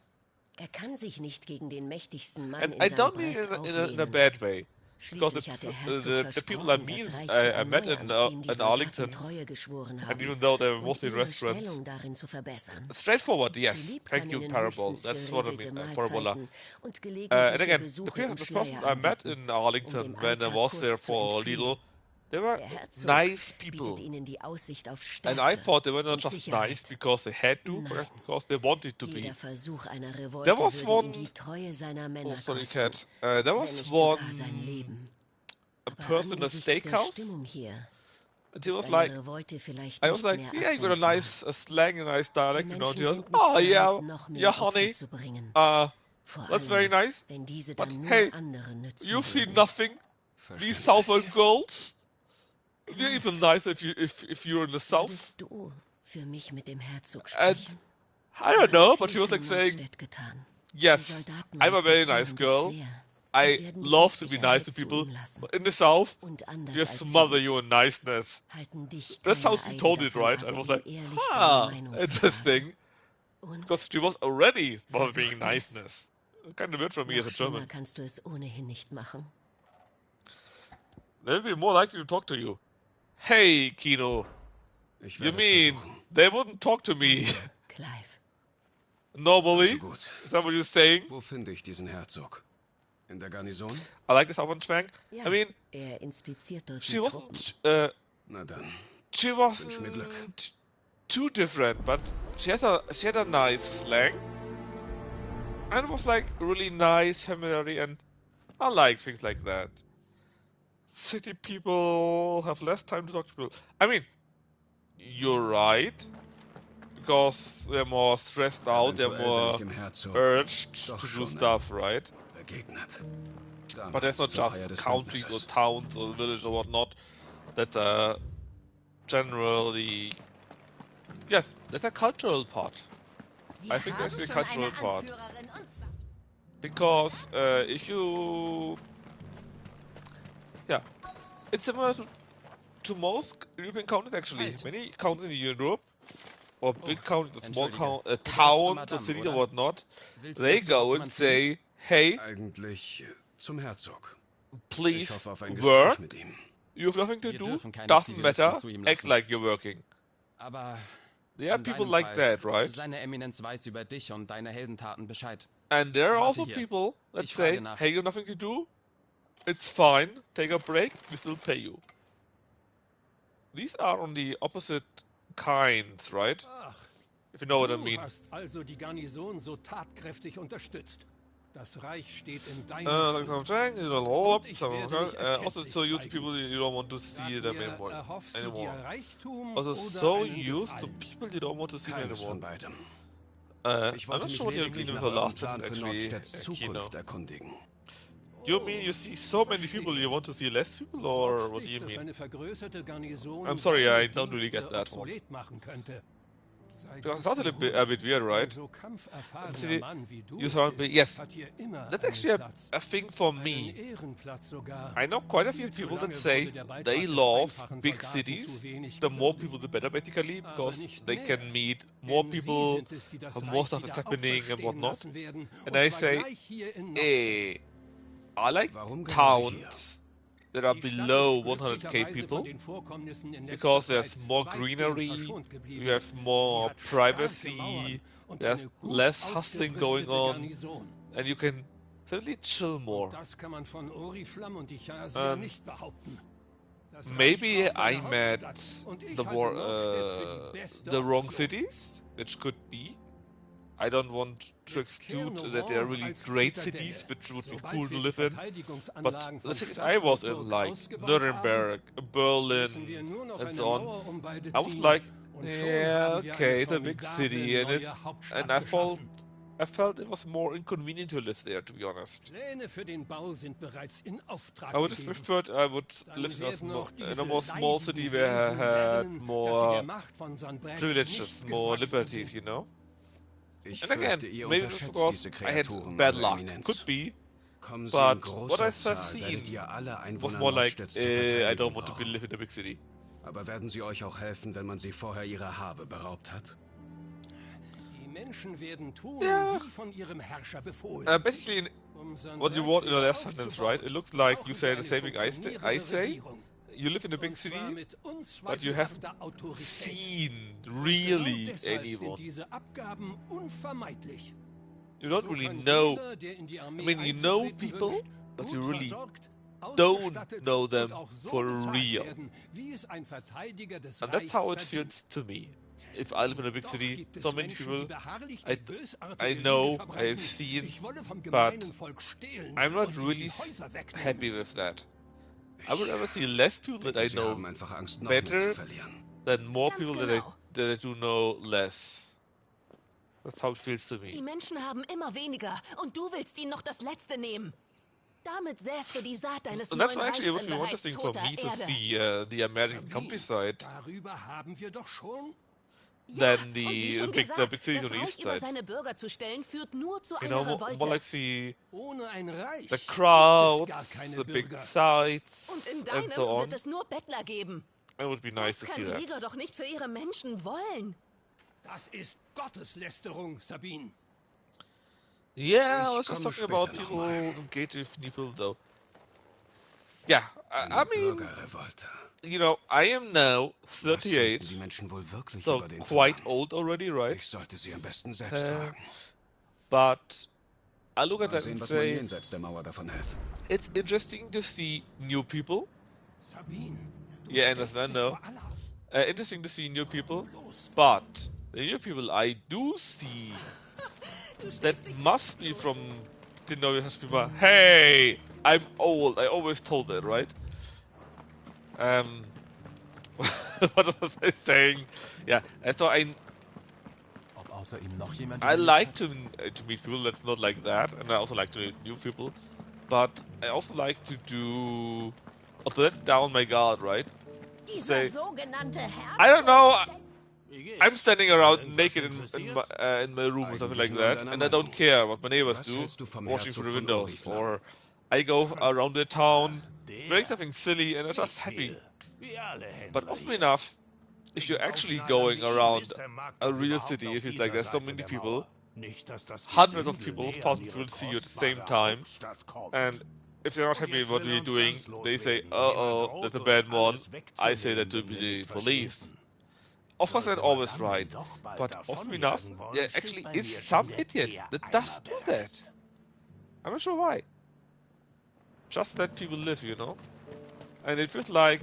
Er kann sich nicht gegen den mächtigsten Mann And in I don't mean Sanbreck in a auflehnen. bad way. Because Schließlich hat der Herzog the people I versprochen, mean, das Reich zu I met erneuern, dem die in Soldaten Arlington, Treue geschworen and haben, even though they were und mostly ihre restaurants, Stellung darin zu verbessern. straightforward, yes. Philipp Thank kann you, ihnen Parable. höchstens That's what I geregelte mean, Parabola. Mahlzeiten und And gelegentliche again, the Besuche person im the Schleier persons I met anbieten, in Arlington dem when I Alltag was there kurz zu for a entfliehen. little, they were Der Herzog nice bietet people. ihnen die Aussicht auf And I Stärke thought they were not und just Sicherheit. nice because they had to, Nein. but because they wanted to be. Jeder Versuch einer Revolte There was würde ihn one... die Treue seiner Männer Oh, sorry, kosten, cat. There wenn was nicht sogar one... sein Leben. a Aber person in a angesichts der steakhouse. Stimmung hier And he ist was eine like, Revolte vielleicht I was nicht like, mehr yeah, you got a abwendbar. nice slang, a nice Die dialect, you know. And Menschen he was, sind nicht oh bereit, yeah, noch mehr yeah, Opfer honey. zu bringen. Vor That's very allem, nice. wenn diese But dann nur hey, andere nützen you've seen würden. nothing. These southern girls. You're even nicer if you're in the south. Würdest du für mich mit dem Herzog And sprechen? I Du don't know, hast but viel she was für like saying, Nordstedt getan. Die yes, Soldaten I'm a very respektieren nice dich girl. sehr I und werden dich love mit to be Sicherheit nice to zu people. ihm lassen. But in the south, Und anders you als smother Philipp you in niceness. halten dich That's keine how she Eide told it, davon right? ab, I was ihnen like, ehrlich deine Meinung zu interesting. Und? Because she was already smothering Versuchst du es? niceness. Kind of weird for me as a Noch schlimmer German. kannst du es ohnehin nicht machen. They'll be more likely to talk to you. Hey, Kino. Ich You werde es mean versuchen. they wouldn't talk to me Clive. normally? Also gut. Is that what you're saying? Wo finde ich diesen Herzog? In der Garnison? I like this Southern twang. Ja, I mean, er inspiziert dort she die wasn't. Truppen. Na dann. She Wünsch mir Glück. wasn't too different, but she had a nice slang, and it was like really nice, familiar, and I like things like that. City people have less time to talk to people. I mean, you're right, because they're more stressed out, they're Eventuell more bin ich dem Herzog urged doch to do schon stuff, right? begegnet. But there's not Zur Feier just des countries or Bündnisses. towns or villages or whatnot. That's generally, yes, that's a cultural part. I think that's the cultural part. Because if you, yeah, it's similar to most European countries actually. Many countries in Europe, or big countries, small towns, or cities or whatnot, they go and say, hey, Eigentlich zum Herzog. please Ich hoffe auf ein work. Gespräch mit ihm. You have nothing to Wir do. dürfen keine Doesn't Zivilisten matter. zu ihm Act lassen. like you're working. Aber There are in people deinem like Fall, that, right? Seine Eminenz weiß über dich und deine Heldentaten Bescheid. And there are Warte also hier. people that Ich say, frage nach. hey, you have nothing to do? It's fine. Take a break. We still pay you. These are on the opposite kinds, right? Ach, If you know what I du mean. hast also die Garnison so tatkräftig unterstützt. Das Reich steht in deiner Like I'm Hand. saying, it'll hold up. Ich werde dich Also, erkenntlich so used to zeigen. people you don't want to see them anymore. Erhoffst du dir Reichtum Also, oder so einen used to Gefallen? people you don't want to see them Keines von anymore. beidem. I'm Ich not wollte mich sure what you mean lediglich with nach the eurem last Plan sentence, für actually, Nordstedts Kino. Zukunft erkundigen. You mean you see so many people, you want to see less people, or Sorgst what do dich, you dass mean? eine vergrößerte Garnison I'm sorry, deine I don't really get Dienste that one. obsolet machen könnte. Sei Because ganz that's a bit weird, right? Ein so kampferfahrener See, Mann wie du you es sound bist, yes. hat hier immer That's einen actually Platz. a thing for Einen me. Ehrenplatz sogar. I know quite a few Viel zu people lange that say wurde der Beitrag they des love einfachen big Soldaten cities. zu wenig The more gewürdigt. people, the better, basically, Aber because nicht they mehr, can meet more denn sie people, sind es, die das more Reich stuff is wieder happening and auferstehen whatnot. lassen werden, And und I zwar say, gleich hier in hey, I like Warum gerade hier? towns that are Die Stadt below ist 100k glücklicherweise people. von den Vorkommnissen in letzter Because there's Zeit more weitgehend greenery, verschont geblieben. you have Sie more hat starke privacy, Mauern und there's eine gut less hustling going ausgerüstete on, Garnison. and you can simply chill more. Das kann man von Oriflamme und Ichasia nicht behaupten. Das Reich Maybe braucht eine I met Hauptstadt und ich the halte war, Nordstedt für die beste the wrong Option. cities, which could be. I don't want to exclude that they are really great cities, which would be cool to live in. But the cities I was in, like Nuremberg, Berlin, and so on, I was like, yeah, okay, it's a big city, and I felt it was more inconvenient to live there, to be honest. Pläne für den Bau sind bereits in Auftrag I would have gegeben. preferred I would Dann live werden auch in a diese more small leidigen city where I Wesen had lernen, dass sie more der Macht von Sanbreck privileges, nicht more gewachsen liberties, sind. you know? Ich And again, fürchte, ihr maybe it's unterschätzt because diese I had Kreaturen, bad Eure luck. Eminenz. Could be. Kommen Sie but in großer what I've Zahl, werdet seen ihr alle was Einwohner more like, Nordstedts zu I verteidigen don't want to brauchen. live in a big city. Aber werden sie euch auch helfen, wenn man sie vorher ihrer Habe beraubt hat? Die Menschen werden tun, wie von ihrem Herrscher befohlen. Basically, what you want in the last sentence, right? It looks like you say the same thing I say. You live in a big city, but you haven't seen really anyone. Diese Abgaben unvermeidlich. You don't really know. I mean, you know people, but you really don't know them for real. And that's how it feels to me. If I live in a big city, so many people I know, I've seen, but I'm not really happy with that. I would rather see less people that I know better than more people that I do know less. That's how it feels to me. Die Menschen haben immer weniger und du willst ihnen noch das Letzte nehmen. Damit säst du die Saat deines And that's neuen actually Reichs what in more bereits interesting for toter me to Erde. see the American countryside Darüber haben wir doch schon. than Und wie the schon big gesagt, cities on das the Reich east über side. seine Bürger zu stellen, führt nur zu You einer know, Revolte. more like the Ohne ein Reich crowds, gibt es gar keine the big Bürger. sites, Und in and deinem so on. wird es nur Bettler geben. It would be nice Das to see kann that. Rieger doch nicht für ihre Menschen wollen. Das ist Gotteslästerung, Sabine. Yeah, I was just talking about people engaged with people, though. Yeah, I mean, you know, I am now 38, so quite old already, right? Ich sollte sie am besten selbst tragen. But I look at Mal that sehen, and was man say, jenseits der Mauer davon hält. it's interesting to see new people. Sabine, Yeah, I understand, though. Interesting to see new people, but the new people I do see that must be from the Novice people. Hey, I'm old. I always told that, right? What was I saying? Yeah, I thought Ob außer ihm noch jemand I like to meet people that's not like that, and I also like to meet new people, but I also like to do to let down my guard, right? Say, I don't know. I'm standing around naked in my room or something like that, and I don't care what my neighbors do, watching through the windows, or I go around the town, doing something silly, and I'm just happy. But often enough, if you're actually going around a real city, it feels like there's so many people, hundreds of people, thousands of people see you at the same time, and if they're not happy with what you're doing, they say, uh-oh, that's a bad one. I say that to the police. Of course, they're always right, but often enough, there actually is some idiot that does do that. I'm not sure why. Just let people live, you know? And it feels like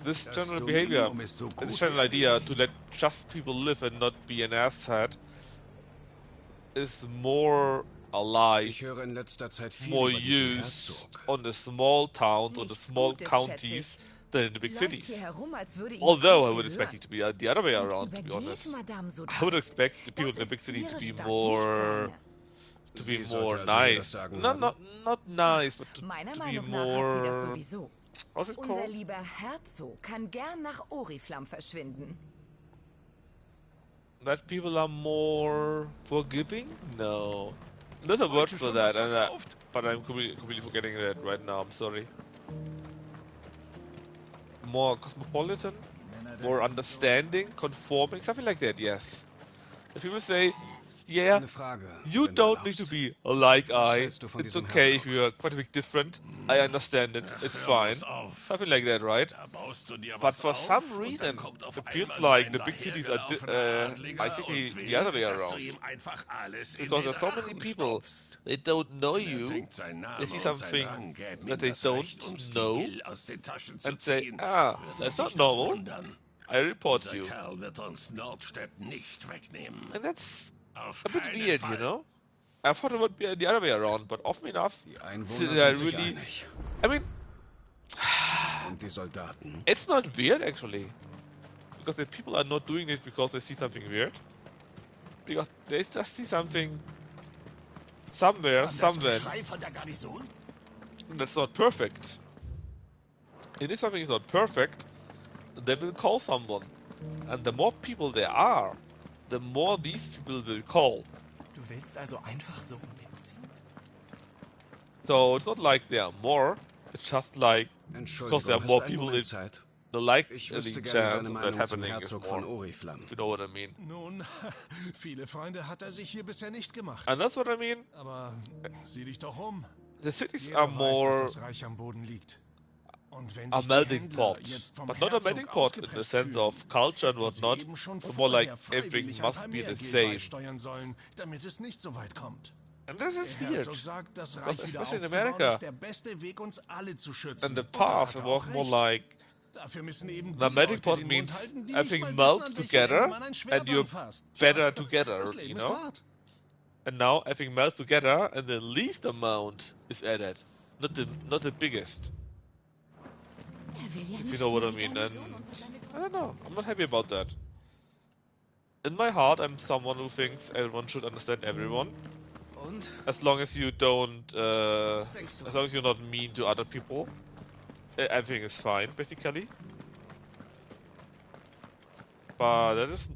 this general behavior, this general idea to let just people live and not be an asshat is more alive, more used on the small towns or the small counties than in the big cities. Although I would expect it to be the other way around, to be honest. I would expect the people in the big city to be more nice. Not nice, but to be more... What's it called? Unser lieber Herzog kann gern nach Oriflamme verschwinden. That people are more forgiving? No. There's a word for that, but I'm completely forgetting that right now, I'm sorry. More cosmopolitan? More understanding? Conforming? Something like that, yes. If people say, yeah, you don't need to be like I, it's okay if you're quite a bit different, I understand it, it's fine. Something like that, right? But for some reason, it feels like the big cities are actually the other way around. Because there's so many people, they don't know you, they see something that they don't know, and say, ah, that's not normal, I report you. And that's a bit weird, you know? I thought it would be the other way around, but often enough, I mean, it's not weird actually, because the people are not doing it because they see something weird, because they just see something somewhere that's not perfect. And if something is not perfect, they will call someone, and the more people there are, the more these people will call. Du willst also einfach so mitziehen? So it's not like there are more. It's just like because there are more people, the likely chance of that happening is more. If you know what I mean. Nun, viele Freunde hat sich hier bisher nicht gemacht. And that's what I mean. Aber sieh dich doch The cities Jeder are weiß, more dass das Reich am Boden liegt. Und wenn a sich melting die pot, jetzt vom but not a melting pot in the sense of culture and whatnot, but more like everything must be the same. Sollen, damit es nicht so weit kommt. And this is Der weird, Herzog sagt, das because Reich wieder especially in aufzubauen America, ist der beste Weg, uns alle zu schützen. in the Und da past hat it er was auch more recht. like Dafür müssen eben the die melting Leute pot den means Mund halten, die everything nicht mal wissen, melts an welchem together Ende man ein Schwert and you're anfasst. better Tja, together, das Leben you ist know? hart. And now everything melts together and the least amount is added, not the biggest. If you know what I mean. And I don't know, I'm not happy about that. In my heart, I'm someone who thinks everyone should understand everyone. As long as you don't, as long as you're not mean to other people, everything is fine, basically. But that is,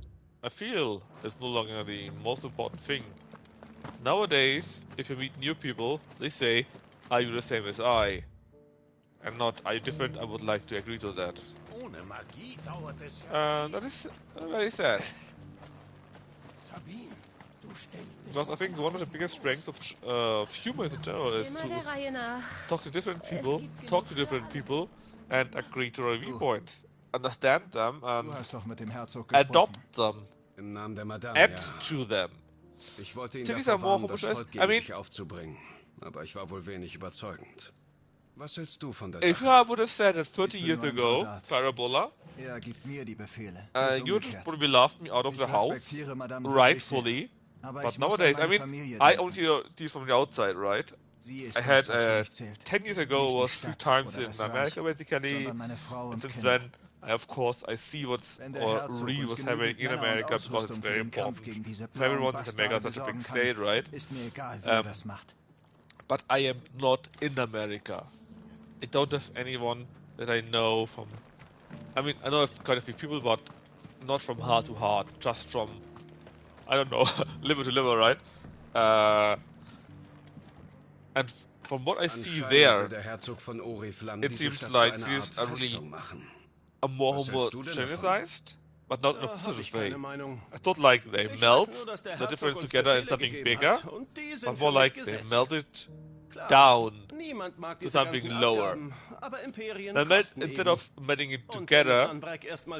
I feel, is no longer the most important thing. Nowadays, if you meet new people, they say, "Are you the same as I?" And not, "Are you different?" I would like to agree to that. That is very sad. Because I think one of the biggest strengths of humans in general is to talk to different people, and agree to their viewpoints, understand them, and adopt them, add to them. Ich wollte ihn Cities davor are more warnen, das homogenous. Volk I gegen mean, sich aufzubringen. Aber ich war wohl wenig überzeugend. Was hältst du von der if Sache? I would have said it 30 years ago, Parabola, Er gibt mir die Befehle. you would have probably laughed me out of the house, rightfully. But nowadays, I mean, I only see these from the outside, right? I had 10 years ago was 3 times in America, basically. And since then, of course, I see what's or read what's happening in America because it's very important. For everyone in America, such a big state, right? But I am not in America. I don't have anyone that I know from. I mean, I know quite a few people, but not from heart to heart, just from, I don't know, liver to liver, right? And from what I see there, it seems like these are really a more homogenized, but not in a positive way. It's not like they melt the difference together in something bigger, but more like they melted down to something lower. Instead of melting it together,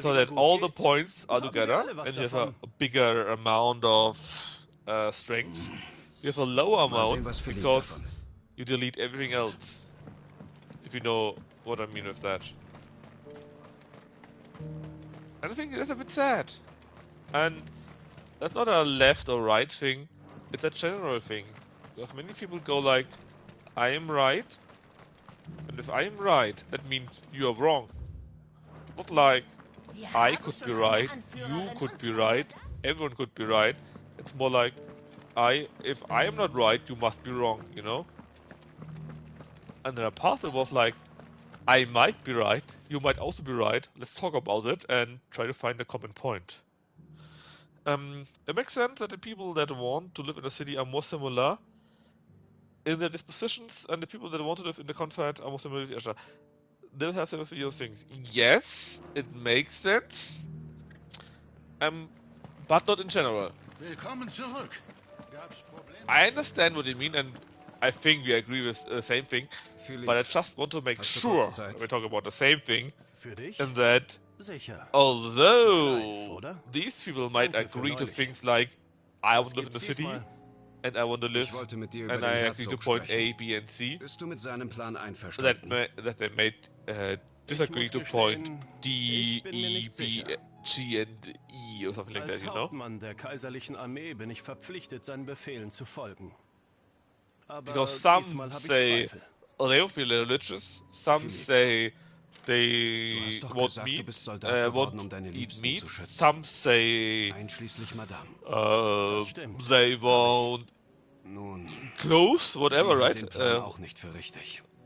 so that all the points are together, and you have a bigger amount of strength, you have a lower amount because you delete everything else. If you know what I mean with that. And I think that's a bit sad. And that's not a left or right thing, it's a general thing. Because many people go like, I am right, and if I am right, that means you are wrong. Not like, I could be right, you could be right, everyone could be right. It's more like, if I am not right, you must be wrong, you know? And in the past it was like, I might be right, you might also be right, let's talk about it and try to find a common point. It makes sense that the people that want to live in a city are more similar in their dispositions, and the people that want to live in the countryside are more similar to each other. They'll have their few things. Yes, it makes sense, but not in general. Willkommen zurück. I understand what you mean, and I think we agree with the same thing, but I just want to make sure that we talk about the same thing, and that although these people might agree to things like, I want to live in the city, and I want to live, and I agree to point A, B, and C, that they may disagree to point D, E, B, G, and E, or something like that, you know? Hauptmann der kaiserlichen Armee bin ich verpflichtet, seinen Befehlen zu folgen. Because some say they will be religious, some say they won't eat meat, some say they won't clothes, whatever, right?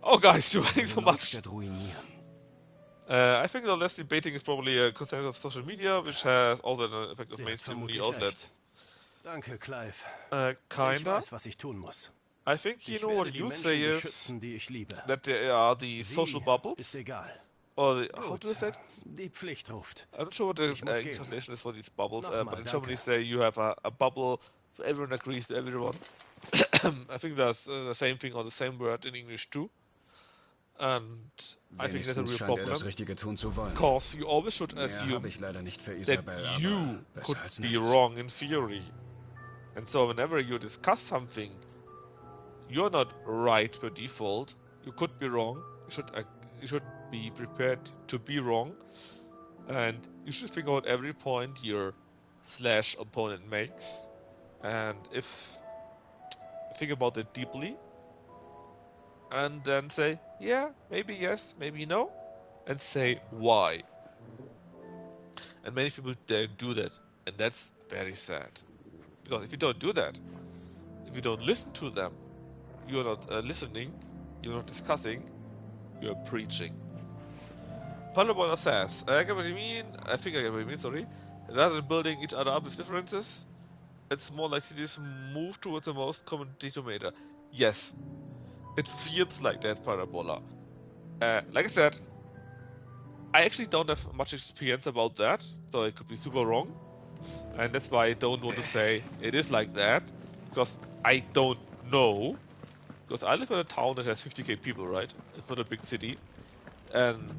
Oh guys, you're running so much. I think the less debating is probably a consensus of social media, which has also an effect of mainstream media outlets. Danke, Clive. Kinda. Ich weiß, was ich tun muss. I think, you know, what you say is that there are the social bubbles. Or the, how do you say it? Die Pflicht ruft. I'm not sure what the English translation is for these bubbles, but in Germany say you have a bubble, so everyone agrees to everyone. I think that's the same thing or the same word in English too. And I think that's a real problem. Das Richtige tun zu wollen. Because you always should assume that you could be wrong in theory. And so whenever you discuss something, you're not right per default. You could be wrong. You should be prepared to be wrong. And you should think out every point your / opponent makes. And think about it deeply. And then say, yeah, maybe yes, maybe no. And say why. And many people don't do that. And that's very sad. Because if you don't do that, if you don't listen to them, you're not listening, you're not discussing, you're preaching. Palabola says, I get what you mean, I think I get what you mean, sorry. Rather than building each other up with differences, it's more like cities move towards the most common denominator. Yes, it feels like that, Parabola. Like I said, I actually don't have much experience about that, so I could be super wrong. And that's why I don't want to say it is like that, because I don't know. Because I live in a town that has 50k people, right? It's not a big city. And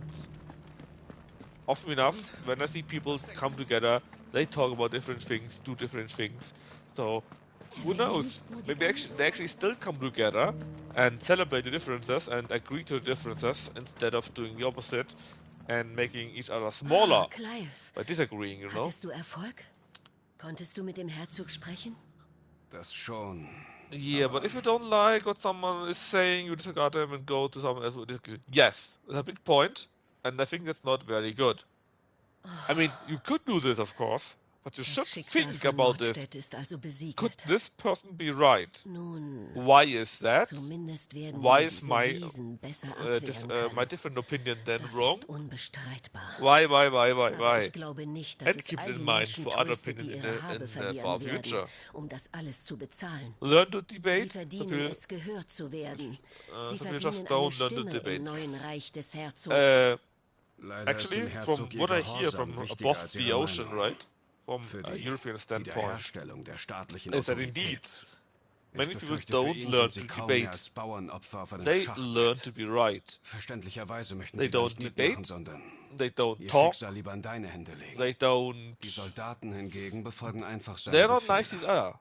often enough, when I see people come together, they talk about different things, do different things. So, who knows? Maybe they actually still come together and celebrate the differences and agree to the differences instead of doing the opposite and making each other smaller by disagreeing, you know? Hattest du Erfolg? Konntest du mit dem Herzog sprechen? Das schon. Yeah, but if you don't like what someone is saying, you disregard them and go to someone else who disagrees. Yes, that's a big point, and I think that's not very good. I mean, you could do this, of course, but you should think about this. Could this person be right? Why is that? Why is my different opinion then wrong? Why? And keep it in mind for other opinions in the far future. Learn to debate. So just don't learn to debate. Actually, from what I hear from above the ocean, right? From a European standpoint, is that indeed many people don't learn to debate. They learn to be right. They don't debate. They don't talk. They don't. They're not nice to each other.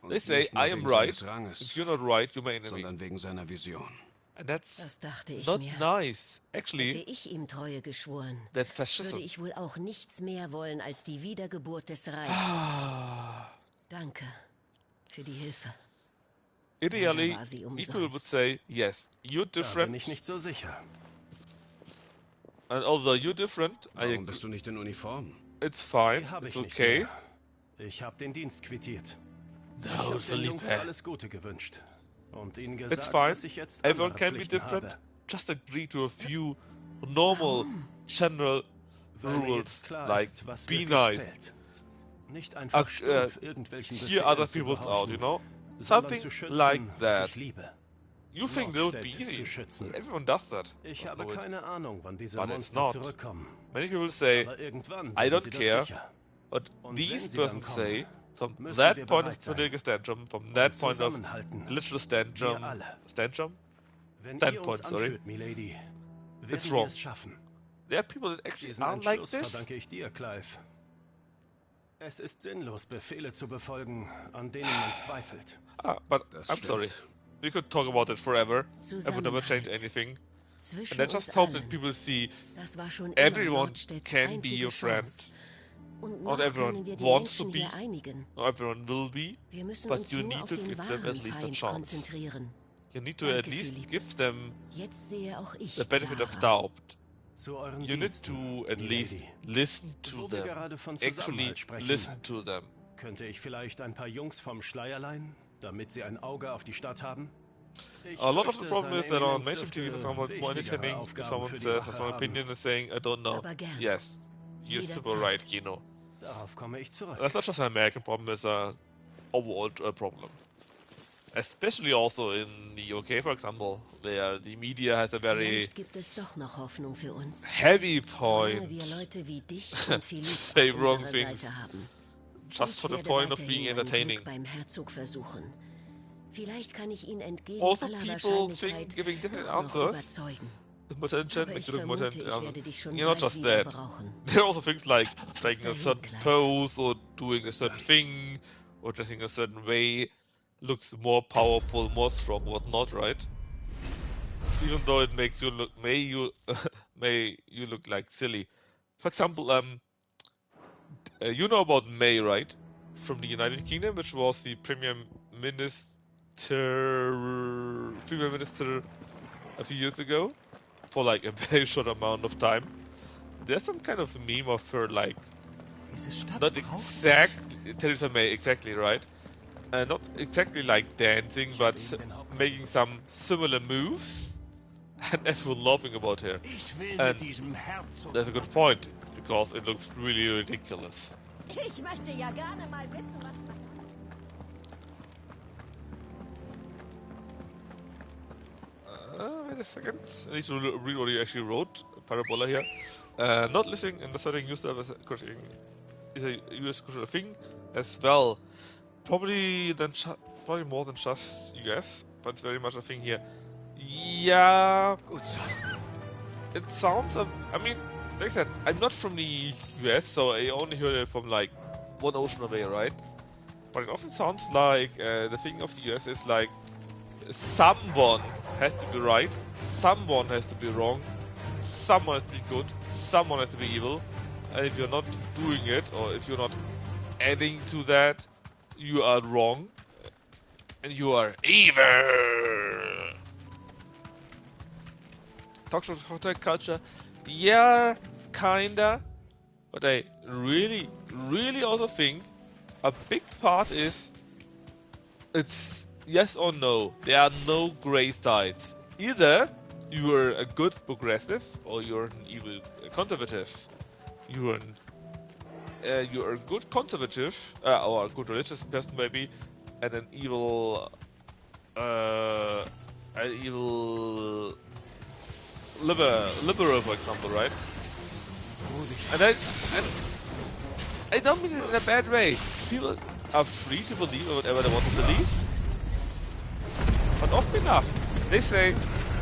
They say, I am right. If you're not right, you're my enemy. And that's not nice. Actually, hätte ich ihm Treue geschworen, that's fascism. würde ich wohl auch nichts mehr wollen als die Wiedergeburt des Reichs. Danke für die Hilfe. Ideally, people would say, yes, you're different. Da bin ich nicht so sicher. And although you're different, Warum bist du nicht in Uniform? It's fine, it's okay. Ich habe den Dienst quittiert. No, ich habe den Jungs alles Gute gewünscht. Und ihnen gesagt, it's fine. Dass ich jetzt Everyone can be Pflichten different. Habe. Just agree to a few normal, general rules, like be nice. Nicht einfach stumpf irgendwelchen hear other people's out, you know? Something like that. You think that would be easy. Everyone does that. Ich habe keine Ahnung, wann diese But it's Monster not. zurückkommen. Many people say, I don't care. But these persons say, from that point of political tantrum, from that point of literal standpoint, sorry, it's wrong. There are people that actually are like this. Verdanke ich dir, Clive. Es ist sinnlos, Befehle zu befolgen, an denen man zweifelt. But I'm sorry. We could talk about it forever. I would never change anything. And I just hope that people see everyone can be your friend. Not everyone wants to be, not everyone will be, but you need to give them at least a chance. You need to at least give them the benefit of doubt. You need to at least listen to them. Actually listen to them. Könnte ich vielleicht ein paar Jungs vom Schleier leihen, damit sie ein Auge auf die Stadt haben? A lot of the problem is that on mainstream TV, someone's more entertaining, if someone says, has an opinion and saying, I don't know. Yes, you're super right, Kino. Darauf komme ich zurück. That's not just an American problem, it's an overall problem. especially also in the UK, for example, where the media has a very Vielleicht gibt es doch noch Hoffnung für uns. heavy point Solange wir Leute wie dich to und Philippe say auf wrong unserer things Seite haben. just for Ich the werde point of being weiterhin mein entertaining. Glück beim Herzog versuchen. Vielleicht kann ich ihn entgegen Also aller people Wahrscheinlichkeit think giving different doch noch answers überzeugen. is more intelligent, Aber makes ich you look more vermute, intelligent. ich werde dich schon You're not bald just wieder that. brauchen. There are also things like taking a dahin, certain Clive. pose or doing a certain thing or dressing a certain way looks more powerful, more strong, whatnot, right? Even though it makes you look, may you look like silly. For example, you know about May, right? From the United Kingdom, which was the female minister a few years ago, for like a very short amount of time. There's some kind of meme of her, like, not exactly, Theresa May, exactly, right? Not exactly like dancing, but making some similar moves, and everyone laughing about her. And that's a good point, because it looks really ridiculous. Ich möchte ja gerne mal wissen, was man... Wait a second. I need to read what you actually wrote. Parabola here. Not listening in the setting used as is a US cultural thing as well. Probably more than just US, but it's very much a thing here. Yeah. It sounds. I mean, like I said, I'm not from the US, so I only heard it from like one ocean away, right? But it often sounds like the thing of the US is like someone has to be right, someone has to be wrong, someone has to be good, someone has to be evil, and if you're not doing it, or if you're not adding to that, you are wrong, and you are evil. Toxic hotel culture, yeah, kinda, but I really, really also think a big part is it's yes or no. There are no gray sides. Either you are a good progressive or you're an evil conservative. You're a good conservative or a good religious person maybe, and an evil liberal, for example, right? And I don't mean it in a bad way. People are free to believe whatever they want to believe. But often enough, they say,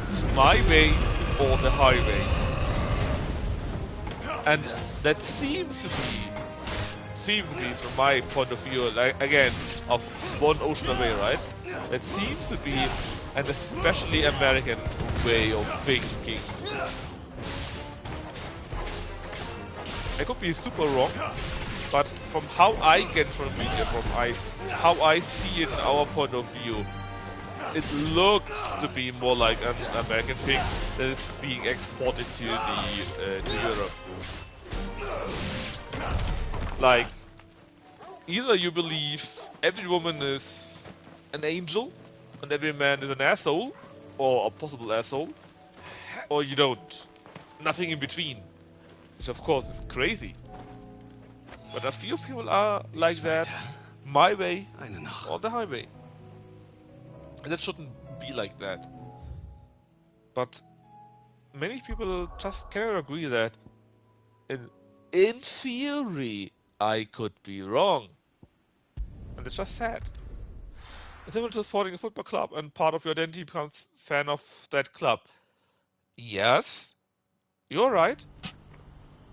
it's my way or the highway. And that seems to be, from my point of view, like, again, of one ocean away, right? That seems to be an especially American way of thinking. I could be super wrong, but from how I get from media, how I see it in our point of view, it looks to be more like an American thing that is being exported to Europe. Like, either you believe every woman is an angel and every man is an asshole, or a possible asshole, or you don't. Nothing in between. Which of course is crazy. But a few people are like that, my way or the highway. And that shouldn't be like that. But many people just cannot agree that in theory I could be wrong. And it's just sad. It's similar to supporting a football club and part of your identity becomes fan of that club. Yes, you're right.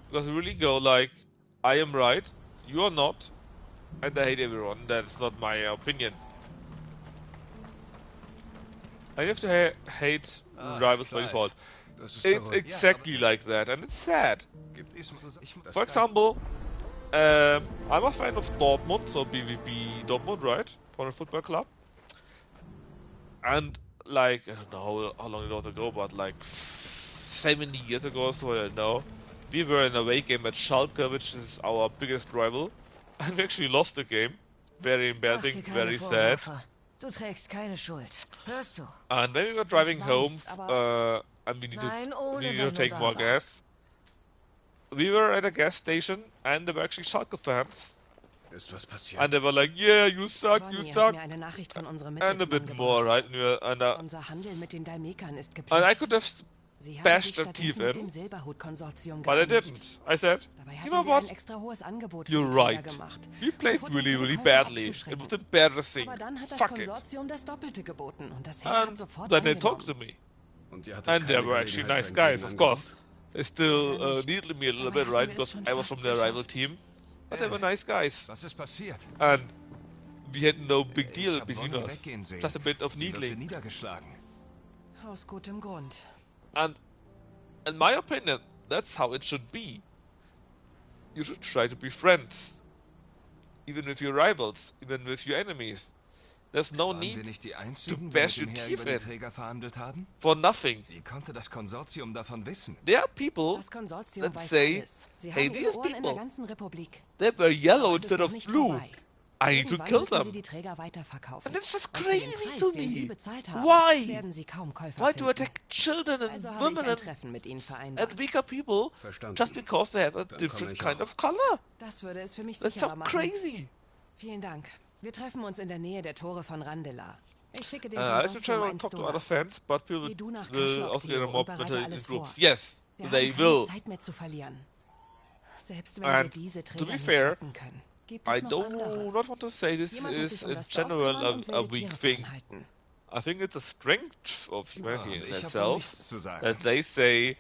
Because we really go like, I am right, you are not, and I hate everyone. That's not my opinion. I have to hate rivals by default. It's exactly like that, and it's sad. For example, I'm a fan of Dortmund, so BVB Dortmund, right? For a football club. And like, I don't know how long it was ago, but like 70 years ago or so, I don't know. We were in a away game at Schalke, which is our biggest rival, and we actually lost the game. Very embarrassing, very sad. Du trägst keine Schuld. Hörst du? And then we were driving home, and we needed to take more gas. We were at a gas station, and there were actually Schalke fans. Ist was passiert? And they were like, yeah, you suck, you Vonnie hat suck. mir eine Nachricht von unserem And a bit Mittelsmann more, right? gebracht. Unser Handel mit den Dalmekern ist And I geplatzt. could have Sie haben bashed sich their teeth stattdessen mit dem in, Silberhut-Konsortium but I geeinigt. didn't. I said, Dabei you hatten know wir what? ein extra hohes Angebot für You're die Träger right. gemacht. We played Auf really, unsere really Käufer badly. It abzuschrecken. was embarrassing. Aber dann hat das Fuck it. Konsortium das Doppelte geboten und das Heer hat And sofort then they angenommen. talked to me. Und ihr hattet And they keine were actually Gelegenheit nice für ein guys, of course. Gegenangebot? They still needed me a little bit, right? Because I was from their rival team. But they were nice guys. Was ist passiert? And we had no big deal Ich hab between Vonnie us. weggehen sehen. Just a bit of Sie wirkte needling. niedergeschlagen. Aus gutem Grund. And in my opinion, that's how it should be. You should try to be friends. Even with your rivals, even with your enemies. There's no Waren wir need nicht die to Einzigen, die bash mit your dem Heer teeth über die in Träger verhandelt haben? for nothing. Wie konnte das Konsortium davon wissen? There are people Das Konsortium that weiß say, alles. Sie hey, haben ihre these Ohren in der people, ganzen Republik. they were yellow Aber es ist instead noch of nicht blue. vorbei. I need to Irgendwann kill müssen sie them. die Träger weiterverkaufen. And it's just Und für den crazy Preis, to den sie me. bezahlt haben, Why? werden sie kaum Käufer Why finden. to attack children and Also habe ich women ein and, Treffen mit ihnen vereinbart. and weaker people Verstanden. just because they have a Dann different komme ich kind auch. of color? Das würde es für mich That's sicherer so machen. crazy. Vielen Dank. Wir treffen uns in der Nähe der Tore von Randela. Ich schicke den I have to Konsortium try ein to talk to other Stolas. fans, but people Geh du nach will Kaschlok, also get Theo, a und mob bereite better in alles groups. vor. Yes, Wir they haben keine will. Zeit mehr zu verlieren. Selbst wenn And wir diese to Träger be nicht fair, retten können, gibt es I noch do andere. not want to say this Jemand muss is sich um in das Dorf general kümmern und a wilde weak Tiere thing. fernhalten. I think it's a strength of humanity in ich hab wohl itself nichts zu sagen. that they say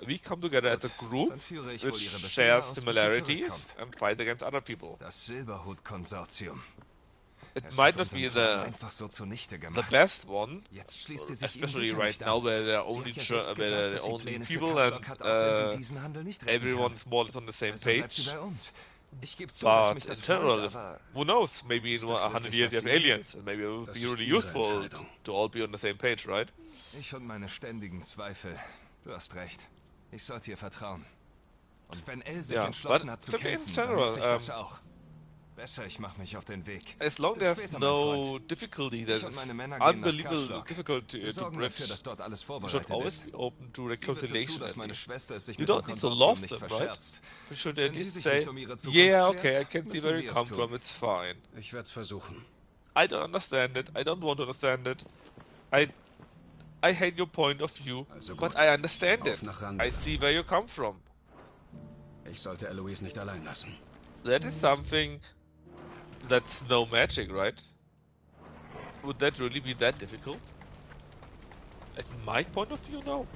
we come together as a group Dann führe ich wohl which ihre Befehle shares aus, bis sie similarities zurückkommt. and fight against other people. Das Silberhut-Konsortium. It Es might hat not be unseren Plan the einfach so zunichte the gemacht. best one, Jetzt schließt sie sich ihm especially sicher right nicht now an. where they're Sie only hat ja selbst where gesagt, they're dass sie only Pläne für people Kaschlok and hat, auch wenn sie diesen Handel nicht retten everyone's kann. more or less on the same Also bleibt sie page. bei uns. Ich gebe zu, dass But mich in das general, freut, aber who knows? Maybe in ist das 100 wirklich years you have passiert? aliens, and maybe it would Das be ist really ihre useful Entscheidung. to all be on the same page, right? ich und meine ständigen Zweifel. Du hast recht. Ich sollte ihr vertrauen. Und wenn Elle sich Ja, entschlossen but hat zu to be in kämpfen, general, dann muss ich das auch. Besser, ich mache mich auf den Weg. As long Bis there's später, mein no Freund. difficulty Ich that und is meine Männer gehen nach unbelievable Kaschlok. difficult Wir to sorgen bridge, dafür, dass dort alles you should vorbereitet always ist. be open to Sieh bitte reconciliation zu, dass at meine least. Schwester es sich You mit dem don't need to Konsortium love nicht them, right? verscherzt. You should at Wenn sie least sich say, nicht um ihre Zukunft yeah, schert, okay, I can see müssen where wir you es come tun. from, it's fine. Ich werde es versuchen. I don't understand it, I don't want to understand it. I hate your point of view, Also but gut. I understand Auf it. nach Randala. I see where you come from. Ich sollte Eloise nicht allein lassen. That is something that's no magic, right? Would that really be that difficult? At my point of view, no.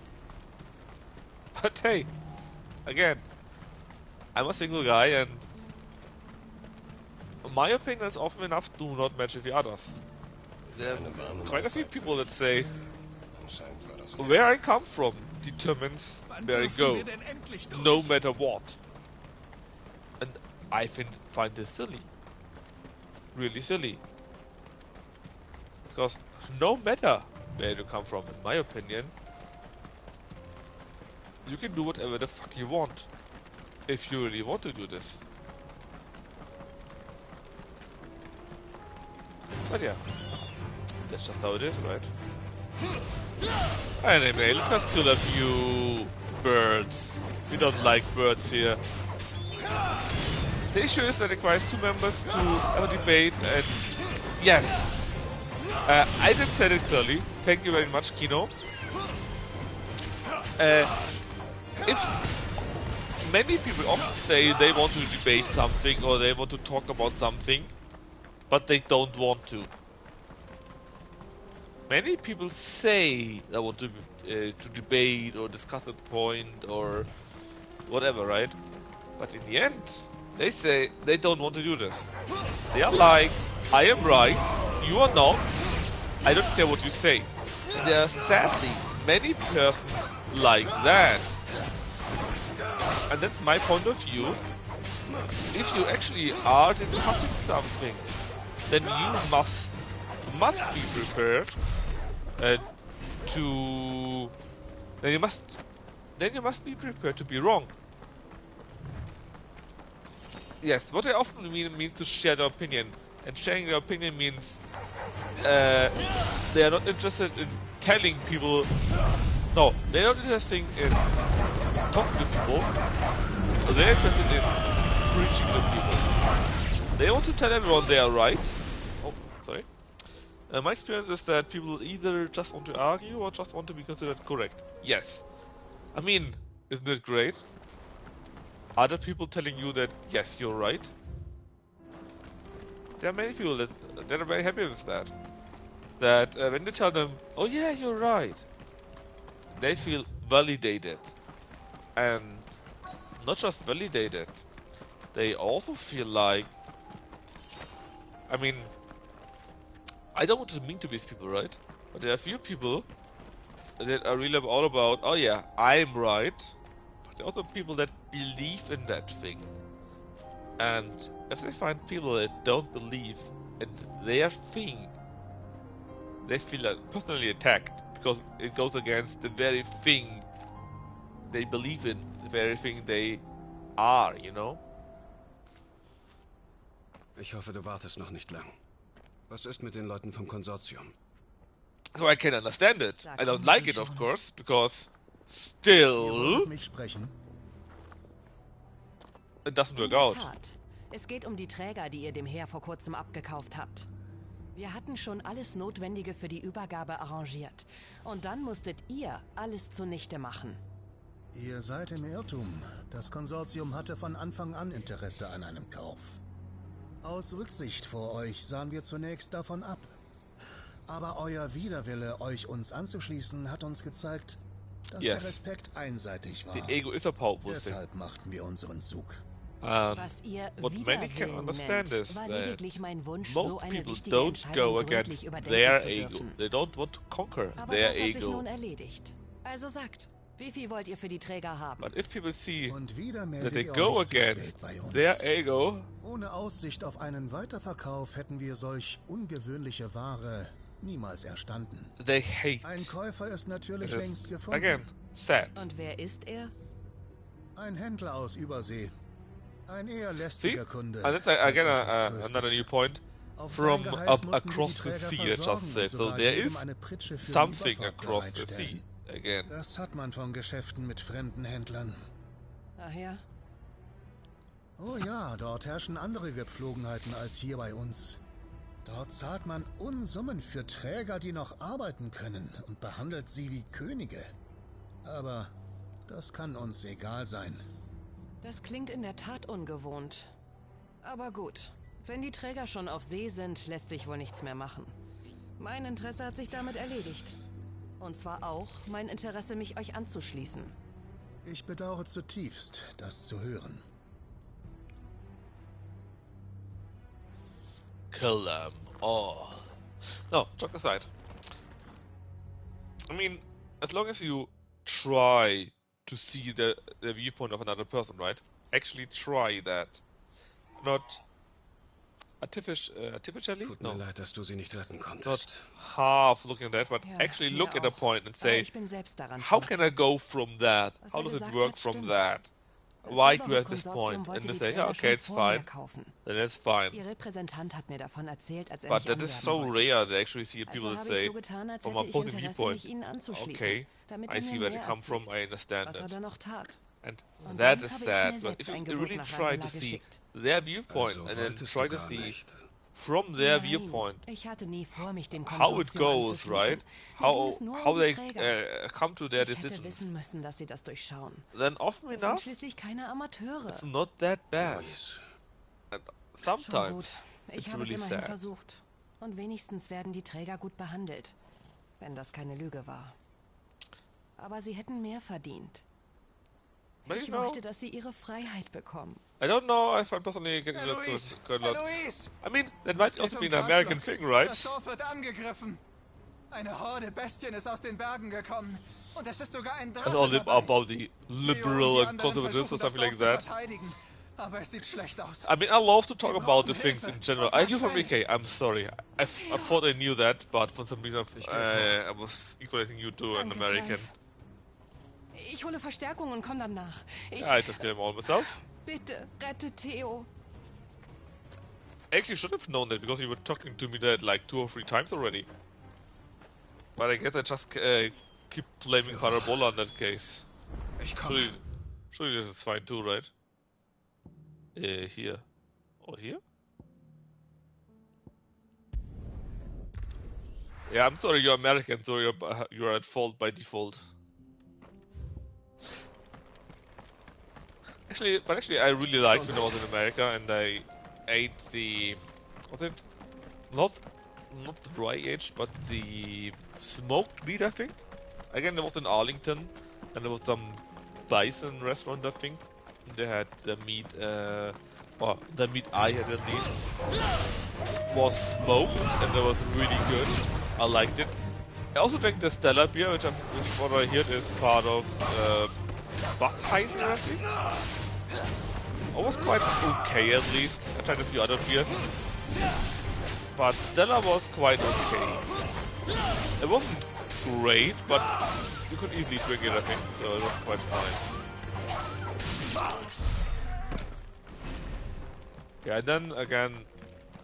But hey, again, I'm a single guy and my opinion is often enough do not match with the others. There are quite a few people that say where I come from determines where I go, no matter what. And I find this silly. Really silly. Because no matter where you come from, in my opinion, you can do whatever the fuck you want. If you really want to do this. But yeah, that's just how it is, right? Anyway, let's just kill a few birds. We don't like birds here. The issue is that it requires 2 members to have a debate, and yes, I didn't say it clearly. Thank you very much, Kino. If many people often say they want to debate something or they want to talk about something, but they don't want to. Many people say they want to debate or discuss a point or whatever, right? But in the end, they say they don't want to do this. They are like, I am right, you are not, I don't care what you say. There are sadly many persons like that. And that's my point of view. If you actually are discussing something, then you must be prepared to. Then you must be prepared to be wrong. Yes, what I often means to share their opinion, and sharing their opinion means they are not interested in telling people. No, they're not interested in talking to people. They're interested in preaching to people. They want to tell everyone they are right. Oh, sorry. My experience is that people either just want to argue or just want to be considered correct. Yes. I mean, isn't it great? Other people telling you that, yes, you're right. There are many people that are very happy with that. That when you tell them, oh yeah, you're right, they feel validated. And not just validated, they also feel like, I mean, I don't want to mean to these people, right? But there are a few people that are really all about, oh yeah, I'm right. But there are also people that believe in that thing. And if they find people that don't believe in their thing, they feel personally attacked because it goes against the very thing they believe in, the very thing they are, you know? Ich hoffe, du wartest noch nicht lang. Was ist mit den Leuten vom Konsortium? So I can understand it. I don't like it, of course, because still mich sprechen. It doesn't work out. Es geht um die Träger, die ihr dem Heer vor kurzem abgekauft habt. Wir hatten schon alles Notwendige für die Übergabe arrangiert. Und dann musstet ihr alles zunichte machen. Ihr seid im Irrtum. Das Konsortium hatte von Anfang an Interesse an einem Kauf. Aus Rücksicht vor euch sahen wir zunächst davon ab. Aber euer Widerwille, euch uns anzuschließen, hat uns gezeigt, dass der Respekt einseitig war. The ego is a powerful Deshalb machten wir unseren Zug. Was ihr what many can understand is war that lediglich mein Wunsch, most so eine people wichtige don't Entscheidung go gründlich against überdenken their zu ego. dürfen. They don't want to conquer Aber their das hat sich ego. nun erledigt. Also sagt, wie viel wollt ihr für die Träger haben? But if people see that ihr they go euch zu spät against bei uns. their ego, Ohne Aussicht auf einen Weiterverkauf hätten wir solch ungewöhnliche Ware niemals erstanden. they hate. Ein Käufer ist natürlich It is, längst gefunden. again, sad. Und wer ist er? Ein Händler aus Übersee. Ein eher See? lästiger Kunde. And that's again another new point. From across the sea, it just said. So there is something across the sea. Again. Das hat man von Geschäften mit fremden Händlern. Ach ja? Oh ja, dort herrschen andere Gepflogenheiten als hier bei uns. Dort zahlt man Unsummen für Träger, die noch arbeiten können und behandelt sie wie Könige. Aber das kann uns egal sein. Das klingt in der Tat ungewohnt. Aber gut, wenn die Träger schon auf See sind, lässt sich wohl nichts mehr machen. Mein Interesse hat sich damit erledigt. Und zwar auch mein Interesse, mich euch anzuschließen. Ich bedauere zutiefst, das zu hören. Kill them all. No, joke aside. I mean, as long as you try to see the viewpoint of another person, right? Actually try that. Not artificially? Tut mir leid, dass du sie nicht retten Not konntest. half looking at that, but Ja, actually mir look at a auch. point and Aber say, ich bin selbst daran how schuld. can I go from that? Was How does it gesagt work hat, from stimmt. that? Das Why silberne do you at this Konsortium point? wollte And they die say, Träger yeah, okay, schon it's vor mir fine. kaufen. Then it's fine. Ihr Repräsentant hat mir davon erzählt, als er But mich that is anwerben so wollte. rare to actually see people Also that habe ich say, so getan, als from hätte a ich opposing Interesse, viewpoint, mich ihnen anzuschließen, okay, damit I er see mir where they mehr come from, erzählt, I understand was er it. dann noch tat. And Und that dann is habe ich sad, schnell but selbst if you ein Gebot really nach try to Rangela see geschickt. their viewpoint Also and then wolltest try du to gar see nicht. from their Nein, viewpoint ich hatte nie vor, mich dem how it Konsortium goes, anzuschließen. right? Mir ging es nur How um die they Träger. come to their Ich hätte decisions. wissen müssen, dass sie das durchschauen. Then often Es sind enough, schließlich keine Amateure. it's not that bad. And Schon gut. sometimes Ich it's habe es really immerhin sad. versucht. Und wenigstens werden die Träger gut behandelt. Wenn das keine Lüge war. Aber sie hätten mehr verdient. But Ich you know, möchte, dass sie ihre Freiheit bekommen. I don't know. I find personally getting lots Eloise! quite a lot. Eloise! I mean, that Es might geht also be um an American Grasschlacht. thing, right? Das Dorf wird angegriffen. Eine Horde Bestien ist aus den Bergen gekommen. Und es ist sogar ein That's Drache all dabei. about the Theo liberal und die and anderen conservative or versuchen, das something like Dorf zu that. verteidigen. Aber es sieht schlecht aus. I mean, I love to talk Wir about the brauchen things Hilfe. in general. Und zwar I do from schnell. VK. I'm sorry. I thought I knew that, but for some reason I was equating you to an Danke, American. Clive. Ich hole Verstärkung und komm dann nach. Yeah, I just killed him all myself. Bitte, rette Theo. I actually should have known that because you were talking to me that like 2 or 3 times already. But I guess I just keep blaming Parabola in that case. Ich komme. Surely this is fine too, right? Here. Or here? Yeah, I'm sorry, you're American, so you're at fault by default. Actually, I really liked when I was in America and I ate the... was it? Not the dry aged, but the smoked meat, I think. Again, it was in Arlington, and there was some bison restaurant, I think. And they had the meat, or the meat I had at least, was smoked, and it was really good. I liked it. I also drank the Stella beer, which what I heard is part of Budweiser, I think. It was quite okay, at least. I tried a few other beers. But Stella was quite okay. It wasn't great, but you could easily drink it, I think, so it was quite fine. Yeah, and then again,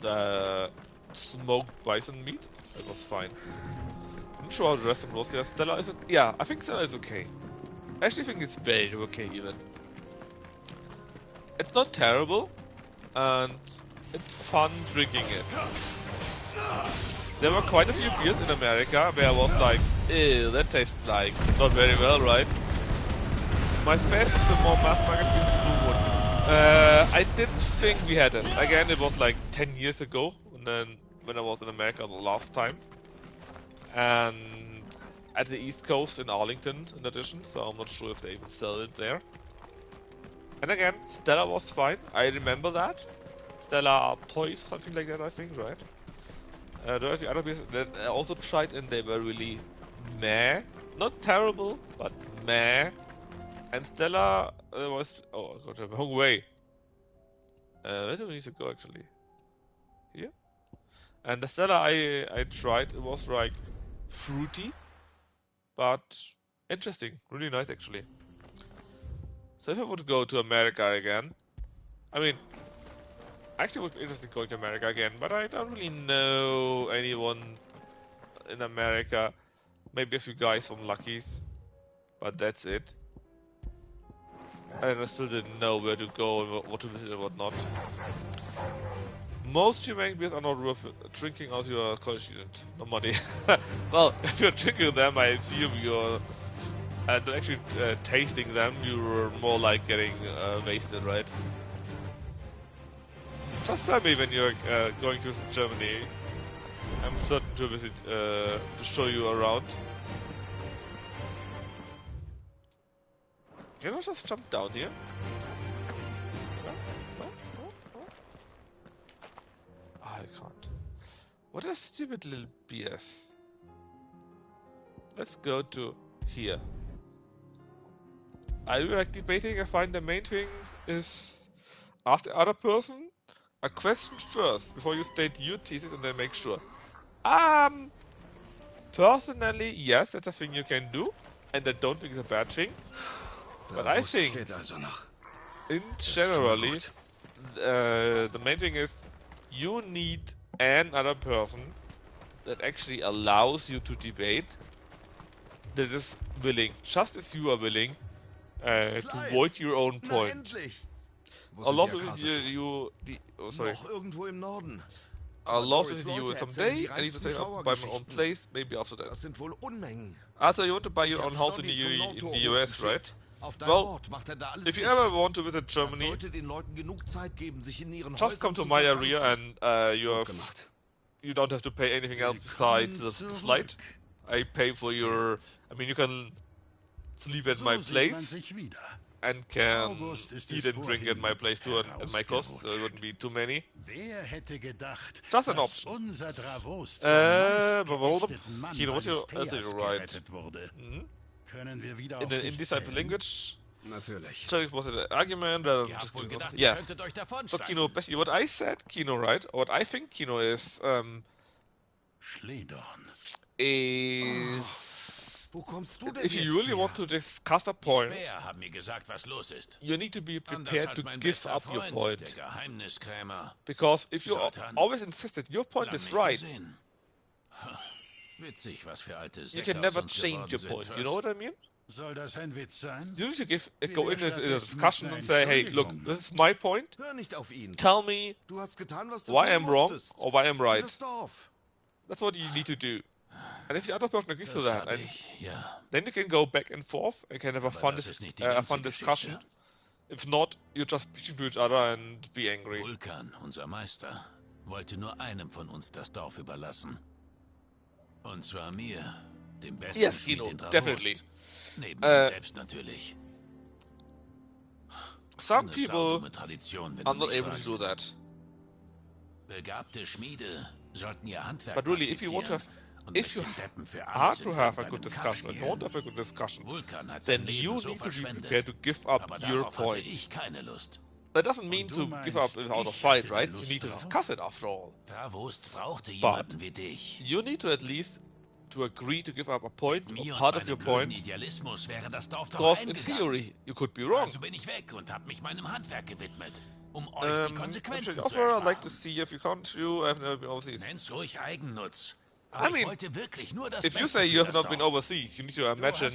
the smoked bison meat, it was fine. I'm not sure how the rest of it was. Yeah, Stella is okay. Yeah, I think Stella is okay. I actually think it's very okay, even. It's not terrible, and it's fun drinking it. There were quite a few beers in America where I was like, ew, that tastes like not very well, right? My favorite is the more mass market Blue Moon. I didn't think we had it. Again, it was like 10 years ago, and then when I was in America the last time. And at the East Coast in Arlington, in addition, so I'm not sure if they even sell it there. And again, Stella was fine. I remember that. Stella Toys, something like that, I think, right? There are the other beers that I also tried, and they were really meh. Not terrible, but meh. And Stella was... oh, I got the wrong way. Where do we need to go, actually? Here? And the Stella I tried, it was like fruity, but interesting. Really nice, actually. So if I would go to America again, I mean, actually it would be interesting going to America again, but I don't really know anyone in America. Maybe a few guys from Lucky's, but that's it. And I still didn't know where to go and what to visit and what not. Most Jamaican beers are not worth drinking as you're a college student. No money. Well, if you're drinking them, I assume you're... and actually tasting them, you're more like getting wasted, right? Just tell me when you're going to Germany. I'm certain to visit, to show you around. Can I just jump down here? I can't. What a stupid little BS. Let's go to here. I really like debating. I find the main thing is ask the other person a question first before you state your thesis and then make sure. Personally, yes, that's a thing you can do, and I don't think it's a bad thing. But I think, in generally, the main thing is you need another person that actually allows you to debate, that is willing, just as you are willing, to voice your own point. I'd love to visit you, sorry. I'd love to visit you someday. I need to set up buy my own place, maybe after that. Also, you want to buy your own house in the US, right? Well, if you ever want to visit Germany, just come to my area and you don't have to pay anything else besides the flight. I pay for your... I mean, you can sleep at my place and can eat and drink at my place too at my cost, so it wouldn't be too many. That's an option. Kino, what's your right? In this type of language? Natürlich. So was it an argument? Just yeah. So Kino, basically what I said, Kino, right? Or what I think Kino is, if you really want to discuss a point, you need to be prepared to give up your point. Because if you always insist that your point is right, you can never change your point. You know what I mean? Soll das ein Witz sein? You need to go in a discussion and say, hey, look, this is my point. Hör nicht auf ihn. Tell me Du hast getan, was du why tun I'm wrong musstest. or why I'm right. Für das Dorf. That's what you need to do. And if the other person agrees to that, and ja. then you can go back and forth and can have a fun discussion. If not, you just preach to each other and be angry. Vulkan, unser Meister, wollte nur einem von uns das Dorf überlassen. Und zwar mir, dem besten Schmied in definitely. Neben ihm selbst natürlich. Some people are not able to do that. Begabte Schmiede sollten ihr Handwerk but really, if you want to have a good discussion, if you want to have a good discussion, then you need to be prepared to give up your point. That doesn't mean to give up without a fight, right? You need to discuss it after all. But you need to at least to agree to give up a point, or part of your point, because in theory, you could be wrong. Offer, I'd like to see if you can't. I've never been overseas. I mean, if you say you have not been overseas, you need to imagine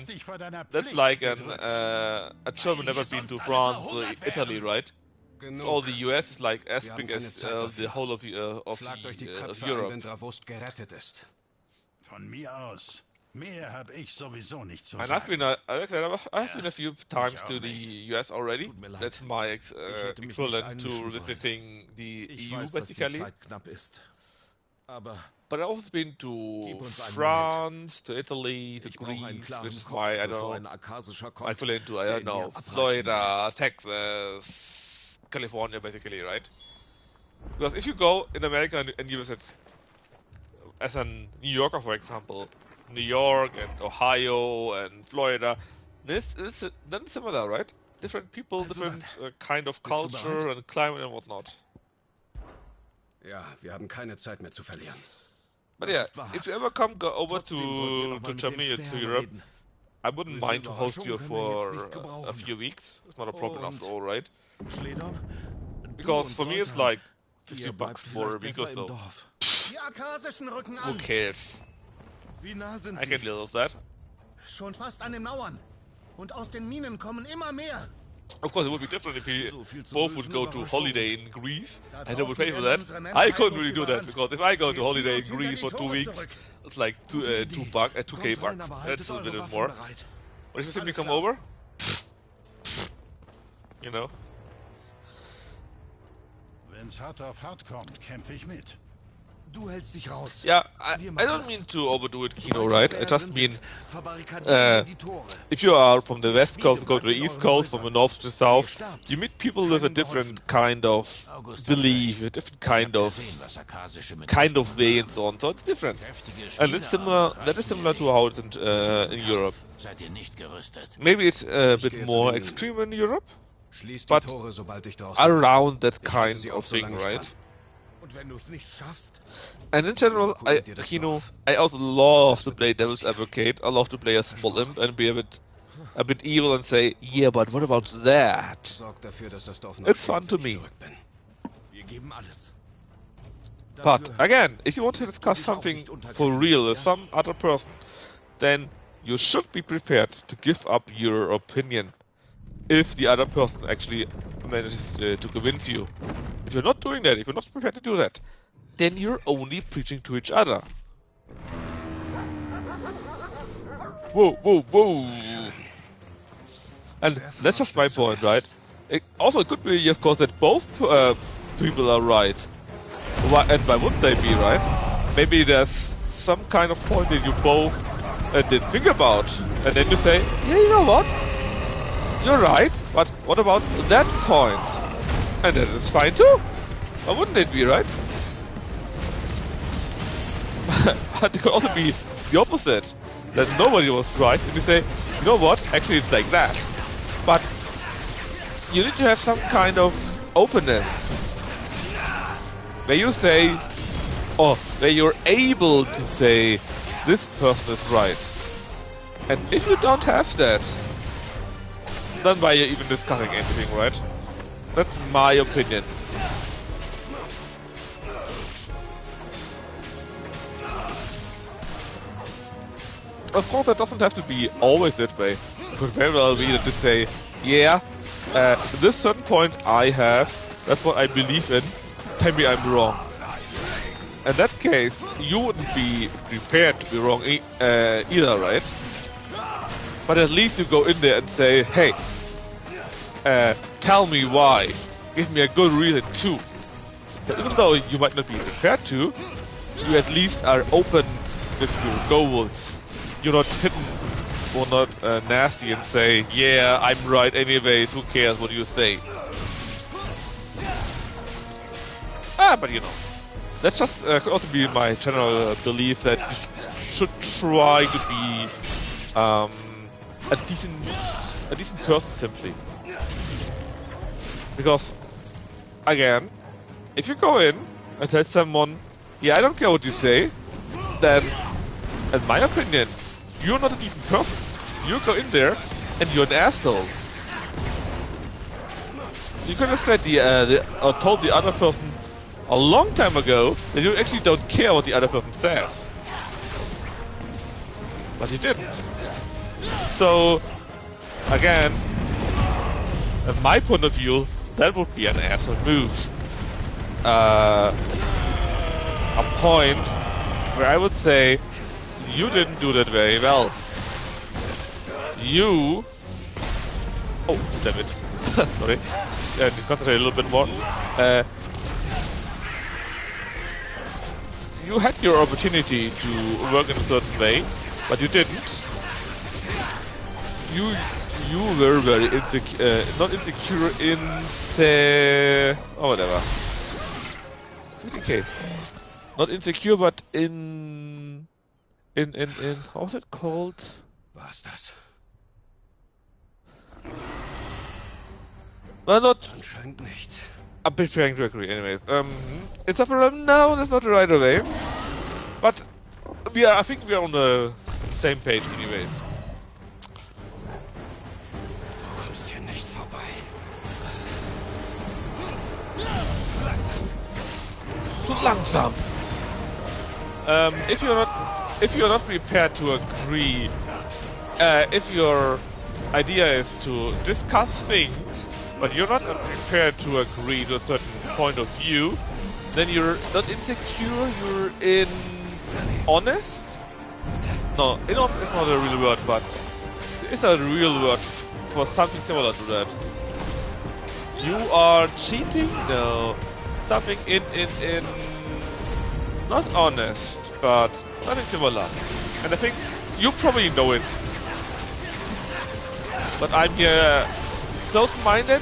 that's like a German never been to France or Italy, right? All the US is like as big as the whole of Europe. Von mir aus. Mehr habe ich sowieso nicht zu And sagen. I've been a few times to the US already. That's my equivalent to visiting the EU, basically. But I've also been to France, to Italy, to Greece, which is my, I don't know, my equivalent to, I don't know, Florida, Texas, California, basically, right? Because if you go in America and you visit, as a New Yorker, for example, New York and Ohio and Florida, this is then similar, right? Different people, different kind of culture and climate and whatnot. Ja, wir haben keine Zeit mehr zu verlieren. But yeah, if you ever come over to Germany or to Europe, I wouldn't mind to host you for a few weeks. It's not a problem after all, right? Because for me it's like $50 for a week or so. Who cares? I can deal with that. Schon fast an den Mauern. Und aus den Minen kommen immer mehr. Of course, it would be different if we both would go to holiday in Greece and I would pay for that. I couldn't really do that because if I go to holiday in Greece for 2 weeks, it's like 2K bucks. That's a bit more. But if you simply come over, you know. Wenn's hart auf hart kommt, kämpfe ich mit. Du hältst dich raus. Yeah, I don't mean to overdo it, Kino, right? I just mean, if you are from the west coast, go to the east coast, from the north to south, you meet people with a different kind of belief, a different kind of way and so on. So it's different, and it's similar. That is similar to how it's in Europe. Maybe it's a bit more extreme in Europe, but around that kind of thing, right? And in general, I also love to play Devil's Advocate. I love to play a small imp and be a bit evil and say, yeah, but what about that? It's fun to me. But again, if you want to discuss something for real with some other person, then you should be prepared to give up your opinion if the other person actually manages to convince you. If you're not doing that, if you're not prepared to do that, then you're only preaching to each other. Whoa, whoa, whoa! And that's just my point, right? It could be, of course, that both people are right. And why wouldn't they be right? Maybe there's some kind of point that you both didn't think about. And then you say, yeah, you know what? You're right, but what about that point? And that is fine too. Why wouldn't it be, right? But it could also be the opposite. That nobody was right, and you say, you know what, actually it's like that. But you need to have some kind of openness. Where you say, or where you're able to say, this person is right. And if you don't have that, then why are you even discussing anything, right? That's my opinion. of course, that doesn't have to be always that way. It could very well be that to say, yeah, this certain point I have, that's what I believe in, maybe I'm wrong. In that case, you wouldn't be prepared to be wrong either, right? But at least you go in there and say, hey, tell me why. Give me a good reason too. So even though you might not be prepared to, you at least are open with your goals. You're not hidden or not nasty and say, yeah, I'm right anyways, who cares what you say. But you know, that's just could also be my general belief that you should try to be a decent person simply. Because, again, if you go in and tell someone, yeah, I don't care what you say, then, in my opinion, you're not a decent person. You go in there and you're an asshole. You could have said or told the other person a long time ago that you actually don't care what the other person says. But you didn't. So, again, in my point of view, that would be an asshole move. A point where I would say, you didn't do that very well. You... Oh, damn it. Sorry. Concentrate a little bit more. You had your opportunity to work in a certain way, but you didn't. You were very insecure, not insecure, oh, whatever. 50k. Not insecure, but in, how's it called? War's das? Well, not... Anscheinend nicht. I'm preparing to agree, anyways. It's up around now, that's not the right way. But, I think we are on the same page, anyways. Du kommst hier nicht vorbei. Zu langsam. If you're not prepared to agree, if your idea is to discuss things, but you're not prepared to agree to a certain point of view, then you're not insecure, you're honest? No, honest is not a real word, but it's a real word for something similar to that. You are cheating? No. Something in not honest, but something similar. And I think you probably know it. But I'm here close-minded?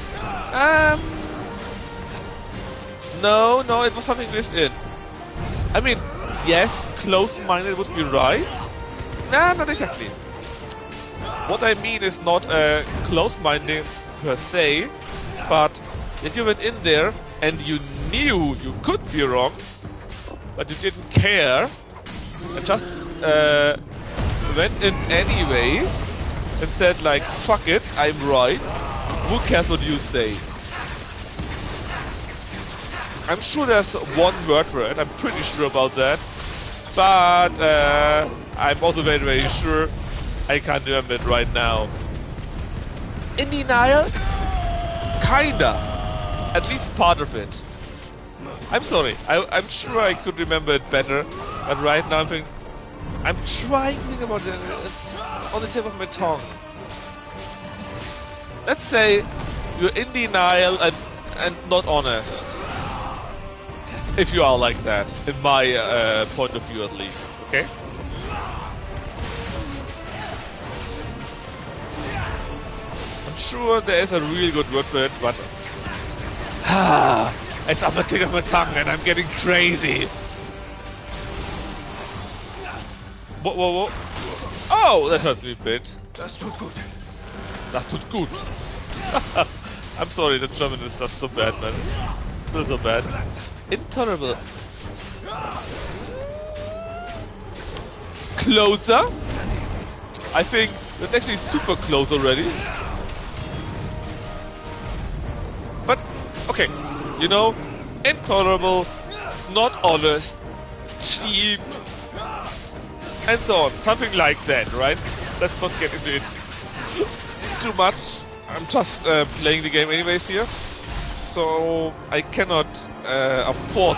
No, it was something within. I mean, yes, close-minded would be right. Nah, not exactly. What I mean is not close-minded per se, but that you went in there and you knew you could be wrong, but you didn't care, and just went in anyways, and said like, fuck it, I'm right, who cares what you say? I'm sure there's one word for it, I'm pretty sure about that, but I'm also very, very sure I can't remember it right now. In denial? Kinda. At least part of it. I'm sorry, I'm sure I could remember it better, but right now I'm trying to think about it, it's on the tip of my tongue. Let's say you're in denial and not honest. If you are like that, in my point of view at least, okay? I'm sure there is a really good word for it, but it's on the tip of my tongue and I'm getting crazy. Whoa. Oh, that hurt me a bit. Das tut gut. Das tut gut. I'm sorry, the German is just so bad, man. Still so bad. Intolerable. Closer? I think that's actually super close already. But, okay, you know, intolerable, not honest, cheap, and so on. Something like that, right? Let's not get into it too much. I'm just playing the game anyways here, so I cannot afford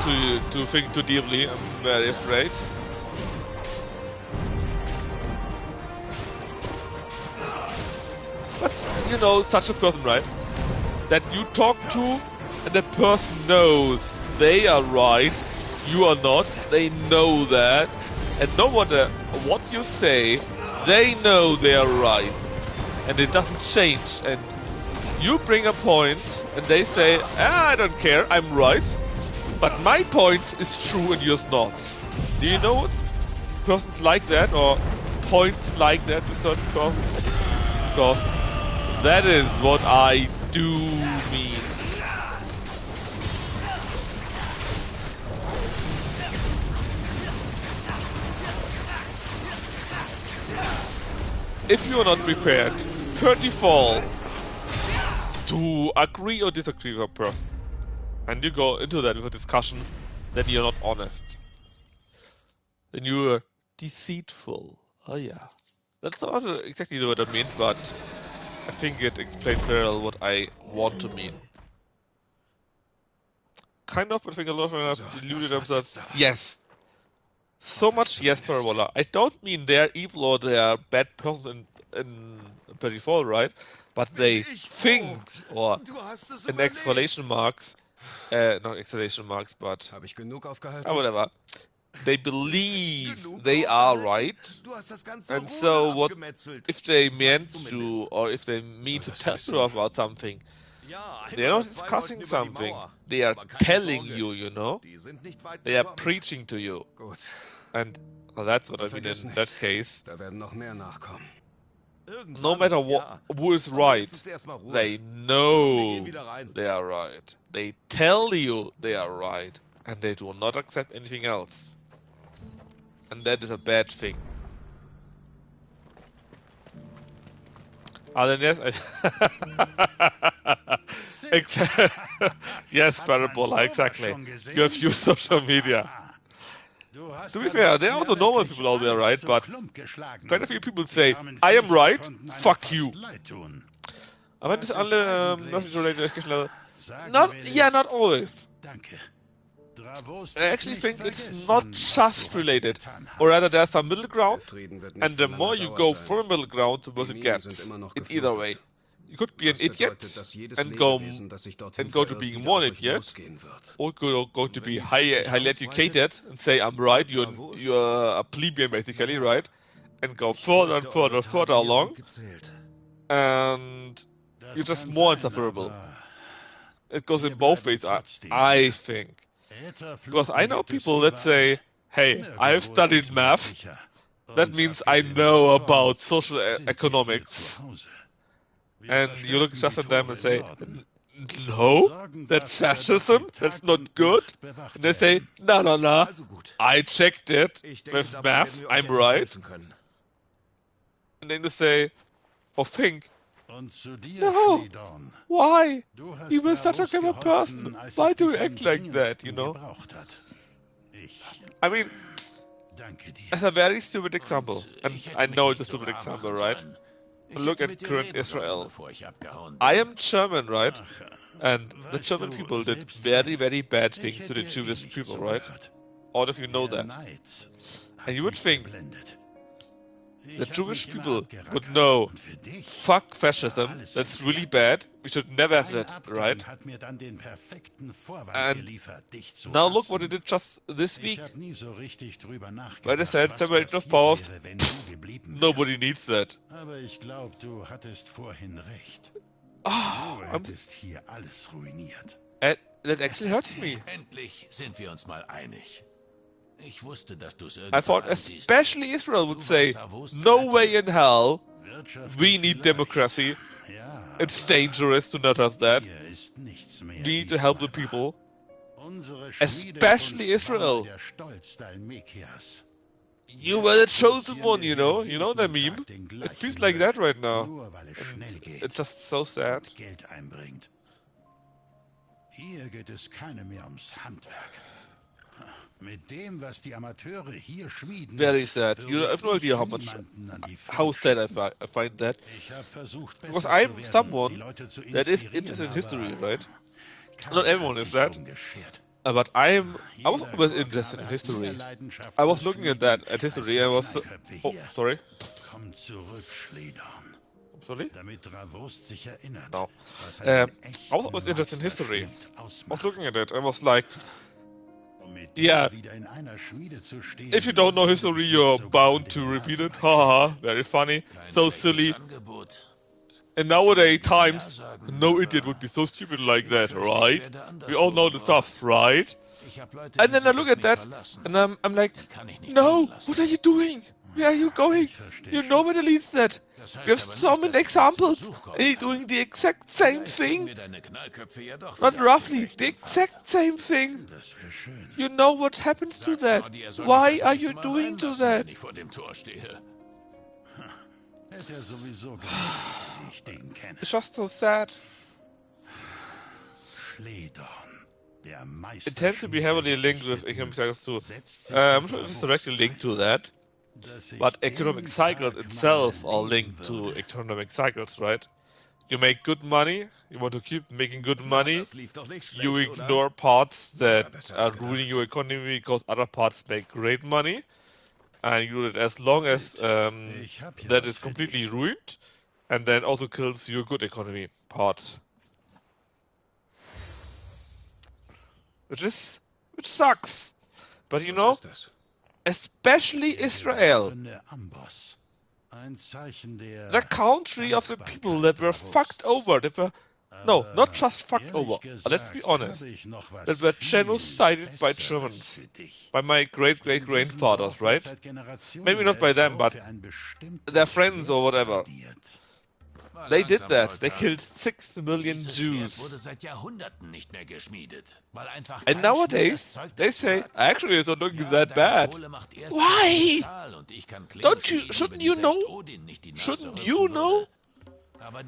to think too deeply. I'm very afraid. But you know, such a person, right? That you talk to and the person knows they are right, you are not, they know that, and no matter what you say, they know they are right, and it doesn't change, and you bring a point, and they say, I don't care, I'm right, but my point is true and yours not. Do you know what? Persons like that, or points like that with certain persons? Because that is what I do mean. If you are not prepared, per default, to agree or disagree with a person, and you go into that with a discussion, then you're not honest. Then you're deceitful. Oh yeah. That's not exactly what I mean, but I think it explains very well what I want to mean. Kind of, but I think a lot of them have deluded themselves. Yes. So much yes, Parabola. I don't mean they're evil or they are bad persons in per default, right? But they think, or in exclamation marks, not exclamation marks, but whatever. They believe they are right, and so what if they meant to, or if they mean to tell you about something, they are not discussing something, they are telling you, you know? They are preaching to you. And well, that's what I mean in that case. No matter who is right, they know they are right. They tell you they are right, and they do not accept anything else. And that is a bad thing. Then yes, yes, Parabola, exactly. You have used social media. To be fair, there are also normal people out there, right? But quite a few people say, I am right, fuck you. Aber das alle message related education level. Not always. I actually think it's not just related, or rather there's some middle ground, and the more you go for a middle ground, the worse it gets, in either way. You could be an idiot and go to being more an idiot, or go to be highly educated and say I'm right, you're a plebeian basically, right? And go further and further along, and you're just more insufferable. It goes in both ways, I think. Because I know people that say, hey, I have studied math, that means I know about social economics. And you look just at them and say, no, that's fascism, that's not good. And they say, no, I checked it with math, I'm right. And then you say, or think, no, why? You were such a clever person. Why do you act like that, you know? I mean, as a very stupid example, and I know it's a stupid example, right? Look at current Israel. I am German, right? And the German people did very, very bad things to the Jewish people, right? All of you know that. And you would think the Jewish people would know, fuck fascism, that's really bad, we should never have that, right? And now look what they did just this week. Where they said separation of powers, nobody needs that. That actually hurts me. Endlich sind wir uns mal einig. Ich wusste, dass du's I thought especially Israel would say, no way in hell, we need democracy. It's dangerous to not have that. We need to help the people. Especially Israel. You were the chosen one, you know? You know that meme? It feels like that right now. And it's just so sad. Hier geht es keinem mehr ums Handwerk. Mit dem, was die Amateure hier schmieden, very sad. You würde have no ich idea how niemanden an die Front how sad schicken. I find that. Ich habe versucht, Because besser zu I'm werden, die someone Leute zu that is inspirieren, interested in history, aber right? keiner Not hat everyone is sich that. drum geschert. But I was Jeder always interested Chorknabe in hat history. mehr Leidenschaft I was fürs looking at Schmieden that, at als history. die I was. Knallköpfe Oh, hier. sorry. Komm zurück, Schledorn. Sorry? Damit Ravos sich erinnert, No. was I einen was echten always interested in history. Meisterschmied I was ausmacht. looking at it. I was like, Um mit yeah. dir wieder in einer Schmiede zu stehen, If you don't know history, you're bound to repeat it. Haha, very funny, so silly. In nowadays times, no idiot would be so stupid like that, right? We all know the stuff, right? And then I look at that, and I'm like, no, what are you doing? Where are you going? You know where leads that. We have so many examples. Are you doing the exact same thing? Not roughly, the exact same thing. You know what happens to that. Why are you doing to that? Hätte sowieso gemacht, wie ich den kenne. It's just so sad. Schledorn, der Meister. It tends to be heavily linked with economic cycles too. I'm not sure if it's directly linked to that, but economic cycles itself are linked to economic cycles, right? You make good money, you want to keep making good money, you ignore parts that are ruining your economy because other parts make great money, and you do it as long as that is completely ruined, and then also kills your good economy part. Which sucks. But you know, especially Israel, the country of the people that were fucked over, no, not just fucked over, let's be honest, that were genocided by Germans, by my great-great-grandfathers, right? Maybe not by them, but their friends or whatever. They did that. They killed 6 million Jews. And nowadays, they say, actually, it's not looking that bad. Why? Shouldn't you know? Shouldn't you know? And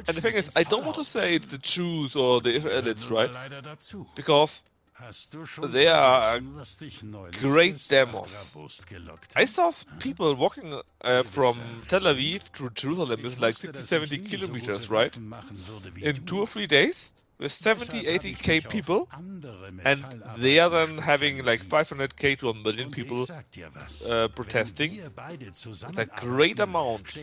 the thing is, I don't want to say it's the Jews or the Israelites, right? Because they are great demos. I saw people walking from Tel Aviv to Jerusalem. It's like 60-70 kilometers, right? In 2 or 3 days with 70-80k people, and they are then having like 500k to 1 million people protesting. That's a great amount,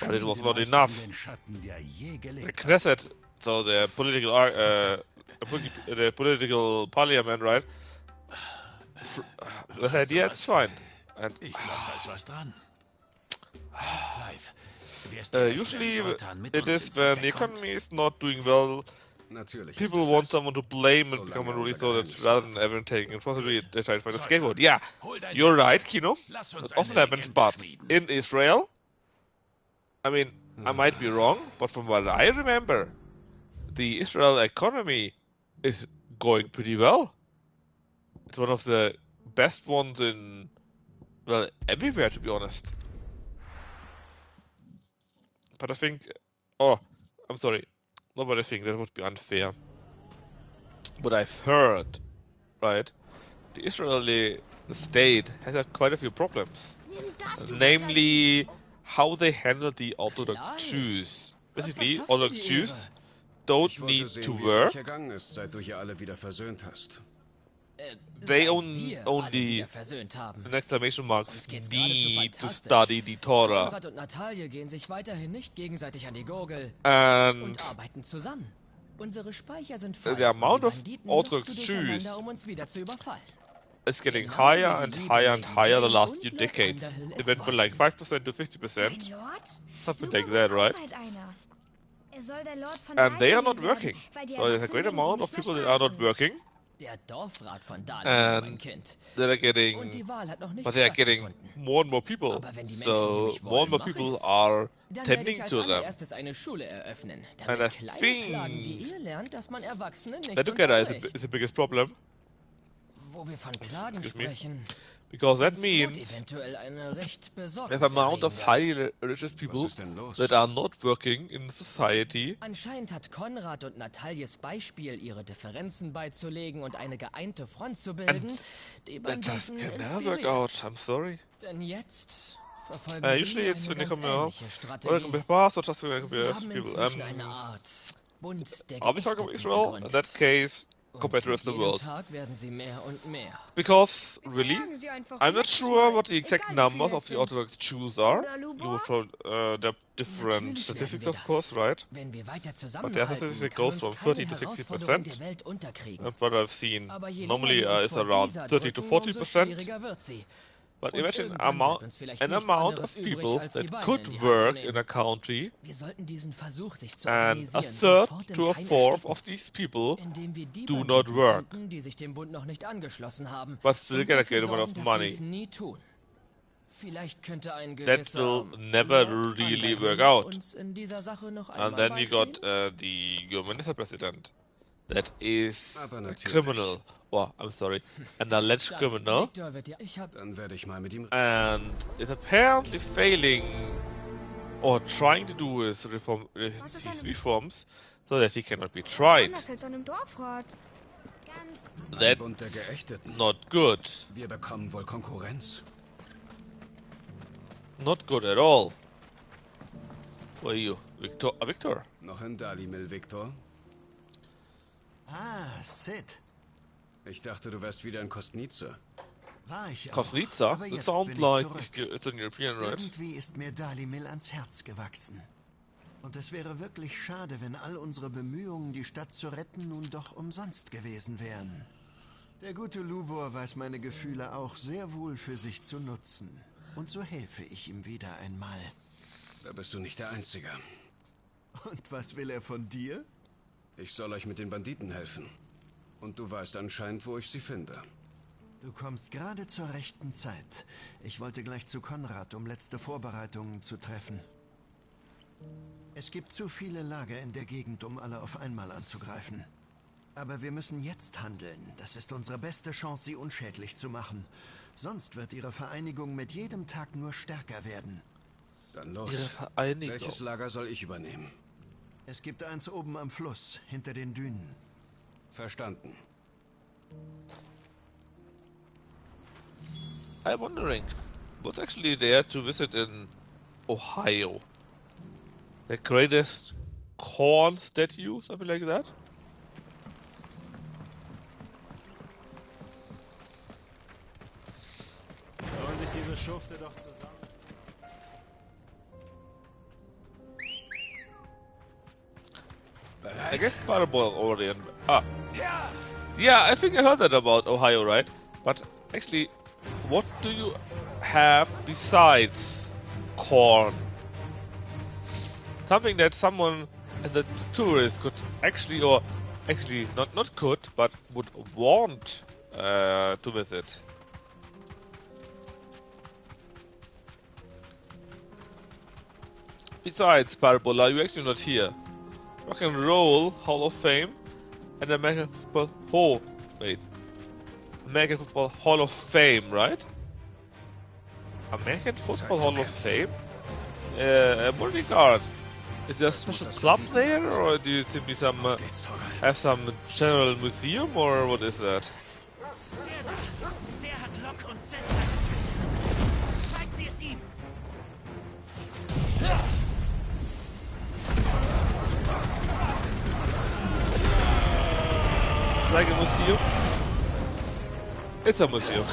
but it was not enough. The Knesset, so the political parliament, right? They said, yeah, it's fine. And usually it is when the economy is not doing well, people want someone to blame and become a ruler, so that rather than ever taking responsibility, they try to find a scapegoat. Yeah, you're right, Kino. That often happens, but in Israel, I mean, I might be wrong, but from what I remember, the Israel economy is going pretty well. It's one of the best ones in, well, everywhere, to be honest. But I think, oh, I'm sorry, not what I think, that would be unfair. But I've heard, right, the Israeli state has had quite a few problems. Namely, how they handle the Orthodox Jews. Basically, Orthodox Jews don't need to work. They only, in exclamation marks, need to study the Torah. And the amount of Orthodox Jews is getting higher and higher and higher the last few decades. It went from like 5% to 50%. Something like that, right? And they are not working. So there's a great amount of people that are not working. And they're getting, but they are getting more and more people. So more and more people are tending to them. And I think that together is the biggest problem. Excuse me. Because that Uns droht means eventuell eine recht there's amount of besorgniserregende- highly religious people that are not working in society. Anscheinend hat Konrad und Nataljes Beispiel, ihre Differenzen beizulegen und eine geeinte Front zu bilden, die That just Banditen can never work inspiriert. out. I'm sorry. Denn jetzt verfolgen Usually die it's when eine they ganz come out, ähnliche or they Strategie. come past, or just when Sie they haben people. inzwischen eine Art Bund der Are we talking about Geächteten Israel? In gegründet. that case, compared to the Und rest of mit the jedem world. Tag werden sie mehr und mehr. Because, really, Sie einfach I'm not nächstes sure Mal, what the exact egal wie numbers viele of the es Orthodox Jews are. Oder You Lubor? will probably, there are different Natürlich statistics, werden wir of course, right? Wenn wir weiter But the zusammenhalten, statistic kann goes uns from keine 30 to Herausforderung 60%. der Welt unterkriegen. And what I've seen Aber je normally länger wir uns is vor around dieser 30 to drücken, umso 40%. schwieriger wird sie. But Und imagine irgendwann bleibt uns vielleicht an nichts amount anderes of übrig, people als die that Beine in could die Hand zu work nehmen. in a country, Wir sollten diesen Versuch, sich zu and a organisieren, third sofort im to a Keim fourth ersticken, of these people indem wir die do Banditen not work, finden, die sich dem Bund noch nicht angeschlossen haben, but still und get a dafür great amount of sorgen, dass sie money. es nie tun. Vielleicht könnte ein That gewisser will never Lord really Underhill work out. uns in dieser Sache noch And einmal then you got the your minister president. That is Aber a natürlich. criminal. Oh, I'm sorry. An alleged criminal. Victor wird ja, ich hab Dann werde ich mal mit ihm... And is apparently failing or trying to do his reforms so that he cannot be tried. Anders als einem Dorfrat. Ein Bund der Geächteten. Not good. Wir bekommen wohl Konkurrenz. Not good at all. Where are you? Victor? Victor? Noch in Dalimil, Victor? Ah, Sid. Ich dachte, du wärst wieder in Kostnice. War ich auch. Kostnica? Aber It jetzt sounds bin ich like zurück. it's an European, right? Irgendwie ist mir Dalimil ans Herz gewachsen. Und es wäre wirklich schade, wenn all unsere Bemühungen, die Stadt zu retten, nun doch umsonst gewesen wären. Der gute Lubor weiß meine Gefühle auch sehr wohl für sich zu nutzen. Und so helfe ich ihm wieder einmal. Da bist du nicht der Einzige. Und was will er von dir? Ich soll euch mit den Banditen helfen. Und du weißt anscheinend, wo ich sie finde. Du kommst gerade zur rechten Zeit. Ich wollte gleich zu Konrad, um letzte Vorbereitungen zu treffen. Es gibt zu viele Lager in der Gegend, um alle auf einmal anzugreifen. Aber wir müssen jetzt handeln. Das ist unsere beste Chance, sie unschädlich zu machen. Sonst wird ihre Vereinigung mit jedem Tag nur stärker werden. Dann los. Ihre Vereinigung. Welches Lager soll ich übernehmen? Es gibt eins oben am Fluss, hinter den Dünen. Verstanden. I'm wondering, what's actually there to visit in Ohio? The greatest corn statue, something like that? Sollen sich diese Schufte doch zusammen... I guess Fireball already in... Yeah, I think I heard that about Ohio, right? But actually, what do you have besides corn? Something that someone as a tourist could actually, or actually not could, but would want to visit. Besides, Parabola, you're actually not here. Rock and Roll Hall of Fame and American Football American Football Hall of Fame, right? American Football Hall of Fame? What regard? Is there a special club there, or do you simply have some general museum, or what is that? Der hat Locke und Setzer getötet. Zeigt wir es ihm. Like a museum? It's a museum.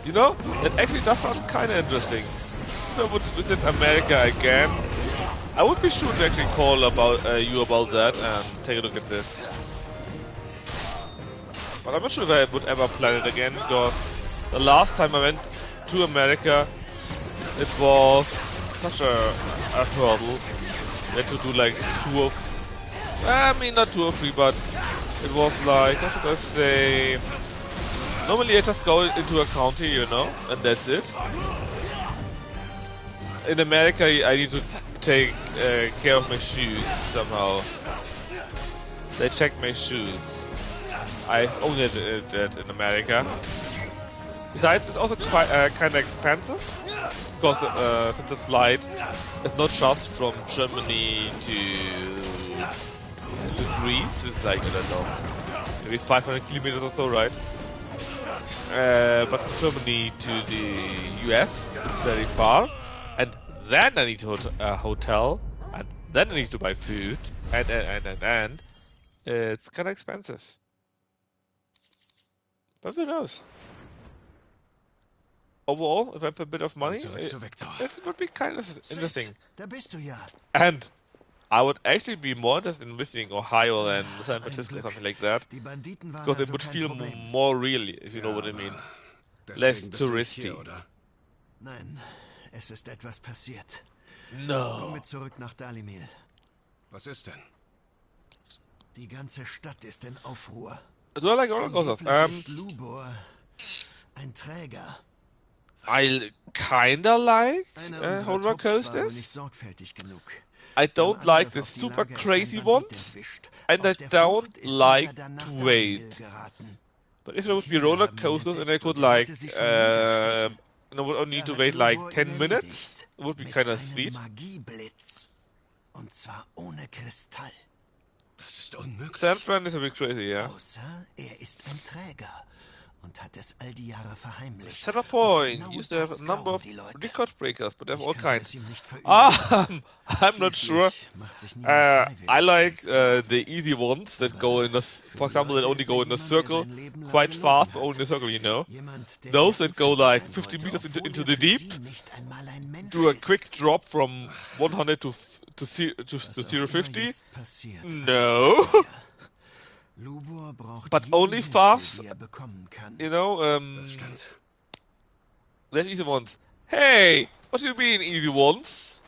You know, that actually does sound kind of interesting. If I would visit America again, I would be sure to actually call about you about that and take a look at this. But I'm not sure if I would ever plan it again, because the last time I went to America, it was such a hurdle. We had to do like 2 or... I mean, not 2 or 3, but it was like, how should I say... Normally I just go into a county, you know, and that's it. In America I need to take care of my shoes somehow. They check my shoes. I only did that in America. Besides, it's also quite kind of expensive because since the flight is not just from Germany to Greece, it's like, I don't know, maybe 500 kilometers or so, right? But from Germany to the US, it's very far, and then I need to a hotel, and then I need to buy food, and it's kind of expensive. But who knows? Overall, if I have a bit of money, it would be kind of interesting. Da bist du ja. And I would actually be more interested in visiting Ohio than San Francisco or something like that. Because it would feel more real, if you know what I mean. Less touristy. Nein, es ist etwas passiert. No. Komm mit zurück nach Dalimil. Was ist denn? Die ganze Stadt ist in Aufruhr. Do I like roller coasters? Ist Lubor ein Träger. I kinda like roller coasters. I don't like the super crazy ones, and I don't like to wait. But if there would be roller coasters and I could like, and I would only need to wait like 10 minutes, it would be kind of sweet. Und zwar ohne Kristall. Das ist unmöglich. San Fran is a bit crazy, yeah. Außer er ist ein Träger und hat es all die Jahre verheimlicht. Set a point. Used to have a number of record breakers, but they have all kinds. I'm not sure. I like the easy ones that go in a, for example, that only go in a circle quite fast, but only in a circle, you know. Those that go like 50 meters into the deep, do a quick drop from 100 to 050. No. But only fast, you know, there's easy ones. Hey, what do you mean easy ones?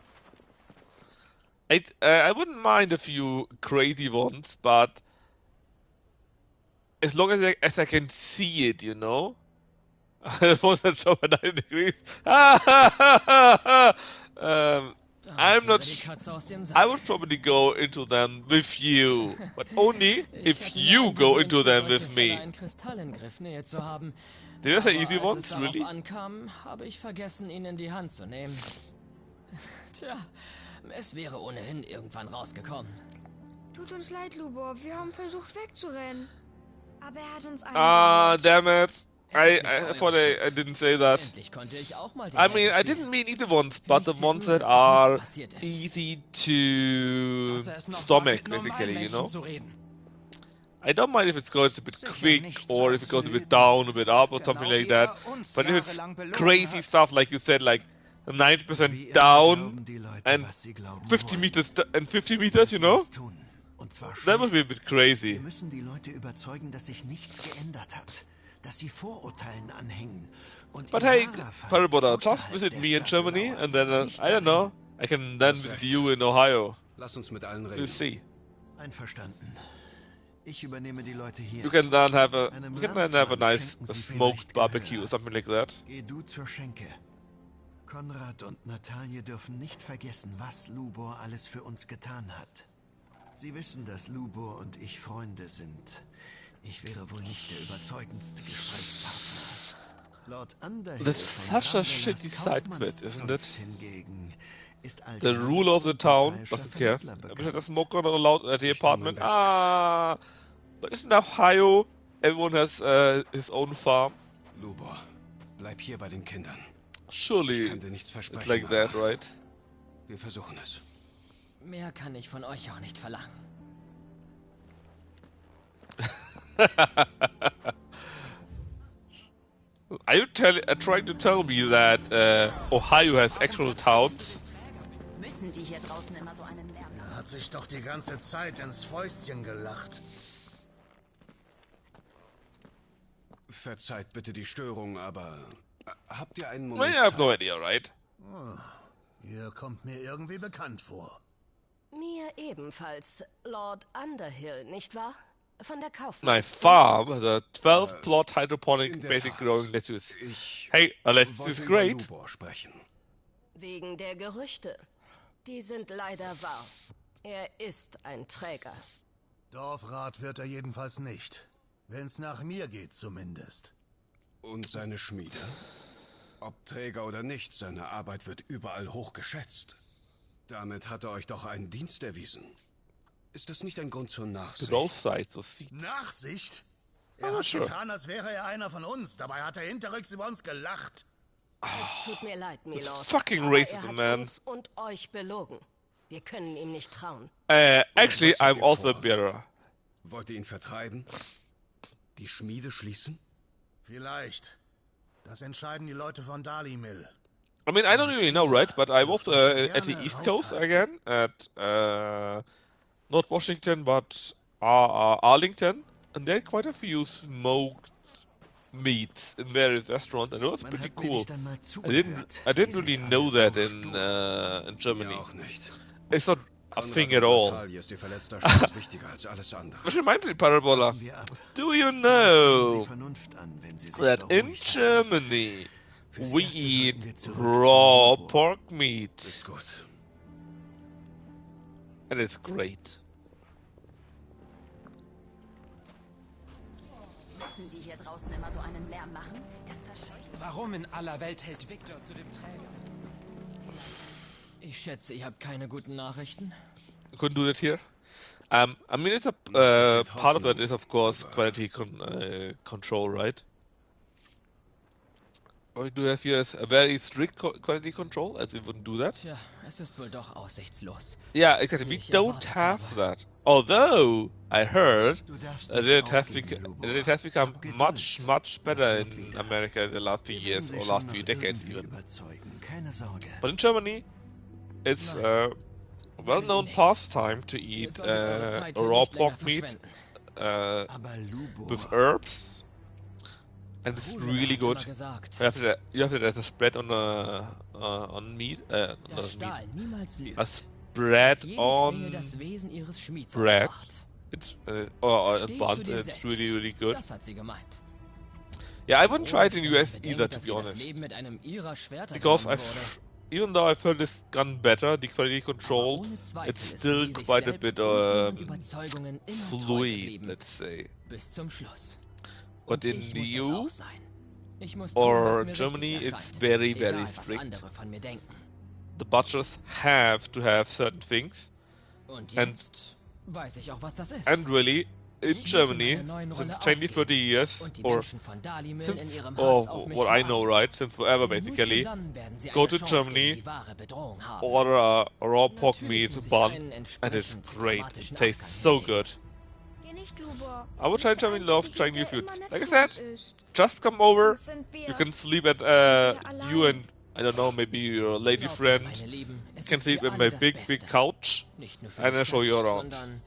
I wouldn't mind a few crazy ones, but as long as I can see it, you know? I don't want to jump at 90 degrees. I'm not. I would probably go into them with you, but only if you go into them with me. Did I say easy ones, really? Ankam, habe ich vergessen, ihn in die Hand zu nehmen. Tja, es wäre ohnehin irgendwann rausgekommen. Tut uns leid, Lubor. Wir haben versucht wegzurennen. Aber er hat uns damn it. I thought I didn't say that. I mean, I didn't mean easy ones, but the ones that are easy to stomach, basically, you know? I don't mind if it goes a bit quick, or if it goes a bit down, a bit up, or something like that. But if it's crazy stuff, like you said, like 90% down, and 50 meters, you know? That would be a bit crazy. Wir müssen die Leute überzeugen, dass sich nichts geändert hat. Dass sie Vorurteilen anhängen. But hey, Paraboda, just visit me in Germany, and then, I don't know, I can then visit you in Ohio. Lass uns mit allen reden. We'll see. Einverstanden. Ich übernehme die Leute hier. You can then have a nice smoked barbecue or something like that. Geh du zur Schenke. Konrad und Natalie dürfen nicht vergessen, was Lubor alles für uns getan hat. Sie wissen, dass Lubor und ich Freunde sind. Ich wäre wohl nicht der überzeugendste Gesprächspartner. Lord Underhill That's such a shitty side quest, isn't it? Hingegen ist the ruler of the town doesn't care. I wish I had a smoker not allowed at the apartment. But isn't Ohio? Everyone has his own farm. Lubor, bleib hier bei den Kindern. Surely Ich kann dir nichts versprechen, it's like that, right? Wir versuchen es. Mehr kann ich von euch auch nicht verlangen. Are you trying to tell me that Ohio has actual towns? Müssen die hier draußen immer so einen Lärm? Er hat sich doch die ganze Zeit ins Fäustchen gelacht. Verzeiht bitte die Störung, aber habt ihr einen Well, Moment I have no Zeit? idea, right? Oh, ihr kommt mir irgendwie bekannt vor. Mir ebenfalls, Lord Underhill, nicht wahr? Von der My farm has a 12-plot hydroponic basic growing lettuce. Hey, lettuce is great. Wegen der Gerüchte. Die sind leider wahr. Er ist ein Träger. Dorfrat wird er jedenfalls nicht. Wenn's nach mir geht zumindest. Und seine Schmiede? Ob Träger oder nicht, seine Arbeit wird überall hoch geschätzt. Damit hat er euch doch einen Dienst erwiesen. Ist das nicht ein Grund zur Nachsicht? Both sides of seats. Nachsicht? Er hat sure. getan, als wäre er einer von uns. Dabei hat er hinterrücks über uns gelacht. Es tut mir leid, Milord. Fucking aber racism, er hat man. uns und euch belogen. Wir können ihm nicht trauen. Actually, was habt I'm ihr also vor? better. Wollt ihr ihn vertreiben? Die Schmiede schließen? Vielleicht. Das entscheiden die Leute von Dali Mill. I mean, I don't really know, right? But I was dürft euch at the gerne East Coast raushalten. again, at not Washington, but Arlington, and they had quite a few smoked meats in various restaurants, and it was pretty cool. I didn't really know that in Germany. Mir auch nicht. It's not a Konrad thing und at all. Natalia ist ihr verletzter Spaß wichtiger als alles andere. Which reminds me, Parabola. Do you Sie know Vernunft an, wenn sie sich that in beruhigt Germany Fürs we Erste eat sollten wir zurück raw zum Labor. pork meat, Ist gut. and it's great. Müssen die hier draußen immer so einen Lärm machen? Das verscheucht. Warum in aller Welt hält Victor zu dem Träger? Ich schätze, ihr habt keine guten Nachrichten. Couldn't do that here. I mean, it's a part of it is of course quality control, right? What we do have here is a very strict quality control, as we wouldn't do that. Tja, es ist wohl doch aussichtslos. Yeah, exactly. Wie We ich don't erwartet have habe. that. Although I heard Du darfst that nicht it has, aufgeben, Lobo. that it has become Hab Geduld. much better Das wird in wieder. America in the last few Wir werden years sie or schon last noch few decades irgendwie even. überzeugen. Keine Sorge. But in Germany, it's a well-known pastime to eat solltet eure Zeit hier raw nicht länger pork meat verschwenden. Aber Lubo, with herbs, and it's Husele really hat good. immer gesagt, You have it as a spread on meat, dass not Stahl meat, niemals lügt. a spread Dass jede Klinge on das Wesen ihres Schmieds bread. offenbart. It's or a Steh bun. zu dir It's selbst. really good. Das hat sie gemeint. Yeah, I wouldn't try it in Ironisch, the wenn man US bedenkt, either, to dass be ihr das honest. Leben mit einem ihrer Schwerter Because genommen I've, wurde. even though I felt this gun better, the quality control, Ohne Zweifel it's ist still sie sich quite a selbst bit und ihren Überzeugungen immer treu fluid, geblieben. let's say. Bis zum Schluss. But Und in ich the muss das EU auch sein. Ich muss tun, or was mir Germany, richtig it's erscheint, very egal, was strict. andere von mir denken. The butchers have to have certain things, Und and jetzt weiß ich auch, was das ist. and really, in Ich muss in Germany, meiner neuen Rolle since 20, 30 years, und die or Menschen von Dalimil in since, ihrem or Hass auf mich what I know, vereinen. right, since forever Denn nur basically, zusammen werden sie go eine to Chance gegen Germany, die wahre Bedrohung haben. order a raw pork Natürlich meat muss ich bun, einen and it's entsprechend great. It dramatischen tastes Abgang so good. Geh nicht, Lubo. I would try Nicht der Germany love einzige trying hier, new der foods. immer nett Like I zu said, uns ist. just come over. Sonst sind wir You can sleep at allein. you and I don't know, maybe your lady Glaubt mir, friend meine Lieben, es can ist sleep für in alle my das big Beste. couch, Nicht nur für and die I'll show you Stadt, around. sondern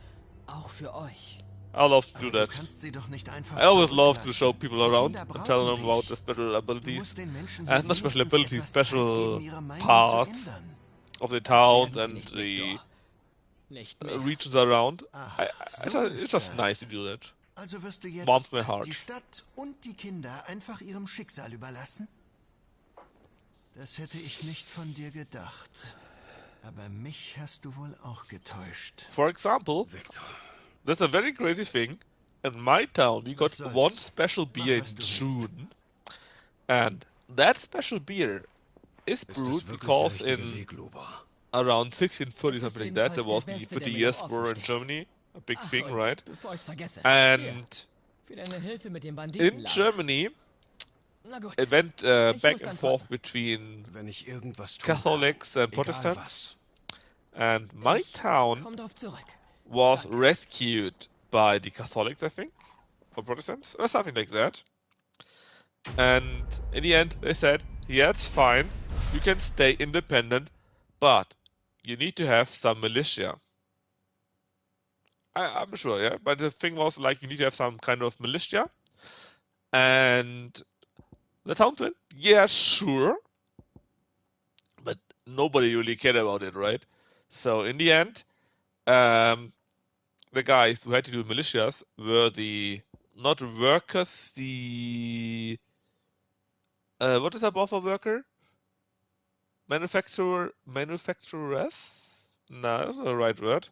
auch für euch. I love to do aber that. du kannst sie doch nicht einfach I always love to zurücklassen. show people Die around Kinder and tell brauchen them about dich. the special Du abilities musst den Menschen hier and not special wenigstens abilities, etwas Zeit special geben, ihre Meinung parts zu ändern. of the Das towns werden sie and nicht, the Victor. Nicht mehr. regions around. Ach, It's ist just das. nice to do that. Also wirst du Warms jetzt my heart. die Stadt und die Kinder einfach ihrem Schicksal überlassen? Das hätte ich nicht von dir gedacht. Aber mich hast du wohl auch getäuscht. For example, Victor. there's a very crazy thing. In my town, we got Was soll's? one special beer Mach, was in du willst. June, and that special beer is Ist das brewed wirklich because der richtige in Weg, Loba? around 1630, Das ist something like that, there jedenfalls was der the Beste, 50 der mir years noch war in offen steht. Germany, a big Ach, thing, und right? bevor ich's vergesse. And Für deine Hilfe mit dem in Banditenladen. Germany, Na gut. it went Ich back muss dann and forth between Wenn ich irgendwas tun Catholics and egal Protestants, was. and my Ich town komm drauf zurück. was rescued by the Catholics, I think, or Protestants, or something like that. And in the end, they said, yeah, it's fine, you can stay independent, but you need to have some militia. I'm sure, yeah, but the thing was, like, you need to have some kind of militia, and the town said, yeah, sure, but nobody really cared about it, right? So in the end, the guys who had to do militias were the not workers, the what is above a worker? Manufacturers? No, that's not the right word.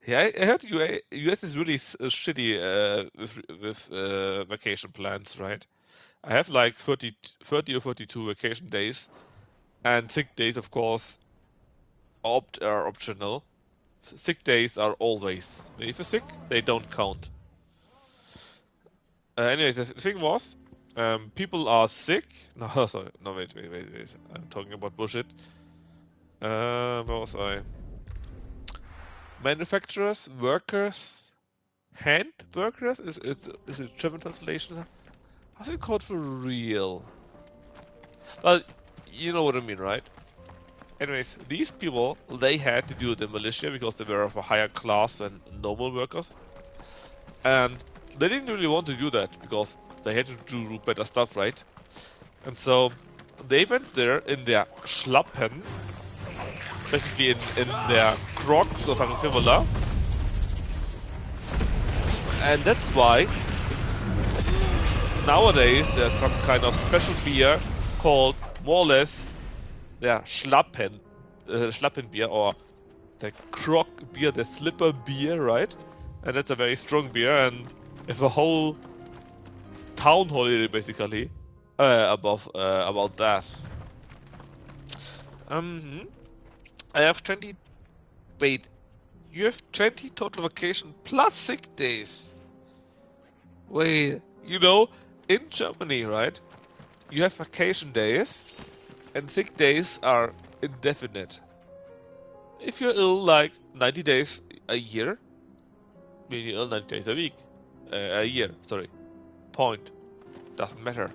Yeah, I heard US is really shitty with vacation plans, right? I have like 30 or 42 vacation days, and sick days, of course, are optional. Sick days are always. If you're sick, they don't count. Anyways, the thing was, people are sick. No, sorry. No, wait. I'm talking about bullshit. Where was I? Manufacturers, workers, hand workers? Is it German translation? How's it called for real? Well, you know what I mean, right? Anyways, these people, they had to do the militia because they were of a higher class than normal workers. And they didn't really want to do that because they had to do better stuff, right? And so they went there in their Schlappen, basically in their Crocs or something similar. And that's why nowadays there's some kind of special beer called more or less their Schlappen beer, or the Croc beer, the slipper beer, right? And that's a very strong beer, and if a whole town holiday basically about that. I have 20. Wait, you have 20 total vacation plus sick days. Wait, you know, in Germany, right? You have vacation days, and sick days are indefinite. If you're ill like 90 days a year, meaning you're ill 90 days a year, sorry. Point. Doesn't matter.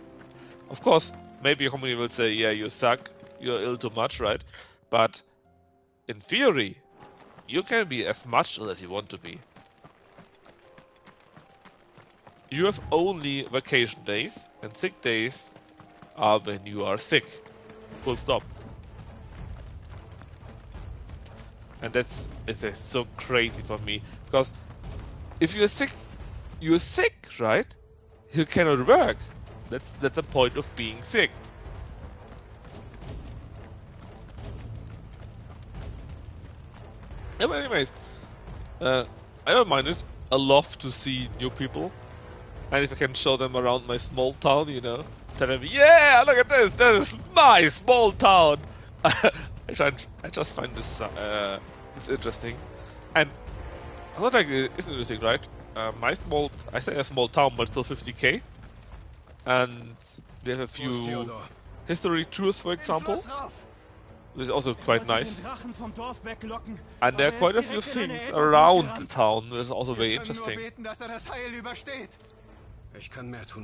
Of course, maybe a company will say, yeah, you suck, you're ill too much, right? But in theory, you can be as much ill as you want to be. You have only vacation days, and sick days are when you are sick. Full stop. And it's so crazy for me, because if you're sick, right? You cannot work. That's the point of being sick. Yeah, but anyways, I don't mind it. I love to see new people, and if I can show them around my small town, you know, tell them, yeah, look at this. This is my small town. I just find this it's interesting, and I thought like it's interesting, right? I say a small town, but still 50k, and we have a few history tours, for example. This is also quite nice, and there are quite a few things around the town that is also very interesting.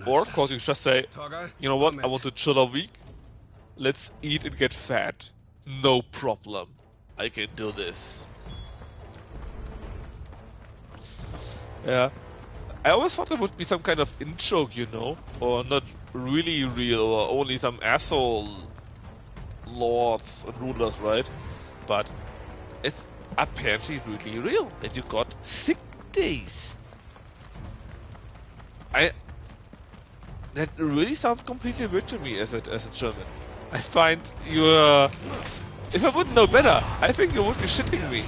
Or of course you just say, you know what, I want to chill a week. Let's eat and get fat. No problem. I can do this. Yeah. I always thought it would be some kind of in-joke, you know? Or not really real, or only some asshole lords and rulers, right? But it's apparently really real. And you got sick days. That really sounds completely weird to me as a German. I find you're... If I wouldn't know better, I think you would be shitting me.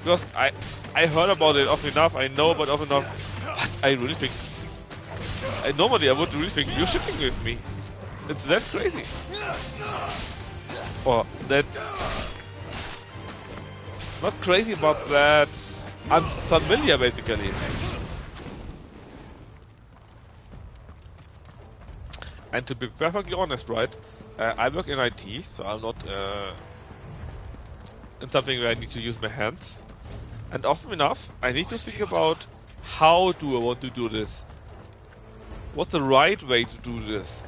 Because I heard about it often enough, I know about it often enough, but I really think... normally I would really think you're shitting with me. It's that crazy. Or that... Not crazy, but that... unfamiliar, basically. And to be perfectly honest, right, I work in IT, so I'm not in something where I need to use my hands. And often enough, I need to think about how do I want to do this? What's the right way to do this?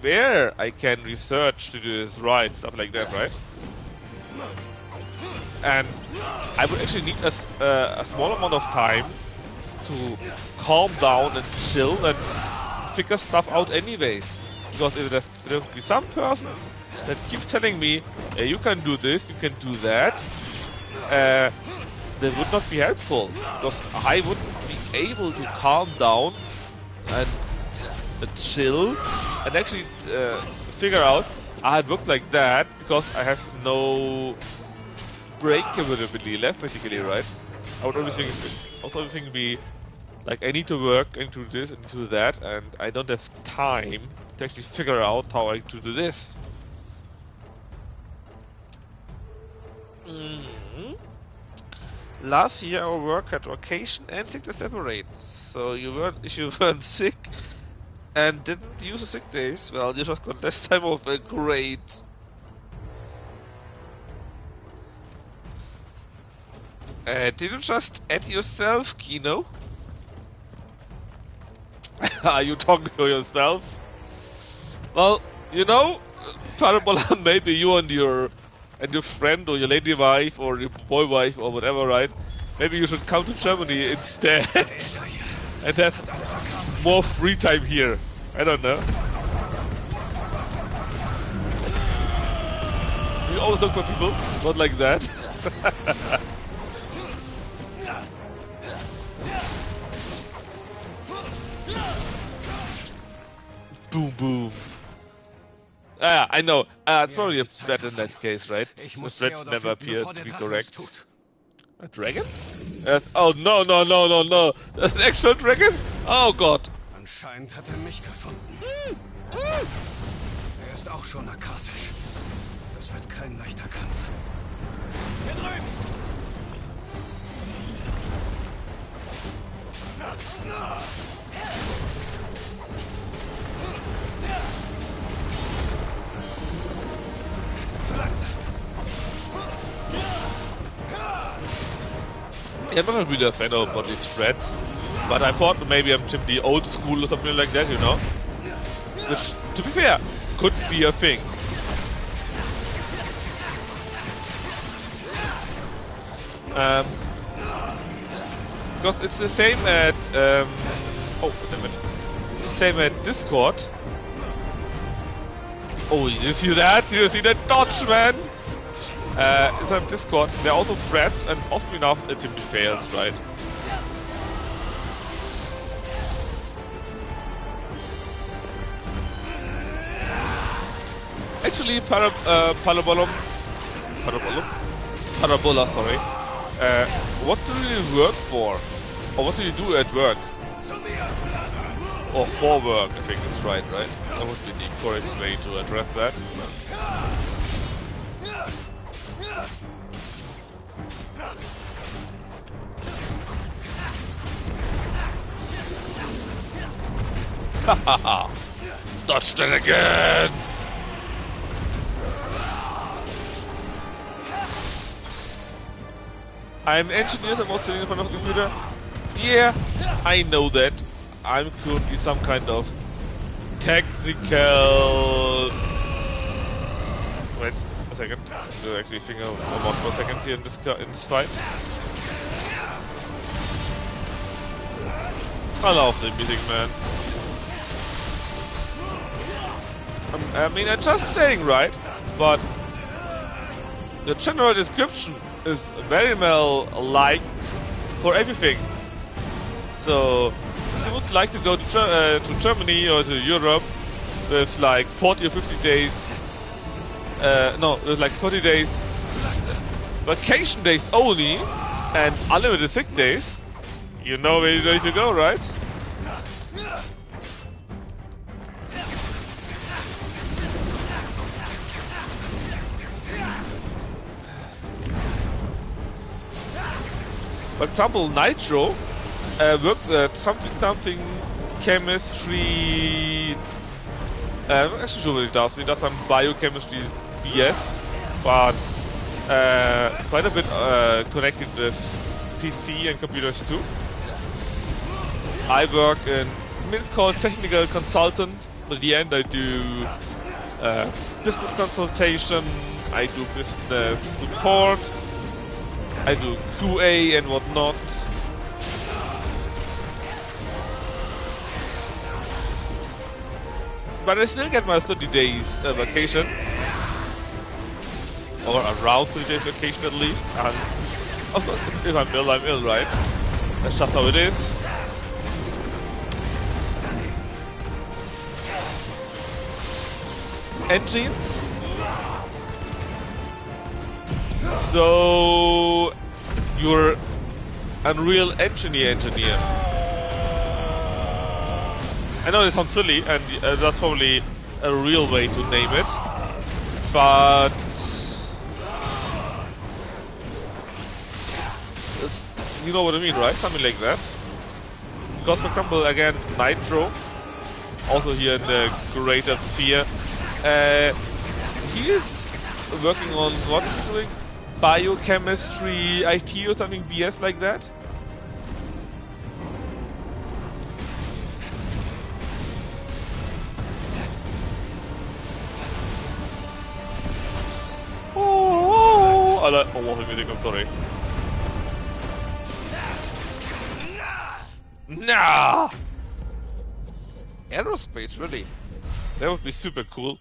Where I can research to do this right, stuff like that, right? And I would actually need a small amount of time to calm down and chill and figure stuff out anyways. Because if there would be some person that keeps telling me, hey, you can do this, you can do that, that would not be helpful. Because I wouldn't be able to calm down and chill and actually figure out, it works like that, because I have no brake capability left, basically, right? I would always think be like, I need to work, I need to do this, and do that, and I don't have time to actually figure out how I to do this. Last year our work had vacation and sickness separate. So if you weren't sick and didn't use the sick days, well, you just got less time off. Great. Did you just add yourself, Kino? Are you talking to yourself? Well, you know, Parabola, maybe you and your friend or your lady wife or your boy wife or whatever, right? Maybe you should come to Germany instead and have more free time here. I don't know. You always look for people, not like that. Boom, boom. Ah, I know. It's probably a threat in that case, right? The threat never appeared to be correct. A dragon? Oh, no, no, no, no, no. That's an actual dragon? Oh, God. Anscheinend hat mich gefunden. Ist auch schon akasisch. Das wird kein leichter Kampf. Hier drüben! Yeah, I'm not really a fan of these threats, but I thought maybe I'm the old school or something like that, you know? Which, to be fair, could be a thing. Because it's the same at, oh, damn it. Same at Discord. Oh, you see that? You see that dodge, man? Inside Discord, there are also threats, and often enough it simply fails, right? Actually, Parabola, sorry. What do you work for? Or what do you do at work? Or for work, I think it's right? That would be the correct way to address that. Hahaha! Dodged it again! I'm engineer, I'm also in front of the computer. Yeah, I know that. I'm currently some kind of technical... Wait a second. To actually think about for a second here in this fight. I love the music, man. I mean, I'm just saying, right? But the general description is very well liked for everything. So, if you would like to go to Germany or to Europe with like 40 or 50 days, no, with like 40 days vacation days only and unlimited sick days, you know where you need to go, right? For example, Nitro works at something chemistry. I'm actually sure what it does. It does some biochemistry BS, but quite a bit connected with PC and computers too. I work in, it's called technical consultant. At the end, I do business consultation. I do business support. I do QA and whatnot. But I still get my 30 days vacation. Or around 30 days vacation at least. And of course, if I'm ill, right? That's just how it is. Engines. So you're Unreal engineer. I know it sounds silly, and that's probably a real way to name it, but you know what I mean, right? Something like that. Because, for example, again, Nitro, also here in the Greater Sphere, he is working on what is he doing? Biochemistry, IT or something BS like that? Oh, I love the music, I'm sorry. Nah! Aerospace, really? That would be super cool.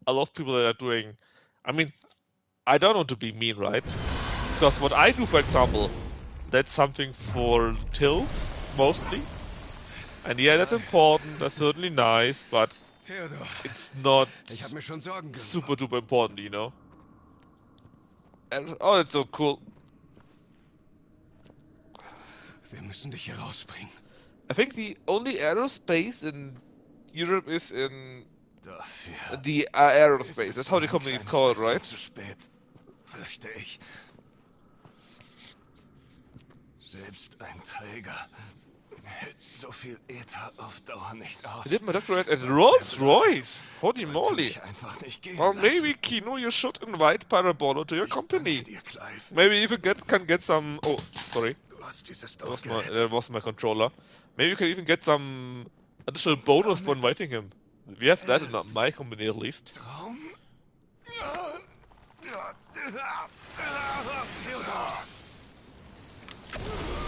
A lot of people that are doing... I mean, I don't want to be mean, right? Because what I do, for example, that's something for tills, mostly. And yeah, that's important, that's certainly nice, but it's not super duper important, you know? And, oh, it's so cool. Wir müssen dich hier rausbringen. I think the only aerospace in Europe is in the aerospace. That's how the company is called, right? Zu spät, fürchte ich. Selbst ein Träger hält so viel Äther auf Dauer nicht aus. I did my doctorate at Rolls-Royce. Holy moly. Well, maybe, Kino, you should invite Parabolo to your company. Maybe you can get some... Oh, sorry. That was my controller. Maybe you can even get some additional bonus for inviting him. We have that in my company at least.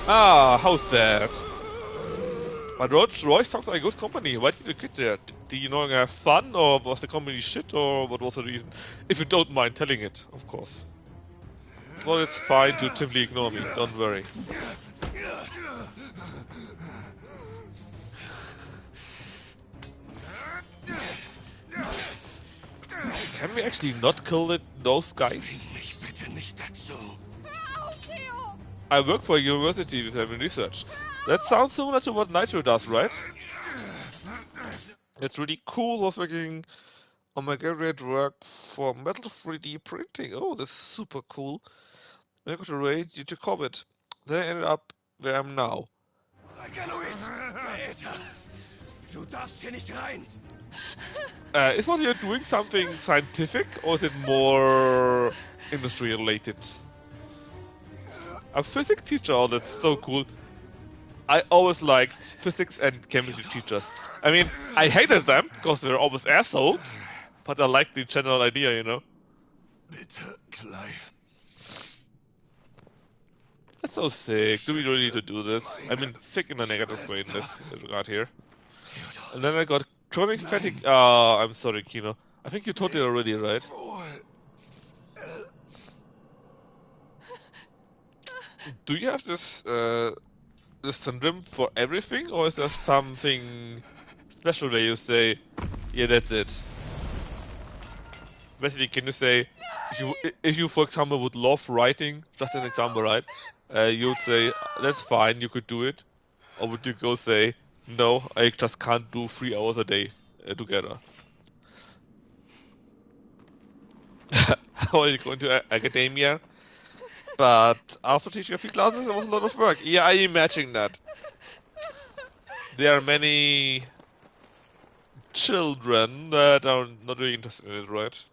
Ah, how's that? But Rolls-Royce sounds like a good company. Why did you get there? Did you know have fun, or was the company shit, or what was the reason? If you don't mind telling it, of course. Well, it's fine to simply ignore me, don't worry. Can we actually not kill those guys? I work for a university with having research. That sounds similar to what Nitro does, right? It's really cool. I was working on my graduate work for metal 3D printing. Oh, that's super cool. I got away due to COVID. Then I ended up where I'm now. Du darfst hier nicht rein. Is what you're doing something scientific, or is it more industry related? A physics teacher, oh, that's so cool. I always liked physics and chemistry teachers. I mean, I hated them because they were always assholes, but I liked the general idea, you know? Bitte, Clive. That's so sick. Do we really need to do this? I mean, sick in a negative way in this regard here. And then I got chronic fatigue. Ah, I'm sorry, Kino. I think you told it already, right? Do you have this this syndrome for everything, or is there something special where you say, yeah, that's it? Basically, can you say, if you for example would love writing, just an example, right? You would say, that's fine, you could do it. Or would you go say, no, I just can't do 3 hours a day together? How are you going to academia? But after teaching a few classes, it was a lot of work. Yeah, I imagine that. There are many children that are not really interested in it, right?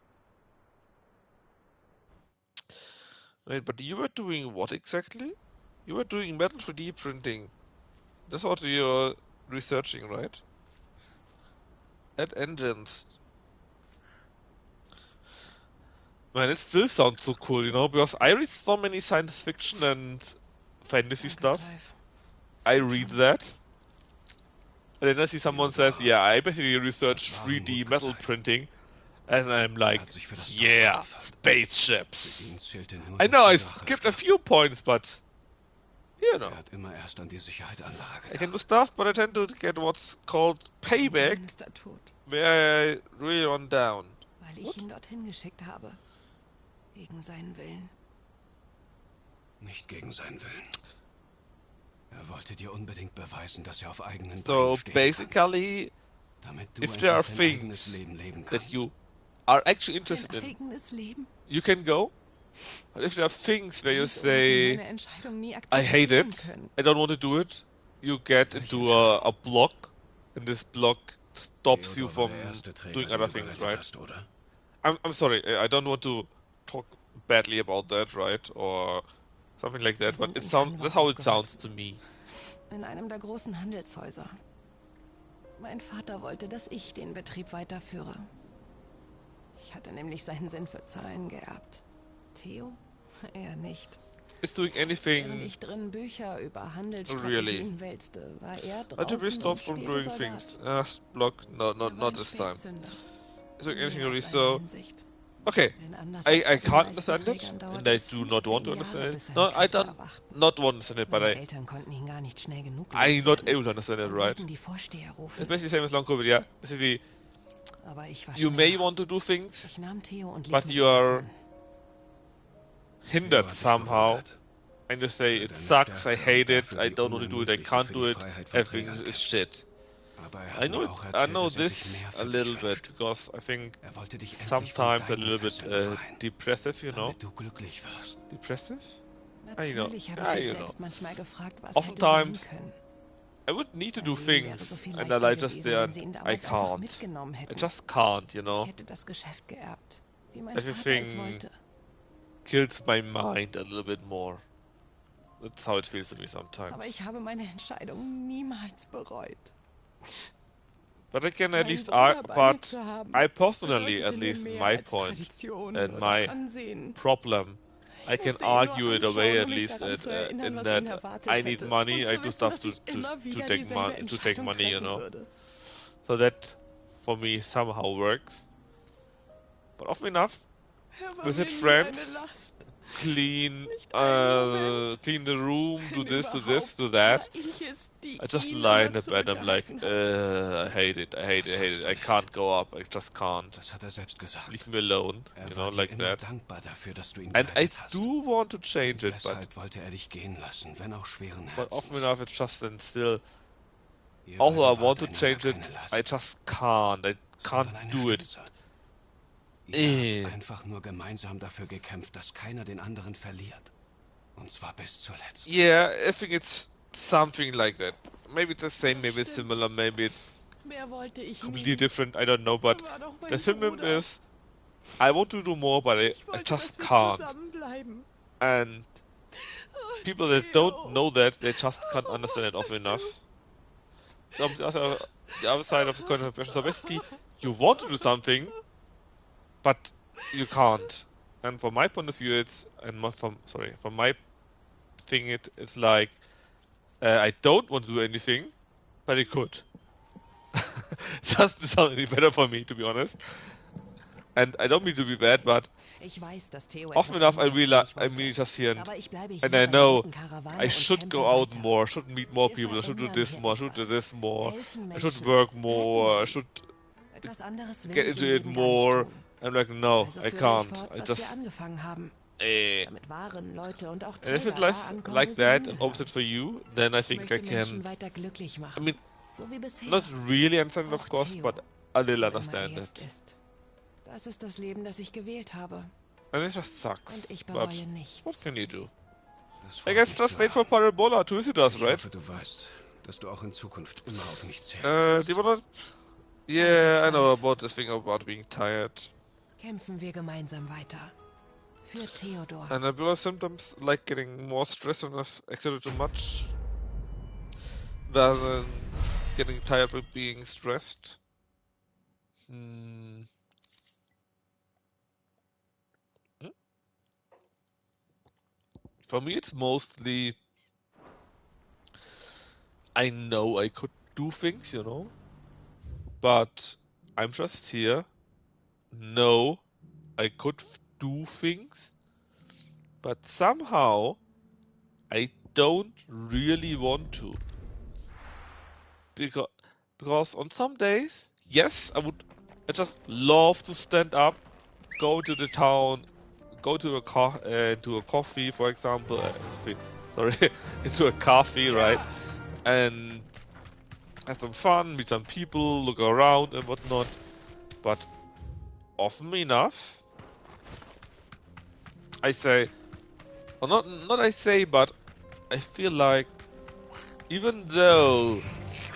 Wait, but you were doing what exactly? You were doing metal 3D printing. That's what you're researching, right? At engines. Man, it still sounds so cool, you know, because I read so many science fiction and fantasy stuff. I read that. And then I see someone says, yeah, I basically research 3D metal printing. And I'm like, yeah, spaceships. I know I skipped a few points, but, you know. I can do stuff, but I tend to get what's called payback, Ist tot, where I really run down. weil ich ihn dorthin geschickt habe. Gegen seinen Willen. Nicht gegen seinen Willen. Er wollte dir unbedingt beweisen, dass er auf eigenen So Beinen stehen basically, kann, damit du if there are endlich dein eigenes things Leben leben that kannst. you are actually interested Ein in, eigenes Leben? you can go. But if there are things where you Wieso hätte say, meine Entscheidung nie I hate akzeptieren it, können? I don't want to do it, you get into a block, and this block stops you Theodor war from der erste Träger, doing den other du things, gerettet right? hast, oder? I'm sorry, I don't want to talk badly about that, right? Or something like that, Wir but sind it in sounds, Canva that's how it sounds aufgewachsen. to me. In einem der großen Handelshäuser. Mein Vater wollte, dass ich den Betrieb weiterführe. Ich hatte nämlich seinen Sinn für Zahlen geerbt. Theo? Er nicht. Is doing Während anything ich drin Bücher über really. Handelsstrategien wälzte, war er But to be draußen stopped und from spielte doing Soldat. things. Block, no, Er war not ein this time. Spätzünder. Is doing In anything mehr really als einer so? Hinsicht. Okay, Denn anders I als bei den can't meisten understand it, Trägern and dauerte I es do not want to 15 Jahre, understand bis it. seine No, I Kräfte don't erwachten. not want to understand it, but Meine Eltern konnten ihn gar nicht schnell genug I'm not loswerden able to understand it, und right? wollten die Vorsteher rufen. It's basically the same as long COVID, yeah. Basically, Aber ich war you may schneller. want to do things, Ich nahm Theo und lief but mit you ihm are davon. hindered Theo hat dich somehow, bewundert. and you say Für it deine sucks, I Stärke hate und it, dafür, I wie don't want to do it, I unermüdlich du can't für do die it, Freiheit von everything Trägern is kämpfst. shit. Aber er I hat know mir it, auch I erzählt, know dass er sich this mehr a für dich little bit, wünscht. because I think Er wollte dich endlich von sometimes a deinen little bit Fesseln befreien, depressive, you know? damit du glücklich wirst. Depressive? I know. Natürlich habe Yeah, ich mich you know. selbst manchmal gefragt, was Oftentimes, hätte sein können. I would need to Mein do Leben wäre so things, viel and leichter I just gewesen, wenn sie ihn I damals einfach can't. mitgenommen I hätten. just can't, you Ich know? hätte das Geschäft geerbt, wie mein Vater es Everything wollte. kills my mind a little bit more. That's how it feels to me sometimes. Aber ich habe meine Entscheidung niemals bereut. But I can at Meinen least Bruder bei mir but zu haben, I personally, bedeutete at mir least mehr my als point Tradition and oder my Ansehen. problem, I Ich can muss ihn nur argue it away anschauen, at um mich least daran zu erinnern, in was ihn that erwartet I need hätte. money, Und I zu do wissen, stuff dass ich immer wieder take dieselbe to take Entscheidung money, you treffen know. würde. So that for me somehow works. But often enough, Er war visit mir nie friends, eine Last. clean Nicht einen Moment. clean the room, do Wenn this, do this, überhaupt, do that. war ich es, die I just ihn lie in immer the bed, I'm like, zurückgehalten hat. I hate it, I hate it, I hate it, I can't go up, I just can't. Das hat er selbst gesagt. Leave me alone, Er you war know, dir like immer that. dankbar dafür, dass du ihn And I gerettet hast. do want to change it, but Deshalb wollte er dich gehen lassen, wenn auch schweren but Herzens. often enough it's just then still. Ihr Although I beide want wart to change it, einander keine Last, I just can't. I can't sondern eine do it. Stütze. Ihr habt einfach nur gemeinsam dafür gekämpft, dass keiner den anderen verliert. Und zwar bis zuletzt. Yeah, I think it's something like that. Maybe it's the same, maybe it's similar, maybe it's Mehr wollte ich completely nie. different. I don't know, but Er war doch mein the symptom Bruder. is I want to do more, but I wollte, just dass wir can't. zusammenbleiben. And people that don't know that, they just can't understand it often enough. The other side of the coin of so basically, you want to do something, but you can't. And from my point of view, it's from my thing, it's like I don't want to do anything, but I could. It doesn't sound any better for me, to be honest. And I don't mean to be bad, but Ich weiß, dass Theo often etwas enough I anderes für mich really wollte. just here Aber ich bleibe hier and bei I der know roten Karawane I und should kämpfe go out weiter. more, I should meet more Wir people, I should do verändern this hier more, I should do etwas. this more, Helfen I should Menschen. work more, I Retten sie. should Etwas anderes will get ich into im it Leben gar nicht more. tun. I'm like, no, Also I führe ich can't. fort, I was just wir angefangen haben. Damit Waren, Leute und auch and if Träger it's da like ankommen, like wo sie that and hingehören. opposite for you, then I Ich think I möchte Menschen can. weiter glücklich machen. I mean, so wie bisher. not really understand, of Auch course, Theo, but a little wo immer understand er it. jetzt ist. Das ist das Leben, das ich gewählt habe. And it just sucks. Und ich But bereue nichts. what can you do? Das I freut guess mich just zu wait for hören. Parabola to visit us, Ich right? hoffe, du weißt, dass du auch in Zukunft immer auf mich zählen Do you wanna? Yeah, I know about this thing about being tired. Kämpfen wir gemeinsam weiter. Für Theodor. And there are symptoms like getting more stressed and I've exerted too much, rather than getting tired with being stressed. For me, it's mostly I know I could do things, you know, but I'm just here. No, I could do things, but somehow I don't really want to. Because on some days, yes, I just love to stand up, go to the town, go to into a coffee, for example, into a coffee, right? And have some fun, meet some people, look around and whatnot. But often enough, I say, or not I say, but I feel like even though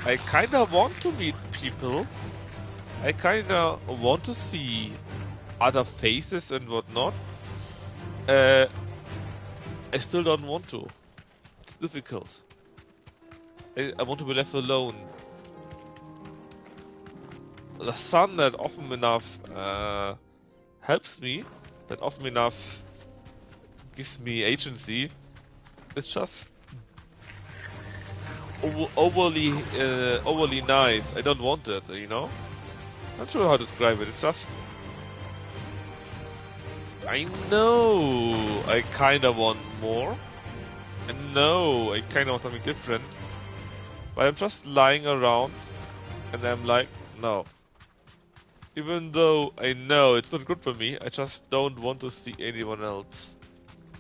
I kinda want to meet people, I kinda want to see other faces and whatnot, I still don't want to. It's difficult. I want to be left alone. The sun that often enough helps me, that often enough gives me agency, it's just overly nice. I don't want it, you know? Not sure how to describe it. It's just, I know I kinda want more. I know I kinda want something different. But I'm just lying around and I'm like, no. Even though I know it's not good for me, I just don't want to see anyone else.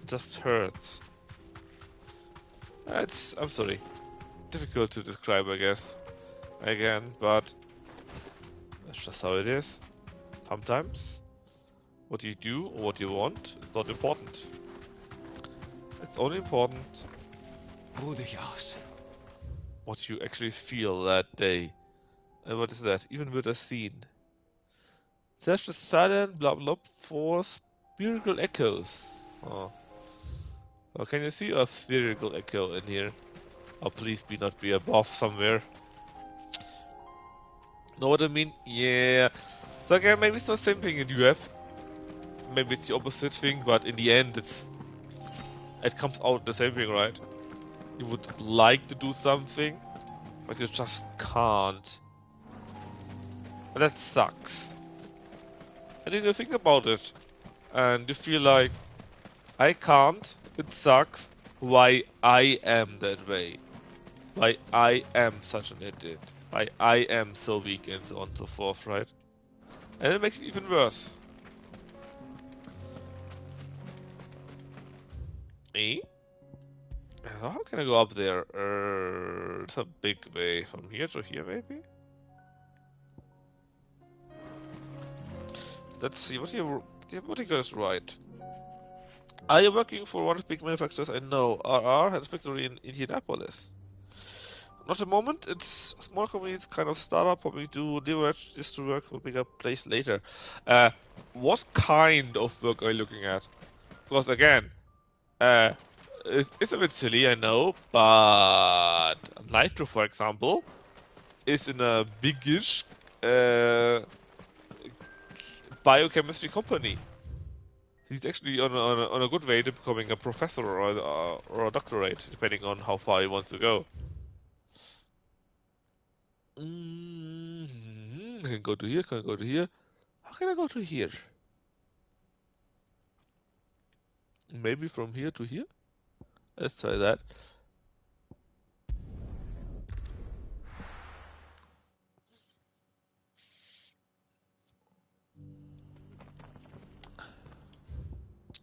It just hurts. I'm sorry. Difficult to describe, I guess. Again, but that's just how it is. Sometimes what you do or what you want is not important. It's only important Ruh dich aus. What you actually feel that day. And what is that? Even with a scene. There's the silent blah blah for spherical echoes. Oh. Well, can you see a spherical echo in here? Oh, please not be above somewhere. Know what I mean? Yeah. So again, maybe it's not the same thing in UF. Maybe it's the opposite thing, but in the end, it comes out the same thing, right? You would like to do something, but you just can't. And that sucks. And then you think about it, and you feel like, I can't, it sucks, why I am that way. Why I am such an idiot. Why I am so weak and so on and so forth, right? And it makes it even worse. Eh? How can I go up there? It's a big way. From here to here, maybe? Let's see, what you guys right? Are you working for one of the big manufacturers I know? RR has a factory in Indianapolis. Not a moment, it's a small company, it's kind of startup, probably do leverage this to work for a bigger place later. What kind of work are you looking at? Because again, it's a bit silly, I know, but Nitro, for example, is in a biggish biochemistry company. He's actually on a good way to becoming a professor or a doctorate, depending on how far he wants to go. I can go to here, can I go to here? How can I go to here? Maybe from here to here? Let's try that.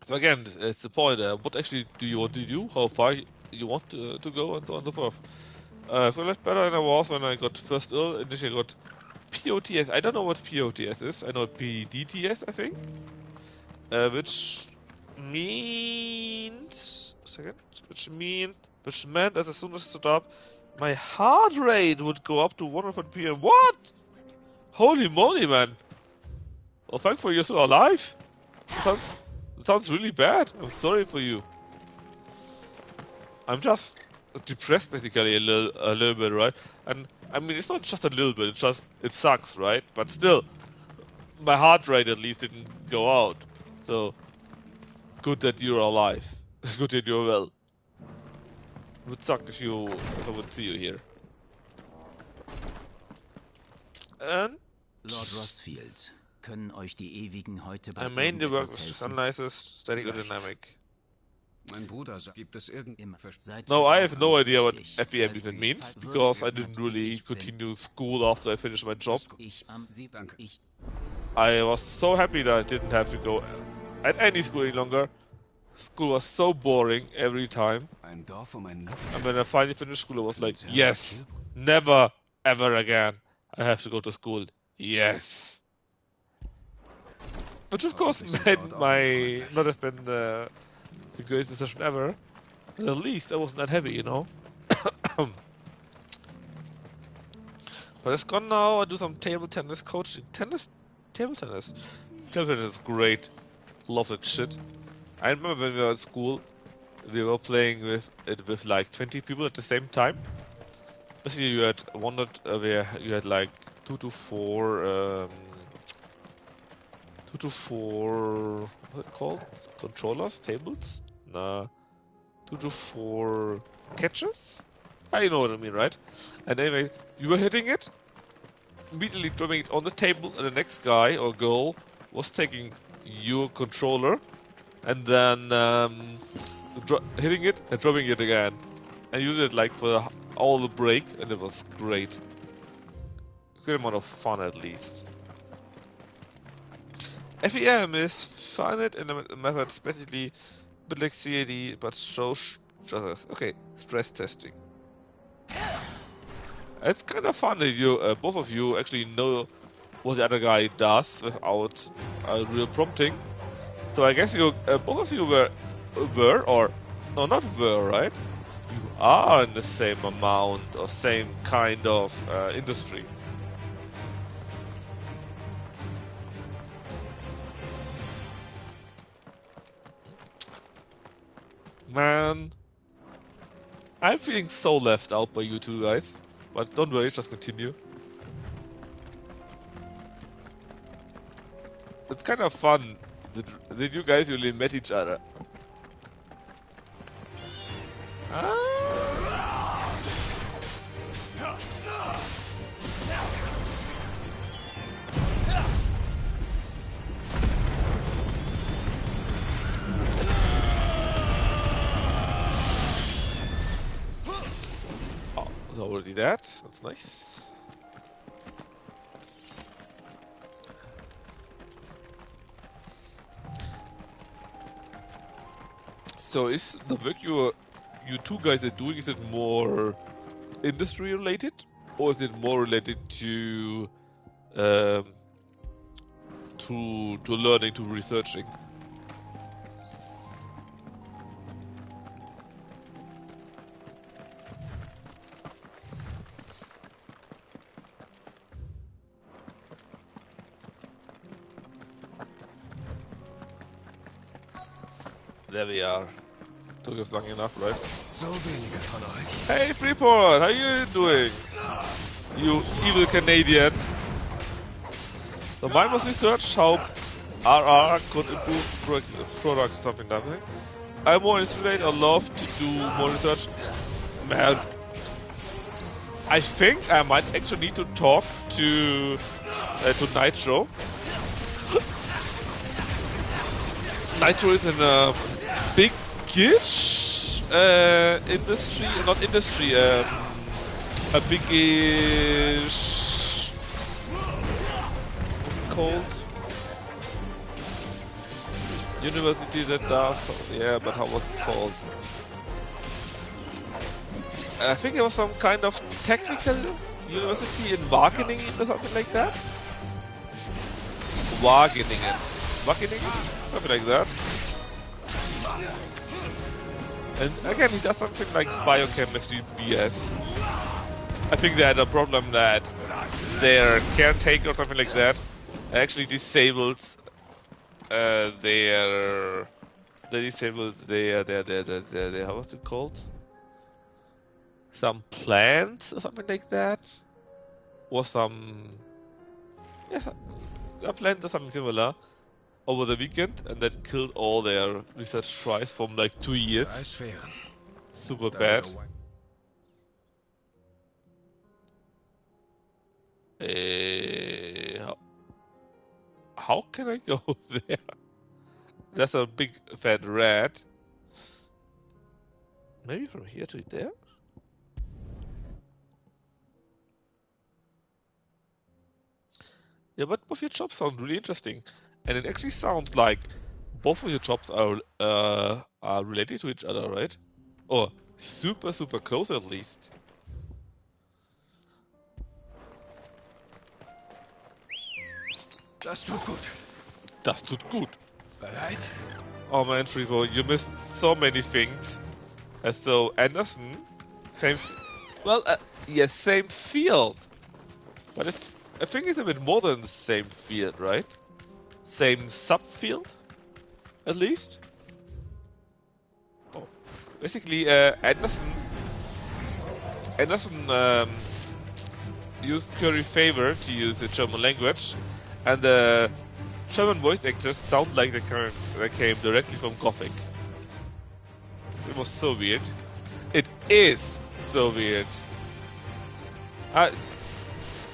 So again, it's the point. What actually do you want to do? How far you want to go, and so on and so forth. I feel less better than I was when I got first ill. Initially I got POTS. I don't know what POTS is. I know PDTS, I think. Which means... Which meant as soon as I stood up, my heart rate would go up to 100 PM. What? Holy moly, man. Well, thankfully you're still alive. That sounds really bad. I'm sorry for you. I'm just depressed basically a little bit, right? And I mean, it's not just a little bit, it sucks, right? But still, my heart rate at least didn't go out. So, good that you're alive. Good that you're well. It would suck if I would see you here. And Lord Rossfield, können euch die Ewigen heute bei I mainly work with helfen? analysis, static and dynamic. Mein Bruder sagt, gibt es irgendein No, I have no idea what FEM even means, because I didn't really continue school after I finished my job. I was so happy that I didn't have to go at any school any longer. School was so boring every time. And when I finally finished school, I was like, yes, never, ever again. I have to go to school. Yes. Which of course might not have been the greatest decision ever. But at least I wasn't that heavy, you know. But it's gone now. I do some table tennis coaching. Table tennis. Table tennis is great. Love that shit. I remember when we were at school, we were playing with it with like 20 people at the same time. Basically, you had where you had like 2 to 4, 2 to 4, what's it called? Controllers, tables? Nah, 2 to 4 catches? You know what I mean, right? And anyway, you were hitting it, immediately dropping it on the table, and the next guy or girl was taking your controller and then hitting it and dropping it again. And you did it like for all the break, and it was great. Good amount of fun, at least. FEM is finite in a method, basically a bit like CAD, but shows others. Okay, stress testing. It's kind of fun that you, both of you, actually know what the other guy does without real prompting. So I guess you, both of you were, or no, not were, right? You are in the same amount or same kind of industry. Man, I'm feeling so left out by you two guys. But don't worry, just continue. It's kind of fun that you guys really met each other. Already that. That's nice. So is the work you two guys are doing, is it more industry related, or is it more related to learning, to researching? There we are. Took us long enough, right? Hey Freeport, how you doing? You evil Canadian. So mine was research how RR could improve product something like that. I'm more interested. I love to do more research. Man, I think I might actually need to talk to Nitro. Nitro is in a big-ish industry, not industry, a big-ish, what's it called? University that does, yeah, but how was it called? I think it was some kind of technical university in Wageningen or something like that. Wageningen? Something like that. And again, he does something like biochemistry BS. I think they had a problem that their caretaker or something like that actually disabled their how was it called? Some plants or something like that, or some a plant or something similar over the weekend, and that killed all their research tries from like 2 years. Super bad. How can I go there? That's a big fat rat. Maybe from here to there? Yeah, but both your jobs sound really interesting. And it actually sounds like both of your jobs are related to each other, right? Or super close at least. Das tut gut. Das tut gut. Bereit? Oh man, Frivo, you missed so many things. As though Anderson, same, well, yes, same field. But I think it's a bit more than the same field, right? Same subfield, at least. Oh, basically, Anderson used Curry Favor to use the German language, and the German voice actors sound like they came directly from Gothic. It was so weird. It is so weird.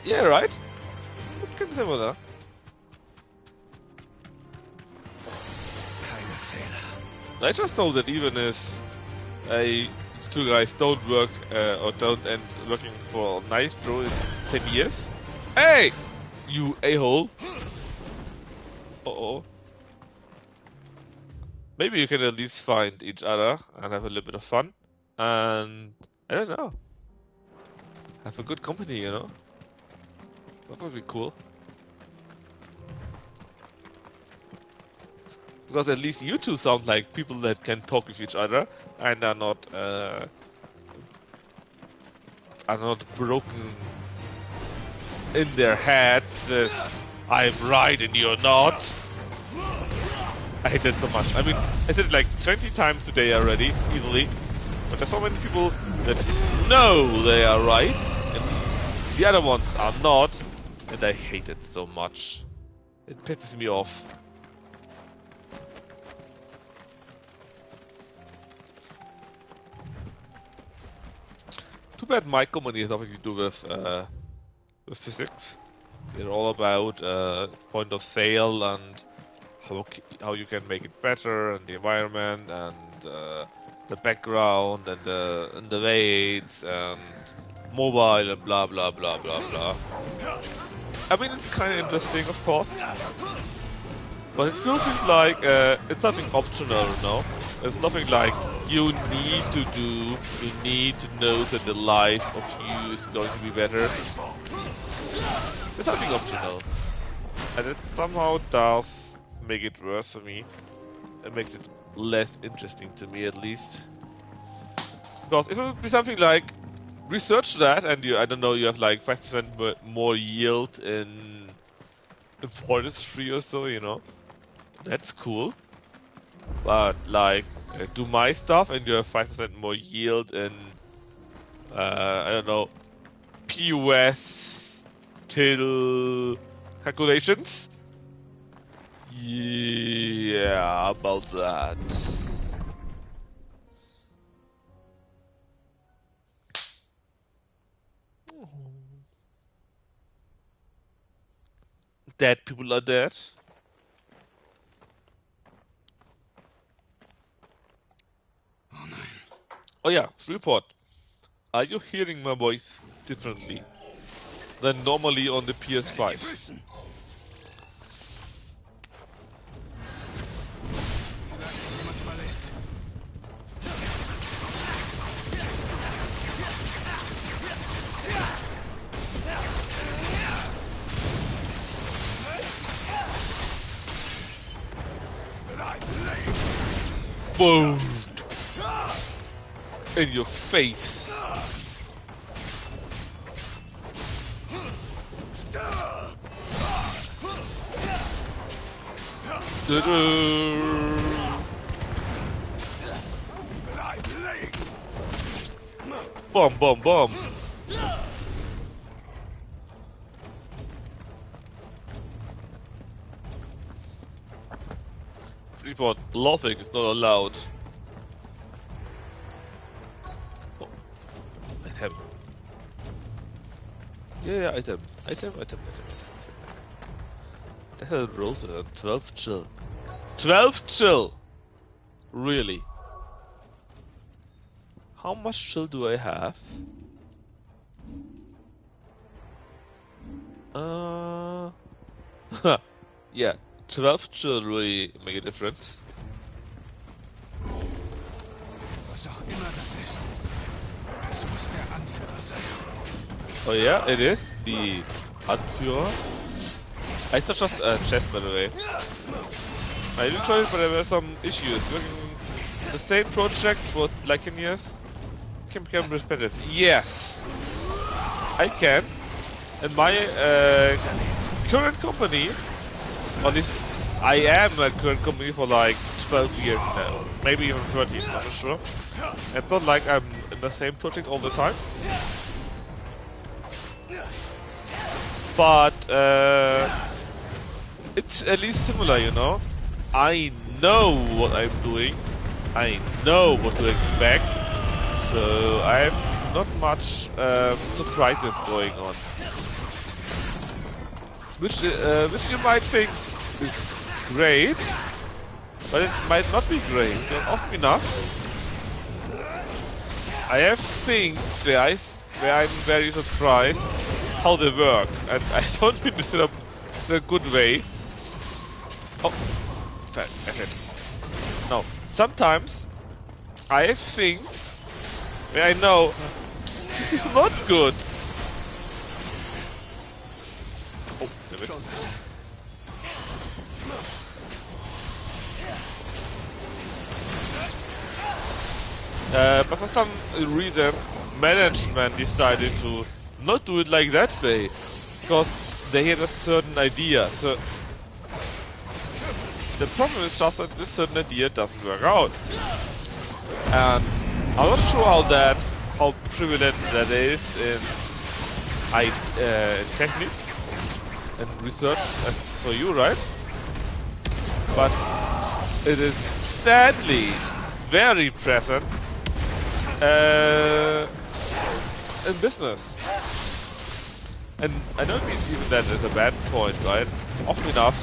Yeah, right? What can I say about that? Keine Fehler. I just know that even if two guys don't work or don't end working for Nitro in 10 years. Hey! You a-hole. Uh-oh. Maybe you can at least find each other and have a little bit of fun. And I don't know. Have a good company, you know? That would be cool. Because at least you two sound like people that can talk with each other and are not broken in their heads that I'm right and you're not. I hate that so much. I mean, I said it like 20 times today already, easily. But there's so many people that know they are right and the other ones are not. And I hate it so much. It pisses me off. Too bad my company has nothing to do with physics. They're all about point of sale and how you can make it better, and the environment, and the background, and the weights, and mobile, and blah blah blah blah blah. I mean, it's kind of interesting, of course, but it still feels like it's something optional, no? It's nothing like you need to do, you need to know that the life of you is going to be better. It's something optional. And it somehow does make it worse for me. It makes it less interesting to me, at least. Because if it would be something like, research that and you, I don't know, you have like 5% more yield in forestry or so, you know. That's cool. But like, do my stuff and you have 5% more yield in, I don't know, POS till calculations? Yeah, about that. Dead people are dead. Oh yeah, report. Are you hearing my voice differently than normally on the PS5? Boom! In your face. Bomb, bomb, bomb. Report, laughing is not allowed. Oh, item. Yeah, item. Item. That's a rose and 12 chill. 12 chill! Really? How much chill do I have? Yeah, 12 chill really make a difference. Oh yeah, it is the Anführer. It's not just a chest, by the way. I did enjoy it, but there were some issues. Working the same project for like 10 years can become repetitive. Yes, I can. And my current company, or at least I am a current company for like 12 years now, maybe even 13, I'm not sure. It's not like I'm in the same project all the time. But it's at least similar, you know. I know what I'm doing. I know what to expect. So I have not much surprises going on. Which you might think is great, but it might not be great. And often enough, I have things where I'm very surprised how they work, and I don't mean this in a good way. Oh, no. Sometimes I have things where I know this is not good. Oh, damn it. But for some reason, management decided to not do it like that way, because they had a certain idea. So the problem is just that this certain idea doesn't work out. And I'm not sure how prevalent that is in technique and research as for you, right? But it is sadly very present in business. And I don't mean even that as a bad point, right? Often enough,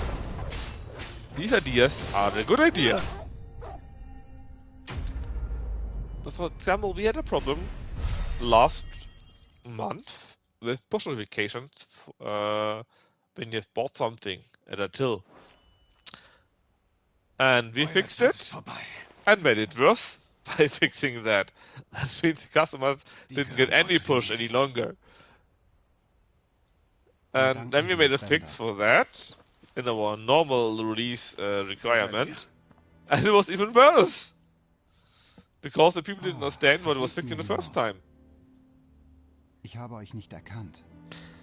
these ideas are a good idea. But for example, we had a problem last month with push notifications when you've bought something at a till. And we fixed it and made it worse by fixing that. That means the customers didn't get any push any longer. And then we made a fix for that in our normal release requirement. And it was even worse. Because the people didn't understand what was fixed in the first time. Ich habe euch nicht erkannt.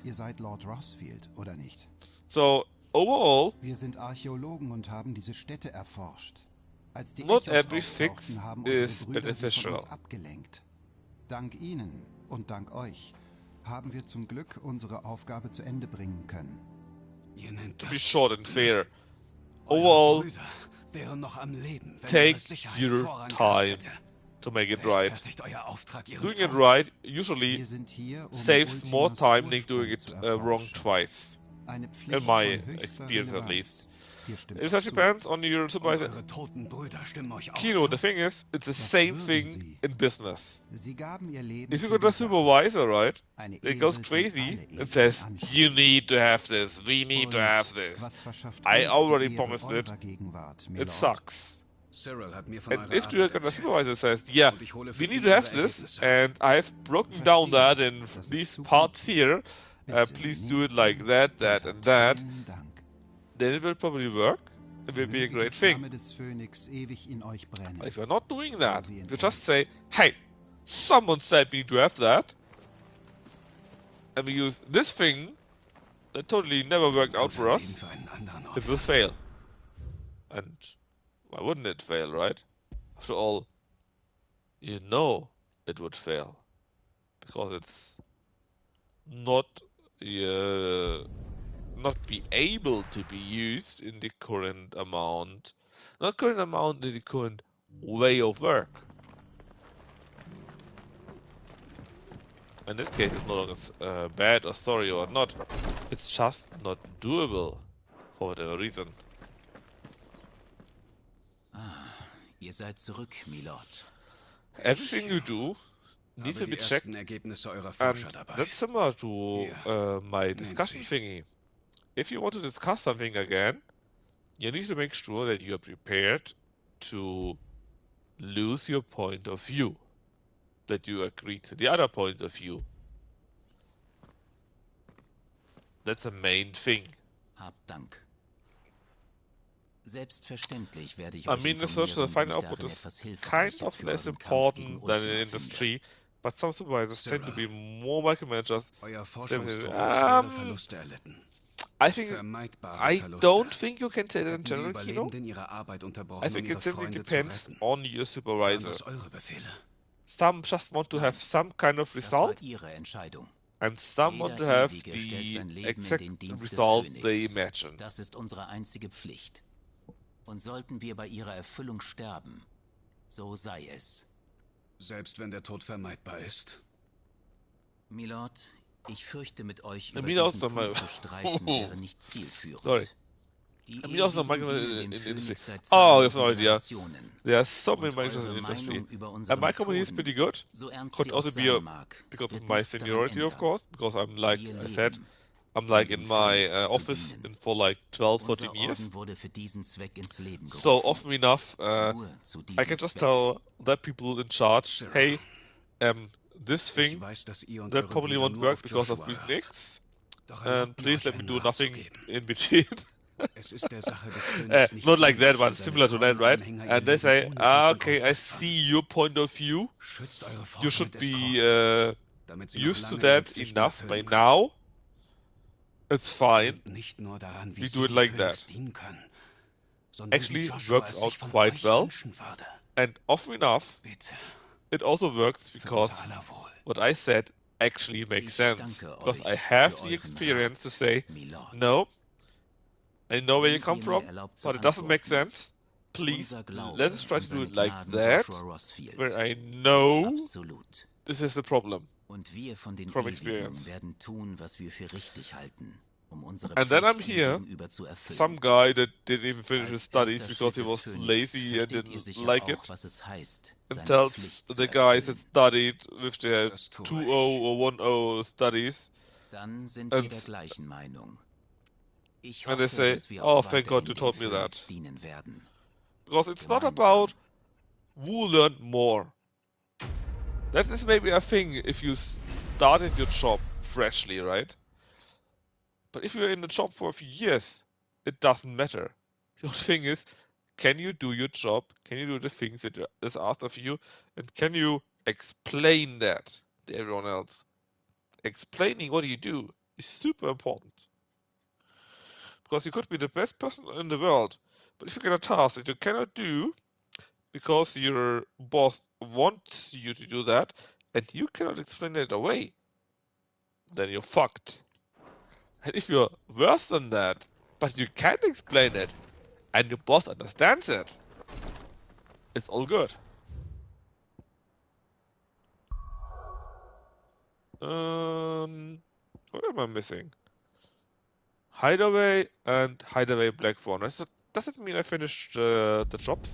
Ihr seid Lord Rossfield, oder nicht? So, overall, wir sind Archäologen und haben diese Städte erforscht. Als die not Echos every fix auftauchten, haben unsere is Brüder sie von beneficial. uns abgelenkt. Dank ihnen und dank euch haben wir zum Glück unsere Aufgabe zu Ende bringen können. To be short and fair, overall, take your time to make it right. Doing it right usually saves more time than doing it wrong twice. In my experience, at least. It just depends on your supervisor. Kino, the thing is, it's the same thing in business. If you got a supervisor, right, it goes crazy and says, you need to have this, we need to have this. I already promised it. It sucks. And if you got a supervisor that says, yeah, we need to have this, and I've broken down that in these parts here, please do it like that, that, and that, then it will probably work. It will be a great thing. If you're not doing that, if you just say, hey, someone said we need to have that, and we use this thing that totally never worked out for us, it will fail. And why wouldn't it fail, right? After all, you know it would fail. Because it's not be able to be used in the current amount. Not current amount, in the current way of work. In this case, it's no longer bad or sorry or not. It's just not doable for whatever reason. Ihr seid zurück, Milord. Everything you do needs to be checked, and that's similar to my discussion thingy. If you want to discuss something again, you need to make sure that you are prepared to lose your point of view, that you agree to the other points of view. That's the main thing. Habt Dank. Selbstverständlich werde ich I euch mean, the search for the informieren, final wenn ich output darin is etwas kind Hilfreiches of für less euren Kampf gegen important than in Ultima industry, finde. but some supervisors tend to be more micromanagers. Euer Forschungsdruck hat schwere Verluste erlitten. I think Vermeidbare I Verluste. don't think you can say that in Hätten die general, Kino. Überlebenden ihre Arbeit unterbrochen, I think um ihre it simply Freunde zu depends retten. on your Waren supervisor. das eure Befehle? Some just want to have some kind of Das war result, ihre Entscheidung. and some want Jeder to have Ewige stellt the sein Leben in exact den Dienst des result they Phönix. imagine. Das ist unsere einzige Pflicht. Und sollten wir bei ihrer Erfüllung sterben, so sei es. Selbst wenn der Tod vermeidbar ist. Milord, ich fürchte, mit euch über Milord diesen ist doch mal- Punkt zu streiten wäre nicht zielführend. Sorry. Die I mean, also Ewigen dienen in dem industry. Phönix seit Oh, you have no zahllosen idea. Generationen. There are so many Und managers in eure the industry. Meinung über unsere My company is Methoden, pretty good. so ernst Could sie auch also be sein mag, because of wird my nichts daran seniority, of ändern. course. Because I'm like Wir I said, leben, I'm like um in dem my Phönix zu office dienen. in for like 12, 14 Unser years. Orden wurde für diesen Zweck ins Leben gerufen. So often enough, Nur zu I diesem can just Zweck. tell the people in charge, Sir, hey, this thing Ich weiß, dass ihr und that eure probably Brüder won't nur work auf because of Joshua reason hört. X, Doch and erlaubt mir please euch let me einen do Rat nothing zu geben. in between. Es ist der Sache des Phönix nicht Not like that, dienlich, but wenn seine similar to that, treuen right? Anhänger ihr And they Leben say, ohne ah, guten okay, Grund I opfern. see your point of view. Schützt eure You Forschung should des be damit sie noch used to lange ihre that Pflichten enough by erfüllen können. now. It's fine. Denkt nicht nur daran, wie We sie do it dem like Phönix that. dienen können, sondern wie Actually Joshua works es out sich von quite euch well. wünschen würde. And often enough, Bitte, it also works für because unser aller Wohl. what I said actually makes Ich sense. danke Because I euch have für the euren experience to Rat, say, Milord. no, I know where you Wenn come ihr mir from, erlaubt zu but it doesn't make antworten. sense. Please, Unser Glaube let us try an to do seine it like Gnaden that, Joshua Rossfield where I ist know absolut. this is the problem. Und wir von den From Ewigen experience. werden tun, was wir für richtig halten, um unsere And then I'm Pflicht ihm here, gegenüber zu erfüllen. some guy that didn't even finish his Als studies erster because he Schritt was des Phönix lazy and versteht ihr didn't sicher like auch, it, was es heißt, and seine tells Pflicht zu the guys that erfüllen. studied with their Das tue 2.0 ich. or 1.0 studies, Dann sind And- wir der gleichen Meinung. Ich and they hoffe, say, dass wir oh, auch thank God weiterhin you dem told me Phönix that. dienen werden. Because it's not Gemeinsam. about who learned more. That is maybe a thing if you started your job freshly, right? But if you're in the job for a few years, it doesn't matter. The thing is, can you do your job? Can you do the things that is asked of you? And can you explain that to everyone else? Explaining what you do is super important. Because you could be the best person in the world, but if you get a task that you cannot do because your boss wants you to do that and you cannot explain it away, then you're fucked. And if you're worse than that, but you can explain it and your boss understands it, it's all good. What am I missing? Hideaway and Hideaway Black Fawn. Does it mean I finished the jobs?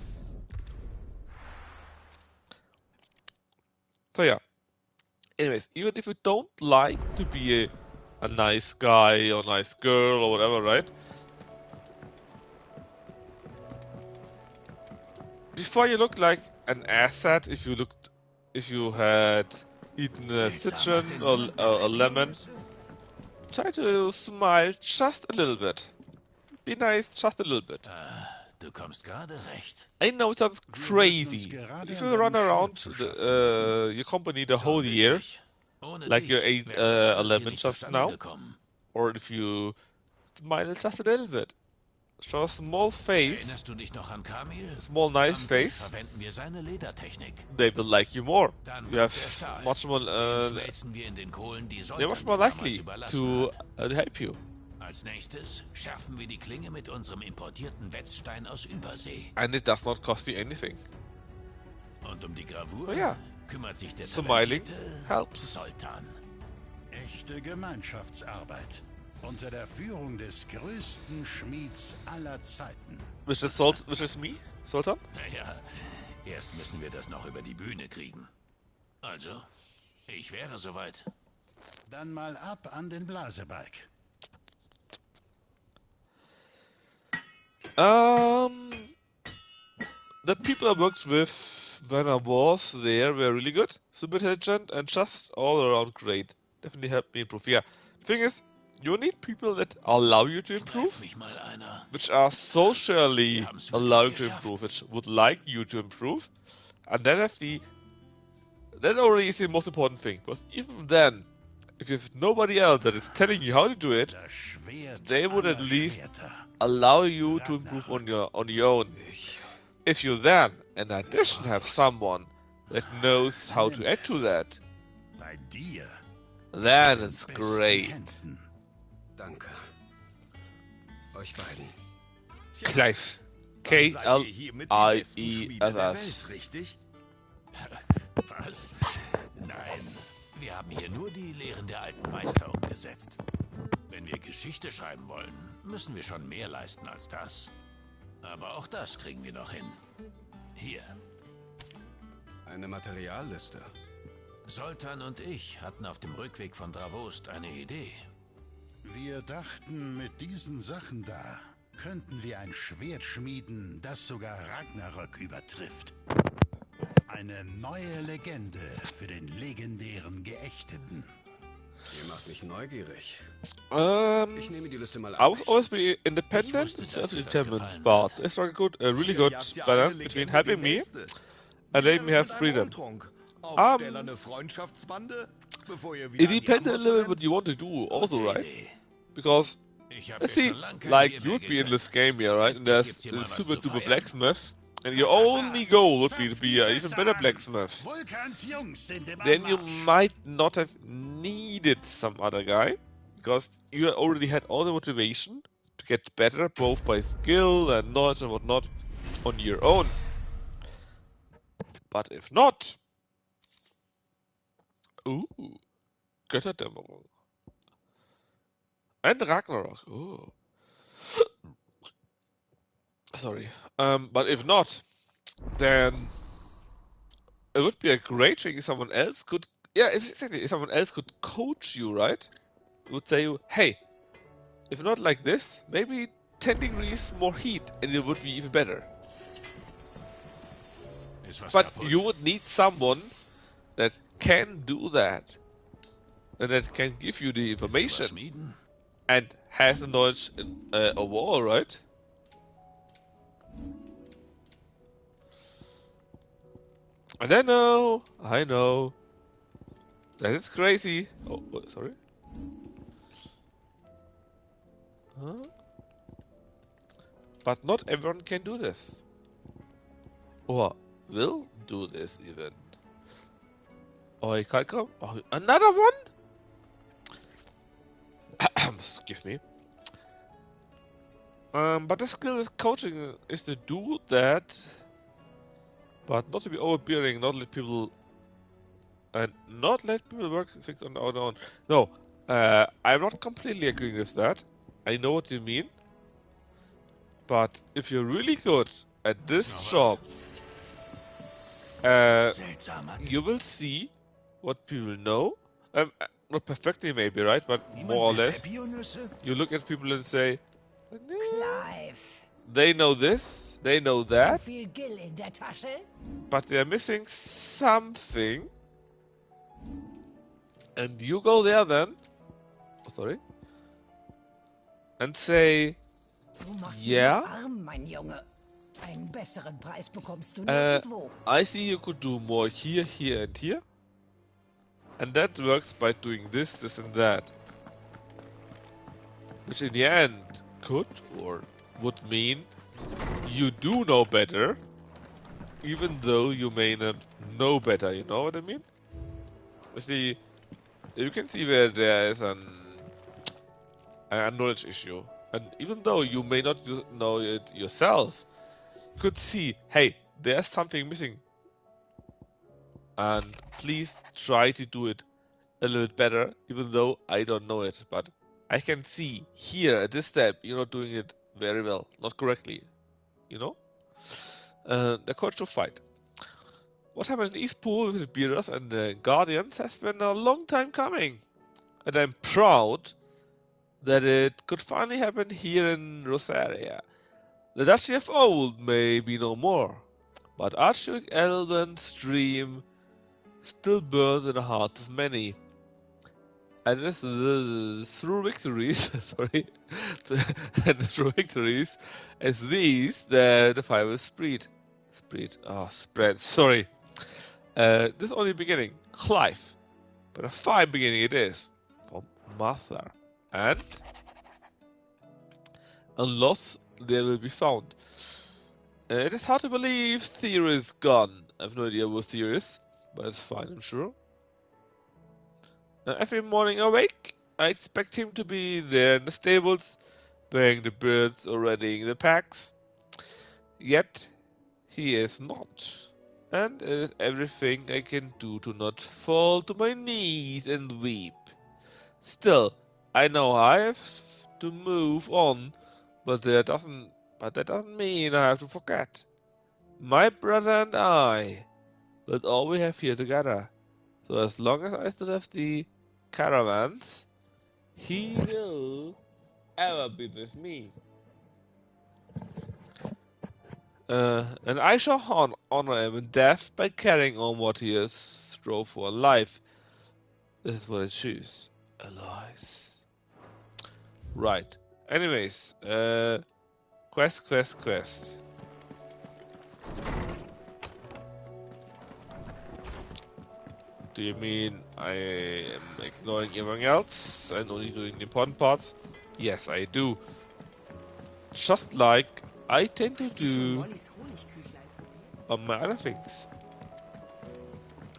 So yeah. Anyways, even if you don't like to be a nice guy or nice girl or whatever, right? Before you looked like an asset if you had eaten a citron or a lemon. Try to smile just a little bit. Be nice just a little bit. Du kommst gerade recht. I know it sounds crazy. If you run around your company the whole year, like you ate a lemon just now, or if you smile just a little bit, show a small face, Erinnerst du dich noch an Kamil? small nice Am face, verwenden wir seine Ledertechnik. they will like you more. Dann You have kommt der Stahl. much more, Den schmelzen wir in den Kohlen, die they're much Soltan more dir damals likely überlassen to hat. help you. Als nächstes schärfen wir die Klinge mit unserem importierten Wetzstein aus Übersee. And it does not cost you anything. Und um die Gravur Oh ja. kümmert sich der Smiling talentierte helps. Sultan. Echte Gemeinschaftsarbeit. Unter der Führung des größten Schmieds aller Zeiten. Which is me, Sultan? Naja, erst müssen wir das noch über die Bühne kriegen. Also, ich wäre soweit. Dann mal ab an den Blasebalg. The people I worked with when I was there were really good, super intelligent, and just all around great. Definitely helped me improve. Yeah, the thing is, You need people that allow you to improve, Mich mal einer. which are socially allowed to geschafft. improve, which would like you to improve, and then have the. That already is the most important thing, because even then, if you have nobody else that is telling you how to do it, they would at least allow you to improve on your own. If you then, in addition, have someone that knows how to add to that, then it's great. Danke. Euch beiden. Clive. K-L-I-E-F-F. Richtig? Was? Nein, wir haben hier nur die Lehren der alten Meister umgesetzt. Wenn wir Geschichte schreiben wollen, müssen wir schon mehr leisten als das. Aber auch das kriegen wir noch hin. Hier. Eine Materialliste. Soltan und ich hatten auf dem Rückweg von Dravost eine Idee. Wir dachten, mit diesen Sachen da könnten wir ein Schwert schmieden, das sogar Ragnarök übertrifft. Eine neue Legende für den legendären Geächteten. Ihr macht mich neugierig. Ich nehme die Liste mal I was always be independent, self-determined, but it's a really good balance between helping me and letting me have freedom. It depends a little what you want to do also, right? Because, see, like, you would be in this game here, right? And there's a super duper blacksmith, and your only goal would be to be an even better blacksmith. Then you might not have needed some other guy, because you already had all the motivation to get better, both by skill and knowledge and whatnot, on your own. But if not... Ooh, Götterdämmerung. And Ragnarok. Ooh. Sorry. But if not, then it would be a great thing if someone else could... Yeah, exactly. If someone else could coach you, right? Would say, hey, if not like this, maybe 10 degrees more heat and it would be even better. But you would need someone that can do that. And that can give you the information. And has the knowledge of all, right? And I know. That is crazy. Oh, sorry. Huh? But not everyone can do this. Or will do this even. Oh, I can't come. Oh, another one? Excuse me. But the skill with coaching is to do that, but not to be overbearing, not let people work things on their own. No, I'm not completely agreeing with that. I know what you mean. But if you're really good at this job, you will see what people know. Not perfectly maybe, right? But more or less. You look at people and say, they know this, they know that, but they're missing something. And you go there then, and say, yeah, I see you could do more here, here and here. And that works by doing this, this and that. Which in the end could or would mean you do know better, even though you may not know better, you know what I mean? See, you can see where there is a knowledge issue. And even though you may not know it yourself, you could see, hey, there's something missing. And please try to do it a little bit better, even though I don't know it. But I can see here at this step, you're not doing it very well, not correctly. You know? The coach to fight. What happened in Eastpool with the Beaters and the Guardians has been a long time coming. And I'm proud that it could finally happen here in Rosaria. The Duchy of Old may be no more, but Archduke Elden's dream still burns in the hearts of many. And this through victories, sorry, and through victories, as these, the fire will spread. Spread, sorry. This is only beginning, Clive. But a fine beginning it is. For Martha. And loss there will be found. It is hard to believe Theo is gone. I have no idea what Theo is, but it's fine, I'm sure. Every morning awake, I expect him to be there in the stables, bearing the birds or readying the packs. Yet, he is not. And it is everything I can do to not fall to my knees and weep. Still, I know I have to move on, but that doesn't mean I have to forget. My brother and I, that's all we have here together. So as long as I still have the caravans, he will ever be with me. And I shall honor him in death by carrying on what he has strove for in life. This is what I choose. Alois. Right. Anyways, quest. Do you mean I am ignoring everything else and only doing the important parts? Yes, I do. Just like I tend to do on my other things.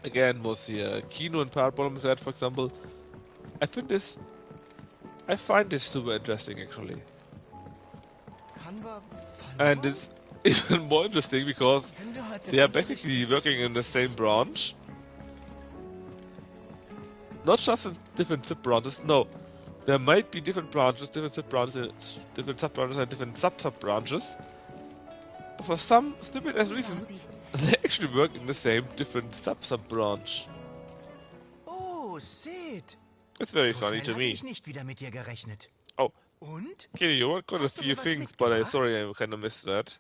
Again, was here Kino and Parabolium set, for example. I find this super interesting actually. And it's even more interesting because they are basically working in the same branch. Not just in different sub-branches, no. There might be different branches, different sub-branches, and different sub-sub-branches. But for some stupid ass reason, they actually work in the same different sub-sub-branch. Oh, Sid. It's very funny to me. Ich nicht wieder mit dir gerechnet. Oh. Und? Okay, you worked on a few things, but I kind of missed that.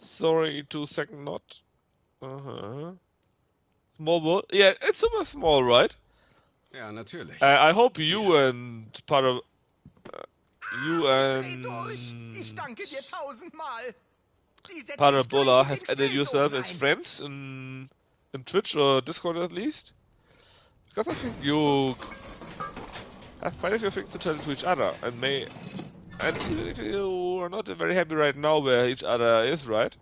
Sorry, 2 second not. Small world? Yeah, it's super small, right? Ja, natürlich. I hope you and Ich danke dir tausendmal. Parabola have added yourself as friends in Twitch or Discord at least. Because I think you have quite a few things to tell to each other, and even if you are not very happy right now where each other is, right?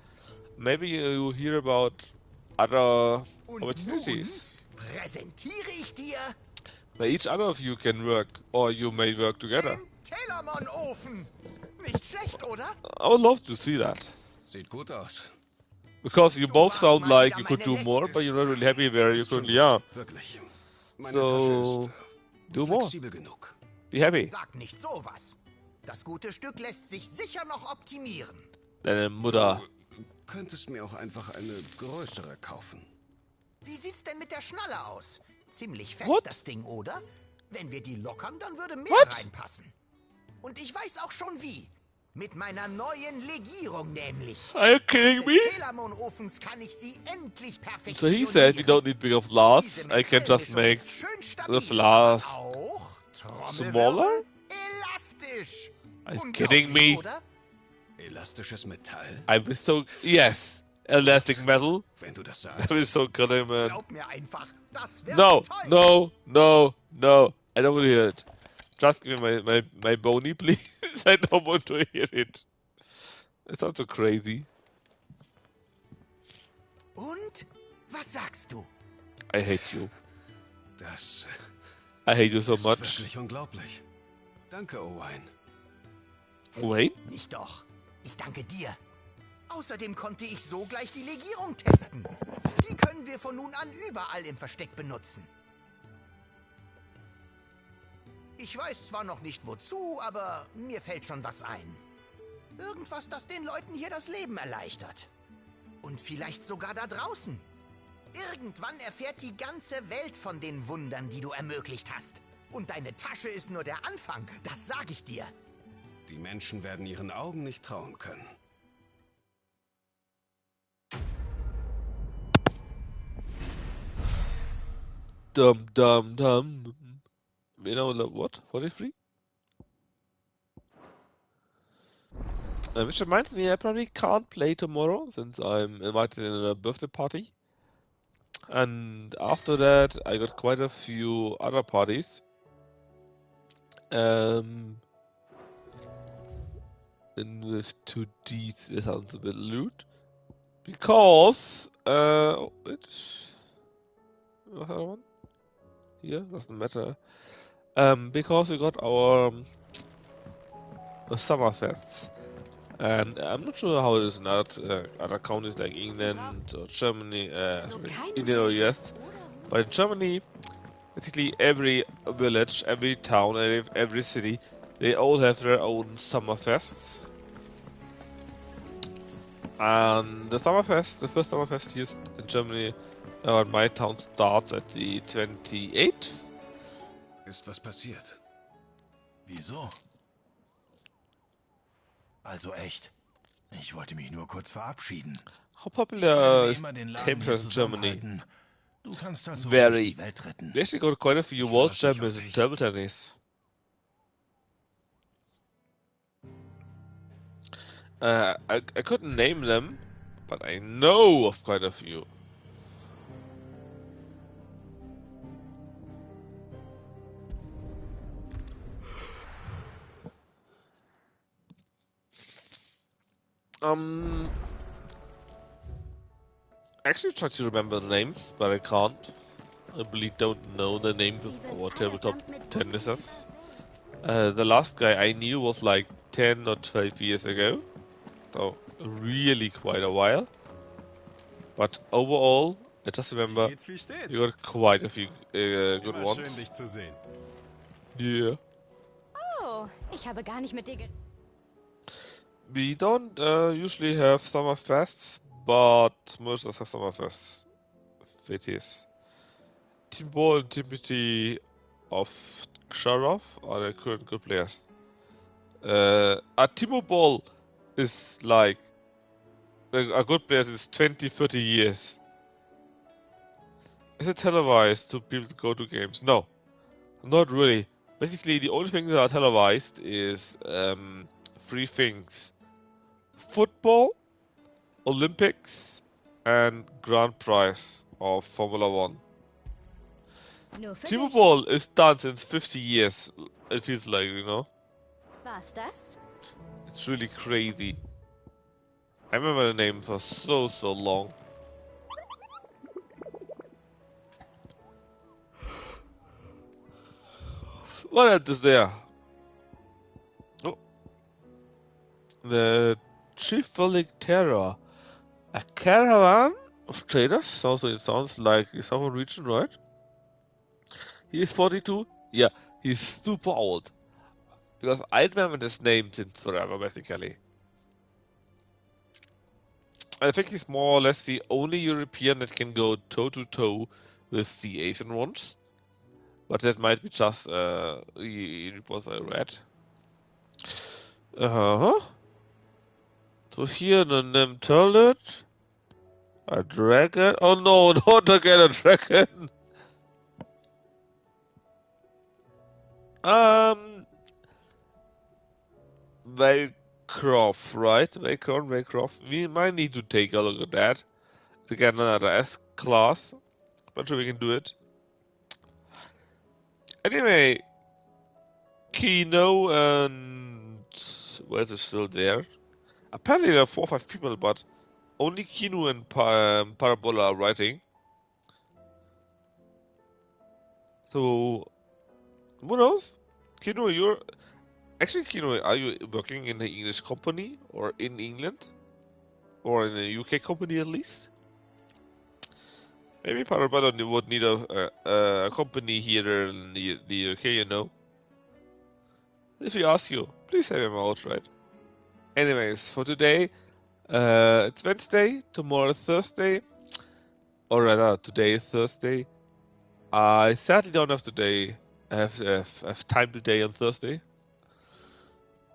Maybe you hear about other opportunities. Präsentiere ich dir Where each other of you can work, or you may work together. Tellermann-Ofen. Nicht schlecht, oder? I would love to see that. Sieht gut aus. Because you both sound like you could do more, but you're not really happy where you currently are. Wirklich. So, do more. Genug. Be happy. Sag nicht sowas. Das gute Stück lässt sich sicher noch optimieren. Deine Mutter. Du könntest mir auch einfach eine größere kaufen. Wie sieht's denn mit der Schnalle aus? Ziemlich fest das Ding, oder? Wenn wir die lockern, dann würde mehr reinpassen. Und ich weiß auch schon wie. Mit meiner neuen Legierung nämlich. Are you kidding me? Telemonofens kann ich sie endlich perfektionieren. So he said we don't need bigger flaws. I can just make the flaws smaller? Elastisch. Are you kidding me? Elastisches Metall? I was so... Yes. Elastic metal. Wenn du das sagst. I was so kidding, man. Glaub mir einfach, das wäre No, toll. no. I don't want to hear it. Just give me my bony, please. I don't want to hear it. It sounds so crazy. Und? Was sagst du? I hate you. Das I hate you so ist much. wirklich unglaublich. Danke, Owain. Wait? Nicht doch. Ich danke dir. Außerdem konnte ich so gleich die Legierung testen. Die können wir von nun an überall im Versteck benutzen. Ich weiß zwar noch nicht wozu, aber mir fällt schon was ein. Irgendwas, das den Leuten hier das Leben erleichtert. Und vielleicht sogar da draußen. Irgendwann erfährt die ganze Welt von den Wundern, die du ermöglicht hast. Und deine Tasche ist nur der Anfang, das sag ich dir. Die Menschen werden ihren Augen nicht trauen können. Dum dum dum. You know what? 43? Which reminds me, I probably can't play tomorrow since I'm invited in a birthday party. And after that, I got quite a few other parties. And with 2Ds, it sounds a bit lewd. Because, which other one? Here, doesn't matter. Because we got our summer fests. And I'm not sure how it is in other countries like England or Germany, England or US. But in Germany, basically every village, every town, every city, they all have their own summer fests. And the first summer fest here in Germany, in my town, starts at the 28th. Ist was passiert? Wieso? Also echt. Ich wollte mich nur kurz verabschieden. How popular is immer den Laden table hier tennis in Germany? zusammenhalten. Du kannst also Very. ruhig die Welt retten. We actually got quite a few world champions in table tennis. I couldn't name them, but I know of quite a few. I actually try to remember the names, but I can't. I really don't know the names of our tabletop tennisers. The last guy I knew was like 10 or 12 years ago, so really quite a while. But overall, I just remember you got quite a few good ones. Schön, dich zu sehen. Yeah. Oh, ich habe gar nicht mit dir We don't usually have summer fests, but most of us have summer fests. It is. Team Ball and Timothy of Sharov are the current good players. Timo Ball is like a good player since 20-30 years. Is it televised to people to go to games? No, not really. Basically, the only things that are televised is three things: football, Olympics, and Grand Prize of Formula One. Timo Ball is done since 50 years, it feels like, you know? War's das? It's really crazy. I remember the name for so long. What else is there? Oh. The Chiefolic Terror. A caravan of traders? Also, it sounds like the southern region, right? He is 42? Yeah, he's super old. Because I remember this name since forever, basically. I think he's more or less the only European that can go toe-to-toe with the Asian ones. But that might be just reports I read. So here the name Turlet. A dragon? Oh no, not again a dragon! Waycroft, right? Waycroft. We might need to take a look at that. To get another S class. Not sure we can do it. Anyway, Kino and Wells is still there. Apparently there are 4 or 5 people, but only Kino and Parabola are writing. So, who knows? Kino, Kino, are you working in an English company or in England? Or in a UK company at least? Maybe Parabola would need a company here in the UK, you know? If he asks you, please have him out, right? Anyways, for today, it's Wednesday, tomorrow is Thursday. Or rather, today is Thursday. I sadly don't have today. I have time today on Thursday.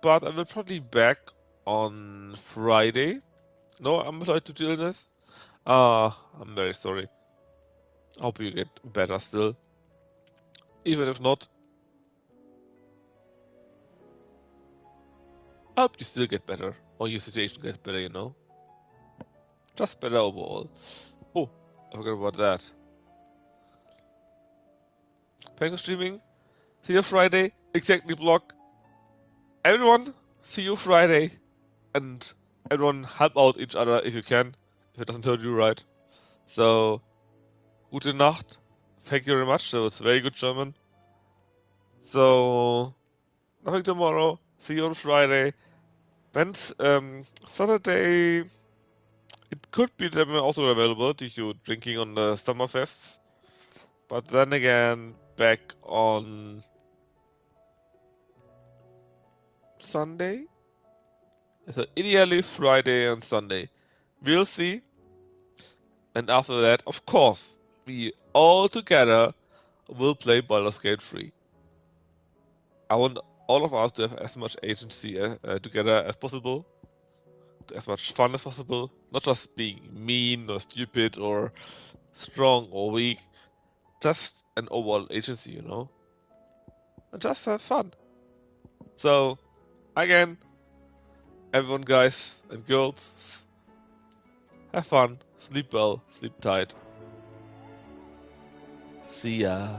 But I will probably be back on Friday. No, I'm related to illness. I'm very sorry. I hope you get better still. Even if not, I hope you still get better, or your situation gets better, you know? Just better overall. Oh, I forgot about that. Thanks for streaming. See you Friday. Exactly block. Everyone, see you Friday. And everyone help out each other if you can. If it doesn't hurt you, right? So, gute Nacht. Thank you very much. So it's very good German. So, nothing tomorrow. See you on Friday. Then Saturday, it could be also available to you drinking on the summer fests. But then again, back on Sunday? So ideally Friday and Sunday. We'll see. And after that, of course, we all together will play Baldur's Gate 3. I want all of us to have as much agency together as possible. As much fun as possible. Not just being mean or stupid or strong or weak. Just an overall agency, you know? And just have fun. So, again, everyone, guys and girls, have fun, sleep well, sleep tight. See ya.